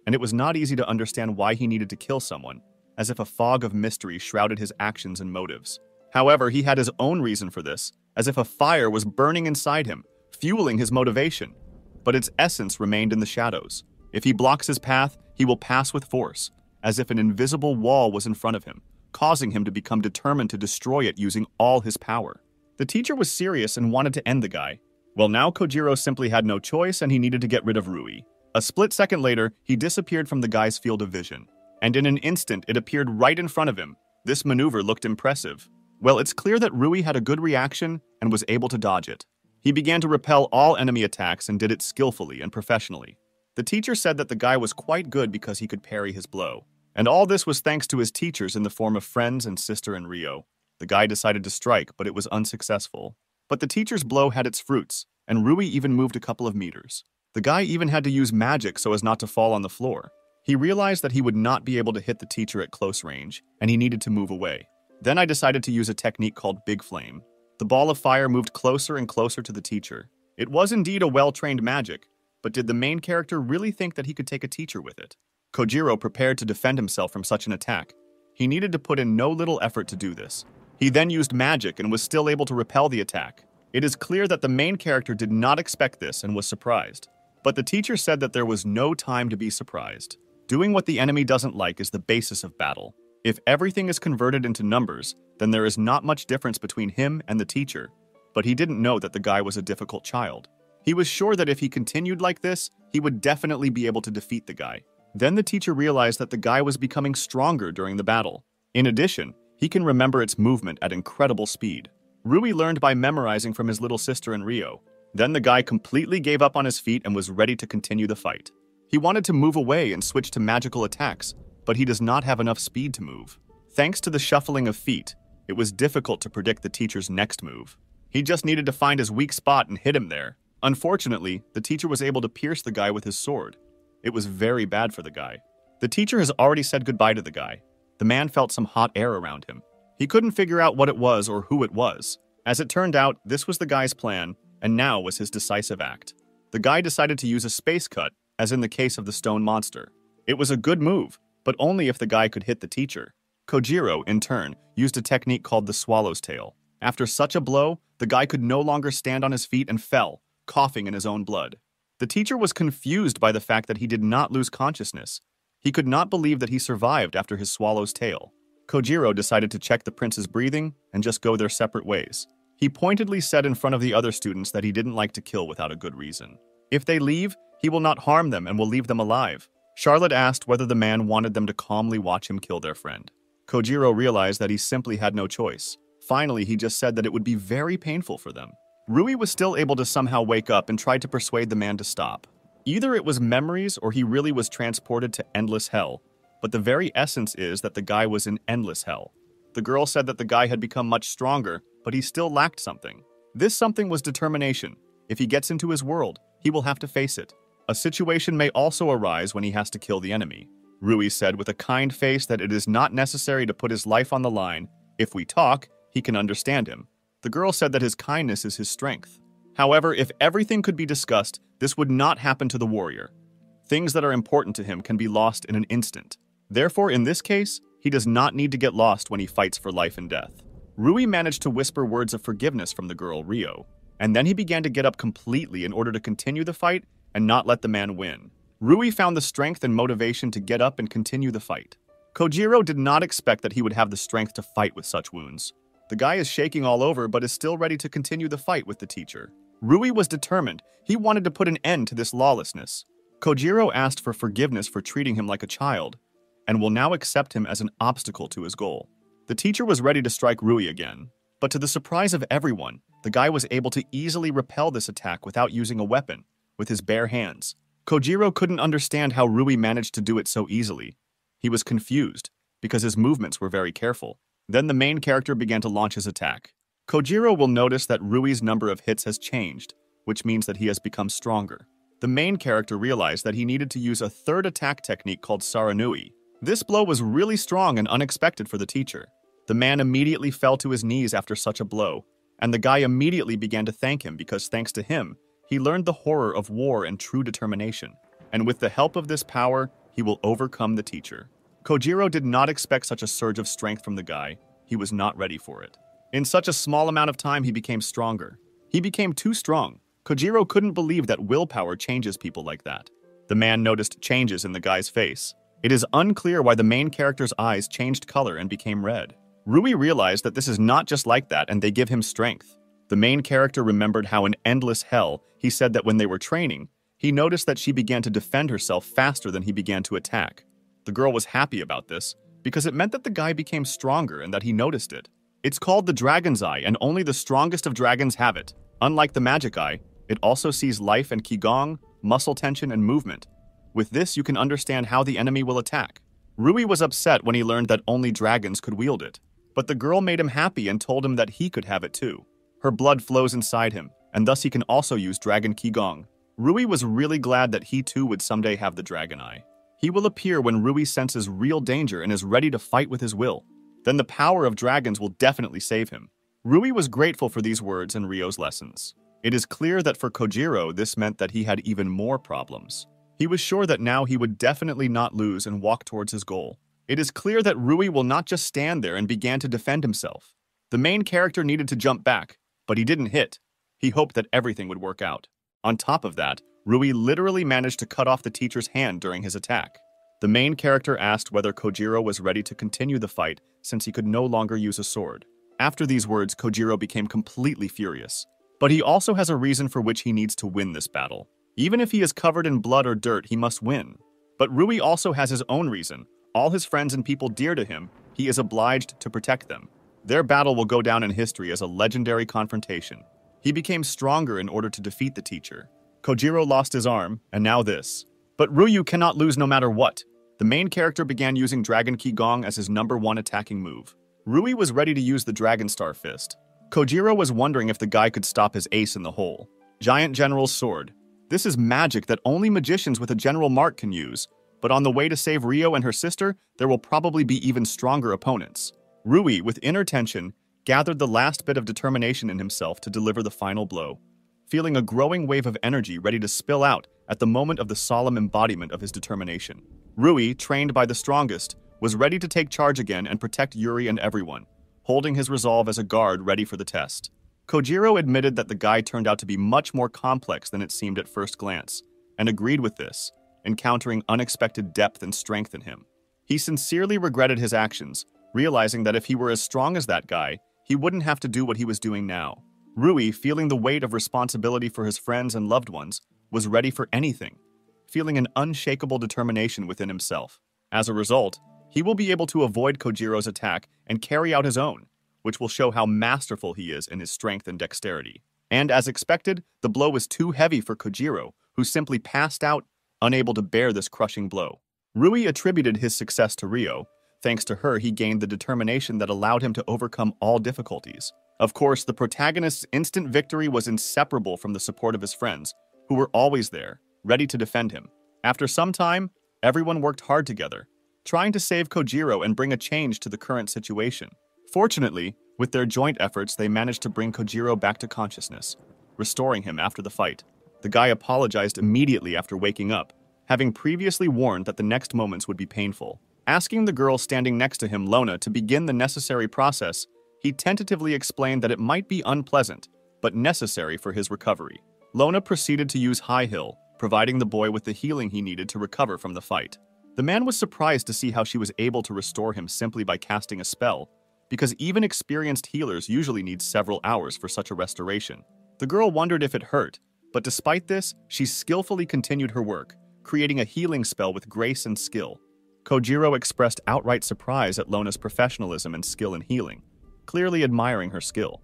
and it was not easy to understand why he needed to kill someone, as if a fog of mystery shrouded his actions and motives. However, he had his own reason for this, as if a fire was burning inside him, fueling his motivation, but its essence remained in the shadows. If he blocks his path, he will pass with force, as if an invisible wall was in front of him, causing him to become determined to destroy it using all his power. The teacher was serious and wanted to end the guy. Well, now Kojiro simply had no choice and he needed to get rid of Rui. A split second later, he disappeared from the guy's field of vision, and in an instant it appeared right in front of him. This maneuver looked impressive. Well, it's clear that Rui had a good reaction and was able to dodge it. He began to repel all enemy attacks and did it skillfully and professionally. The teacher said that the guy was quite good because he could parry his blow. And all this was thanks to his teachers in the form of friends and sister and Rio. The guy decided to strike, but it was unsuccessful. But the teacher's blow had its fruits, and Rui even moved a couple of meters. The guy even had to use magic so as not to fall on the floor. He realized that he would not be able to hit the teacher at close range, and he needed to move away. Then I decided to use a technique called Big Flame. The ball of fire moved closer and closer to the teacher. It was indeed a well-trained magic, but did the main character really think that he could take a teacher with it? Kojiro prepared to defend himself from such an attack. He needed to put in no little effort to do this. He then used magic and was still able to repel the attack. It is clear that the main character did not expect this and was surprised. But the teacher said that there was no time to be surprised. Doing what the enemy doesn't like is the basis of battle. If everything is converted into numbers, then there is not much difference between him and the teacher. But he didn't know that the guy was a difficult child. He was sure that if he continued like this, he would definitely be able to defeat the guy. Then the teacher realized that the guy was becoming stronger during the battle. In addition, he can remember its movement at incredible speed. Rui learned by memorizing from his little sister and Rio. Then the guy completely gave up on his feet and was ready to continue the fight. He wanted to move away and switch to magical attacks, but he does not have enough speed to move. Thanks to the shuffling of feet, it was difficult to predict the teacher's next move. He just needed to find his weak spot and hit him there. Unfortunately, the teacher was able to pierce the guy with his sword. It was very bad for the guy. The teacher has already said goodbye to the guy. The man felt some hot air around him. He couldn't figure out what it was or who it was. As it turned out, this was the guy's plan, and now was his decisive act. The guy decided to use a space cut, as in the case of the stone monster. It was a good move, but only if the guy could hit the teacher. Kojiro, in turn, used a technique called the swallow's tail. After such a blow, the guy could no longer stand on his feet and fell, coughing in his own blood. The teacher was confused by the fact that he did not lose consciousness. He could not believe that he survived after his swallow's tail. Kojiro decided to check the prince's breathing and just go their separate ways. He pointedly said in front of the other students that he didn't like to kill without a good reason. If they leave, he will not harm them and will leave them alive. Charlotte asked whether the man wanted them to calmly watch him kill their friend. Kojiro realized that he simply had no choice. Finally, he just said that it would be very painful for them. Rui was still able to somehow wake up and tried to persuade the man to stop. Either it was memories or he really was transported to endless hell, but the very essence is that the guy was in endless hell. The girl said that the guy had become much stronger, but he still lacked something. This something was determination. If he gets into his world, he will have to face it. A situation may also arise when he has to kill the enemy. Rui said with a kind face that it is not necessary to put his life on the line. If we talk, he can understand him. The girl said that his kindness is his strength. However, if everything could be discussed, this would not happen to the warrior. Things that are important to him can be lost in an instant. Therefore, in this case, he does not need to get lost when he fights for life and death. Rui managed to whisper words of forgiveness from the girl, Rio, and then he began to get up completely in order to continue the fight and not let the man win. Rui found the strength and motivation to get up and continue the fight. Kojiro did not expect that he would have the strength to fight with such wounds. The guy is shaking all over but is still ready to continue the fight with the teacher. Rui was determined. He wanted to put an end to this lawlessness. Kojiro asked for forgiveness for treating him like a child, and will now accept him as an obstacle to his goal. The teacher was ready to strike Rui again, but to the surprise of everyone, the guy was able to easily repel this attack without using a weapon, with his bare hands. Kojiro couldn't understand how Rui managed to do it so easily. He was confused, because his movements were very careful. Then the main character began to launch his attack. Kojiro will notice that Rui's number of hits has changed, which means that he has become stronger. The main character realized that he needed to use a third attack technique called Saranui. This blow was really strong and unexpected for the teacher. The man immediately fell to his knees after such a blow, and the guy immediately began to thank him because thanks to him, he learned the horror of war and true determination. And with the help of this power, he will overcome the teacher. Kojiro did not expect such a surge of strength from the guy. He was not ready for it. In such a small amount of time, he became stronger. He became too strong. Kojiro couldn't believe that willpower changes people like that. The man noticed changes in the guy's face. It is unclear why the main character's eyes changed color and became red. Rui realized that this is not just like that and they give him strength. The main character remembered how in endless hell, he said that when they were training, he noticed that she began to defend herself faster than he began to attack. The girl was happy about this because it meant that the guy became stronger and that he noticed it. It's called the Dragon's Eye, and only the strongest of dragons have it. Unlike the Magic Eye, it also sees life and qigong, muscle tension, and movement. With this, you can understand how the enemy will attack. Rui was upset when he learned that only dragons could wield it, but the girl made him happy and told him that he could have it too. Her blood flows inside him, and thus he can also use Dragon Qigong. Rui was really glad that he too would someday have the Dragon Eye. He will appear when Rui senses real danger and is ready to fight with his will. Then the power of dragons will definitely save him. Rui was grateful for these words and Ryo's lessons. It is clear that for Kojiro, this meant that he had even more problems. He was sure that now he would definitely not lose and walk towards his goal. It is clear that Rui will not just stand there and began to defend himself. The main character needed to jump back, but he didn't hit. He hoped that everything would work out. On top of that, Rui literally managed to cut off the teacher's hand during his attack. The main character asked whether Kojiro was ready to continue the fight since he could no longer use a sword. After these words, Kojiro became completely furious. But he also has a reason for which he needs to win this battle. Even if he is covered in blood or dirt, he must win. But Rui also has his own reason. All his friends and people dear to him, he is obliged to protect them. Their battle will go down in history as a legendary confrontation. He became stronger in order to defeat the teacher. Kojiro lost his arm, and now this. But Ryu cannot lose no matter what. The main character began using Dragon Qigong as his #1 attacking move. Rui was ready to use the Dragon Star Fist. Kojiro was wondering if the guy could stop his ace in the hole. Giant General's Sword. This is magic that only magicians with a general mark can use, but on the way to save Ryo and her sister, there will probably be even stronger opponents. Rui, with inner tension, gathered the last bit of determination in himself to deliver the final blow, feeling a growing wave of energy ready to spill out at the moment of the solemn embodiment of his determination. Rui, trained by the strongest, was ready to take charge again and protect Yuri and everyone, holding his resolve as a guard ready for the test. Kojiro admitted that the guy turned out to be much more complex than it seemed at first glance, and agreed with this, encountering unexpected depth and strength in him. He sincerely regretted his actions, realizing that if he were as strong as that guy, he wouldn't have to do what he was doing now. Rui, feeling the weight of responsibility for his friends and loved ones, was ready for anything, feeling an unshakable determination within himself. As a result, he will be able to avoid Kojiro's attack and carry out his own, which will show how masterful he is in his strength and dexterity. And as expected, the blow was too heavy for Kojiro, who simply passed out, unable to bear this crushing blow. Rui attributed his success to Ryo. Thanks to her, he gained the determination that allowed him to overcome all difficulties. Of course, the protagonist's instant victory was inseparable from the support of his friends, who were always there, ready to defend him. After some time, everyone worked hard together, trying to save Kojiro and bring a change to the current situation. Fortunately, with their joint efforts, they managed to bring Kojiro back to consciousness, restoring him after the fight. The guy apologized immediately after waking up, having previously warned that the next moments would be painful. Asking the girl standing next to him, Lona, to begin the necessary process, he tentatively explained that it might be unpleasant, but necessary for his recovery. Lona proceeded to use High Hill, providing the boy with the healing he needed to recover from the fight. The man was surprised to see how she was able to restore him simply by casting a spell, because even experienced healers usually need several hours for such a restoration. The girl wondered if it hurt, but despite this, she skillfully continued her work, creating a healing spell with grace and skill. Kojiro expressed outright surprise at Lona's professionalism and skill in healing, clearly admiring her skill.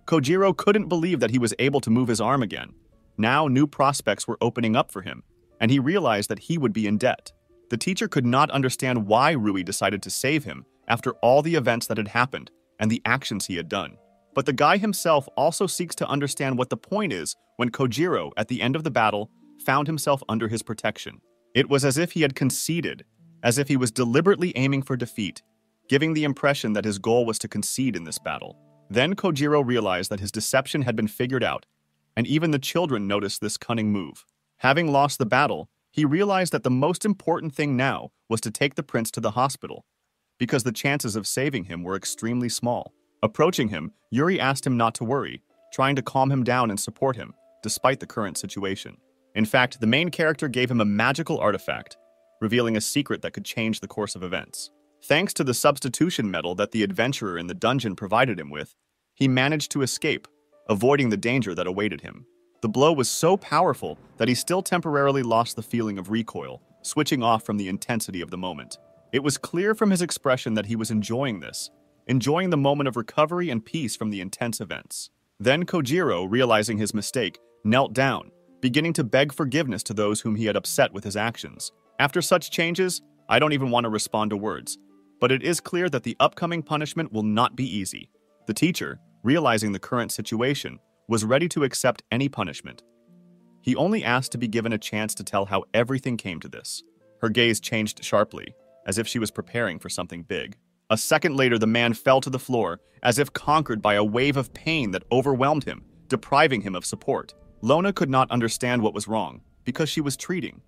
Kojiro couldn't believe that he was able to move his arm again. Now new prospects were opening up for him, and he realized that he would be in debt. The teacher could not understand why Rui decided to save him after all the events that had happened and the actions he had done. But the guy himself also seeks to understand what the point is when Kojiro, at the end of the battle, found himself under his protection. It was as if he had conceded, as if he was deliberately aiming for defeat, giving the impression that his goal was to concede in this battle. Then Kojiro realized that his deception had been figured out, and even the children noticed this cunning move. Having lost the battle, he realized that the most important thing now was to take the prince to the hospital, because the chances of saving him were extremely small. Approaching him, Yuri asked him not to worry, trying to calm him down and support him, despite the current situation. In fact, the main character gave him a magical artifact, revealing a secret that could change the course of events. Thanks to the substitution medal that the adventurer in the dungeon provided him with, he managed to escape, avoiding the danger that awaited him. The blow was so powerful that he still temporarily lost the feeling of recoil, switching off from the intensity of the moment. It was clear from his expression that he was enjoying this. enjoying the moment of recovery and peace from the intense events. Then Kojiro, realizing his mistake, knelt down, beginning to beg forgiveness to those whom he had upset with his actions. After such changes, I don't even want to respond to words, but it is clear that the upcoming punishment will not be easy. The teacher, realizing the current situation, was ready to accept any punishment. He only asked to be given a chance to tell how everything came to this. Her gaze changed sharply, as if she was preparing for something big. A second later, the man fell to the floor, as if conquered by a wave of pain that overwhelmed him, depriving him of support. Lona could not understand what was wrong, because she was treating.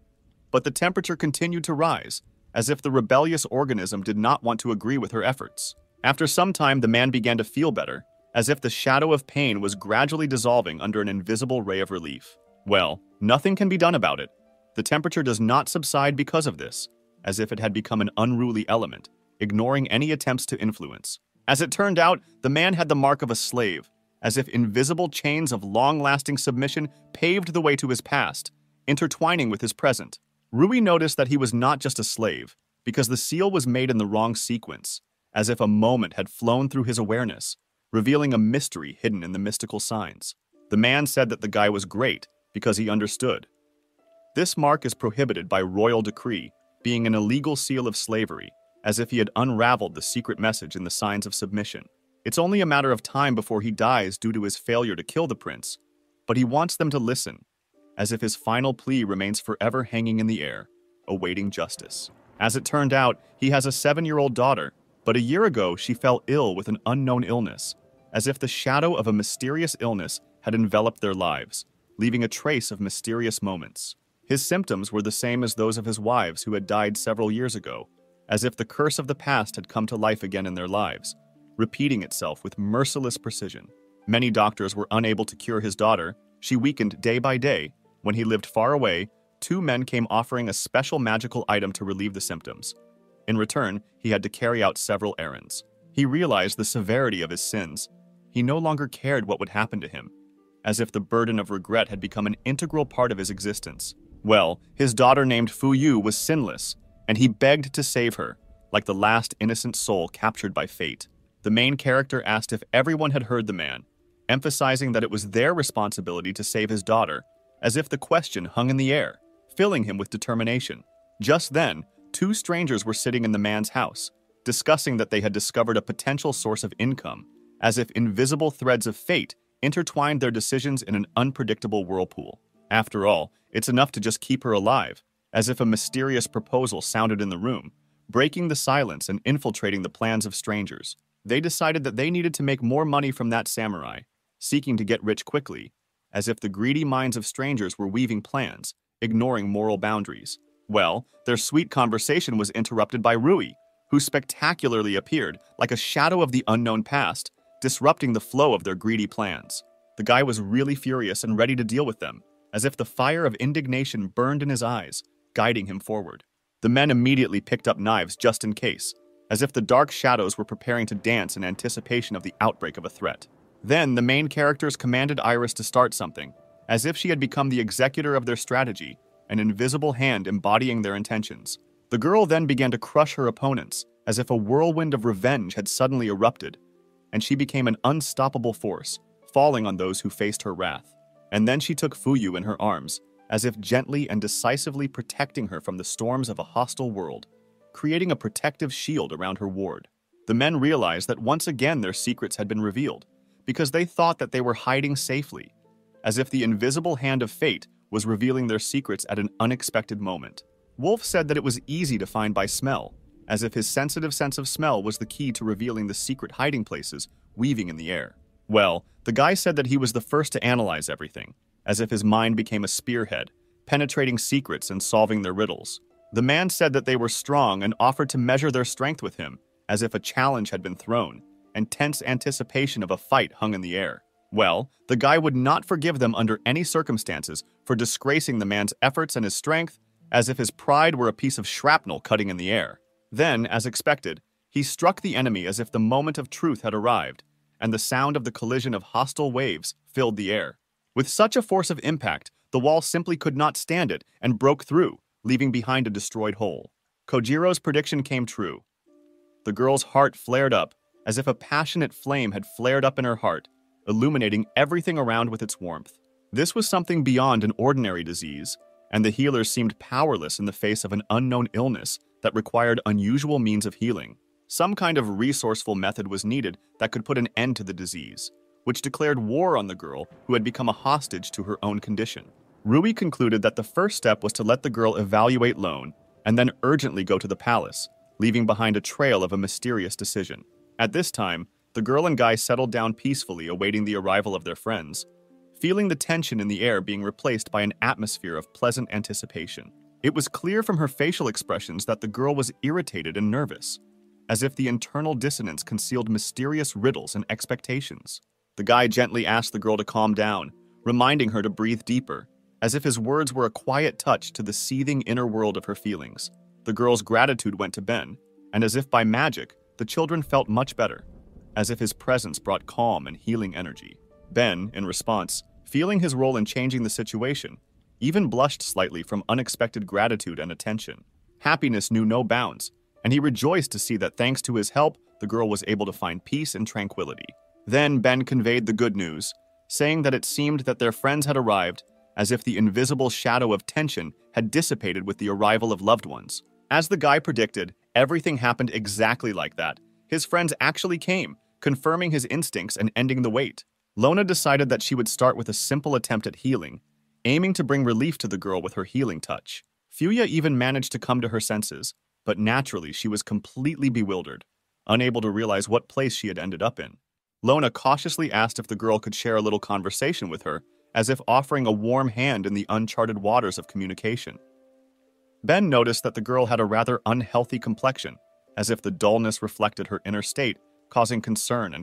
But the temperature continued to rise, as if the rebellious organism did not want to agree with her efforts. After some time, the man began to feel better, as if the shadow of pain was gradually dissolving under an invisible ray of relief. Well, nothing can be done about it. The temperature does not subside because of this, as if it had become an unruly element, ignoring any attempts to influence. As it turned out, the man had the mark of a slave, as if invisible chains of long-lasting submission paved the way to his past, intertwining with his present. Rui noticed that he was not just a slave, because the seal was made in the wrong sequence, as if a moment had flown through his awareness, revealing a mystery hidden in the mystical signs. The man said that the guy was great because he understood. This mark is prohibited by royal decree, being an illegal seal of slavery, as if he had unraveled the secret message in the signs of submission. It's only a matter of time before he dies due to his failure to kill the prince, but he wants them to listen, as if his final plea remains forever hanging in the air, awaiting justice. As it turned out, he has a 7-year-old daughter, but a year ago she fell ill with an unknown illness, as if the shadow of a mysterious illness had enveloped their lives, leaving a trace of mysterious moments. His symptoms were the same as those of his wives who had died several years ago, as if the curse of the past had come to life again in their lives, repeating itself with merciless precision. Many doctors were unable to cure his daughter. She weakened day by day. When he lived far away, 2 men came offering a special magical item to relieve the symptoms. In return, he had to carry out several errands. He realized the severity of his sins. He no longer cared what would happen to him, as if the burden of regret had become an integral part of his existence. Well, his daughter named Fuyu was sinless, and he begged to save her, like the last innocent soul captured by fate. The main character asked if everyone had heard the man, emphasizing that it was their responsibility to save his daughter, as if the question hung in the air, filling him with determination. Just then, 2 strangers were sitting in the man's house, discussing that they had discovered a potential source of income, as if invisible threads of fate intertwined their decisions in an unpredictable whirlpool. After all, it's enough to just keep her alive, as if a mysterious proposal sounded in the room, breaking the silence and infiltrating the plans of strangers. They decided that they needed to make more money from that samurai, seeking to get rich quickly, as if the greedy minds of strangers were weaving plans, ignoring moral boundaries. Well, their sweet conversation was interrupted by Rui, who spectacularly appeared like a shadow of the unknown past, disrupting the flow of their greedy plans. The guy was really furious and ready to deal with them, as if the fire of indignation burned in his eyes, guiding him forward. The men immediately picked up knives just in case, as if the dark shadows were preparing to dance in anticipation of the outbreak of a threat. Then the main characters commanded Iris to start something, as if she had become the executor of their strategy, an invisible hand embodying their intentions. The girl then began to crush her opponents, as if a whirlwind of revenge had suddenly erupted, and she became an unstoppable force, falling on those who faced her wrath. And then she took Fuyu in her arms, as if gently and decisively protecting her from the storms of a hostile world, creating a protective shield around her ward. The men realized that once again their secrets had been revealed, because they thought that they were hiding safely, as if the invisible hand of fate was revealing their secrets at an unexpected moment. Wolf said that it was easy to find by smell, as if his sensitive sense of smell was the key to revealing the secret hiding places weaving in the air. Well, the guy said that he was the first to analyze everything, as if his mind became a spearhead, penetrating secrets and solving their riddles. The man said that they were strong and offered to measure their strength with him, as if a challenge had been thrown, and tense anticipation of a fight hung in the air. Well, the guy would not forgive them under any circumstances for disgracing the man's efforts and his strength, as if his pride were a piece of shrapnel cutting in the air. Then, as expected, he struck the enemy as if the moment of truth had arrived, and the sound of the collision of hostile waves filled the air. With such a force of impact, the wall simply could not stand it and broke through, leaving behind a destroyed hole. Kojiro's prediction came true. The girl's heart flared up, as if a passionate flame had flared up in her heart, illuminating everything around with its warmth. This was something beyond an ordinary disease, and the healer seemed powerless in the face of an unknown illness that required unusual means of healing. Some kind of resourceful method was needed that could put an end to the disease, which declared war on the girl who had become a hostage to her own condition. Rui concluded that the first step was to let the girl evaluate Lone and then urgently go to the palace, leaving behind a trail of a mysterious decision. At this time, the girl and guy settled down peacefully, awaiting the arrival of their friends, feeling the tension in the air being replaced by an atmosphere of pleasant anticipation. It was clear from her facial expressions that the girl was irritated and nervous, as if the internal dissonance concealed mysterious riddles and expectations. The guy gently asked the girl to calm down, reminding her to breathe deeper, as if his words were a quiet touch to the seething inner world of her feelings. The girl's gratitude went to Ben, and as if by magic, the children felt much better, as if his presence brought calm and healing energy. Ben, in response, feeling his role in changing the situation, even blushed slightly from unexpected gratitude and attention. Happiness knew no bounds, and he rejoiced to see that thanks to his help, the girl was able to find peace and tranquility. Then Ben conveyed the good news, saying that it seemed that their friends had arrived, as if the invisible shadow of tension had dissipated with the arrival of loved ones. As the guy predicted, everything happened exactly like that. His friends actually came, confirming his instincts and ending the wait. Lona decided that she would start with a simple attempt at healing, aiming to bring relief to the girl with her healing touch. Fuya even managed to come to her senses, but naturally she was completely bewildered, unable to realize what place she had ended up in. Lona cautiously asked if the girl could share a little conversation with her, as if offering a warm hand in the uncharted waters of communication. Ben noticed that the girl had a rather unhealthy complexion, as if the dullness reflected her inner state, causing concern.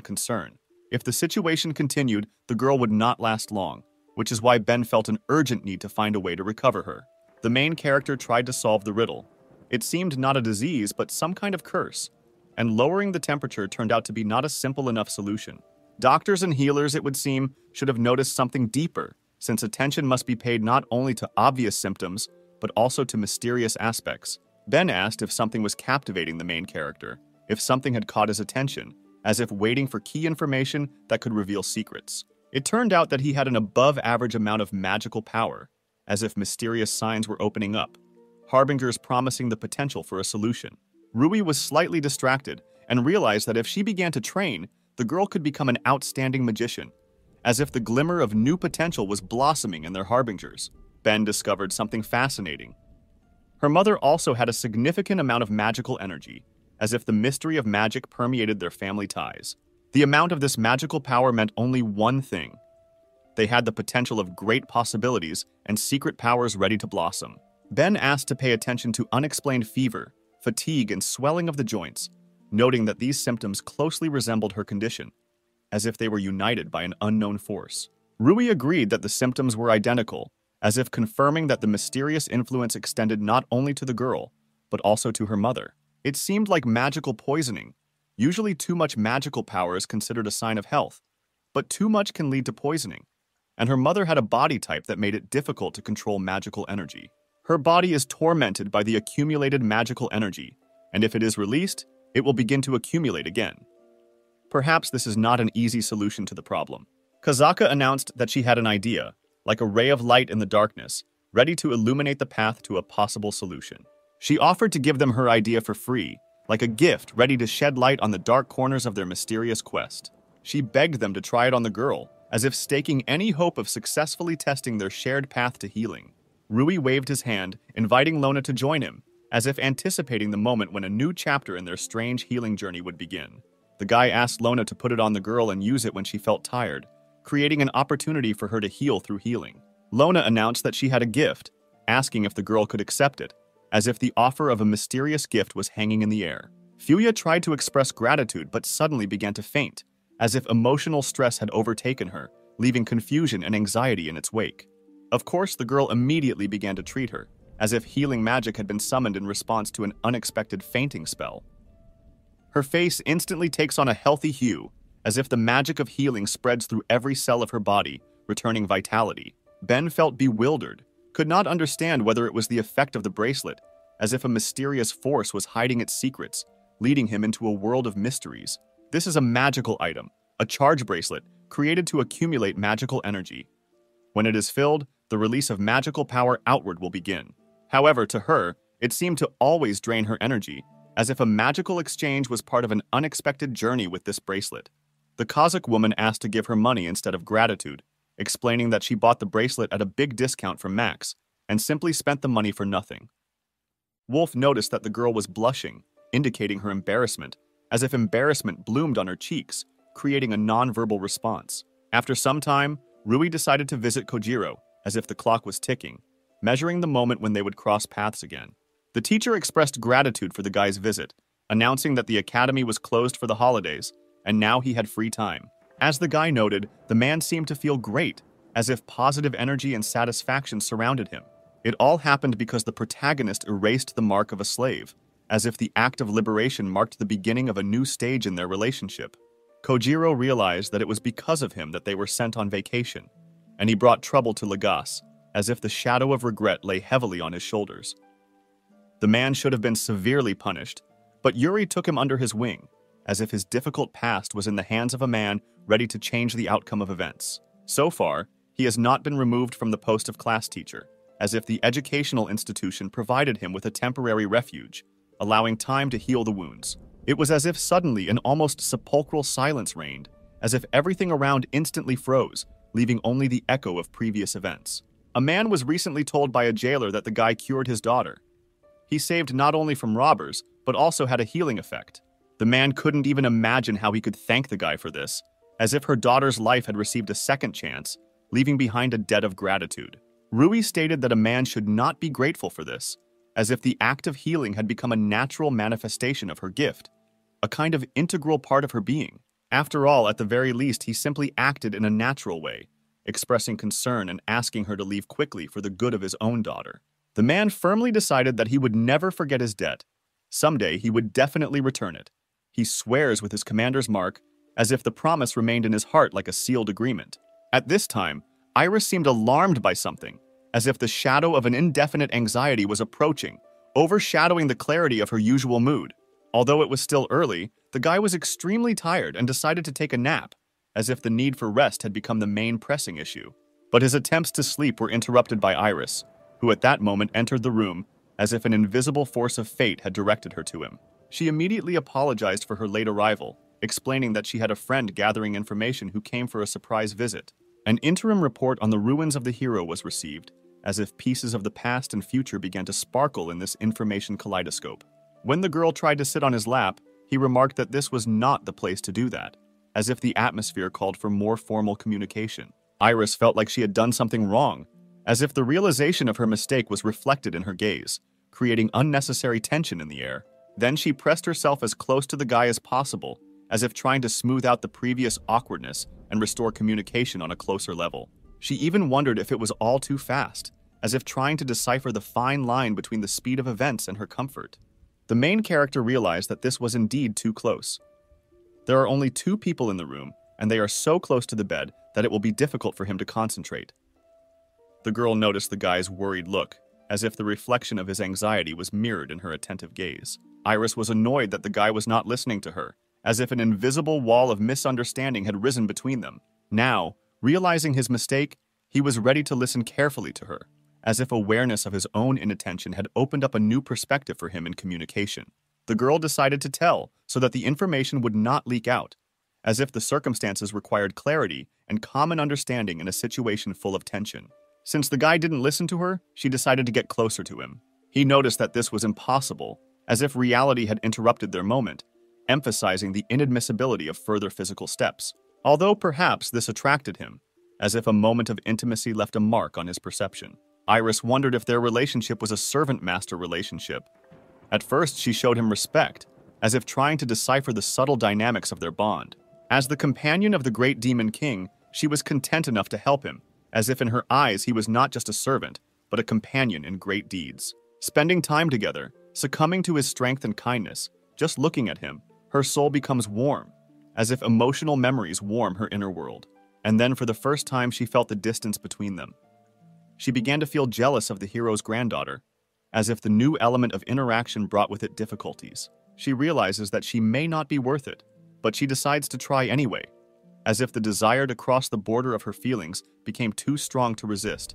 If the situation continued, the girl would not last long, which is why Ben felt an urgent need to find a way to recover her. The main character tried to solve the riddle. It seemed not a disease, but some kind of curse, and lowering the temperature turned out to be not a simple enough solution. Doctors and healers, it would seem, should have noticed something deeper, since attention must be paid not only to obvious symptoms, but also to mysterious aspects. Ben asked if something was captivating the main character, if something had caught his attention, as if waiting for key information that could reveal secrets. It turned out that he had an above-average amount of magical power, as if mysterious signs were opening up, harbingers promising the potential for a solution. Rui was slightly distracted and realized that if she began to train, the girl could become an outstanding magician, as if the glimmer of new potential was blossoming in their harbingers. Ben discovered something fascinating. Her mother also had a significant amount of magical energy, as if the mystery of magic permeated their family ties. The amount of this magical power meant only one thing. They had the potential of great possibilities and secret powers ready to blossom. Ben asked to pay attention to unexplained fever, fatigue, and swelling of the joints, noting that these symptoms closely resembled her condition, as if they were united by an unknown force. Rui agreed that the symptoms were identical, as if confirming that the mysterious influence extended not only to the girl, but also to her mother. It seemed like magical poisoning. Usually too much magical power is considered a sign of health, but too much can lead to poisoning, and her mother had a body type that made it difficult to control magical energy. Her body is tormented by the accumulated magical energy, and if it is released, it will begin to accumulate again. Perhaps this is not an easy solution to the problem. Kazaka announced that she had an idea, like a ray of light in the darkness, ready to illuminate the path to a possible solution. She offered to give them her idea for free, like a gift ready to shed light on the dark corners of their mysterious quest. She begged them to try it on the girl, as if staking any hope of successfully testing their shared path to healing. Rui waved his hand, inviting Lona to join him, as if anticipating the moment when a new chapter in their strange healing journey would begin. The guy asked Lona to put it on the girl and use it when she felt tired, creating an opportunity for her to heal through healing. Lona announced that she had a gift, asking if the girl could accept it, as if the offer of a mysterious gift was hanging in the air. Fuya tried to express gratitude but suddenly began to faint, as if emotional stress had overtaken her, leaving confusion and anxiety in its wake. Of course, the girl immediately began to treat her, as if healing magic had been summoned in response to an unexpected fainting spell. Her face instantly takes on a healthy hue, as if the magic of healing spreads through every cell of her body, returning vitality. Ben felt bewildered, could not understand whether it was the effect of the bracelet, as if a mysterious force was hiding its secrets, leading him into a world of mysteries. This is a magical item, a charge bracelet created to accumulate magical energy. When it is filled, the release of magical power outward will begin. However, to her, it seemed to always drain her energy, as if a magical exchange was part of an unexpected journey with this bracelet. The Kazakh woman asked to give her money instead of gratitude, explaining that she bought the bracelet at a big discount from Max and simply spent the money for nothing. Wolf noticed that the girl was blushing, indicating her embarrassment, as if embarrassment bloomed on her cheeks, creating a non-verbal response. After some time, Rui decided to visit Kojiro, as if the clock was ticking, measuring the moment when they would cross paths again. The teacher expressed gratitude for the guy's visit, announcing that the academy was closed for the holidays, and now he had free time. As the guy noted, the man seemed to feel great, as if positive energy and satisfaction surrounded him. It all happened because the protagonist erased the mark of a slave, as if the act of liberation marked the beginning of a new stage in their relationship. Kojiro realized that it was because of him that they were sent on vacation, and he brought trouble to Lagasse, as if the shadow of regret lay heavily on his shoulders. The man should have been severely punished, but Yuri took him under his wing, as if his difficult past was in the hands of a man ready to change the outcome of events. So far, he has not been removed from the post of class teacher, as if the educational institution provided him with a temporary refuge, allowing time to heal the wounds. It was as if suddenly an almost sepulchral silence reigned, as if everything around instantly froze, leaving only the echo of previous events. A man was recently told by a jailer that the guy cured his daughter. He saved not only from robbers, but also had a healing effect. The man couldn't even imagine how he could thank the guy for this, as if her daughter's life had received a second chance, leaving behind a debt of gratitude. Rui stated that a man should not be grateful for this, as if the act of healing had become a natural manifestation of her gift, a kind of integral part of her being. After all, at the very least, he simply acted in a natural way, expressing concern and asking her to leave quickly for the good of his own daughter. The man firmly decided that he would never forget his debt. Someday he would definitely return it. He swears with his commander's mark, as if the promise remained in his heart like a sealed agreement. At this time, Iris seemed alarmed by something, as if the shadow of an indefinite anxiety was approaching, overshadowing the clarity of her usual mood. Although it was still early, the guy was extremely tired and decided to take a nap, as if the need for rest had become the main pressing issue. But his attempts to sleep were interrupted by Iris, who at that moment entered the room, as if an invisible force of fate had directed her to him. She immediately apologized for her late arrival, explaining that she had a friend gathering information who came for a surprise visit. An interim report on the ruins of the hero was received, as if pieces of the past and future began to sparkle in this information kaleidoscope. When the girl tried to sit on his lap, he remarked that this was not the place to do that, as if the atmosphere called for more formal communication. Iris felt like she had done something wrong, as if the realization of her mistake was reflected in her gaze, creating unnecessary tension in the air. Then she pressed herself as close to the guy as possible, as if trying to smooth out the previous awkwardness and restore communication on a closer level. She even wondered if it was all too fast, as if trying to decipher the fine line between the speed of events and her comfort. The main character realized that this was indeed too close. There are only two people in the room, and they are so close to the bed that it will be difficult for him to concentrate. The girl noticed the guy's worried look, as if the reflection of his anxiety was mirrored in her attentive gaze. Iris was annoyed that the guy was not listening to her, as if an invisible wall of misunderstanding had risen between them. Now, realizing his mistake, he was ready to listen carefully to her, as if awareness of his own inattention had opened up a new perspective for him in communication. The girl decided to tell, so that the information would not leak out, as if the circumstances required clarity and common understanding in a situation full of tension. Since the guy didn't listen to her, she decided to get closer to him. He noticed that this was impossible, as if reality had interrupted their moment, emphasizing the inadmissibility of further physical steps. Although perhaps this attracted him, as if a moment of intimacy left a mark on his perception. Iris wondered if their relationship was a servant-master relationship. At first, she showed him respect, as if trying to decipher the subtle dynamics of their bond. As the companion of the great demon king, she was content enough to help him, as if in her eyes he was not just a servant, but a companion in great deeds. Spending time together, succumbing to his strength and kindness, just looking at him, her soul becomes warm, as if emotional memories warm her inner world. And then for the first time she felt the distance between them. She began to feel jealous of the hero's granddaughter, as if the new element of interaction brought with it difficulties. She realizes that she may not be worth it, but she decides to try anyway, as if the desire to cross the border of her feelings became too strong to resist.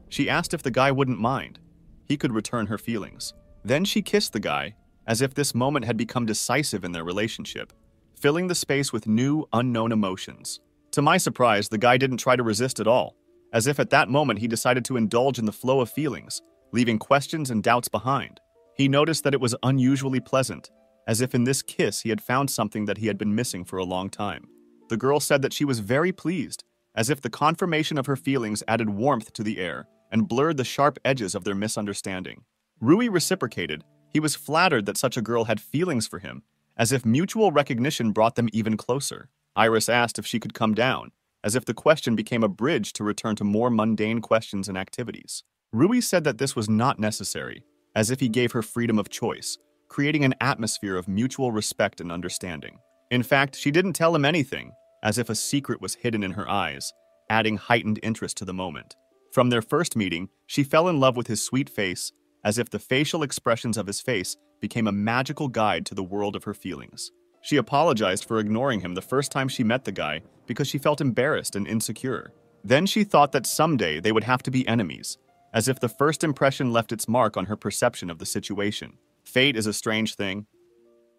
She asked if the guy wouldn't mind. He could return her feelings. Then she kissed the guy, as if this moment had become decisive in their relationship, filling the space with new, unknown emotions. To my surprise, the guy didn't try to resist at all, as if at that moment he decided to indulge in the flow of feelings, leaving questions and doubts behind. He noticed that it was unusually pleasant, as if in this kiss he had found something that he had been missing for a long time. The girl said that she was very pleased, as if the confirmation of her feelings added warmth to the air and blurred the sharp edges of their misunderstanding. Rui reciprocated. He was flattered that such a girl had feelings for him, as if mutual recognition brought them even closer. Iris asked if she could come down, as if the question became a bridge to return to more mundane questions and activities. Rui said that this was not necessary, as if he gave her freedom of choice, creating an atmosphere of mutual respect and understanding. In fact, she didn't tell him anything, as if a secret was hidden in her eyes, adding heightened interest to the moment. From their first meeting, she fell in love with his sweet face, as if the facial expressions of his face became a magical guide to the world of her feelings. She apologized for ignoring him the first time she met the guy because she felt embarrassed and insecure. Then she thought that someday they would have to be enemies, as if the first impression left its mark on her perception of the situation. Fate is a strange thing.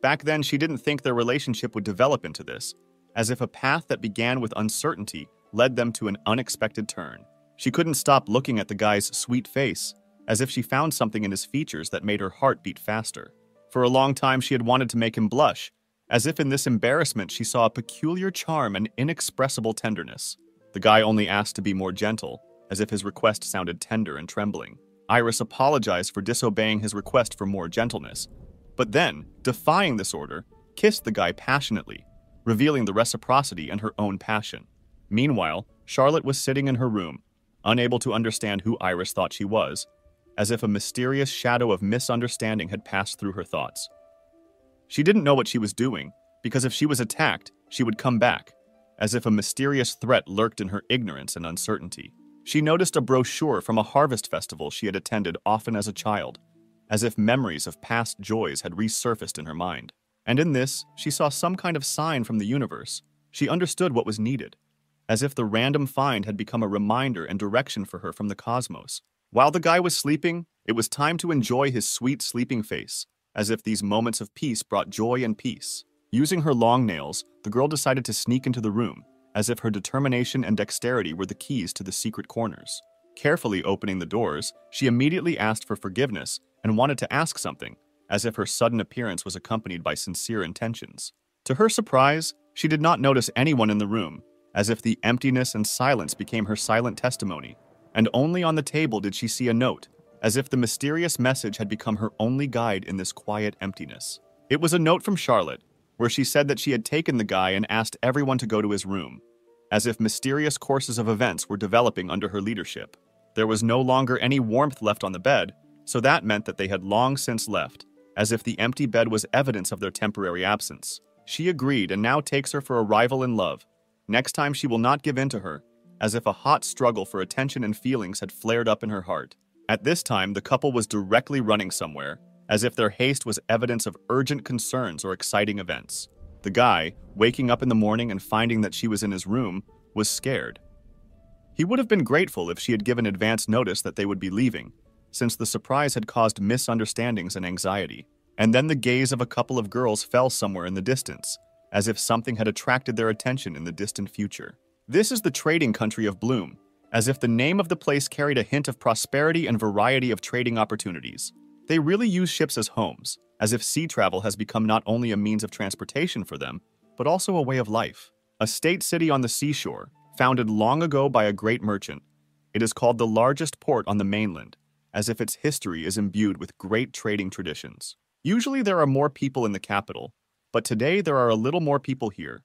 Back then, she didn't think their relationship would develop into this, as if a path that began with uncertainty led them to an unexpected turn. She couldn't stop looking at the guy's sweet face, as if she found something in his features that made her heart beat faster. For a long time, she had wanted to make him blush, as if in this embarrassment she saw a peculiar charm and inexpressible tenderness. The guy only asked to be more gentle, as if his request sounded tender and trembling. Iris apologized for disobeying his request for more gentleness, but then, defying this order, kissed the guy passionately, revealing the reciprocity and her own passion. Meanwhile, Charlotte was sitting in her room, unable to understand who Iris thought she was, as if a mysterious shadow of misunderstanding had passed through her thoughts. She didn't know what she was doing, because if she was attacked, she would come back, as if a mysterious threat lurked in her ignorance and uncertainty. She noticed a brochure from a harvest festival she had attended often as a child, as if memories of past joys had resurfaced in her mind. And in this, she saw some kind of sign from the universe. She understood what was needed, as if the random find had become a reminder and direction for her from the cosmos. While the guy was sleeping, it was time to enjoy his sweet sleeping face, as if these moments of peace brought joy and peace. Using her long nails, the girl decided to sneak into the room, as if her determination and dexterity were the keys to the secret corners. Carefully opening the doors, she immediately asked for forgiveness and wanted to ask something, as if her sudden appearance was accompanied by sincere intentions. To her surprise, she did not notice anyone in the room, as if the emptiness and silence became her silent testimony, and only on the table did she see a note, as if the mysterious message had become her only guide in this quiet emptiness. It was a note from Charlotte, where she said that she had taken the guy and asked everyone to go to his room, as if mysterious courses of events were developing under her leadership. There was no longer any warmth left on the bed, so that meant that they had long since left, as if the empty bed was evidence of their temporary absence. She agreed and now takes her for a rival in love. Next time she will not give in to her, as if a hot struggle for attention and feelings had flared up in her heart. At this time, the couple was directly running somewhere, as if their haste was evidence of urgent concerns or exciting events. The guy, waking up in the morning and finding that she was in his room, was scared. He would have been grateful if she had given advance notice that they would be leaving, since the surprise had caused misunderstandings and anxiety. And then the gaze of a couple of girls fell somewhere in the distance, as if something had attracted their attention in the distant future. This is the trading country of Bloom, as if the name of the place carried a hint of prosperity and variety of trading opportunities. They really use ships as homes, as if sea travel has become not only a means of transportation for them, but also a way of life. A state city on the seashore, founded long ago by a great merchant, it is called the largest port on the mainland, as if its history is imbued with great trading traditions. Usually there are more people in the capital, but today there are a little more people here,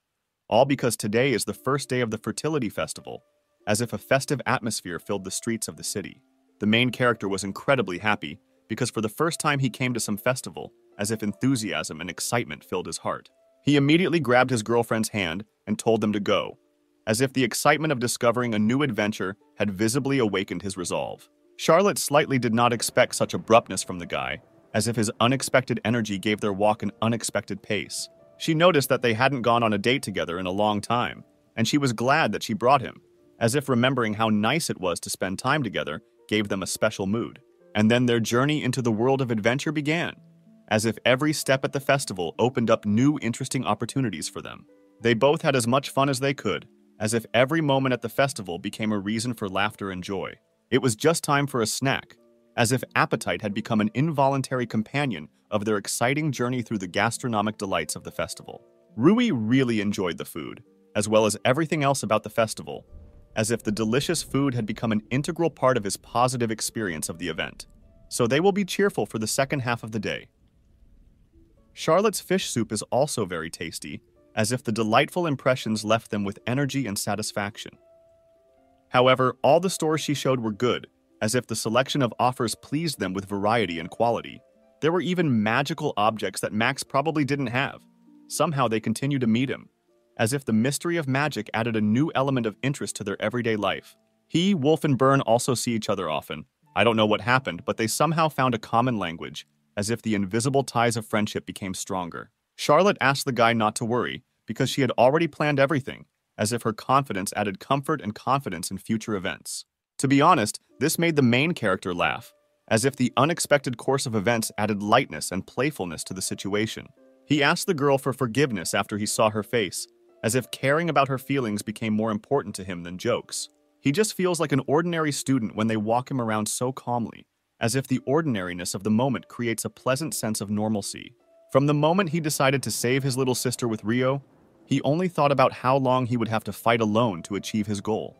all because today is the first day of the fertility festival, as if a festive atmosphere filled the streets of the city. The main character was incredibly happy, because for the first time he came to some festival, as if enthusiasm and excitement filled his heart. He immediately grabbed his girlfriend's hand and told them to go, as if the excitement of discovering a new adventure had visibly awakened his resolve. Charlotte slightly did not expect such abruptness from the guy, as if his unexpected energy gave their walk an unexpected pace. She noticed that they hadn't gone on a date together in a long time, and she was glad that she brought him, as if remembering how nice it was to spend time together gave them a special mood. And then their journey into the world of adventure began, as if every step at the festival opened up new interesting opportunities for them. They both had as much fun as they could, as if every moment at the festival became a reason for laughter and joy. It was just time for a snack, as if appetite had become an involuntary companion of their exciting journey through the gastronomic delights of the festival. Rui really enjoyed the food, as well as everything else about the festival, as if the delicious food had become an integral part of his positive experience of the event. So they will be cheerful for the second half of the day. Charlotte's fish soup is also very tasty, as if the delightful impressions left them with energy and satisfaction. However, all the stores she showed were good, as if the selection of offers pleased them with variety and quality. There were even magical objects that Max probably didn't have. Somehow they continued to meet him, as if the mystery of magic added a new element of interest to their everyday life. He, Wolf, and Byrne also see each other often. I don't know what happened, but they somehow found a common language, as if the invisible ties of friendship became stronger. Charlotte asked the guy not to worry, because she had already planned everything, as if her confidence added comfort and confidence in future events. To be honest, this made the main character laugh, as if the unexpected course of events added lightness and playfulness to the situation. He asked the girl for forgiveness after he saw her face, as if caring about her feelings became more important to him than jokes. He just feels like an ordinary student when they walk him around so calmly, as if the ordinariness of the moment creates a pleasant sense of normalcy. From the moment he decided to save his little sister with Rio, he only thought about how long he would have to fight alone to achieve his goal.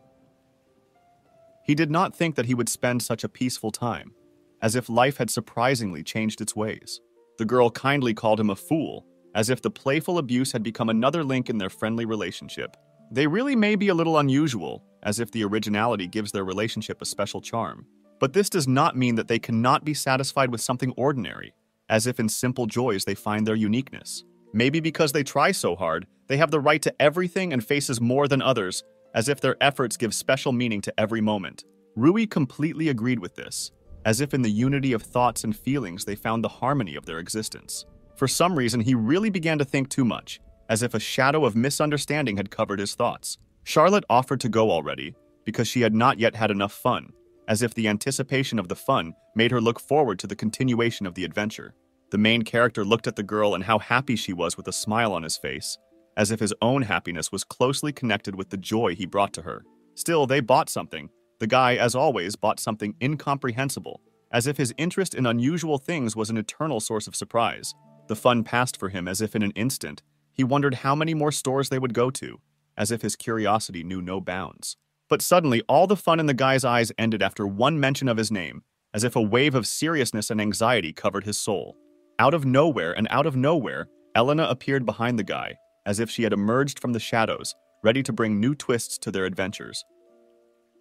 He did not think that he would spend such a peaceful time, as if life had surprisingly changed its ways. The girl kindly called him a fool, as if the playful abuse had become another link in their friendly relationship. They really may be a little unusual, as if the originality gives their relationship a special charm. But this does not mean that they cannot be satisfied with something ordinary, as if in simple joys they find their uniqueness. Maybe because they try so hard, they have the right to everything and faces more than others, as if their efforts give special meaning to every moment. Rui completely agreed with this, as if in the unity of thoughts and feelings they found the harmony of their existence. For some reason, he really began to think too much, as if a shadow of misunderstanding had covered his thoughts. Charlotte offered to go already, because she had not yet had enough fun, as if the anticipation of the fun made her look forward to the continuation of the adventure. The main character looked at the girl and how happy she was with a smile on his face, as if his own happiness was closely connected with the joy he brought to her. Still, they bought something. The guy, as always, bought something incomprehensible, as if his interest in unusual things was an eternal source of surprise. The fun passed for him as if in an instant. He wondered how many more stores they would go to, as if his curiosity knew no bounds. But suddenly, all the fun in the guy's eyes ended after one mention of his name, as if a wave of seriousness and anxiety covered his soul. Out of nowhere, Elena appeared behind the guy, as if she had emerged from the shadows, ready to bring new twists to their adventures.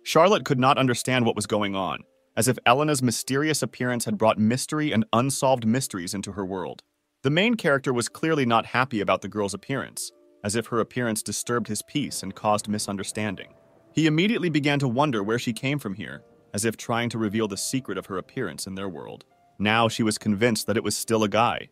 Charlotte could not understand what was going on, as if Elena's mysterious appearance had brought mystery and unsolved mysteries into her world. The main character was clearly not happy about the girl's appearance, as if her appearance disturbed his peace and caused misunderstanding. He immediately began to wonder where she came from here, as if trying to reveal the secret of her appearance in their world. Now she was convinced that it was still a guy.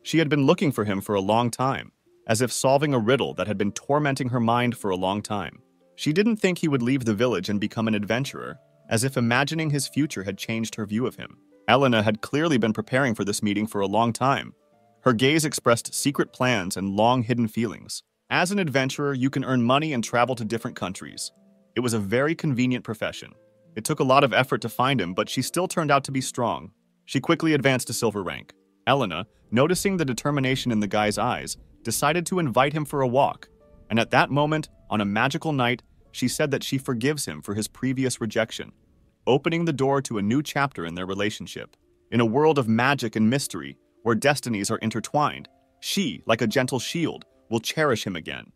She had been looking for him for a long time, as if solving a riddle that had been tormenting her mind for a long time. She didn't think he would leave the village and become an adventurer, as if imagining his future had changed her view of him. Elena had clearly been preparing for this meeting for a long time. Her gaze expressed secret plans and long-hidden feelings. As an adventurer, you can earn money and travel to different countries. It was a very convenient profession. It took a lot of effort to find him, but she still turned out to be strong. She quickly advanced to silver rank. Elena, noticing the determination in the guy's eyes, decided to invite him for a walk. And at that moment, on a magical night, she said that she forgives him for his previous rejection, opening the door to a new chapter in their relationship. In a world of magic and mystery, where destinies are intertwined, she, like a gentle shield, will cherish him again.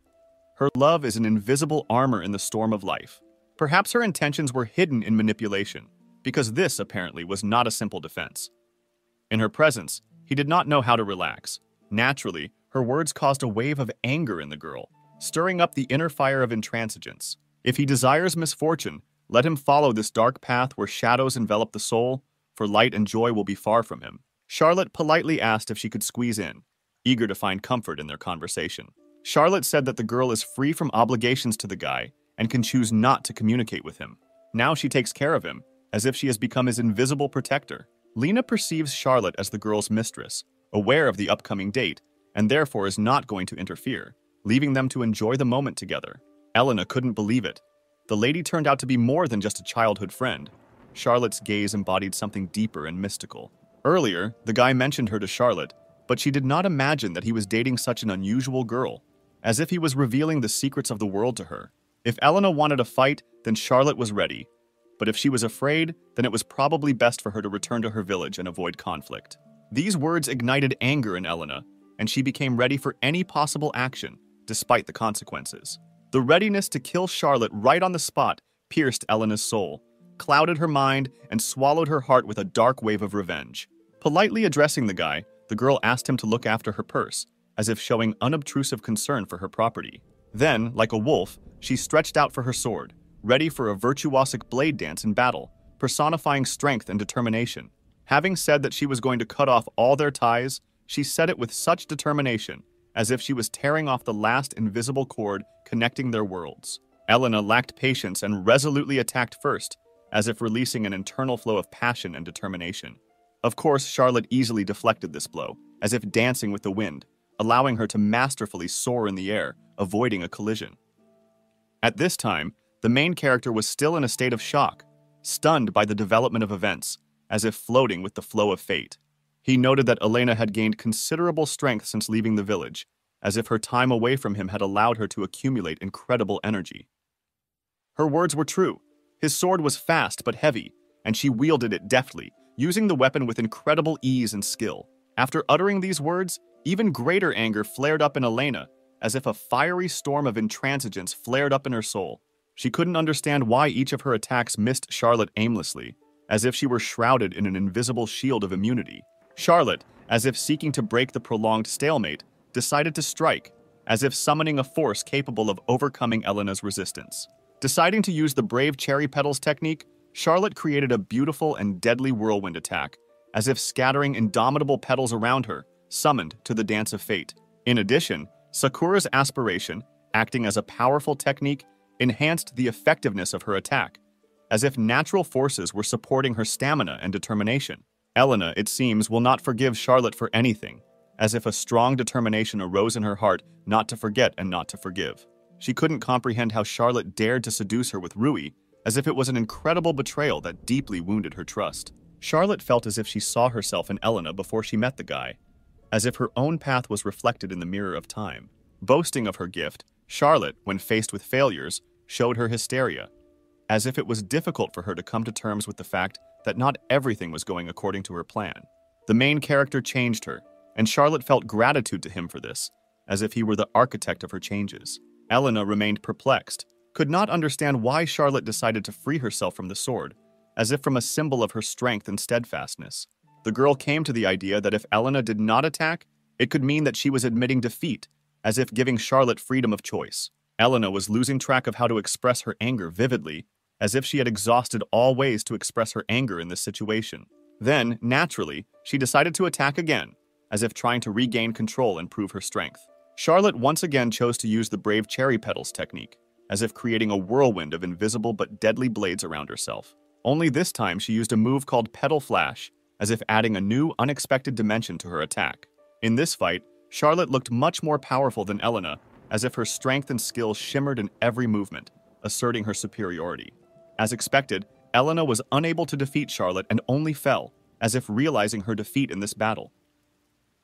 Her love is an invisible armor in the storm of life. Perhaps her intentions were hidden in manipulation, because this, apparently, was not a simple defense. In her presence, he did not know how to relax. Naturally, her words caused a wave of anger in the girl, stirring up the inner fire of intransigence. If he desires misfortune, let him follow this dark path where shadows envelop the soul, for light and joy will be far from him. Charlotte politely asked if she could squeeze in, eager to find comfort in their conversation. Charlotte said that the girl is free from obligations to the guy and can choose not to communicate with him. Now she takes care of him, as if she has become his invisible protector. Lena perceives Charlotte as the girl's mistress, aware of the upcoming date, and therefore is not going to interfere, leaving them to enjoy the moment together. Elena couldn't believe it. The lady turned out to be more than just a childhood friend. Charlotte's gaze embodied something deeper and mystical. Earlier, the guy mentioned her to Charlotte, but she did not imagine that he was dating such an unusual girl, as if he was revealing the secrets of the world to her. If Elena wanted a fight, then Charlotte was ready. But if she was afraid, then it was probably best for her to return to her village and avoid conflict. These words ignited anger in Elena, and she became ready for any possible action, despite the consequences. The readiness to kill Charlotte right on the spot pierced Elena's soul, clouded her mind, and swallowed her heart with a dark wave of revenge. Politely addressing the guy, the girl asked him to look after her purse, as if showing unobtrusive concern for her property. Then, like a wolf, she stretched out for her sword, ready for a virtuosic blade dance in battle, personifying strength and determination. Having said that she was going to cut off all their ties, she said it with such determination, as if she was tearing off the last invisible cord connecting their worlds. Elena lacked patience and resolutely attacked first, as if releasing an internal flow of passion and determination. Of course, Charlotte easily deflected this blow, as if dancing with the wind, allowing her to masterfully soar in the air, avoiding a collision. At this time, the main character was still in a state of shock, stunned by the development of events, as if floating with the flow of fate. He noted that Elena had gained considerable strength since leaving the village, as if her time away from him had allowed her to accumulate incredible energy. Her words were true. His sword was fast but heavy, and she wielded it deftly, using the weapon with incredible ease and skill. After uttering these words, even greater anger flared up in Elena, as if a fiery storm of intransigence flared up in her soul. She couldn't understand why each of her attacks missed Charlotte aimlessly, as if she were shrouded in an invisible shield of immunity. Charlotte, as if seeking to break the prolonged stalemate, decided to strike, as if summoning a force capable of overcoming Elena's resistance. Deciding to use the brave cherry petals technique, Charlotte created a beautiful and deadly whirlwind attack, as if scattering indomitable petals around her, summoned to the dance of fate. In addition, Sakura's aspiration, acting as a powerful technique, enhanced the effectiveness of her attack, as if natural forces were supporting her stamina and determination. Elena, it seems, will not forgive Charlotte for anything, as if a strong determination arose in her heart not to forget and not to forgive. She couldn't comprehend how Charlotte dared to seduce her with Rui, as if it was an incredible betrayal that deeply wounded her trust. Charlotte felt as if she saw herself in Elena before she met the guy, as if her own path was reflected in the mirror of time. Boasting of her gift, Charlotte, when faced with failures, showed her hysteria, as if it was difficult for her to come to terms with the fact that not everything was going according to her plan. The main character changed her, and Charlotte felt gratitude to him for this, as if he were the architect of her changes. Elena remained perplexed, could not understand why Charlotte decided to free herself from the sword, as if from a symbol of her strength and steadfastness. The girl came to the idea that if Elena did not attack, it could mean that she was admitting defeat, as if giving Charlotte freedom of choice. Elena was losing track of how to express her anger vividly, as if she had exhausted all ways to express her anger in this situation. Then, naturally, she decided to attack again, as if trying to regain control and prove her strength. Charlotte once again chose to use the brave cherry petals technique, as if creating a whirlwind of invisible but deadly blades around herself. Only this time she used a move called Petal Flash, as if adding a new, unexpected dimension to her attack. In this fight, Charlotte looked much more powerful than Elena, as if her strength and skill shimmered in every movement, asserting her superiority. As expected, Elena was unable to defeat Charlotte and only fell, as if realizing her defeat in this battle.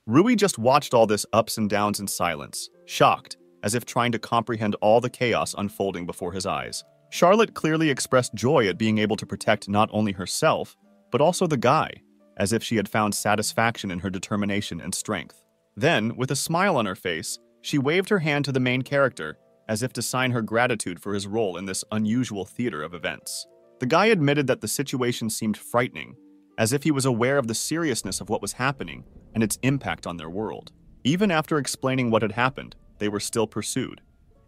Rui just watched all this ups and downs in silence, shocked, as if trying to comprehend all the chaos unfolding before his eyes. Charlotte clearly expressed joy at being able to protect not only herself, but also the guy, as if she had found satisfaction in her determination and strength. Then, with a smile on her face, she waved her hand to the main character, as if to sign her gratitude for his role in this unusual theater of events. The guy admitted that the situation seemed frightening, as if he was aware of the seriousness of what was happening and its impact on their world. Even after explaining what had happened, they were still pursued,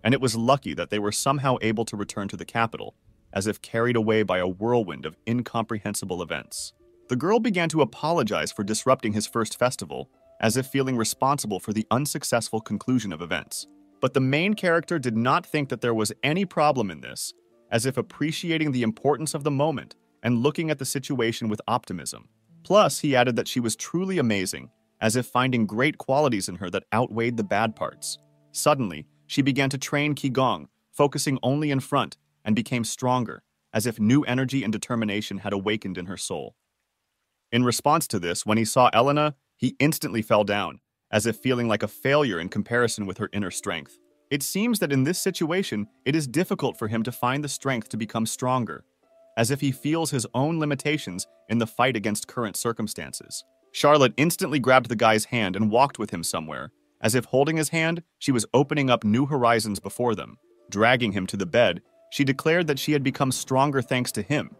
and it was lucky that they were somehow able to return to the capital, as if carried away by a whirlwind of incomprehensible events. The girl began to apologize for disrupting his first festival, as if feeling responsible for the unsuccessful conclusion of events. But the main character did not think that there was any problem in this, as if appreciating the importance of the moment and looking at the situation with optimism. Plus, he added that she was truly amazing, as if finding great qualities in her that outweighed the bad parts. Suddenly, she began to train Qigong, focusing only in front, and became stronger, as if new energy and determination had awakened in her soul. In response to this, when he saw Elena, he instantly fell down, as if feeling like a failure in comparison with her inner strength. It seems that in this situation, it is difficult for him to find the strength to become stronger, as if he feels his own limitations in the fight against current circumstances. Charlotte instantly grabbed the guy's hand and walked with him somewhere, as if holding his hand, she was opening up new horizons before them. Dragging him to the bed, she declared that she had become stronger thanks to him,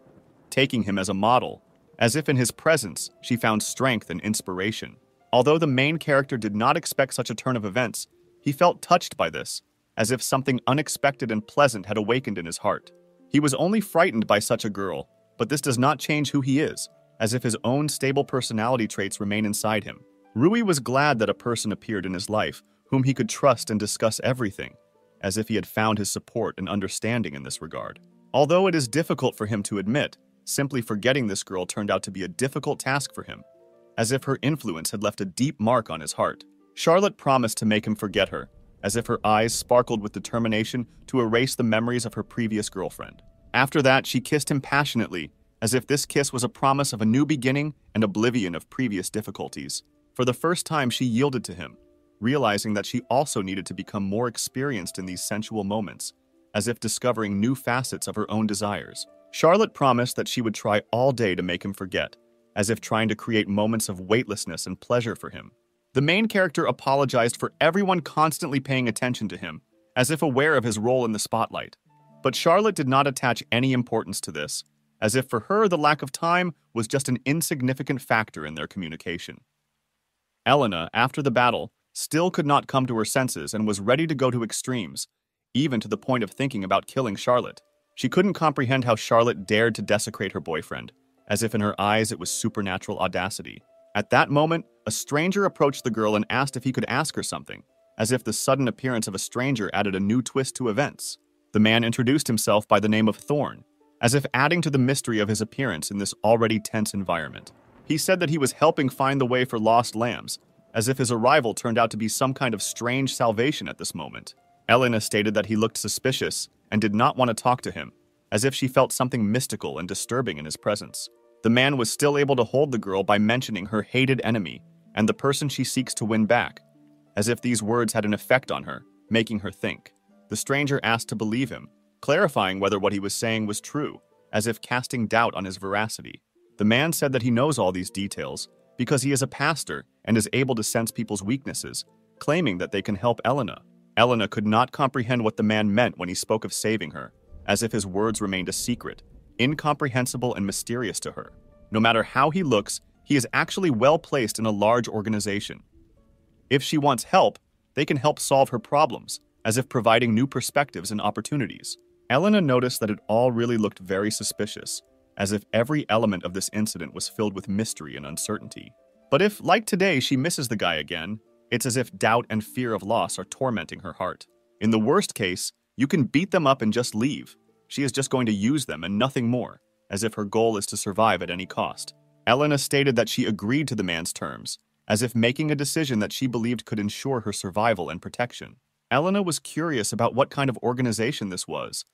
taking him as a model, as if in his presence she found strength and inspiration. Although the main character did not expect such a turn of events, he felt touched by this, as if something unexpected and pleasant had awakened in his heart. He was only frightened by such a girl, but this does not change who he is, as if his own stable personality traits remain inside him. Rui was glad that a person appeared in his life whom he could trust and discuss everything, as if he had found his support and understanding in this regard. Although it is difficult for him to admit, simply forgetting this girl turned out to be a difficult task for him, as if her influence had left a deep mark on his heart. Charlotte promised to make him forget her, as if her eyes sparkled with determination to erase the memories of her previous girlfriend. After that, she kissed him passionately, as if this kiss was a promise of a new beginning and oblivion of previous difficulties. For the first time, she yielded to him, realizing that she also needed to become more experienced in these sensual moments, as if discovering new facets of her own desires. Charlotte promised that she would try all day to make him forget, as if trying to create moments of weightlessness and pleasure for him. The main character apologized for everyone constantly paying attention to him, as if aware of his role in the spotlight. But Charlotte did not attach any importance to this, as if for her the lack of time was just an insignificant factor in their communication. Elena, after the battle, still could not come to her senses and was ready to go to extremes, even to the point of thinking about killing Charlotte. She couldn't comprehend how Charlotte dared to desecrate her boyfriend, as if in her eyes it was supernatural audacity. At that moment, a stranger approached the girl and asked if he could ask her something, as if the sudden appearance of a stranger added a new twist to events. The man introduced himself by the name of Thorn, as if adding to the mystery of his appearance in this already tense environment. He said that he was helping find the way for lost lambs, as if his arrival turned out to be some kind of strange salvation at this moment. Elena stated that he looked suspicious and did not want to talk to him, as if she felt something mystical and disturbing in his presence. The man was still able to hold the girl by mentioning her hated enemy and the person she seeks to win back, as if these words had an effect on her, making her think. The stranger asked to believe him, clarifying whether what he was saying was true, as if casting doubt on his veracity. The man said that he knows all these details because he is a pastor and is able to sense people's weaknesses, claiming that they can help Elena. Elena could not comprehend what the man meant when he spoke of saving her, as if his words remained a secret, incomprehensible and mysterious to her. No matter how he looks, he is actually well placed in a large organization. If she wants help, they can help solve her problems, as if providing new perspectives and opportunities. Elena noticed that it all really looked very suspicious, as if every element of this incident was filled with mystery and uncertainty. But if, like today, she misses the guy again, it's as if doubt and fear of loss are tormenting her heart. In the worst case, you can beat them up and just leave. She is just going to use them and nothing more, as if her goal is to survive at any cost. Elena stated that she agreed to the man's terms, as if making a decision that she believed could ensure her survival and protection. Elena was curious about what kind of organization this was,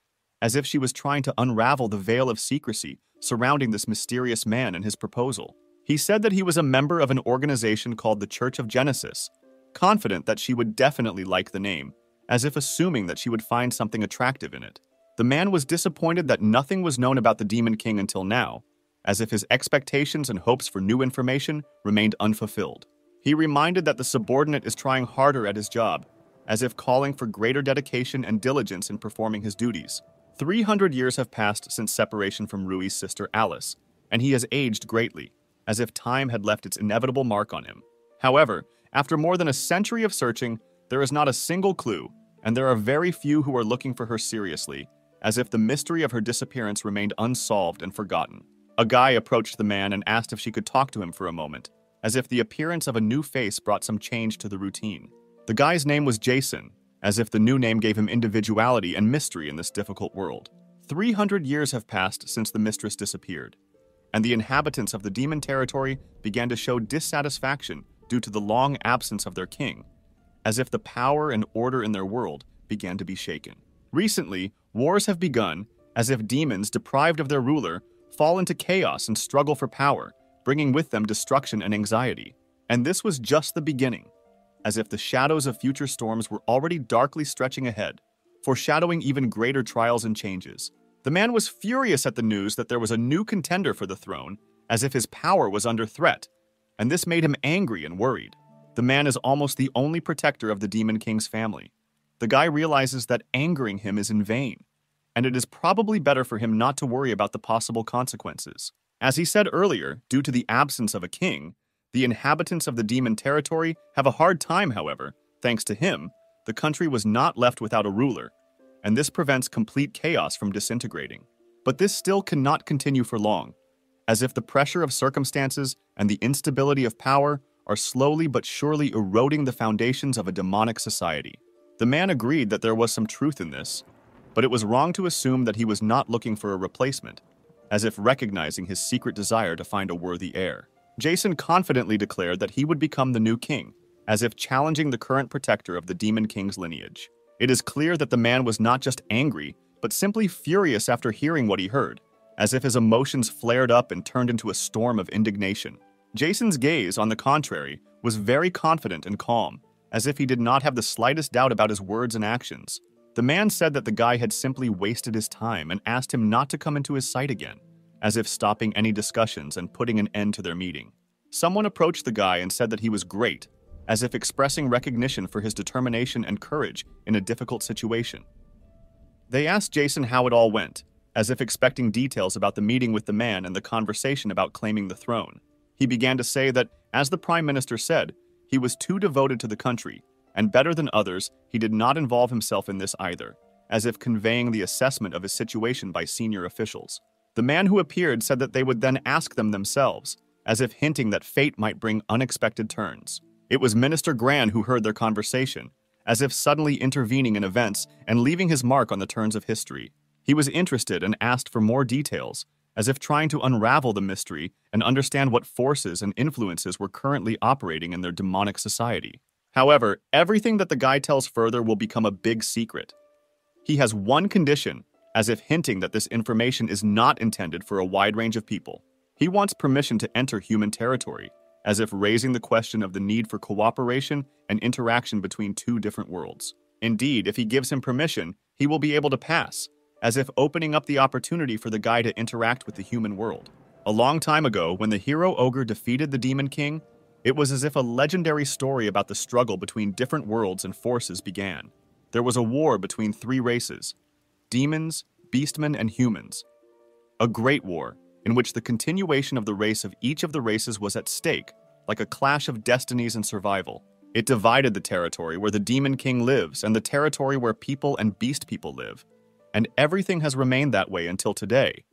as if she was trying to unravel the veil of secrecy surrounding this mysterious man and his proposal. He said that he was a member of an organization called the Church of Genesis, confident that she would definitely like the name, as if assuming that she would find something attractive in it. The man was disappointed that nothing was known about the Demon King until now, as if his expectations and hopes for new information remained unfulfilled. He reminded that the subordinate is trying harder at his job, as if calling for greater dedication and diligence in performing his duties. 300 years have passed since separation from Rui's sister Alice, and he has aged greatly, as if time had left its inevitable mark on him. However, after more than a century of searching, there is not a single clue, and there are very few who are looking for her seriously, as if the mystery of her disappearance remained unsolved and forgotten. A guy approached the man and asked if she could talk to him for a moment, as if the appearance of a new face brought some change to the routine. The guy's name was Jason, as if the new name gave him individuality and mystery in this difficult world. 300 years have passed since the mistress disappeared, and the inhabitants of the demon territory began to show dissatisfaction due to the long absence of their king, as if the power and order in their world began to be shaken. Recently, wars have begun, as if demons deprived of their ruler fall into chaos and struggle for power, bringing with them destruction and anxiety. And this was just the beginning, as if the shadows of future storms were already darkly stretching ahead, foreshadowing even greater trials and changes. The man was furious at the news that there was a new contender for the throne, as if his power was under threat, and this made him angry and worried. The man is almost the only protector of the Demon King's family. The guy realizes that angering him is in vain, and it is probably better for him not to worry about the possible consequences. As he said earlier, due to the absence of a king, the inhabitants of the demon territory have a hard time, however. Thanks to him, the country was not left without a ruler, and this prevents complete chaos from disintegrating. But this still cannot continue for long, as if the pressure of circumstances and the instability of power are slowly but surely eroding the foundations of a demonic society. The man agreed that there was some truth in this, but it was wrong to assume that he was not looking for a replacement, as if recognizing his secret desire to find a worthy heir. Jason confidently declared that he would become the new king, as if challenging the current protector of the Demon King's lineage. It is clear that the man was not just angry, but simply furious after hearing what he heard, as if his emotions flared up and turned into a storm of indignation. Jason's gaze, on the contrary, was very confident and calm, as if he did not have the slightest doubt about his words and actions. The man said that the guy had simply wasted his time and asked him not to come into his sight again, as if stopping any discussions and putting an end to their meeting. Someone approached the guy and said that he was great, as if expressing recognition for his determination and courage in a difficult situation. They asked Jason how it all went, as if expecting details about the meeting with the man and the conversation about claiming the throne. He began to say that, as the Prime Minister said, he was too devoted to the country, and better than others, he did not involve himself in this either, as if conveying the assessment of his situation by senior officials. The man who appeared said that they would then ask them themselves, as if hinting that fate might bring unexpected turns. It was Minister Gran who heard their conversation, as if suddenly intervening in events and leaving his mark on the turns of history. He was interested and asked for more details, as if trying to unravel the mystery and understand what forces and influences were currently operating in their demonic society. However, everything that the guy tells further will become a big secret. He has one condition, as if hinting that this information is not intended for a wide range of people. He wants permission to enter human territory, as if raising the question of the need for cooperation and interaction between two different worlds. Indeed, if he gives him permission, he will be able to pass, as if opening up the opportunity for the guy to interact with the human world. A long time ago, when the hero ogre defeated the Demon King, it was as if a legendary story about the struggle between different worlds and forces began. There was a war between three races: demons, beastmen, and humans. A great war, in which the continuation of the race of each of the races was at stake, like a clash of destinies and survival. It divided the territory where the Demon King lives and the territory where people and beast people live. And everything has remained that way until today,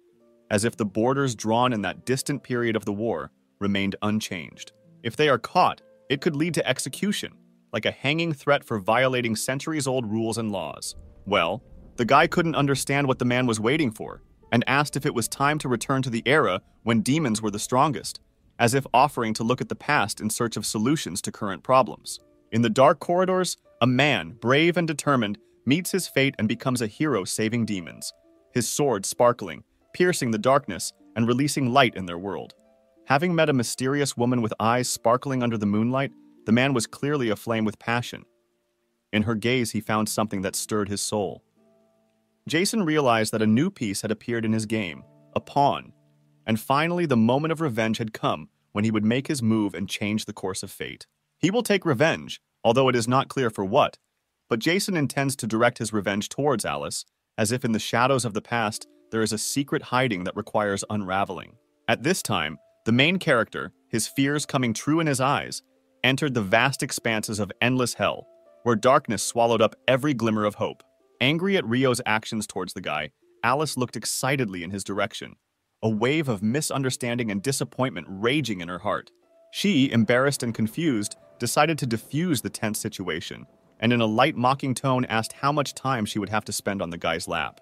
as if the borders drawn in that distant period of the war remained unchanged. If they are caught, it could lead to execution, like a hanging threat for violating centuries-old rules and laws. Well, the guy couldn't understand what the man was waiting for, and asked if it was time to return to the era when demons were the strongest, as if offering to look at the past in search of solutions to current problems. In the dark corridors, a man, brave and determined, meets his fate and becomes a hero saving demons, his sword sparkling, piercing the darkness and releasing light in their world. Having met a mysterious woman with eyes sparkling under the moonlight, the man was clearly aflame with passion. In her gaze, he found something that stirred his soul. Jason realized that a new piece had appeared in his game, a pawn, and finally the moment of revenge had come when he would make his move and change the course of fate. He will take revenge, although it is not clear for what, but Jason intends to direct his revenge towards Alice, as if in the shadows of the past there is a secret hiding that requires unraveling. At this time, the main character, his fears coming true in his eyes, entered the vast expanses of endless hell, where darkness swallowed up every glimmer of hope. Angry at Rio's actions towards the guy, Alice looked excitedly in his direction, a wave of misunderstanding and disappointment raging in her heart. She, embarrassed and confused, decided to diffuse the tense situation, and in a light mocking tone asked how much time she would have to spend on the guy's lap.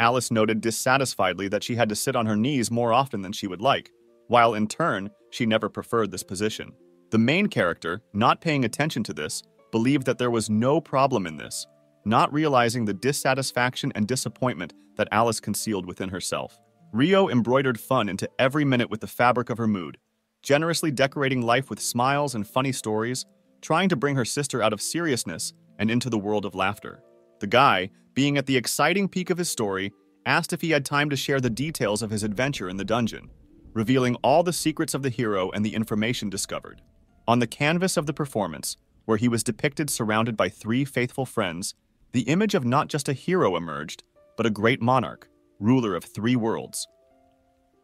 Alice noted dissatisfiedly that she had to sit on her knees more often than she would like, while in turn, she never preferred this position. The main character, not paying attention to this, believed that there was no problem in this, not realizing the dissatisfaction and disappointment that Alice concealed within herself. Rio embroidered fun into every minute with the fabric of her mood, generously decorating life with smiles and funny stories, trying to bring her sister out of seriousness and into the world of laughter. The guy, being at the exciting peak of his story, asked if he had time to share the details of his adventure in the dungeon, revealing all the secrets of the hero and the information discovered. On the canvas of the performance, where he was depicted surrounded by 3 faithful friends, the image of not just a hero emerged, but a great monarch, ruler of 3 worlds.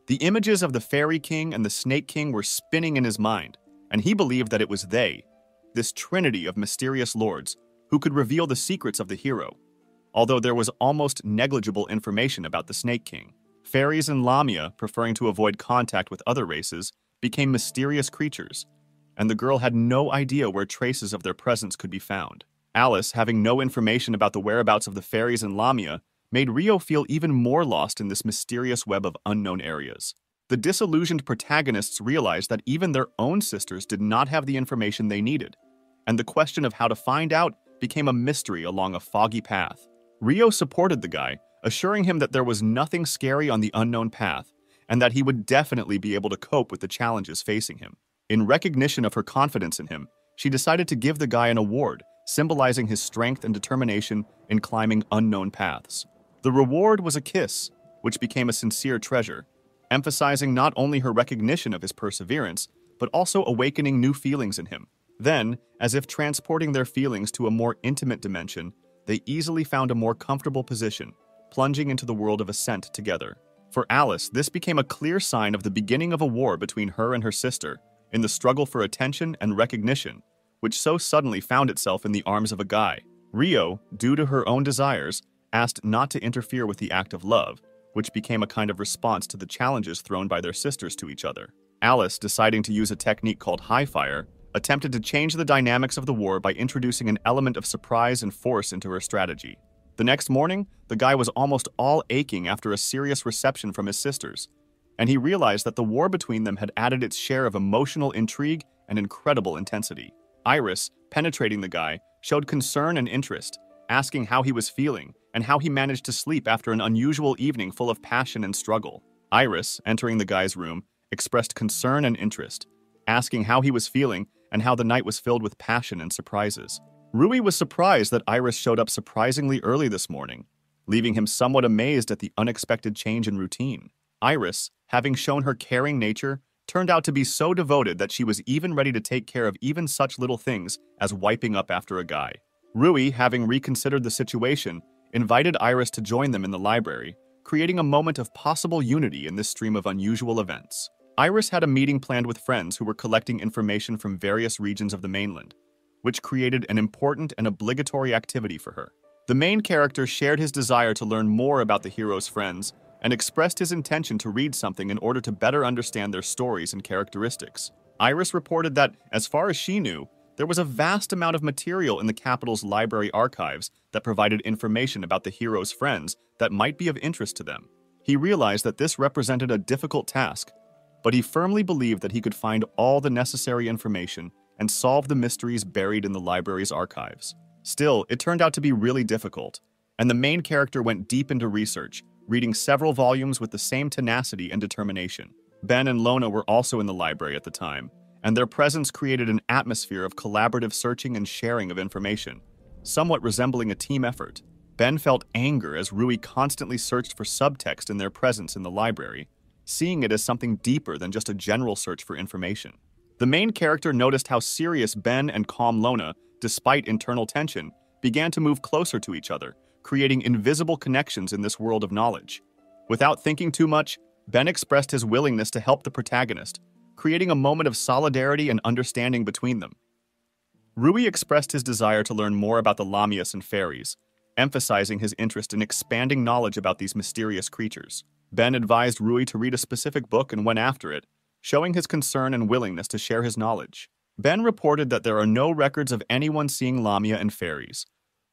The images of the Fairy King and the Snake King were spinning in his mind, and he believed that it was they, this trinity of mysterious lords, who could reveal the secrets of the hero. Although there was almost negligible information about the Snake King, fairies and Lamia, preferring to avoid contact with other races, became mysterious creatures, and the girl had no idea where traces of their presence could be found. Alice, having no information about the whereabouts of the fairies and Lamia, made Rio feel even more lost in this mysterious web of unknown areas. The disillusioned protagonists realized that even their own sisters did not have the information they needed, and the question of how to find out became a mystery along a foggy path. Rio supported the guy, assuring him that there was nothing scary on the unknown path, and that he would definitely be able to cope with the challenges facing him. In recognition of her confidence in him, she decided to give the guy an award, symbolizing his strength and determination in climbing unknown paths. The reward was a kiss, which became a sincere treasure, emphasizing not only her recognition of his perseverance, but also awakening new feelings in him. Then, as if transporting their feelings to a more intimate dimension, they easily found a more comfortable position, plunging into the world of ascent together. For Alice, this became a clear sign of the beginning of a war between her and her sister, in the struggle for attention and recognition, which so suddenly found itself in the arms of a guy. Rio, due to her own desires, asked not to interfere with the act of love, which became a kind of response to the challenges thrown by their sisters to each other. Alice, deciding to use a technique called high fire, attempted to change the dynamics of the war by introducing an element of surprise and force into her strategy. The next morning, the guy was almost all aching after a serious reception from his sisters, and he realized that the war between them had added its share of emotional intrigue and incredible intensity. Iris, penetrating the guy, showed concern and interest, asking how he was feeling and how he managed to sleep after an unusual evening full of passion and struggle. Iris, entering the guy's room, expressed concern and interest, asking how he was feeling and how the night was filled with passion and surprises. Rui was surprised that Iris showed up surprisingly early this morning, leaving him somewhat amazed at the unexpected change in routine. Iris, having shown her caring nature, turned out to be so devoted that she was even ready to take care of even such little things as wiping up after a guy. Rui, having reconsidered the situation, invited Iris to join them in the library, creating a moment of possible unity in this stream of unusual events. Iris had a meeting planned with friends who were collecting information from various regions of the mainland, which created an important and obligatory activity for her. The main character shared his desire to learn more about the hero's friends and expressed his intention to read something in order to better understand their stories and characteristics. Iris reported that, as far as she knew, there was a vast amount of material in the capital's library archives that provided information about the hero's friends that might be of interest to them. He realized that this represented a difficult task, but he firmly believed that he could find all the necessary information and solve the mysteries buried in the library's archives. Still, it turned out to be really difficult, and the main character went deep into research, reading several volumes with the same tenacity and determination. Ben and Lona were also in the library at the time, and their presence created an atmosphere of collaborative searching and sharing of information, somewhat resembling a team effort. Ben felt anger as Rui constantly searched for subtext in their presence in the library, seeing it as something deeper than just a general search for information. The main character noticed how serious Ben and calm Lona, despite internal tension, began to move closer to each other, creating invisible connections in this world of knowledge. Without thinking too much, Ben expressed his willingness to help the protagonist, creating a moment of solidarity and understanding between them. Rui expressed his desire to learn more about the Lamias and fairies, emphasizing his interest in expanding knowledge about these mysterious creatures. Ben advised Rui to read a specific book and went after it, showing his concern and willingness to share his knowledge. Ben reported that there are no records of anyone seeing Lamia and fairies,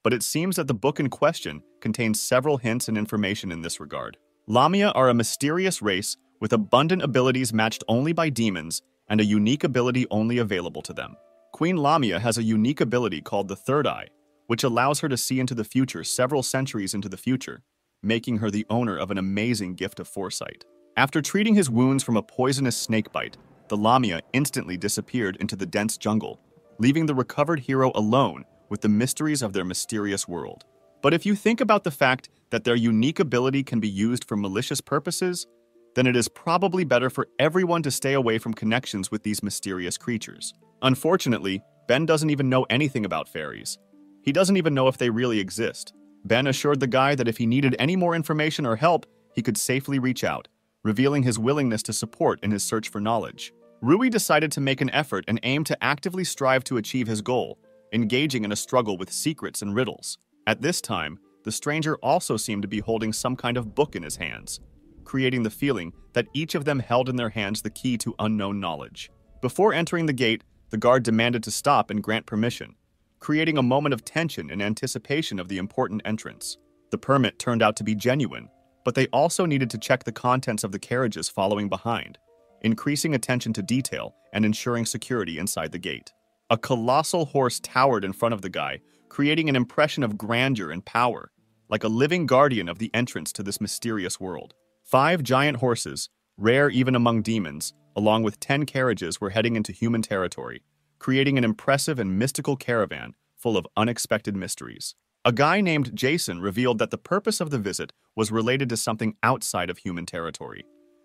but it seems that the book in question contains several hints and information in this regard. Lamia are a mysterious race with abundant abilities matched only by demons and a unique ability only available to them. Queen Lamia has a unique ability called the Third Eye, which allows her to see into the future several centuries into the future, making her the owner of an amazing gift of foresight. After treating his wounds from a poisonous snake bite, the Lamia instantly disappeared into the dense jungle, leaving the recovered hero alone with the mysteries of their mysterious world. But if you think about the fact that their unique ability can be used for malicious purposes, then it is probably better for everyone to stay away from connections with these mysterious creatures. Unfortunately, Ben doesn't even know anything about fairies. He doesn't even know if they really exist. Ben assured the guy that if he needed any more information or help, he could safely reach out, revealing his willingness to support in his search for knowledge. Rui decided to make an effort and aim to actively strive to achieve his goal, engaging in a struggle with secrets and riddles. At this time, the stranger also seemed to be holding some kind of book in his hands, creating the feeling that each of them held in their hands the key to unknown knowledge. Before entering the gate, the guard demanded to stop and grant permission, creating a moment of tension in anticipation of the important entrance. The permit turned out to be genuine, but they also needed to check the contents of the carriages following behind, increasing attention to detail and ensuring security inside the gate. A colossal horse towered in front of the guy, creating an impression of grandeur and power, like a living guardian of the entrance to this mysterious world. 5 giant horses, rare even among demons, along with 10 carriages were heading into human territory, creating an impressive and mystical caravan full of unexpected mysteries. A guy named Jason revealed that the purpose of the visit was related to something outside of human territory,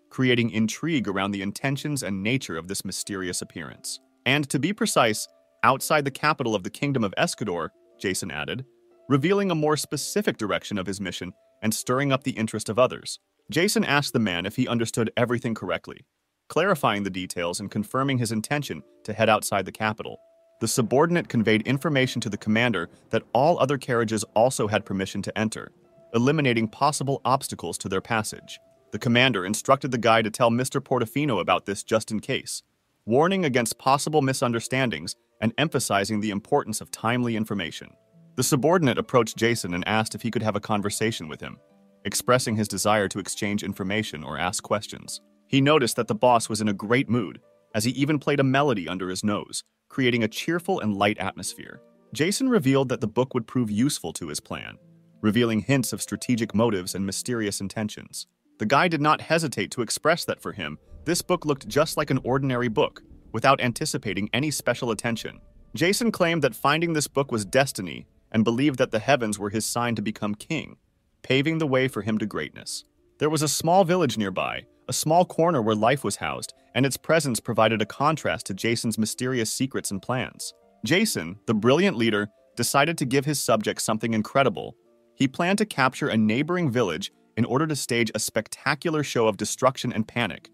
creating intrigue around the intentions and nature of this mysterious appearance. And to be precise, outside the capital of the Kingdom of Escador, Jason added, revealing a more specific direction of his mission and stirring up the interest of others. Jason asked the man if he understood everything correctly, clarifying the details and confirming his intention to head outside the capital. The subordinate conveyed information to the commander that all other carriages also had permission to enter, eliminating possible obstacles to their passage. The commander instructed the guy to tell Mr. Portofino about this just in case, warning against possible misunderstandings and emphasizing the importance of timely information. The subordinate approached Jason and asked if he could have a conversation with him, expressing his desire to exchange information or ask questions. He noticed that the boss was in a great mood, as he even played a melody under his nose, creating a cheerful and light atmosphere. Jason revealed that the book would prove useful to his plan, revealing hints of strategic motives and mysterious intentions. The guy did not hesitate to express that for him, this book looked just like an ordinary book, without anticipating any special attention. Jason claimed that finding this book was destiny and believed that the heavens were his sign to become king, paving the way for him to greatness. There was a small village nearby, a small corner where life was housed, and its presence provided a contrast to Jason's mysterious secrets and plans. Jason, the brilliant leader, decided to give his subjects something incredible. He planned to capture a neighboring village in order to stage a spectacular show of destruction and panic,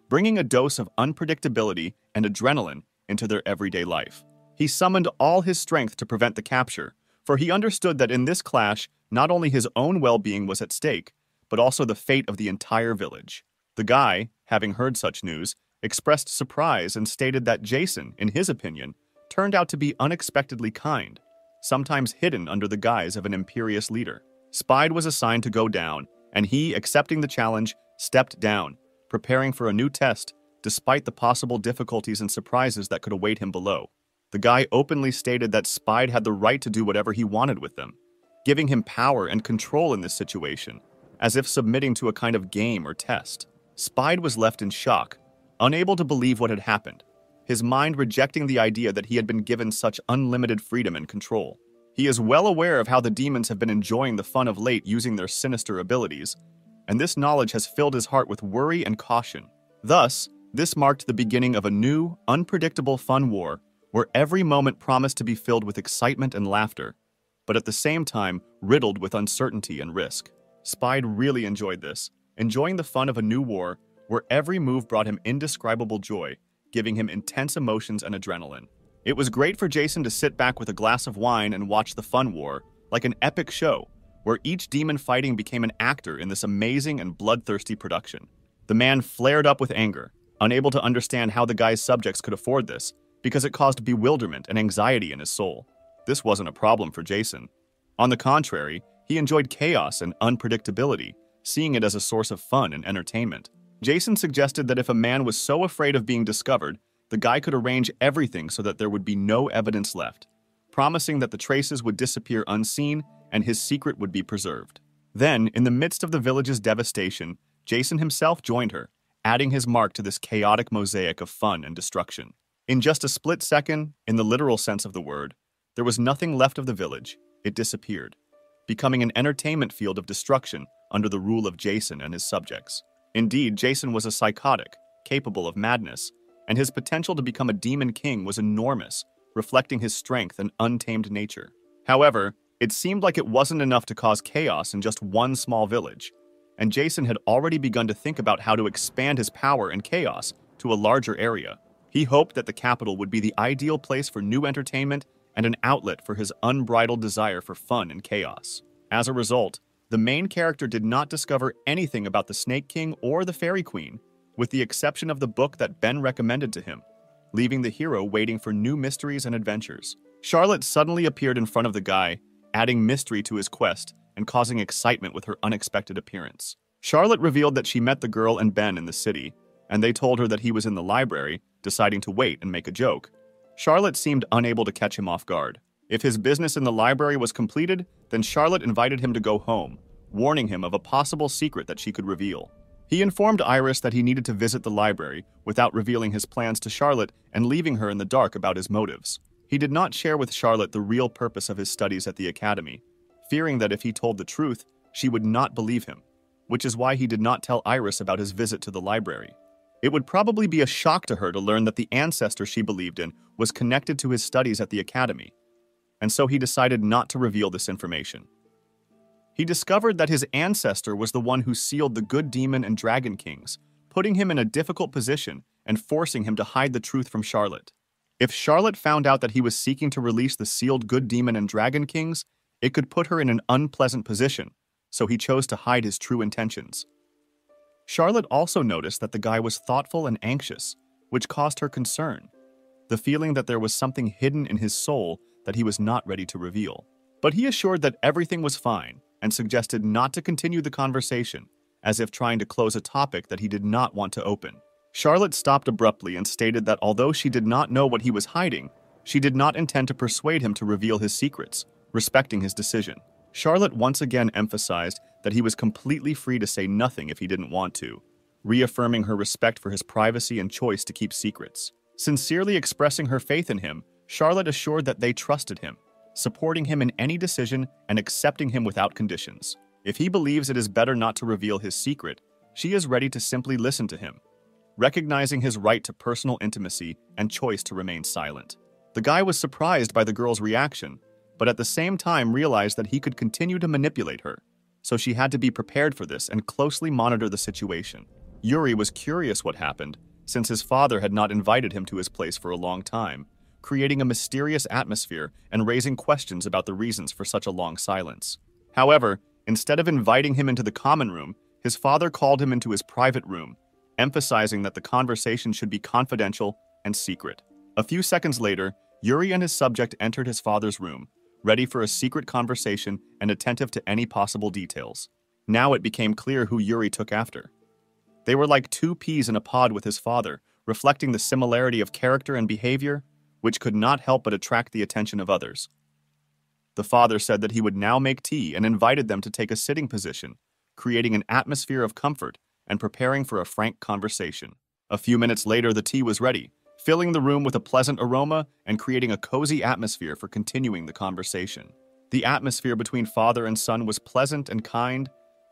bringing a dose of unpredictability and adrenaline into their everyday life. He summoned all his strength to prevent the capture, for he understood that in this clash, not only his own well-being was at stake, but also the fate of the entire village. The guy, having heard such news, expressed surprise and stated that Jason, in his opinion, turned out to be unexpectedly kind, sometimes hidden under the guise of an imperious leader. Spide was assigned to go down, and he, accepting the challenge, stepped down, preparing for a new test, despite the possible difficulties and surprises that could await him below. The guy openly stated that Spide had the right to do whatever he wanted with them, giving him power and control in this situation, as if submitting to a kind of game or test. Spide was left in shock, unable to believe what had happened, his mind rejecting the idea that he had been given such unlimited freedom and control. He is well aware of how the demons have been enjoying the fun of late using their sinister abilities, and this knowledge has filled his heart with worry and caution. Thus, this marked the beginning of a new, unpredictable fun war where every moment promised to be filled with excitement and laughter, but at the same time riddled with uncertainty and risk. Spide really enjoyed this, enjoying the fun of a new war where every move brought him indescribable joy, giving him intense emotions and adrenaline. It was great for Jason to sit back with a glass of wine and watch the fun war, like an epic show, where each demon fighting became an actor in this amazing and bloodthirsty production. The man flared up with anger, unable to understand how the guy's subjects could afford this, because it caused bewilderment and anxiety in his soul. This wasn't a problem for Jason. On the contrary, he enjoyed chaos and unpredictability, seeing it as a source of fun and entertainment. Jason suggested that if a man was so afraid of being discovered, the guy could arrange everything so that there would be no evidence left, promising that the traces would disappear unseen and his secret would be preserved. Then, in the midst of the village's devastation, Jason himself joined her, adding his mark to this chaotic mosaic of fun and destruction. In just a split second, in the literal sense of the word, there was nothing left of the village. It disappeared, becoming an entertainment field of destruction under the rule of Jason and his subjects. Indeed, Jason was a psychotic, capable of madness, and his potential to become a demon king was enormous, reflecting his strength and untamed nature. However, it seemed like it wasn't enough to cause chaos in just one small village, and Jason had already begun to think about how to expand his power and chaos to a larger area. He hoped that the capital would be the ideal place for new entertainment and an outlet for his unbridled desire for fun and chaos. As a result, the main character did not discover anything about the Snake King or the Fairy Queen, with the exception of the book that Ben recommended to him, leaving the hero waiting for new mysteries and adventures. Charlotte suddenly appeared in front of the guy, adding mystery to his quest and causing excitement with her unexpected appearance. Charlotte revealed that she met the girl and Ben in the city, and they told her that he was in the library, deciding to wait and make a joke. Charlotte seemed unable to catch him off guard. If his business in the library was completed, then Charlotte invited him to go home, warning him of a possible secret that she could reveal. He informed Iris that he needed to visit the library without revealing his plans to Charlotte and leaving her in the dark about his motives. He did not share with Charlotte the real purpose of his studies at the academy, fearing that if he told the truth, she would not believe him, which is why he did not tell Iris about his visit to the library. It would probably be a shock to her to learn that the ancestor she believed in was connected to his studies at the academy, and so he decided not to reveal this information. He discovered that his ancestor was the one who sealed the good demon and dragon kings, putting him in a difficult position and forcing him to hide the truth from Charlotte. If Charlotte found out that he was seeking to release the sealed good demon and dragon kings, it could put her in an unpleasant position, so he chose to hide his true intentions. Charlotte also noticed that the guy was thoughtful and anxious, which caused her concern, the feeling that there was something hidden in his soul that he was not ready to reveal. But he assured that everything was fine and suggested not to continue the conversation, as if trying to close a topic that he did not want to open. Charlotte stopped abruptly and stated that although she did not know what he was hiding, she did not intend to persuade him to reveal his secrets, respecting his decision. Charlotte once again emphasized that he was completely free to say nothing if he didn't want to, reaffirming her respect for his privacy and choice to keep secrets. Sincerely expressing her faith in him, Charlotte assured that they trusted him, supporting him in any decision and accepting him without conditions. If he believes it is better not to reveal his secret, she is ready to simply listen to him, recognizing his right to personal intimacy and choice to remain silent. The guy was surprised by the girl's reaction, but at the same time realized that he could continue to manipulate her, so she had to be prepared for this and closely monitor the situation. Yuri was curious what happened, since his father had not invited him to his place for a long time, creating a mysterious atmosphere and raising questions about the reasons for such a long silence. However, instead of inviting him into the common room, his father called him into his private room, emphasizing that the conversation should be confidential and secret. A few seconds later, Yuri and his subject entered his father's room, ready for a secret conversation and attentive to any possible details. Now it became clear who Yuri took after. They were like two peas in a pod with his father, reflecting the similarity of character and behavior, which could not help but attract the attention of others. The father said that he would now make tea and invited them to take a sitting position, creating an atmosphere of comfort and preparing for a frank conversation. A few minutes later, the tea was ready, filling the room with a pleasant aroma and creating a cozy atmosphere for continuing the conversation. The atmosphere between father and son was pleasant and kind,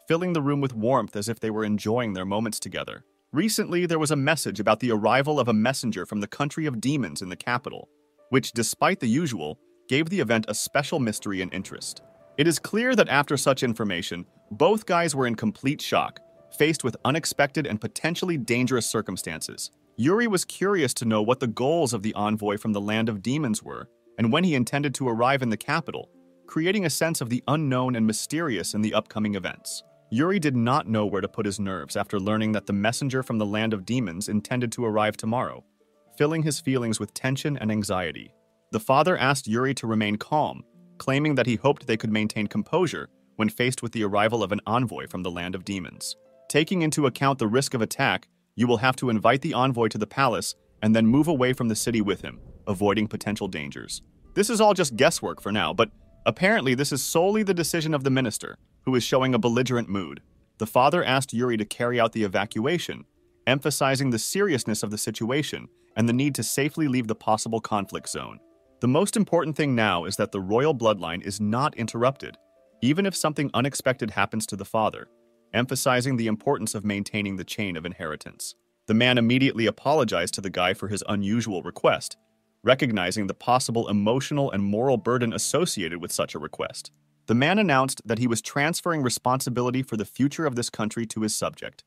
filling the room with warmth as if they were enjoying their moments together. Recently, there was a message about the arrival of a messenger from the country of demons in the capital, which, despite the usual, gave the event a special mystery and interest. It is clear that after such information, both guys were in complete shock, faced with unexpected and potentially dangerous circumstances. Yuri was curious to know what the goals of the envoy from the land of demons were, and when he intended to arrive in the capital, creating a sense of the unknown and mysterious in the upcoming events. Yuri did not know where to put his nerves after learning that the messenger from the land of demons intended to arrive tomorrow, filling his feelings with tension and anxiety. The father asked Yuri to remain calm, claiming that he hoped they could maintain composure when faced with the arrival of an envoy from the land of demons. Taking into account the risk of attack, you will have to invite the envoy to the palace and then move away from the city with him, avoiding potential dangers. This is all just guesswork for now, but apparently this is solely the decision of the minister, who is showing a belligerent mood. The father asked Yuri to carry out the evacuation, emphasizing the seriousness of the situation and the need to safely leave the possible conflict zone. The most important thing now is that the royal bloodline is not interrupted, even if something unexpected happens to the father, emphasizing the importance of maintaining the chain of inheritance. The man immediately apologized to the guy for his unusual request, recognizing the possible emotional and moral burden associated with such a request. The man announced that he was transferring responsibility for the future of this country to his subject,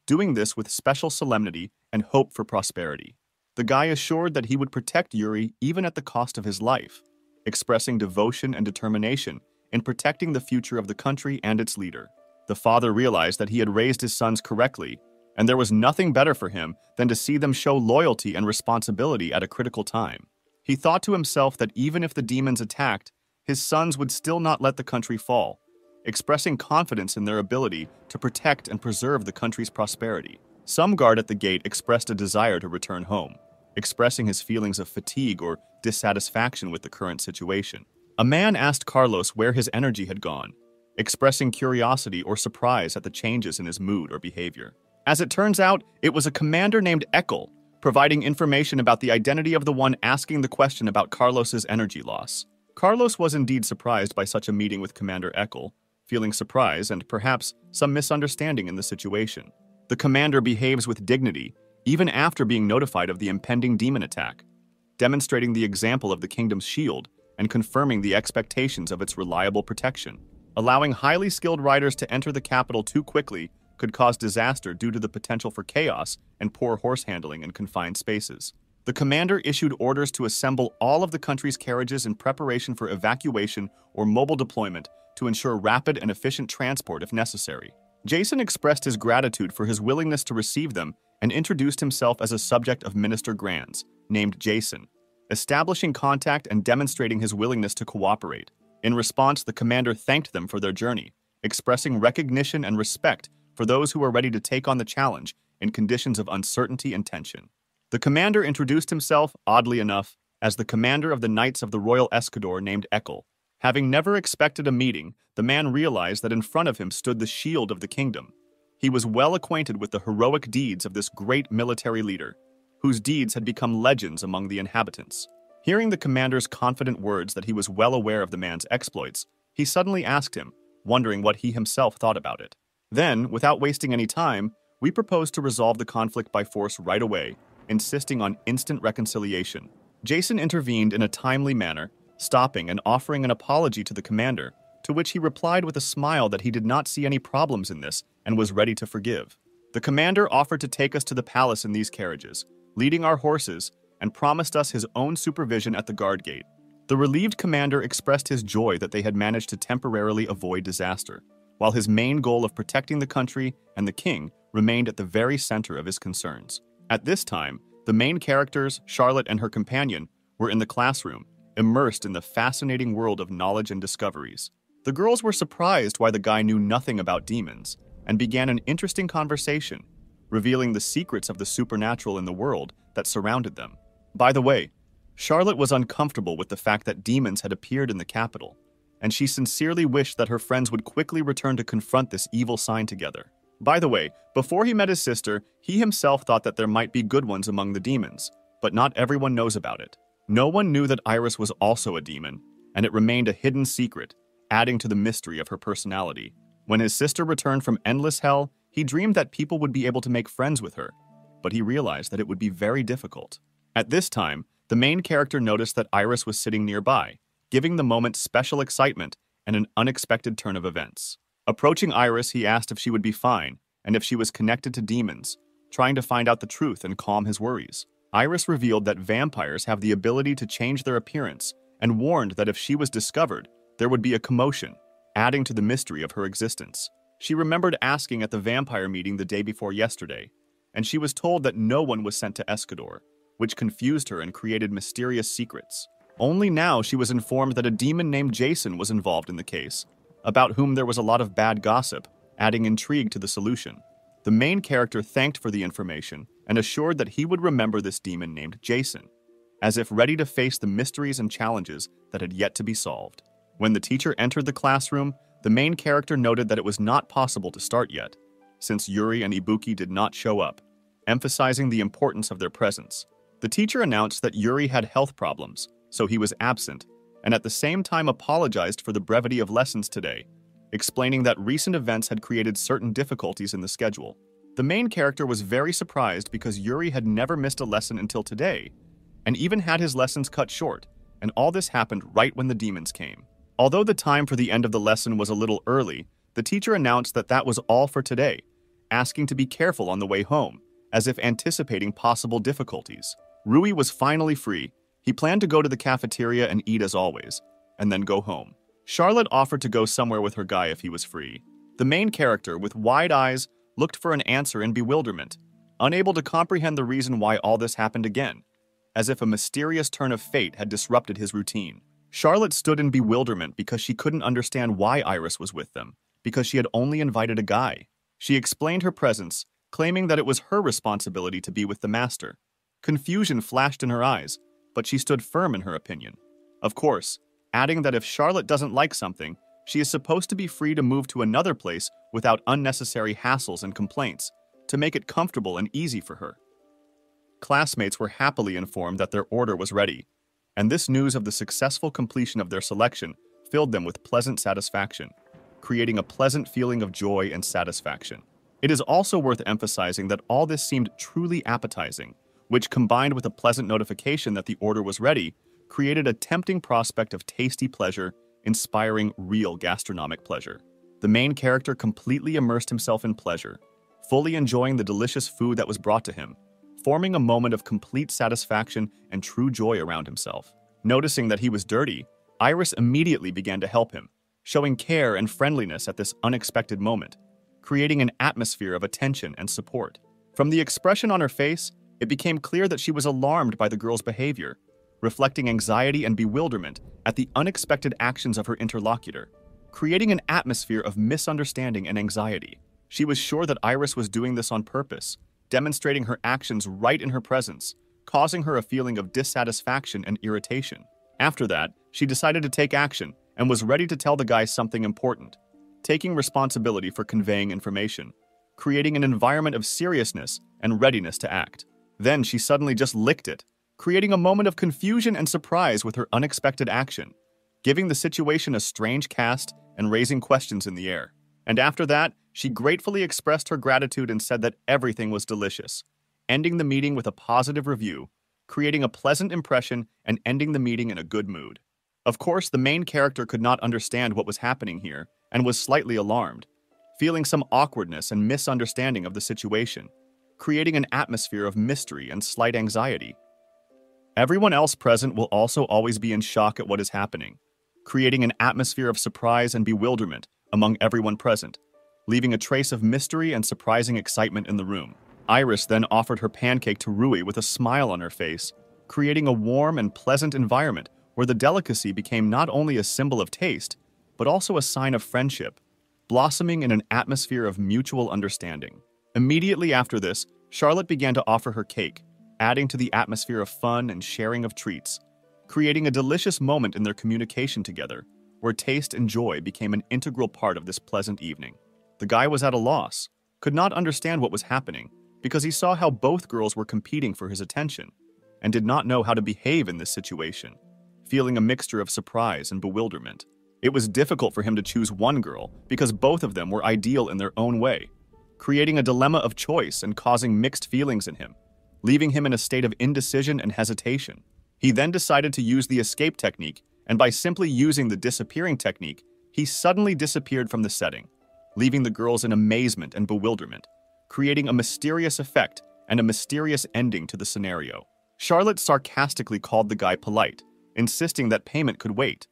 doing this with special solemnity and hope for prosperity. The guy assured that he would protect Yuri even at the cost of his life, expressing devotion and determination in protecting the future of the country and its leader. The father realized that he had raised his sons correctly, and there was nothing better for him than to see them show loyalty and responsibility at a critical time. He thought to himself that even if the demons attacked, his sons would still not let the country fall, expressing confidence in their ability to protect and preserve the country's prosperity. Some guard at the gate expressed a desire to return home, expressing his feelings of fatigue or dissatisfaction with the current situation. A man asked Carlos where his energy had gone, expressing curiosity or surprise at the changes in his mood or behavior. As it turns out, it was a commander named Ekel, providing information about the identity of the one asking the question about Carlos's energy loss. Carlos was indeed surprised by such a meeting with Commander Ekel, feeling surprise and perhaps some misunderstanding in the situation. The commander behaves with dignity, even after being notified of the impending demon attack, demonstrating the example of the kingdom's shield and confirming the expectations of its reliable protection. Allowing highly skilled riders to enter the capital too quickly could cause disaster due to the potential for chaos and poor horse handling in confined spaces. The commander issued orders to assemble all of the country's carriages in preparation for evacuation or mobile deployment to ensure rapid and efficient transport if necessary. Jason expressed his gratitude for his willingness to receive them and introduced himself as a subject of Minister Grands, named Jason, establishing contact and demonstrating his willingness to cooperate. In response, the commander thanked them for their journey, expressing recognition and respect for those who are ready to take on the challenge in conditions of uncertainty and tension. The commander introduced himself, oddly enough, as the commander of the Knights of the Royal Escador named Ekel. Having never expected a meeting, the man realized that in front of him stood the shield of the kingdom. He was well acquainted with the heroic deeds of this great military leader, whose deeds had become legends among the inhabitants. Hearing the commander's confident words that he was well aware of the man's exploits, he suddenly asked him, wondering what he himself thought about it. Then, without wasting any time, we proposed to resolve the conflict by force right away, insisting on instant reconciliation. Jason intervened in a timely manner, stopping and offering an apology to the commander, to which he replied with a smile that he did not see any problems in this and was ready to forgive. The commander offered to take us to the palace in these carriages, leading our horses, and promised us his own supervision at the guard gate. The relieved commander expressed his joy that they had managed to temporarily avoid disaster, while his main goal of protecting the country and the king remained at the very center of his concerns. At this time, the main characters, Charlotte and her companion, were in the classroom, immersed in the fascinating world of knowledge and discoveries. The girls were surprised why the guy knew nothing about demons and began an interesting conversation, revealing the secrets of the supernatural in the world that surrounded them. By the way, Charlotte was uncomfortable with the fact that demons had appeared in the capital, and she sincerely wished that her friends would quickly return to confront this evil sign together. By the way, before he met his sister, he himself thought that there might be good ones among the demons, but not everyone knows about it. No one knew that Iris was also a demon, and it remained a hidden secret, adding to the mystery of her personality. When his sister returned from endless hell, he dreamed that people would be able to make friends with her, but he realized that it would be very difficult. At this time, the main character noticed that Iris was sitting nearby, giving the moment special excitement and an unexpected turn of events. Approaching Iris, he asked if she would be fine and if she was connected to demons, trying to find out the truth and calm his worries. Iris revealed that vampires have the ability to change their appearance and warned that if she was discovered, there would be a commotion, adding to the mystery of her existence. She remembered asking at the vampire meeting the day before yesterday, and she was told that no one was sent to Escador, which confused her and created mysterious secrets. Only now she was informed that a demon named Jason was involved in the case, about whom there was a lot of bad gossip, adding intrigue to the solution. The main character thanked for the information and assured that he would remember this demon named Jason, as if ready to face the mysteries and challenges that had yet to be solved. When the teacher entered the classroom, the main character noted that it was not possible to start yet, since Yuri and Ibuki did not show up, emphasizing the importance of their presence. The teacher announced that Yuri had health problems, so he was absent, and at the same time apologized for the brevity of lessons today, explaining that recent events had created certain difficulties in the schedule. The main character was very surprised because Yuri had never missed a lesson until today, and even had his lessons cut short, and all this happened right when the demons came. Although the time for the end of the lesson was a little early, the teacher announced that that was all for today, asking to be careful on the way home, as if anticipating possible difficulties. Rui was finally free. He planned to go to the cafeteria and eat as always, and then go home. Charlotte offered to go somewhere with her guy if he was free. The main character, with wide eyes, looked for an answer in bewilderment, unable to comprehend the reason why all this happened again, as if a mysterious turn of fate had disrupted his routine. Charlotte stood in bewilderment because she couldn't understand why Iris was with them, because she had only invited a guy. She explained her presence, claiming that it was her responsibility to be with the master. Confusion flashed in her eyes, but she stood firm in her opinion. Of course, adding that if Charlotte doesn't like something, she is supposed to be free to move to another place without unnecessary hassles and complaints, to make it comfortable and easy for her. Classmates were happily informed that their order was ready, and this news of the successful completion of their selection filled them with pleasant satisfaction, creating a pleasant feeling of joy and satisfaction. It is also worth emphasizing that all this seemed truly appetizing, which, combined with a pleasant notification that the order was ready, created a tempting prospect of tasty pleasure, inspiring real gastronomic pleasure. The main character completely immersed himself in pleasure, fully enjoying the delicious food that was brought to him, forming a moment of complete satisfaction and true joy around himself. Noticing that he was dirty, Iris immediately began to help him, showing care and friendliness at this unexpected moment, creating an atmosphere of attention and support. From the expression on her face, it became clear that she was alarmed by the girl's behavior, reflecting anxiety and bewilderment at the unexpected actions of her interlocutor, creating an atmosphere of misunderstanding and anxiety. She was sure that Iris was doing this on purpose, demonstrating her actions right in her presence, causing her a feeling of dissatisfaction and irritation. After that, she decided to take action and was ready to tell the guy something important, taking responsibility for conveying information, creating an environment of seriousness and readiness to act. Then she suddenly just licked it, creating a moment of confusion and surprise with her unexpected action, giving the situation a strange cast and raising questions in the air. And after that, she gratefully expressed her gratitude and said that everything was delicious, ending the meeting with a positive review, creating a pleasant impression and ending the meeting in a good mood. Of course, the main character could not understand what was happening here and was slightly alarmed, feeling some awkwardness and misunderstanding of the situation, creating an atmosphere of mystery and slight anxiety. Everyone else present will also always be in shock at what is happening, creating an atmosphere of surprise and bewilderment among everyone present, leaving a trace of mystery and surprising excitement in the room. Iris then offered her pancake to Rui with a smile on her face, creating a warm and pleasant environment where the delicacy became not only a symbol of taste, but also a sign of friendship, blossoming in an atmosphere of mutual understanding. Immediately after this, Charlotte began to offer her cake, adding to the atmosphere of fun and sharing of treats, creating a delicious moment in their communication together, where taste and joy became an integral part of this pleasant evening. The guy was at a loss, could not understand what was happening, because he saw how both girls were competing for his attention, and did not know how to behave in this situation, feeling a mixture of surprise and bewilderment. It was difficult for him to choose one girl because both of them were ideal in their own way, creating a dilemma of choice and causing mixed feelings in him, leaving him in a state of indecision and hesitation. He then decided to use the escape technique, and by simply using the disappearing technique, he suddenly disappeared from the setting, leaving the girls in amazement and bewilderment, creating a mysterious effect and a mysterious ending to the scenario. Charlotte sarcastically called the guy polite, insisting that payment could wait,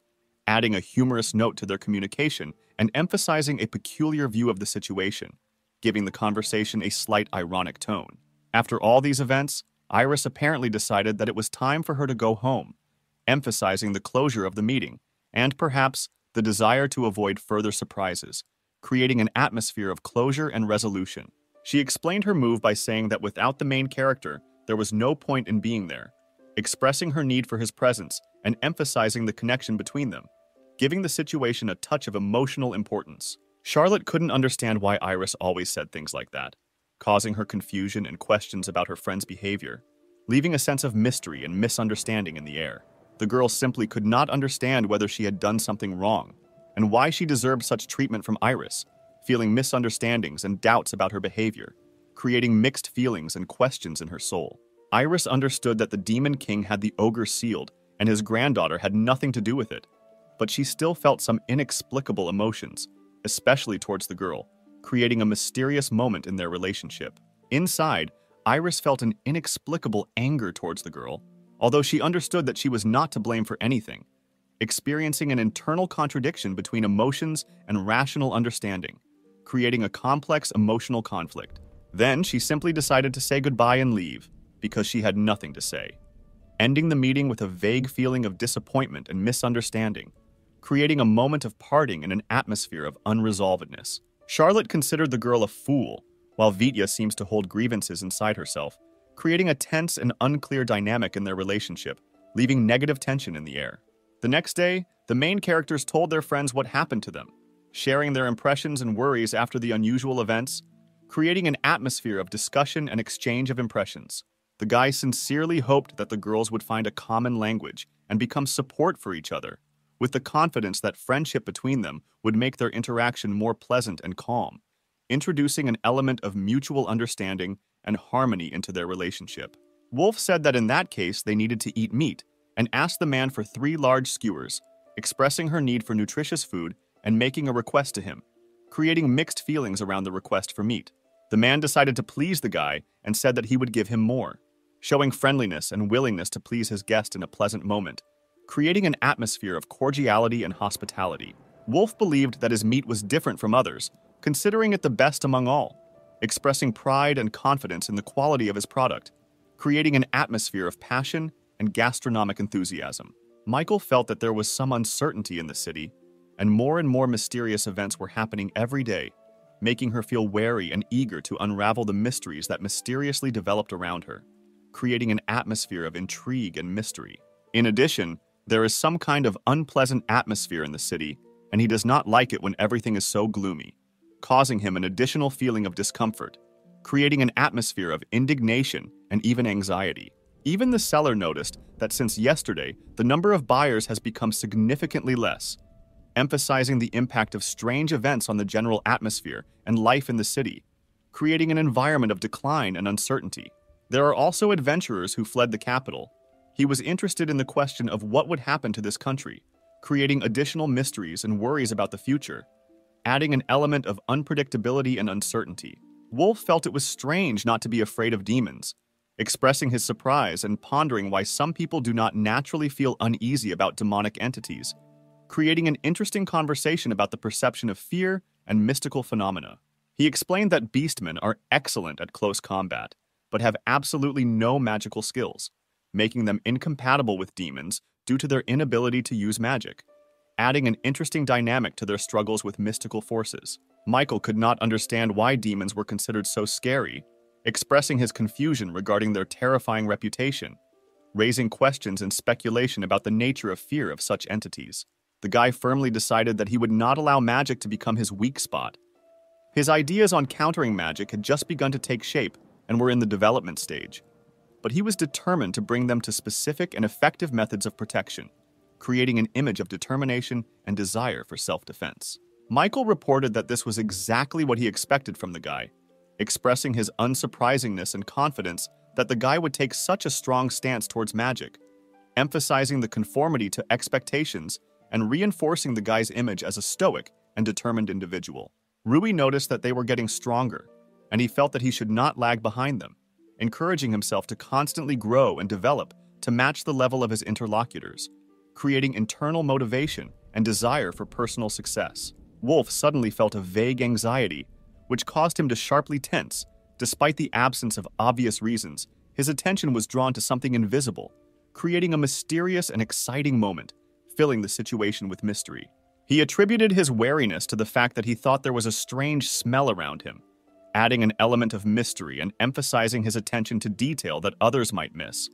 adding a humorous note to their communication and emphasizing a peculiar view of the situation, giving the conversation a slight ironic tone. After all these events, Iris apparently decided that it was time for her to go home, emphasizing the closure of the meeting and perhaps the desire to avoid further surprises, creating an atmosphere of closure and resolution. She explained her move by saying that without the main character, there was no point in being there, expressing her need for his presence and emphasizing the connection between them, giving the situation a touch of emotional importance. Charlotte couldn't understand why Iris always said things like that, causing her confusion and questions about her friend's behavior, leaving a sense of mystery and misunderstanding in the air. The girl simply could not understand whether she had done something wrong, and why she deserved such treatment from Iris, feeling misunderstandings and doubts about her behavior, creating mixed feelings and questions in her soul. Iris understood that the Demon King had the ogre sealed, and his granddaughter had nothing to do with it, but she still felt some inexplicable emotions, especially towards the girl, creating a mysterious moment in their relationship. Inside, Iris felt an inexplicable anger towards the girl, although she understood that she was not to blame for anything, experiencing an internal contradiction between emotions and rational understanding, creating a complex emotional conflict. Then she simply decided to say goodbye and leave, because she had nothing to say, ending the meeting with a vague feeling of disappointment and misunderstanding, creating a moment of parting in an atmosphere of unresolvedness. Charlotte considered the girl a fool, while Vitya seems to hold grievances inside herself, creating a tense and unclear dynamic in their relationship, leaving negative tension in the air. The next day, the main characters told their friends what happened to them, sharing their impressions and worries after the unusual events, creating an atmosphere of discussion and exchange of impressions. The guy sincerely hoped that the girls would find a common language and become support for each other, with the confidence that friendship between them would make their interaction more pleasant and calm, introducing an element of mutual understanding and harmony into their relationship. Wolf said that in that case they needed to eat meat and asked the man for 3 large skewers, expressing her need for nutritious food and making a request to him, creating mixed feelings around the request for meat. The man decided to please the guy and said that he would give him more, showing friendliness and willingness to please his guest in a pleasant moment, creating an atmosphere of cordiality and hospitality. Wolf believed that his meat was different from others, considering it the best among all, expressing pride and confidence in the quality of his product, creating an atmosphere of passion and gastronomic enthusiasm. Michael felt that there was some uncertainty in the city, and more mysterious events were happening every day, making her feel wary and eager to unravel the mysteries that mysteriously developed around her, creating an atmosphere of intrigue and mystery. In addition, there is some kind of unpleasant atmosphere in the city, and he does not like it when everything is so gloomy, causing him an additional feeling of discomfort, creating an atmosphere of indignation and even anxiety. Even the seller noticed that since yesterday, the number of buyers has become significantly less, emphasizing the impact of strange events on the general atmosphere and life in the city, creating an environment of decline and uncertainty. There are also adventurers who fled the capital. He was interested in the question of what would happen to this country, creating additional mysteries and worries about the future, adding an element of unpredictability and uncertainty. Wolf felt it was strange not to be afraid of demons, expressing his surprise and pondering why some people do not naturally feel uneasy about demonic entities, creating an interesting conversation about the perception of fear and mystical phenomena. He explained that beastmen are excellent at close combat, but have absolutely no magical skills, making them incompatible with demons due to their inability to use magic, adding an interesting dynamic to their struggles with mystical forces. Michael could not understand why demons were considered so scary, expressing his confusion regarding their terrifying reputation, raising questions and speculation about the nature of fear of such entities. The guy firmly decided that he would not allow magic to become his weak spot. His ideas on countering magic had just begun to take shape and were in the development stage, but he was determined to bring them to specific and effective methods of protection, creating an image of determination and desire for self-defense. Michael reported that this was exactly what he expected from the guy, expressing his unsurprisingness and confidence that the guy would take such a strong stance towards magic, emphasizing the conformity to expectations and reinforcing the guy's image as a stoic and determined individual. Rui noticed that they were getting stronger, and he felt that he should not lag behind them, encouraging himself to constantly grow and develop to match the level of his interlocutors, creating internal motivation and desire for personal success. Wolf suddenly felt a vague anxiety, which caused him to sharply tense. Despite the absence of obvious reasons, his attention was drawn to something invisible, creating a mysterious and exciting moment, filling the situation with mystery. He attributed his wariness to the fact that he thought there was a strange smell around him, adding an element of mystery and emphasizing his attention to detail that others might miss,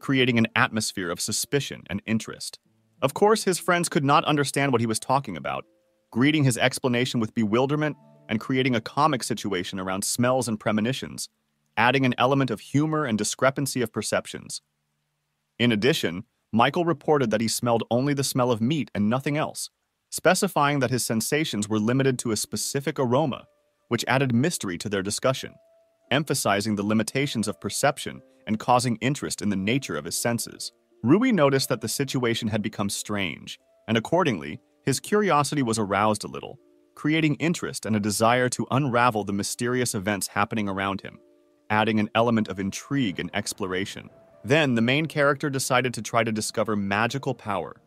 creating an atmosphere of suspicion and interest. Of course, his friends could not understand what he was talking about, greeting his explanation with bewilderment and creating a comic situation around smells and premonitions, adding an element of humor and discrepancy of perceptions. In addition, Michael reported that he smelled only the smell of meat and nothing else, specifying that his sensations were limited to a specific aroma, which added mystery to their discussion, emphasizing the limitations of perception and causing interest in the nature of his senses. Rui noticed that the situation had become strange, and accordingly, his curiosity was aroused a little, creating interest and a desire to unravel the mysterious events happening around him, adding an element of intrigue and exploration. Then, the main character decided to try to discover magical power,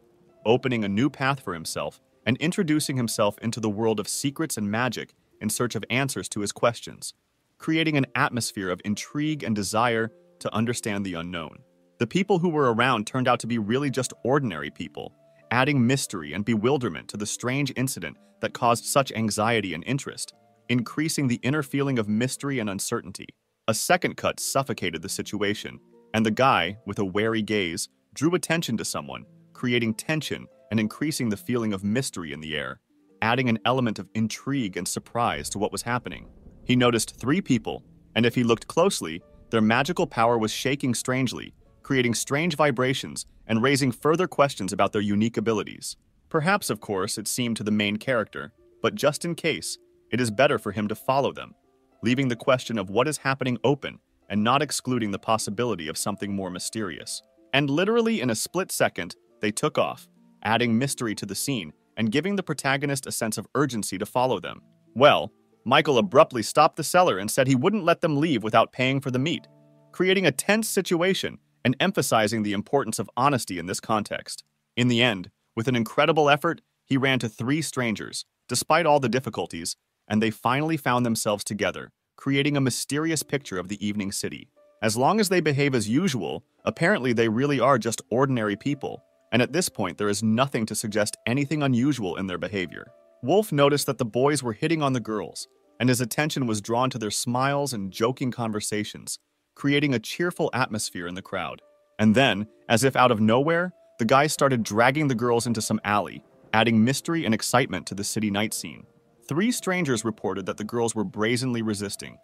opening a new path for himself and introducing himself into the world of secrets and magic in search of answers to his questions, creating an atmosphere of intrigue and desire to understand the unknown. The people who were around turned out to be really just ordinary people, adding mystery and bewilderment to the strange incident that caused such anxiety and interest, increasing the inner feeling of mystery and uncertainty. A second cut suffocated the situation, and the guy, with a wary gaze, drew attention to someone, creating tension and increasing the feeling of mystery in the air, adding an element of intrigue and surprise to what was happening. He noticed 3 people, and if he looked closely, their magical power was shaking strangely, creating strange vibrations and raising further questions about their unique abilities. Perhaps, of course, it seemed to the main character, but just in case, it is better for him to follow them, leaving the question of what is happening open and not excluding the possibility of something more mysterious. And literally in a split second, they took off, adding mystery to the scene and giving the protagonist a sense of urgency to follow them. Well, Michael abruptly stopped the seller and said he wouldn't let them leave without paying for the meat, creating a tense situation and emphasizing the importance of honesty in this context. In the end, with an incredible effort, he ran to 3 strangers, despite all the difficulties, and they finally found themselves together, creating a mysterious picture of the evening city. As long as they behave as usual, apparently they really are just ordinary people, and at this point there is nothing to suggest anything unusual in their behavior. Wolf noticed that the boys were hitting on the girls, and his attention was drawn to their smiles and joking conversations, creating a cheerful atmosphere in the crowd. And then, as if out of nowhere, the guys started dragging the girls into some alley, adding mystery and excitement to the city night scene. 3 strangers reported that the girls were brazenly resisting,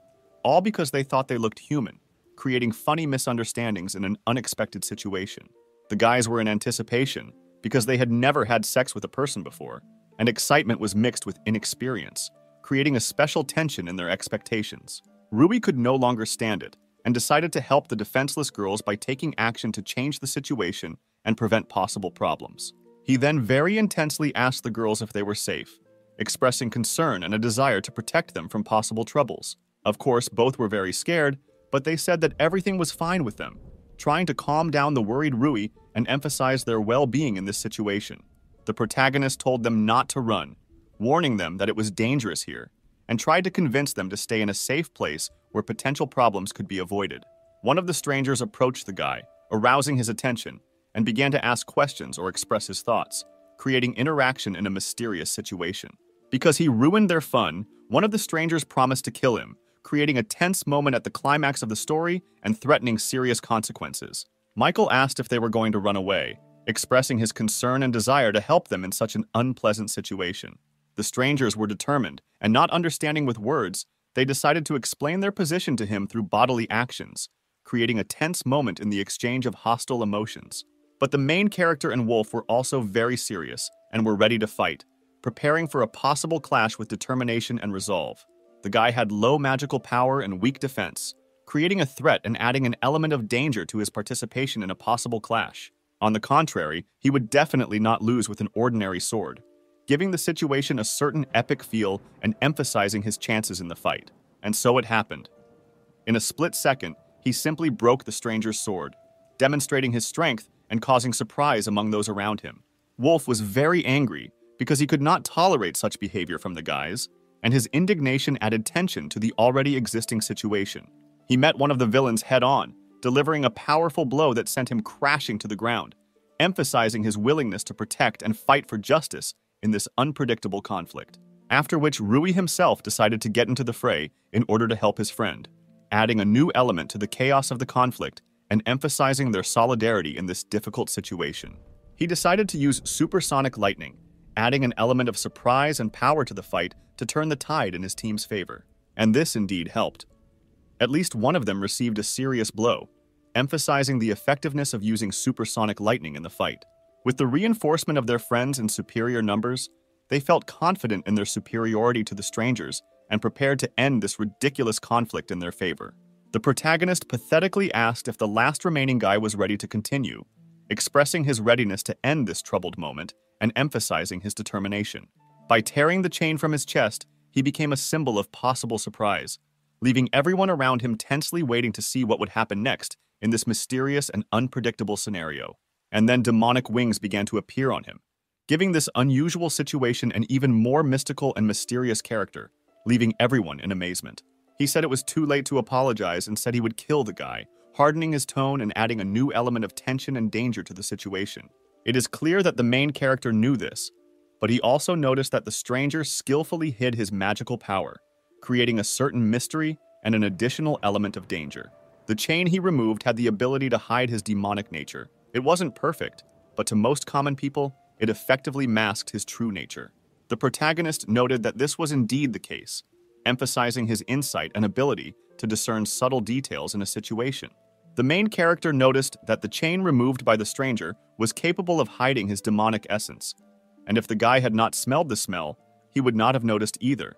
all because they thought they looked human, creating funny misunderstandings in an unexpected situation. The guys were in anticipation because they had never had sex with a person before, and excitement was mixed with inexperience, creating a special tension in their expectations. Rui could no longer stand it and decided to help the defenseless girls by taking action to change the situation and prevent possible problems. He then very intensely asked the girls if they were safe, expressing concern and a desire to protect them from possible troubles. Of course, both were very scared, but they said that everything was fine with them, trying to calm down the worried Rui and emphasize their well-being in this situation. The protagonist told them not to run, warning them that it was dangerous here, and tried to convince them to stay in a safe place where potential problems could be avoided. One of the strangers approached the guy, arousing his attention, and began to ask questions or express his thoughts, creating interaction in a mysterious situation. Because he ruined their fun, one of the strangers promised to kill him, creating a tense moment at the climax of the story and threatening serious consequences. Michael asked if they were going to run away, expressing his concern and desire to help them in such an unpleasant situation. The strangers were determined, and not understanding with words, they decided to explain their position to him through bodily actions, creating a tense moment in the exchange of hostile emotions. But the main character and Wolf were also very serious and were ready to fight, preparing for a possible clash with determination and resolve. The guy had low magical power and weak defense, creating a threat and adding an element of danger to his participation in a possible clash. On the contrary, he would definitely not lose with an ordinary sword, giving the situation a certain epic feel and emphasizing his chances in the fight. And so it happened. In a split second, he simply broke the stranger's sword, demonstrating his strength and causing surprise among those around him. Wolf was very angry, because he could not tolerate such behavior from the guys, and his indignation added tension to the already existing situation. He met one of the villains head-on, delivering a powerful blow that sent him crashing to the ground, emphasizing his willingness to protect and fight for justice in this unpredictable conflict. After which Rui himself decided to get into the fray in order to help his friend, adding a new element to the chaos of the conflict and emphasizing their solidarity in this difficult situation. He decided to use supersonic lightning, adding an element of surprise and power to the fight to turn the tide in his team's favor. And this indeed helped. At least one of them received a serious blow, emphasizing the effectiveness of using supersonic lightning in the fight. With the reinforcement of their friends in superior numbers, they felt confident in their superiority to the strangers and prepared to end this ridiculous conflict in their favor. The protagonist pathetically asked if the last remaining guy was ready to continue, expressing his readiness to end this troubled moment and emphasizing his determination. By tearing the chain from his chest, he became a symbol of possible surprise, leaving everyone around him tensely waiting to see what would happen next in this mysterious and unpredictable scenario. And then demonic wings began to appear on him, giving this unusual situation an even more mystical and mysterious character, leaving everyone in amazement. He said it was too late to apologize and said he would kill the guy, hardening his tone and adding a new element of tension and danger to the situation. It is clear that the main character knew this, but he also noticed that the stranger skillfully hid his magical power, creating a certain mystery and an additional element of danger. The chain he removed had the ability to hide his demonic nature. It wasn't perfect, but to most common people, it effectively masked his true nature. The protagonist noted that this was indeed the case, emphasizing his insight and ability to discern subtle details in a situation. The main character noticed that the chain removed by the stranger was capable of hiding his demonic essence, and if the guy had not smelled the smell, he would not have noticed either.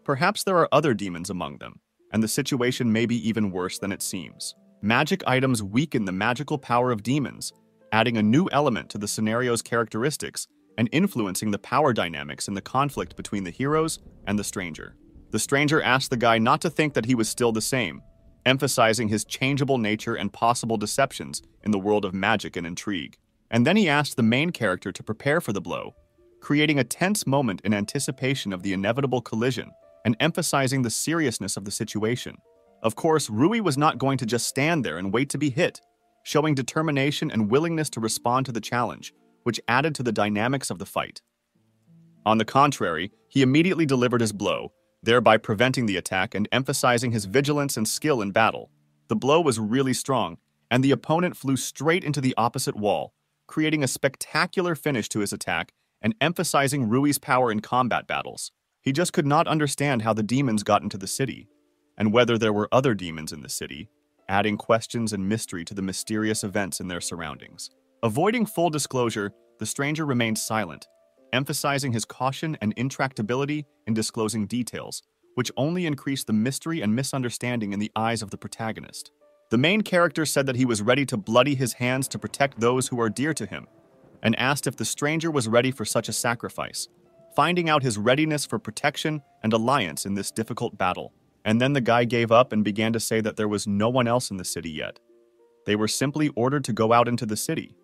Perhaps there are other demons among them, and the situation may be even worse than it seems. Magic items weaken the magical power of demons, adding a new element to the scenario's characteristics and influencing the power dynamics in the conflict between the heroes and the stranger. The stranger asked the guy not to think that he was still the same, emphasizing his changeable nature and possible deceptions in the world of magic and intrigue. And then he asked the main character to prepare for the blow, creating a tense moment in anticipation of the inevitable collision and emphasizing the seriousness of the situation. Of course, Rui was not going to just stand there and wait to be hit, showing determination and willingness to respond to the challenge, which added to the dynamics of the fight. On the contrary, he immediately delivered his blow, thereby preventing the attack and emphasizing his vigilance and skill in battle. The blow was really strong, and the opponent flew straight into the opposite wall, creating a spectacular finish to his attack and emphasizing Rui's power in combat battles. He just could not understand how the demons got into the city, and whether there were other demons in the city, adding questions and mystery to the mysterious events in their surroundings. Avoiding full disclosure, the stranger remained silent, emphasizing his caution and intractability in disclosing details, which only increased the mystery and misunderstanding in the eyes of the protagonist. The main character said that he was ready to bloody his hands to protect those who are dear to him, and asked if the stranger was ready for such a sacrifice, finding out his readiness for protection and alliance in this difficult battle. And then the guy gave up and began to say that there was no one else in the city yet. They were simply ordered to go out into the city,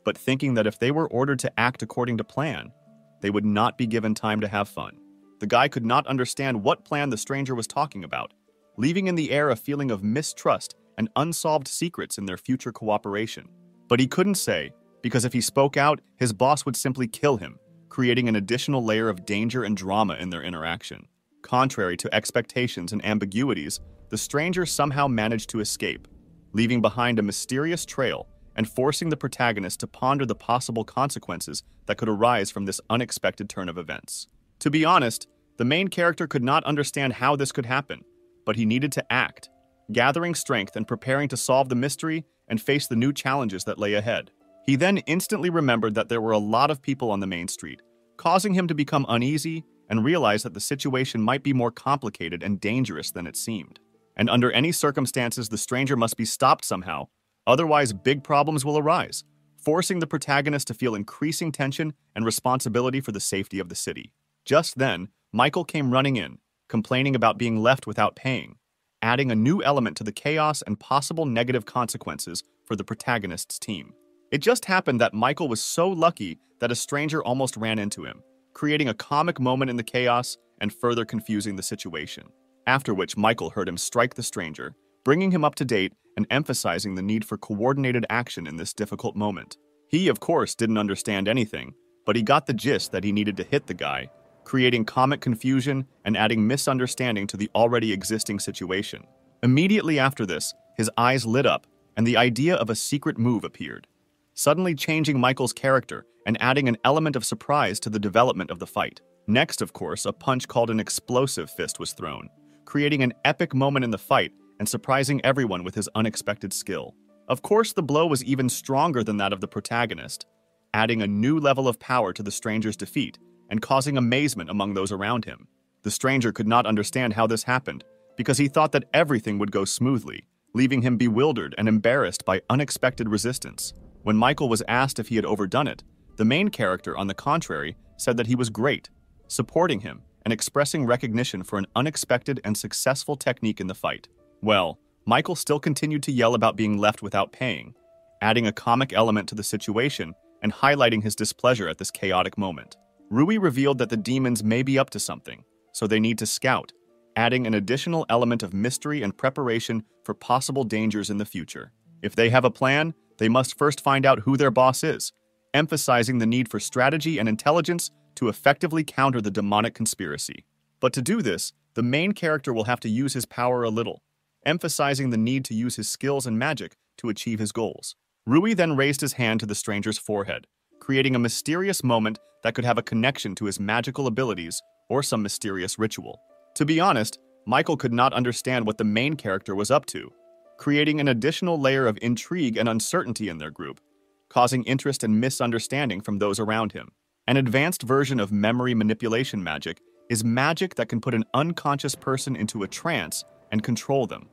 but thinking that if they were ordered to act according to plan, they would not be given time to have fun. The guy could not understand what plan the stranger was talking about, leaving in the air a feeling of mistrust and unsolved secrets in their future cooperation. But he couldn't say, because if he spoke out, his boss would simply kill him, creating an additional layer of danger and drama in their interaction. Contrary to expectations and ambiguities, the stranger somehow managed to escape, leaving behind a mysterious trail and forcing the protagonist to ponder the possible consequences that could arise from this unexpected turn of events. To be honest, the main character could not understand how this could happen, but he needed to act, gathering strength and preparing to solve the mystery and face the new challenges that lay ahead. He then instantly remembered that there were a lot of people on the main street, causing him to become uneasy and realize that the situation might be more complicated and dangerous than it seemed. And under any circumstances, the stranger must be stopped somehow, otherwise big problems will arise, forcing the protagonist to feel increasing tension and responsibility for the safety of the city. Just then, Michael came running in, complaining about being left without paying, adding a new element to the chaos and possible negative consequences for the protagonist's team. It just happened that Michael was so lucky that a stranger almost ran into him, creating a comic moment in the chaos and further confusing the situation. After which, Michael heard him strike the stranger, bringing him up to date and emphasizing the need for coordinated action in this difficult moment. He, of course, didn't understand anything, but he got the gist that he needed to hit the guy, creating comic confusion and adding misunderstanding to the already existing situation. Immediately after this, his eyes lit up, and the idea of a secret move appeared, suddenly changing Michael's character and adding an element of surprise to the development of the fight. Next, of course, a punch called an explosive fist was thrown, creating an epic moment in the fight and surprising everyone with his unexpected skill. Of course, the blow was even stronger than that of the protagonist, adding a new level of power to the stranger's defeat and causing amazement among those around him. The stranger could not understand how this happened because he thought that everything would go smoothly, leaving him bewildered and embarrassed by unexpected resistance. When Michael was asked if he had overdone it, the main character, on the contrary, said that he was great, supporting him and expressing recognition for an unexpected and successful technique in the fight. Well, Michael still continued to yell about being left without paying, adding a comic element to the situation and highlighting his displeasure at this chaotic moment. Rui revealed that the demons may be up to something, so they need to scout, adding an additional element of mystery and preparation for possible dangers in the future. If they have a plan, they must first find out who their boss is, emphasizing the need for strategy and intelligence to effectively counter the demonic conspiracy. But to do this, the main character will have to use his power a little, emphasizing the need to use his skills and magic to achieve his goals. Rui then raised his hand to the stranger's forehead, creating a mysterious moment that could have a connection to his magical abilities or some mysterious ritual. To be honest, Michael could not understand what the main character was up to, creating an additional layer of intrigue and uncertainty in their group, causing interest and misunderstanding from those around him. An advanced version of memory manipulation magic is magic that can put an unconscious person into a trance and control them,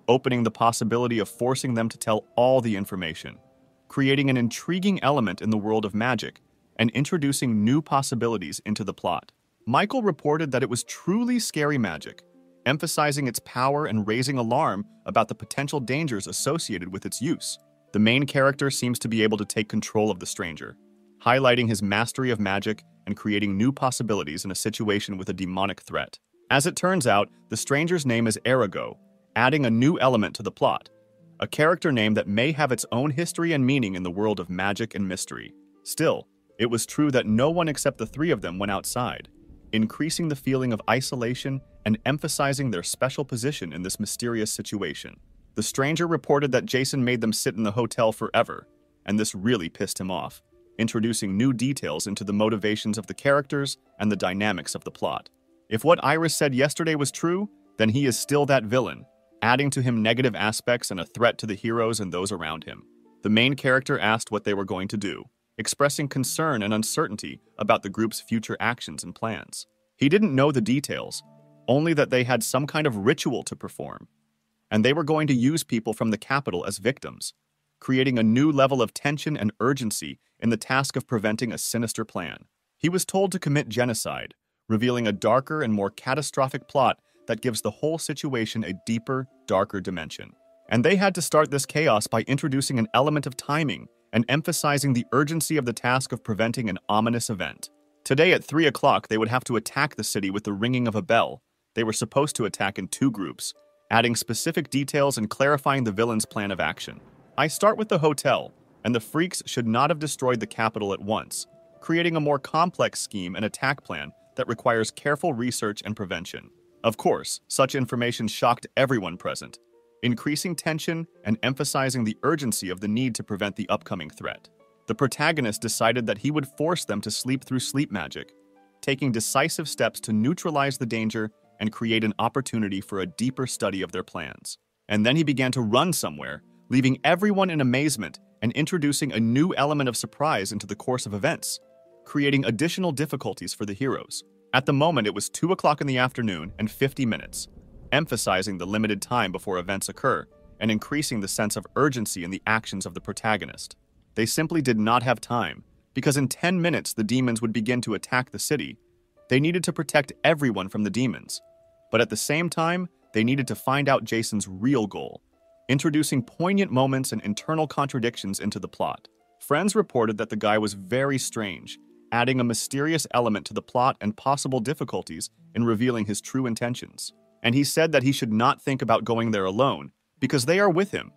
opening the possibility of forcing them to tell all the information, creating an intriguing element in the world of magic and introducing new possibilities into the plot. Michael reported that it was truly scary magic, emphasizing its power and raising alarm about the potential dangers associated with its use. The main character seems to be able to take control of the stranger, highlighting his mastery of magic and creating new possibilities in a situation with a demonic threat. As it turns out, the stranger's name is Arago, adding a new element to the plot, a character name that may have its own history and meaning in the world of magic and mystery. Still, it was true that no one except the three of them went outside, increasing the feeling of isolation and emphasizing their special position in this mysterious situation. The stranger reported that Jason made them sit in the hotel forever, and this really pissed him off, introducing new details into the motivations of the characters and the dynamics of the plot. If what Iris said yesterday was true, then he is still that villain, adding to him negative aspects and a threat to the heroes and those around him. The main character asked what they were going to do, expressing concern and uncertainty about the group's future actions and plans. He didn't know the details, only that they had some kind of ritual to perform, and they were going to use people from the capital as victims, creating a new level of tension and urgency in the task of preventing a sinister plan. He was told to commit genocide, revealing a darker and more catastrophic plot that gives the whole situation a deeper, darker dimension. And they had to start this chaos by introducing an element of timing and emphasizing the urgency of the task of preventing an ominous event. Today at 3 o'clock, they would have to attack the city with the ringing of a bell. They were supposed to attack in 2 groups, adding specific details and clarifying the villain's plan of action. I start with the hotel, and the freaks should not have destroyed the capital at once, creating a more complex scheme and attack plan that requires careful research and prevention. Of course, such information shocked everyone present, increasing tension and emphasizing the urgency of the need to prevent the upcoming threat. The protagonist decided that he would force them to sleep through sleep magic, taking decisive steps to neutralize the danger and create an opportunity for a deeper study of their plans. And then he began to run somewhere, leaving everyone in amazement and introducing a new element of surprise into the course of events, creating additional difficulties for the heroes. At the moment, it was 2 o'clock in the afternoon and 50 minutes, emphasizing the limited time before events occur and increasing the sense of urgency in the actions of the protagonist. They simply did not have time, because in 10 minutes the demons would begin to attack the city. They needed to protect everyone from the demons, but at the same time, they needed to find out Jason's real goal, introducing poignant moments and internal contradictions into the plot. Friends reported that the guy was very strange, adding a mysterious element to the plot and possible difficulties in revealing his true intentions. And he said that he should not think about going there alone, because they are with him.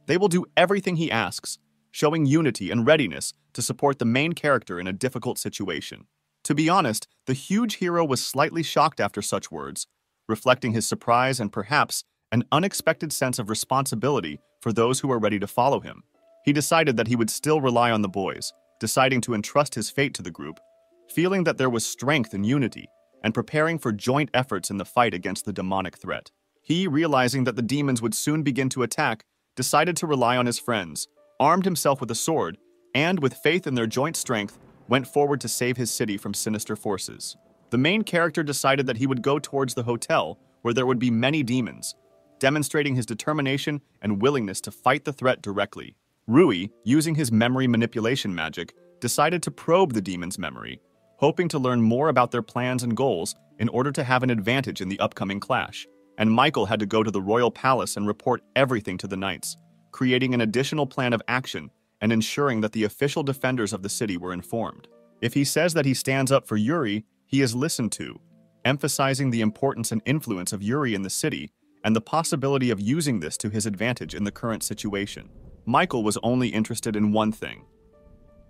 They will do everything he asks, showing unity and readiness to support the main character in a difficult situation. To be honest, the huge hero was slightly shocked after such words, reflecting his surprise and perhaps an unexpected sense of responsibility for those who were ready to follow him. He decided that he would still rely on the boys, deciding to entrust his fate to the group, feeling that there was strength in unity, and preparing for joint efforts in the fight against the demonic threat. He, realizing that the demons would soon begin to attack, decided to rely on his friends, armed himself with a sword, and, with faith in their joint strength, went forward to save his city from sinister forces. The main character decided that he would go towards the hotel, where there would be many demons, demonstrating his determination and willingness to fight the threat directly. Rui, using his memory manipulation magic, decided to probe the demon's memory, hoping to learn more about their plans and goals in order to have an advantage in the upcoming clash. And Michael had to go to the royal palace and report everything to the knights, creating an additional plan of action and ensuring that the official defenders of the city were informed. If he says that he stands up for Yuri, he is listened to, emphasizing the importance and influence of Yuri in the city and the possibility of using this to his advantage in the current situation. Michael was only interested in one thing.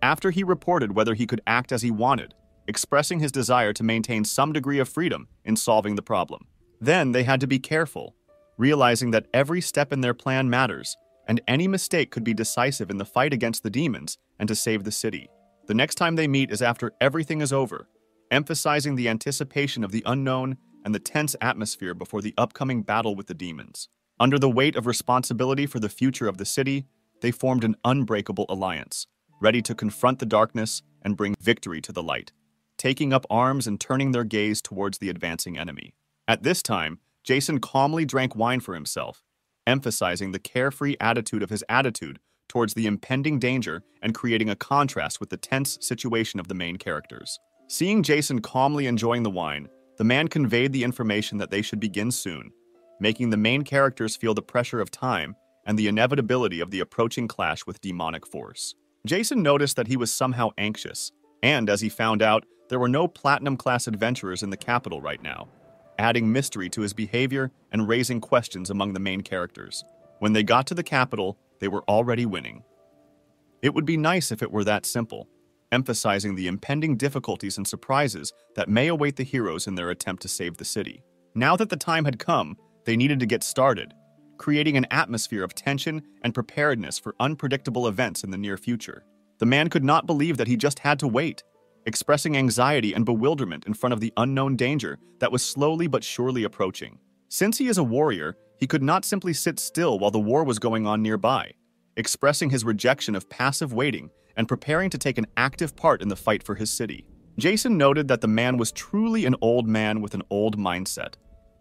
After he reported whether he could act as he wanted, expressing his desire to maintain some degree of freedom in solving the problem. Then they had to be careful, realizing that every step in their plan matters, and any mistake could be decisive in the fight against the demons and to save the city. The next time they meet is after everything is over, emphasizing the anticipation of the unknown and the tense atmosphere before the upcoming battle with the demons. Under the weight of responsibility for the future of the city, they formed an unbreakable alliance, ready to confront the darkness and bring victory to the light, taking up arms and turning their gaze towards the advancing enemy. At this time, Jason calmly drank wine for himself, emphasizing the carefree attitude of his attitude towards the impending danger and creating a contrast with the tense situation of the main characters. Seeing Jason calmly enjoying the wine, the man conveyed the information that they should begin soon, making the main characters feel the pressure of time and the inevitability of the approaching clash with demonic force. Jason noticed that he was somehow anxious, and as he found out, there were no platinum-class adventurers in the capital right now, adding mystery to his behavior and raising questions among the main characters. When they got to the capital, they were already winning. It would be nice if it were that simple, emphasizing the impending difficulties and surprises that may await the heroes in their attempt to save the city. Now that the time had come, they needed to get started, creating an atmosphere of tension and preparedness for unpredictable events in the near future. The man could not believe that he just had to wait, expressing anxiety and bewilderment in front of the unknown danger that was slowly but surely approaching. Since he is a warrior, he could not simply sit still while the war was going on nearby, expressing his rejection of passive waiting and preparing to take an active part in the fight for his city. Jason noted that the man was truly an old man with an old mindset,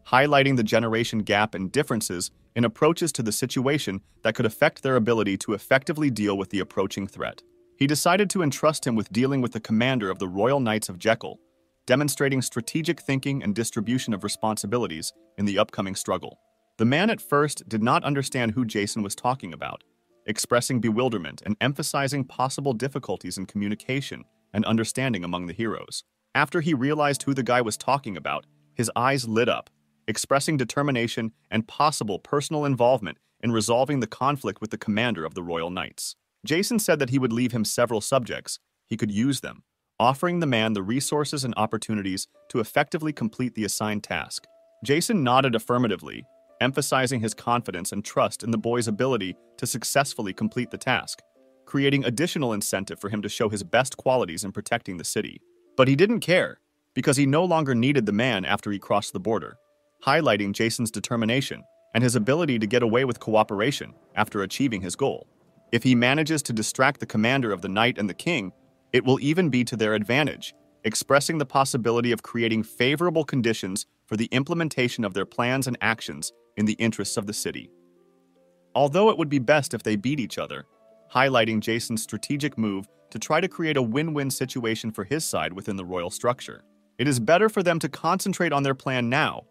highlighting the generation gap and differences in approaches to the situation that could affect their ability to effectively deal with the approaching threat. He decided to entrust him with dealing with the commander of the Royal Knights of Jekyll, demonstrating strategic thinking and distribution of responsibilities in the upcoming struggle. The man at first did not understand who Jason was talking about, expressing bewilderment and emphasizing possible difficulties in communication and understanding among the heroes. After he realized who the guy was talking about, his eyes lit up, expressing determination and possible personal involvement in resolving the conflict with the commander of the Royal Knights. Jason said that he would leave him several subjects. He could use them, offering the man the resources and opportunities to effectively complete the assigned task. Jason nodded affirmatively, emphasizing his confidence and trust in the boy's ability to successfully complete the task, creating additional incentive for him to show his best qualities in protecting the city. But he didn't care, because he no longer needed the man after he crossed the border, highlighting Jason's determination and his ability to get away with cooperation after achieving his goal. If he manages to distract the commander of the knight and the king, it will even be to their advantage, expressing the possibility of creating favorable conditions for the implementation of their plans and actions in the interests of the city. Although it would be best if they beat each other, highlighting Jason's strategic move to try to create a win-win situation for his side within the royal structure. It is better for them to concentrate on their plan now,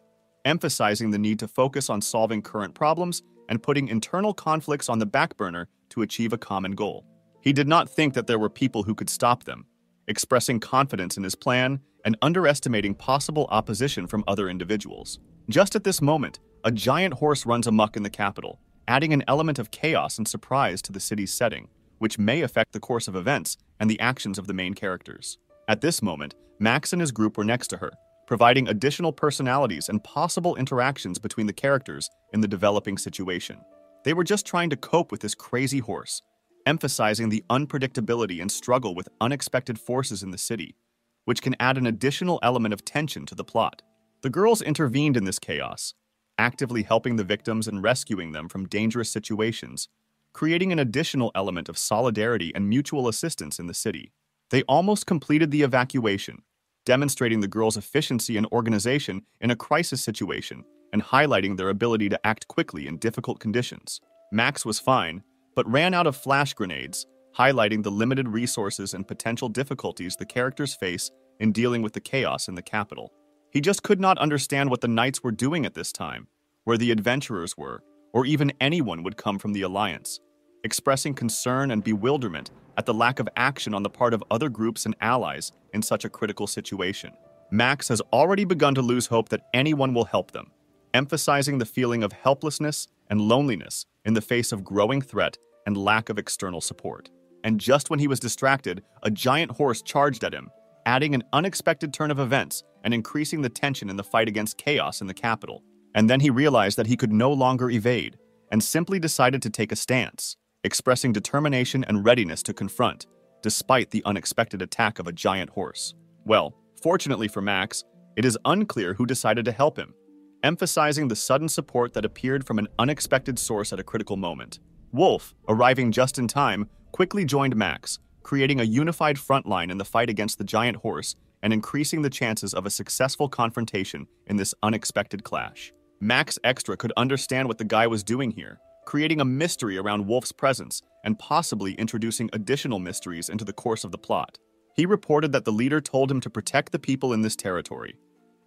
emphasizing the need to focus on solving current problems and putting internal conflicts on the back burner to achieve a common goal. He did not think that there were people who could stop them, expressing confidence in his plan and underestimating possible opposition from other individuals. Just at this moment, a giant horse runs amok in the capital, adding an element of chaos and surprise to the city's setting, which may affect the course of events and the actions of the main characters. At this moment, Max and his group were next to her, providing additional personalities and possible interactions between the characters in the developing situation. They were just trying to cope with this crazy horse, emphasizing the unpredictability and struggle with unexpected forces in the city, which can add an additional element of tension to the plot. The girls intervened in this chaos, actively helping the victims and rescuing them from dangerous situations, creating an additional element of solidarity and mutual assistance in the city. They almost completed the evacuation, demonstrating the girls' efficiency and organization in a crisis situation and highlighting their ability to act quickly in difficult conditions. Max was fine, but ran out of flash grenades, highlighting the limited resources and potential difficulties the characters face in dealing with the chaos in the capital. He just could not understand what the knights were doing at this time, where the adventurers were, or even anyone would come from the Alliance, expressing concern and bewilderment at the lack of action on the part of other groups and allies in such a critical situation. Max has already begun to lose hope that anyone will help them, emphasizing the feeling of helplessness and loneliness in the face of growing threat and lack of external support. And just when he was distracted, a giant horse charged at him, adding an unexpected turn of events and increasing the tension in the fight against chaos in the capital. And then he realized that he could no longer evade, and simply decided to take a stance, expressing determination and readiness to confront, despite the unexpected attack of a giant horse. Well, fortunately for Max, it is unclear who decided to help him, emphasizing the sudden support that appeared from an unexpected source at a critical moment. Wolf, arriving just in time, quickly joined Max, creating a unified front line in the fight against the giant horse and increasing the chances of a successful confrontation in this unexpected clash. Max Extra could understand what the guy was doing here, creating a mystery around Wolf's presence and possibly introducing additional mysteries into the course of the plot. He reported that the leader told him to protect the people in this territory,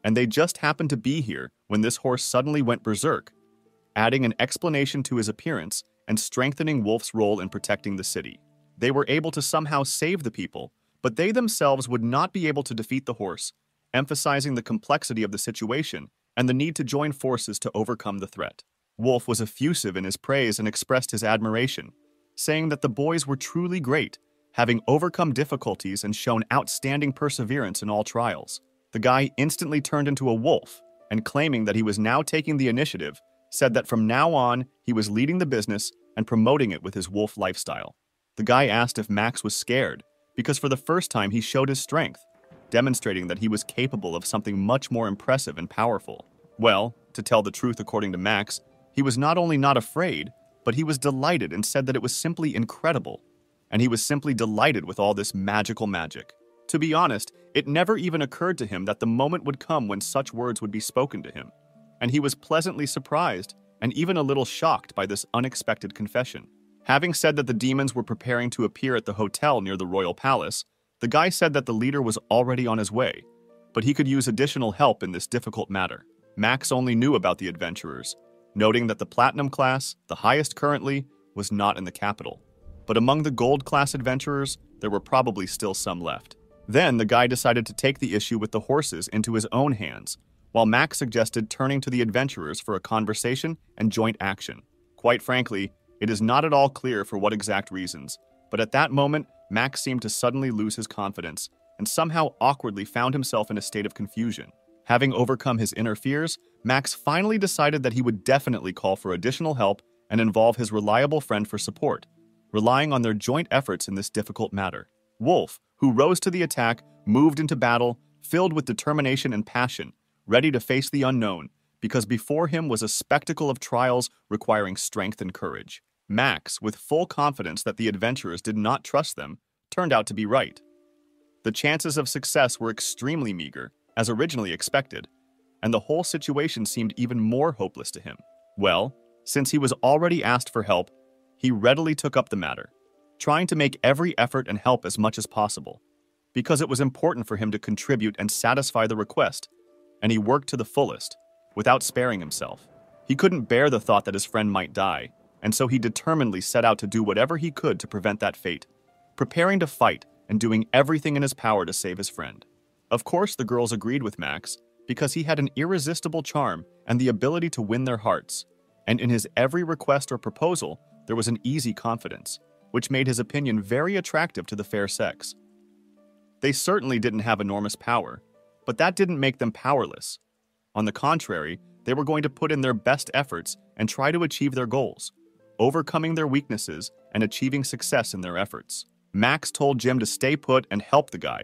and they just happened to be here when this horse suddenly went berserk, adding an explanation to his appearance and strengthening Wolf's role in protecting the city. They were able to somehow save the people, but they themselves would not be able to defeat the horse, emphasizing the complexity of the situation and the need to join forces to overcome the threat. Wolf was effusive in his praise and expressed his admiration, saying that the boys were truly great, having overcome difficulties and shown outstanding perseverance in all trials. The guy instantly turned into a wolf, and claiming that he was now taking the initiative, said that from now on he was leading the business and promoting it with his wolf lifestyle. The guy asked if Max was scared, because for the first time he showed his strength, demonstrating that he was capable of something much more impressive and powerful. Well, to tell the truth according to Max, he was not only not afraid, but he was delighted and said that it was simply incredible, and he was simply delighted with all this magical magic. To be honest, it never even occurred to him that the moment would come when such words would be spoken to him, and he was pleasantly surprised and even a little shocked by this unexpected confession. Having said that the demons were preparing to appear at the hotel near the royal palace, the guy said that the leader was already on his way, but he could use additional help in this difficult matter. Max only knew about the adventurers, noting that the Platinum class, the highest currently, was not in the capital. But among the Gold class adventurers, there were probably still some left. Then the guy decided to take the issue with the horses into his own hands, while Max suggested turning to the adventurers for a conversation and joint action. Quite frankly, it is not at all clear for what exact reasons, but at that moment, Max seemed to suddenly lose his confidence and somehow awkwardly found himself in a state of confusion. Having overcome his inner fears, Max finally decided that he would definitely call for additional help and involve his reliable friend for support, relying on their joint efforts in this difficult matter. Wolf, who rose to the attack, moved into battle, filled with determination and passion, ready to face the unknown, because before him was a spectacle of trials requiring strength and courage. Max, with full confidence that the adventurers did not trust them, turned out to be right. The chances of success were extremely meager, as originally expected, and the whole situation seemed even more hopeless to him. Well, since he was already asked for help, he readily took up the matter, trying to make every effort and help as much as possible, because it was important for him to contribute and satisfy the request, and he worked to the fullest, without sparing himself. He couldn't bear the thought that his friend might die, and so he determinedly set out to do whatever he could to prevent that fate, preparing to fight and doing everything in his power to save his friend. Of course, the girls agreed with Max because he had an irresistible charm and the ability to win their hearts, and in his every request or proposal, there was an easy confidence, which made his opinion very attractive to the fair sex. They certainly didn't have enormous power, but that didn't make them powerless. On the contrary, they were going to put in their best efforts and try to achieve their goals, overcoming their weaknesses and achieving success in their efforts. Max told Jim to stay put and help the guy,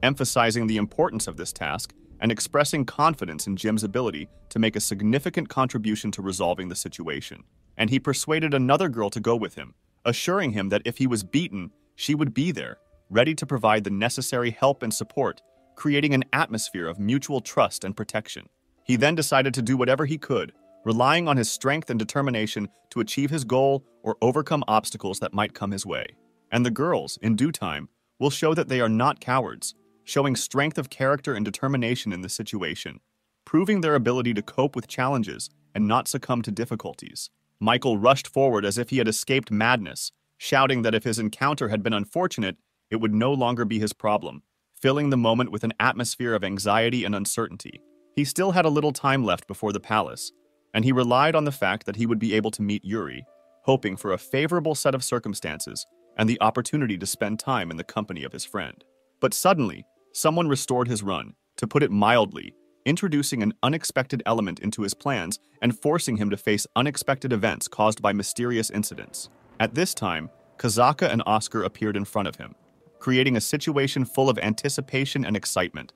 emphasizing the importance of this task and expressing confidence in Jim's ability to make a significant contribution to resolving the situation. And he persuaded another girl to go with him, assuring him that if he was beaten, she would be there, ready to provide the necessary help and support, creating an atmosphere of mutual trust and protection. He then decided to do whatever he could, relying on his strength and determination to achieve his goal or overcome obstacles that might come his way. And the girls, in due time, will show that they are not cowards, showing strength of character and determination in the situation, proving their ability to cope with challenges and not succumb to difficulties. Michael rushed forward as if he had escaped madness, shouting that if his encounter had been unfortunate, it would no longer be his problem, filling the moment with an atmosphere of anxiety and uncertainty. He still had a little time left before the palace, and he relied on the fact that he would be able to meet Yuri, hoping for a favorable set of circumstances and the opportunity to spend time in the company of his friend. But suddenly, someone restored his run, to put it mildly, introducing an unexpected element into his plans and forcing him to face unexpected events caused by mysterious incidents. At this time, Kazaka and Oscar appeared in front of him, creating a situation full of anticipation and excitement,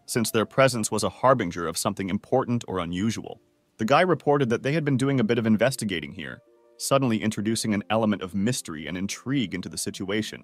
since their presence was a harbinger of something important or unusual. The guy reported that they had been doing a bit of investigating here, suddenly introducing an element of mystery and intrigue into the situation,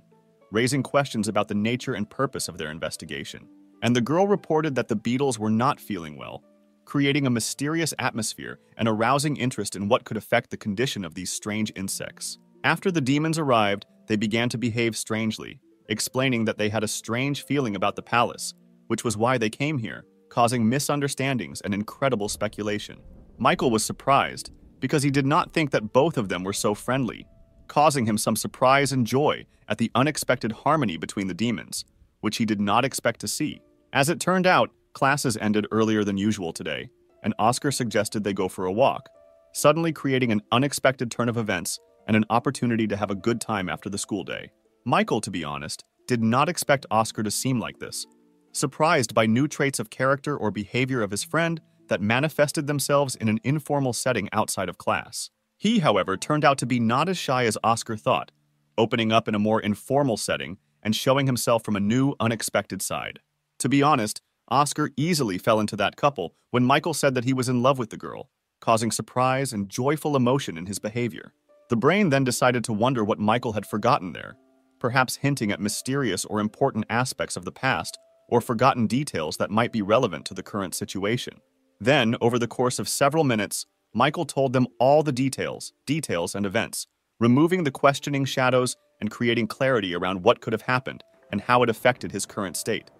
raising questions about the nature and purpose of their investigation. And the girl reported that the beetles were not feeling well, creating a mysterious atmosphere and arousing interest in what could affect the condition of these strange insects. After the demons arrived, they began to behave strangely, explaining that they had a strange feeling about the palace, which was why they came here, causing misunderstandings and incredible speculation. Michael was surprised, because he did not think that both of them were so friendly, causing him some surprise and joy at the unexpected harmony between the demons, which he did not expect to see. As it turned out, classes ended earlier than usual today, and Oscar suggested they go for a walk, suddenly creating an unexpected turn of events and an opportunity to have a good time after the school day. Michael, to be honest, did not expect Oscar to seem like this, surprised by new traits of character or behavior of his friend that manifested themselves in an informal setting outside of class. He, however, turned out to be not as shy as Oscar thought, opening up in a more informal setting and showing himself from a new, unexpected side. To be honest, Oscar easily fell into that couple when Michael said that he was in love with the girl, causing surprise and joyful emotion in his behavior. The brain then decided to wonder what Michael had forgotten there, perhaps hinting at mysterious or important aspects of the past or forgotten details that might be relevant to the current situation. Then, over the course of several minutes, Michael told them all the details and events, removing the questioning shadows and creating clarity around what could have happened and how it affected his current state.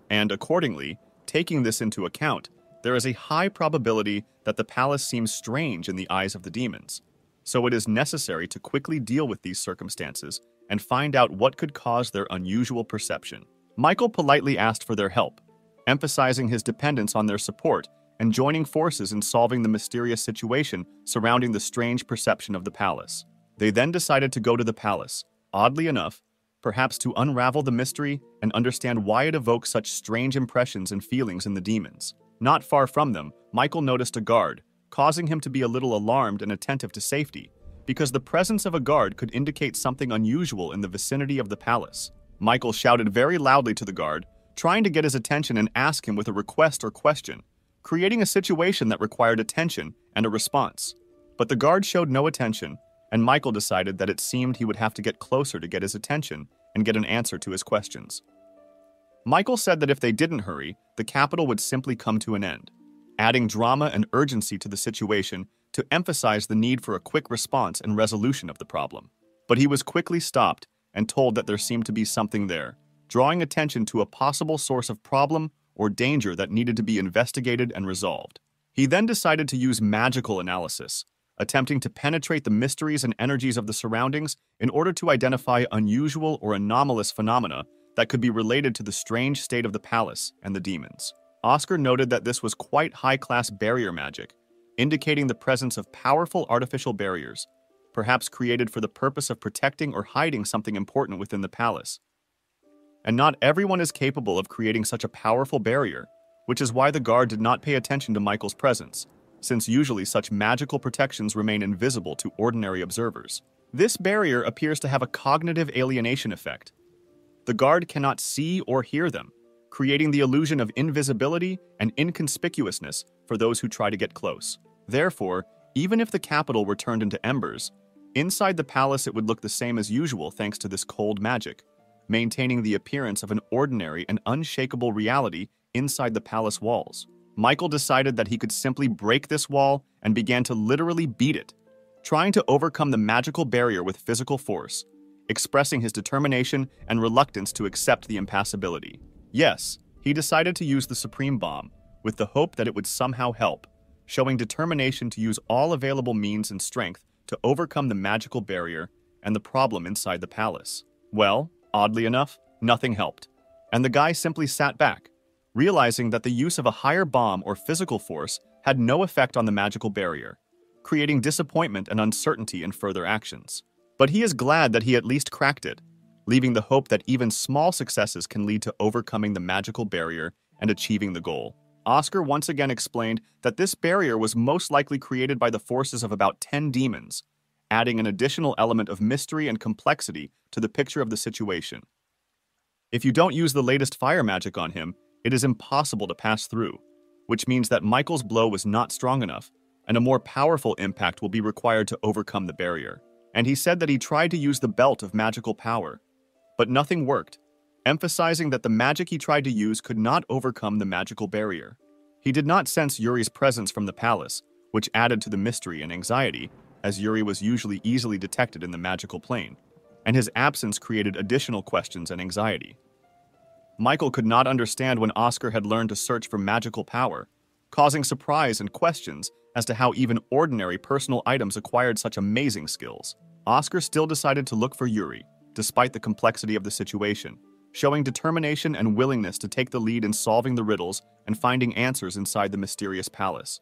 And accordingly, taking this into account, there is a high probability that the palace seems strange in the eyes of the demons. So it is necessary to quickly deal with these circumstances and find out what could cause their unusual perception. Michael politely asked for their help, emphasizing his dependence on their support and joining forces in solving the mysterious situation surrounding the strange perception of the palace. They then decided to go to the palace, oddly enough, perhaps to unravel the mystery and understand why it evokes such strange impressions and feelings in the demons. Not far from them, Michael noticed a guard, causing him to be a little alarmed and attentive to safety, because the presence of a guard could indicate something unusual in the vicinity of the palace. Michael shouted very loudly to the guard, trying to get his attention and ask him with a request or question, creating a situation that required attention and a response. But the guard showed no attention, and Michael decided that it seemed he would have to get closer to get his attention and get an answer to his questions. Michael said that if they didn't hurry, the capital would simply come to an end, adding drama and urgency to the situation to emphasize the need for a quick response and resolution of the problem. But he was quickly stopped and told that there seemed to be something there, drawing attention to a possible source of problem or danger that needed to be investigated and resolved. He then decided to use magical analysis, attempting to penetrate the mysteries and energies of the surroundings in order to identify unusual or anomalous phenomena that could be related to the strange state of the palace and the demons. Oscar noted that this was quite high-class barrier magic, indicating the presence of powerful artificial barriers, perhaps created for the purpose of protecting or hiding something important within the palace. And not everyone is capable of creating such a powerful barrier, which is why the guard did not pay attention to Michael's presence, since usually such magical protections remain invisible to ordinary observers. This barrier appears to have a cognitive alienation effect. The guard cannot see or hear them, creating the illusion of invisibility and inconspicuousness for those who try to get close. Therefore, even if the capital were turned into embers, inside the palace it would look the same as usual thanks to this cold magic, maintaining the appearance of an ordinary and unshakable reality inside the palace walls. Michael decided that he could simply break this wall and began to literally beat it, trying to overcome the magical barrier with physical force, expressing his determination and reluctance to accept the impassibility. Yes, he decided to use the Supreme Bomb, with the hope that it would somehow help, showing determination to use all available means and strength to overcome the magical barrier and the problem inside the palace. Well, oddly enough, nothing helped, and the guy simply sat back, realizing that the use of a higher bomb or physical force had no effect on the magical barrier, creating disappointment and uncertainty in further actions. But he is glad that he at least cracked it, leaving the hope that even small successes can lead to overcoming the magical barrier and achieving the goal. Oscar once again explained that this barrier was most likely created by the forces of about 10 demons, adding an additional element of mystery and complexity to the picture of the situation. If you don't use the latest fire magic on him, it is impossible to pass through, which means that Michael's blow was not strong enough, and a more powerful impact will be required to overcome the barrier. And he said that he tried to use the belt of magical power, but nothing worked, emphasizing that the magic he tried to use could not overcome the magical barrier. He did not sense Yuri's presence from the palace, which added to the mystery and anxiety, as Yuri was usually easily detected in the magical plane, and his absence created additional questions and anxiety. Michael could not understand when Oscar had learned to search for magical power, causing surprise and questions as to how even ordinary personal items acquired such amazing skills. Oscar still decided to look for Yuri, despite the complexity of the situation, showing determination and willingness to take the lead in solving the riddles and finding answers inside the mysterious palace.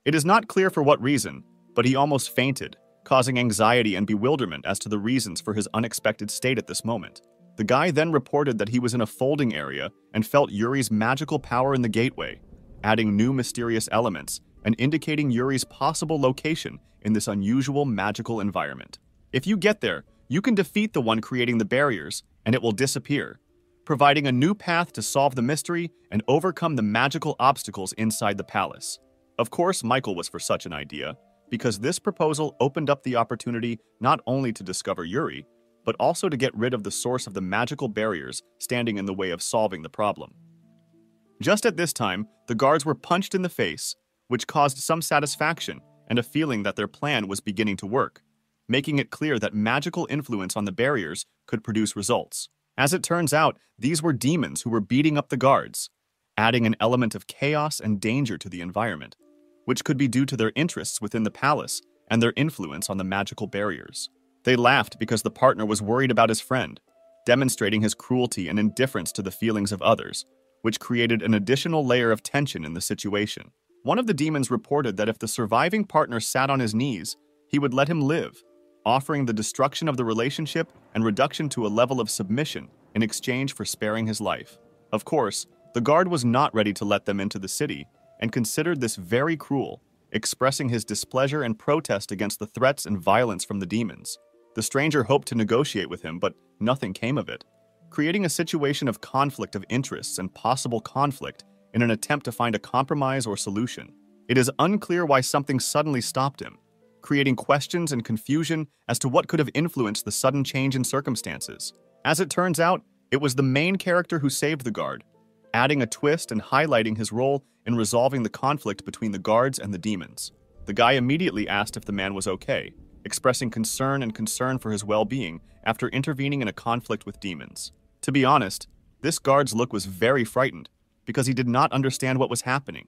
It is not clear for what reason, but he almost fainted, causing anxiety and bewilderment as to the reasons for his unexpected state at this moment. The guy then reported that he was in a folding area and felt Yuri's magical power in the gateway, adding new mysterious elements and indicating Yuri's possible location in this unusual magical environment. If you get there, you can defeat the one creating the barriers, and it will disappear, providing a new path to solve the mystery and overcome the magical obstacles inside the palace. Of course, Michael was for such an idea, because this proposal opened up the opportunity not only to discover Yuri, but also to get rid of the source of the magical barriers standing in the way of solving the problem. Just at this time, the guards were punched in the face, which caused some satisfaction and a feeling that their plan was beginning to work, making it clear that magical influence on the barriers could produce results. As it turns out, these were demons who were beating up the guards, adding an element of chaos and danger to the environment, which could be due to their interests within the palace and their influence on the magical barriers. They laughed because the partner was worried about his friend, demonstrating his cruelty and indifference to the feelings of others, which created an additional layer of tension in the situation. One of the demons reported that if the surviving partner sat on his knees, he would let him live, offering the destruction of the relationship and reduction to a level of submission in exchange for sparing his life. Of course, the guard was not ready to let them into the city and considered this very cruel, expressing his displeasure and protest against the threats and violence from the demons. The stranger hoped to negotiate with him, but nothing came of it, creating a situation of conflict of interests and possible conflict in an attempt to find a compromise or solution. It is unclear why something suddenly stopped him, creating questions and confusion as to what could have influenced the sudden change in circumstances. As it turns out, it was the main character who saved the guard, adding a twist and highlighting his role in resolving the conflict between the guards and the demons. The guy immediately asked if the man was okay, expressing concern for his well-being after intervening in a conflict with demons. To be honest, this guard's look was very frightened because he did not understand what was happening,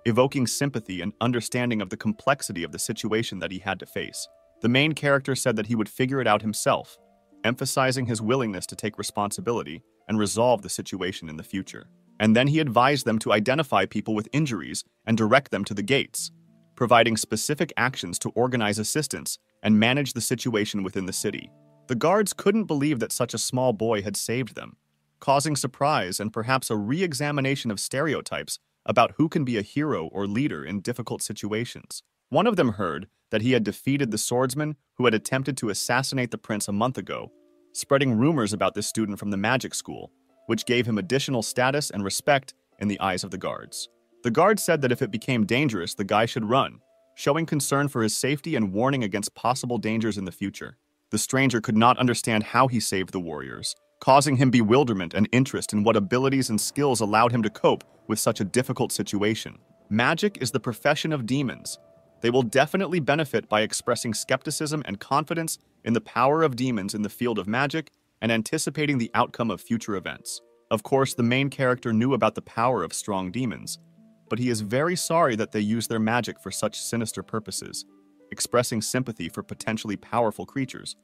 evoking sympathy and understanding of the complexity of the situation that he had to face. The main character said that he would figure it out himself, emphasizing his willingness to take responsibility and resolve the situation in the future. And then he advised them to identify people with injuries and direct them to the gates, providing specific actions to organize assistance and manage the situation within the city. The guards couldn't believe that such a small boy had saved them, causing surprise and perhaps a re-examination of stereotypes about who can be a hero or leader in difficult situations. One of them heard that he had defeated the swordsman who had attempted to assassinate the prince a month ago, spreading rumors about this student from the magic school, which gave him additional status and respect in the eyes of the guards. The guards said that if it became dangerous, the guy should run, showing concern for his safety and warning against possible dangers in the future. The stranger could not understand how he saved the warriors, causing him bewilderment and interest in what abilities and skills allowed him to cope with such a difficult situation. Magic is the profession of demons. They will definitely benefit by expressing skepticism and confidence in the power of demons in the field of magic and anticipating the outcome of future events. Of course, the main character knew about the power of strong demons, but he is very sorry that they use their magic for such sinister purposes, expressing sympathy for potentially powerful creatures,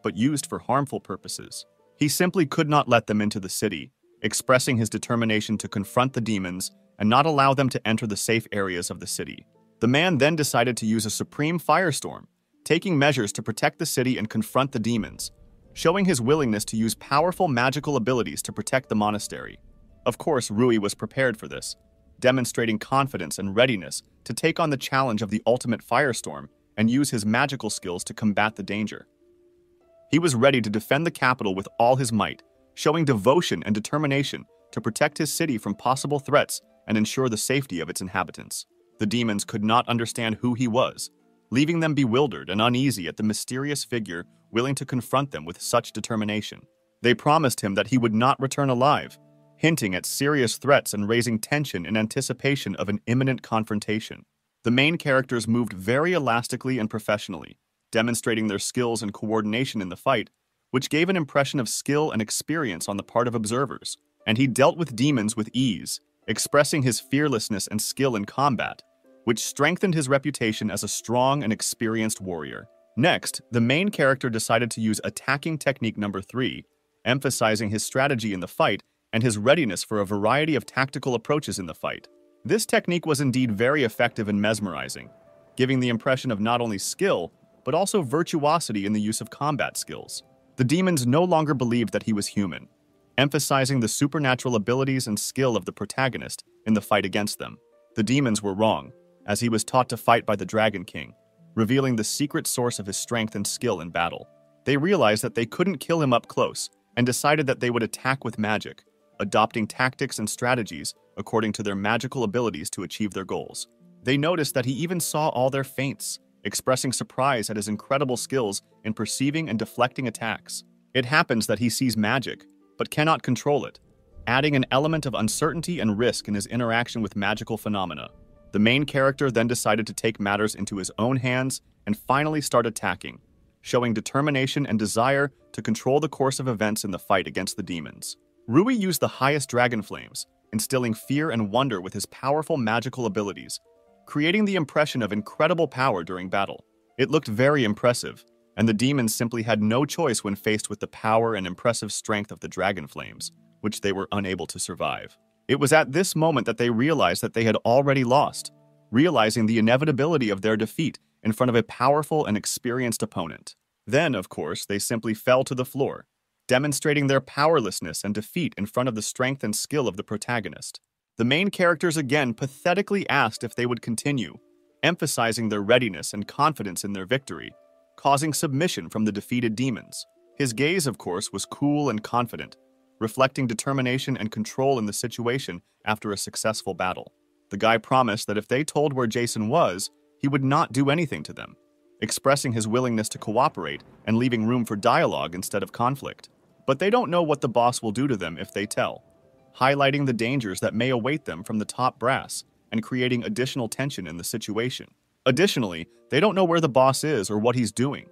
but used for harmful purposes. He simply could not let them into the city, expressing his determination to confront the demons and not allow them to enter the safe areas of the city. The man then decided to use a supreme firestorm, taking measures to protect the city and confront the demons, showing his willingness to use powerful magical abilities to protect the monastery. Of course, Rui was prepared for this, demonstrating confidence and readiness to take on the challenge of the ultimate firestorm and use his magical skills to combat the danger. He was ready to defend the capital with all his might, showing devotion and determination to protect his city from possible threats and ensure the safety of its inhabitants. The demons could not understand who he was, leaving them bewildered and uneasy at the mysterious figure willing to confront them with such determination. They promised him that he would not return alive, hinting at serious threats and raising tension in anticipation of an imminent confrontation. The main characters moved very elastically and professionally, demonstrating their skills and coordination in the fight, which gave an impression of skill and experience on the part of observers. And he dealt with demons with ease, expressing his fearlessness and skill in combat, which strengthened his reputation as a strong and experienced warrior. Next, the main character decided to use attacking technique number 3, emphasizing his strategy in the fight and his readiness for a variety of tactical approaches in the fight. This technique was indeed very effective and mesmerizing, giving the impression of not only skill, but also virtuosity in the use of combat skills. The demons no longer believed that he was human, emphasizing the supernatural abilities and skill of the protagonist in the fight against them. The demons were wrong, as he was taught to fight by the Dragon King, revealing the secret source of his strength and skill in battle. They realized that they couldn't kill him up close and decided that they would attack with magic, adopting tactics and strategies according to their magical abilities to achieve their goals. They noticed that he even saw all their feints, expressing surprise at his incredible skills in perceiving and deflecting attacks. It happens that he sees magic, but cannot control it, adding an element of uncertainty and risk in his interaction with magical phenomena. The main character then decided to take matters into his own hands and finally start attacking, showing determination and desire to control the course of events in the fight against the demons. Rui used the highest dragon flames, instilling fear and wonder with his powerful magical abilities, creating the impression of incredible power during battle. It looked very impressive, and the demons simply had no choice when faced with the power and impressive strength of the dragon flames, which they were unable to survive. It was at this moment that they realized that they had already lost, realizing the inevitability of their defeat in front of a powerful and experienced opponent. Then, of course, they simply fell to the floor, demonstrating their powerlessness and defeat in front of the strength and skill of the protagonist. The main characters again pathetically asked if they would continue, emphasizing their readiness and confidence in their victory, causing submission from the defeated demons. His gaze, of course, was cool and confident, reflecting determination and control in the situation after a successful battle. The guy promised that if they told where Jason was, he would not do anything to them, expressing his willingness to cooperate and leaving room for dialogue instead of conflict. But they don't know what the boss will do to them if they tell, highlighting the dangers that may await them from the top brass and creating additional tension in the situation. Additionally, they don't know where the boss is or what he's doing,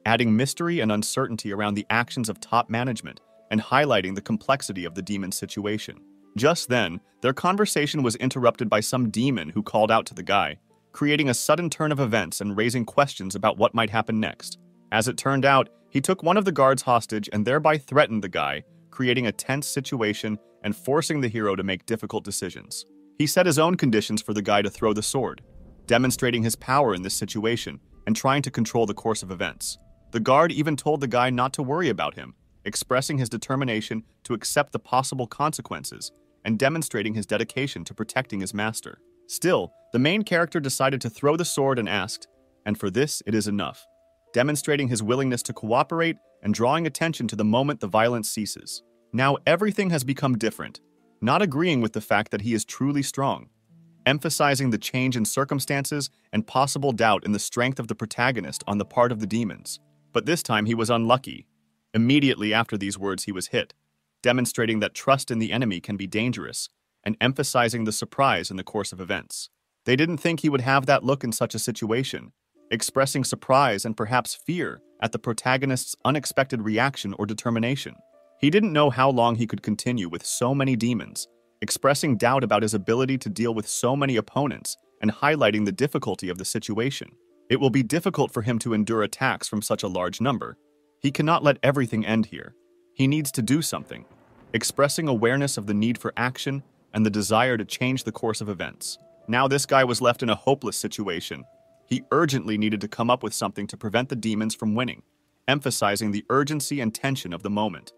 adding mystery and uncertainty around the actions of top management and highlighting the complexity of the demon situation. Just then, their conversation was interrupted by some demon who called out to the guy, creating a sudden turn of events and raising questions about what might happen next. As it turned out, he took one of the guards hostage and thereby threatened the guy, creating a tense situation and forcing the hero to make difficult decisions. He set his own conditions for the guy to throw the sword, demonstrating his power in this situation and trying to control the course of events. The guard even told the guy not to worry about him, expressing his determination to accept the possible consequences and demonstrating his dedication to protecting his master. Still, the main character decided to throw the sword and asked, "And for this it is enough," demonstrating his willingness to cooperate and drawing attention to the moment the violence ceases. Now everything has become different, not agreeing with the fact that he is truly strong, emphasizing the change in circumstances and possible doubt in the strength of the protagonist on the part of the demons. But this time he was unlucky. Immediately after these words he was hit, demonstrating that trust in the enemy can be dangerous, and emphasizing the surprise in the course of events. They didn't think he would have that look in such a situation, expressing surprise and perhaps fear at the protagonist's unexpected reaction or determination. He didn't know how long he could continue with so many demons, expressing doubt about his ability to deal with so many opponents and highlighting the difficulty of the situation. It will be difficult for him to endure attacks from such a large number. He cannot let everything end here. He needs to do something, expressing awareness of the need for action and the desire to change the course of events. Now this guy was left in a hopeless situation. He urgently needed to come up with something to prevent the demons from winning, emphasizing the urgency and tension of the moment.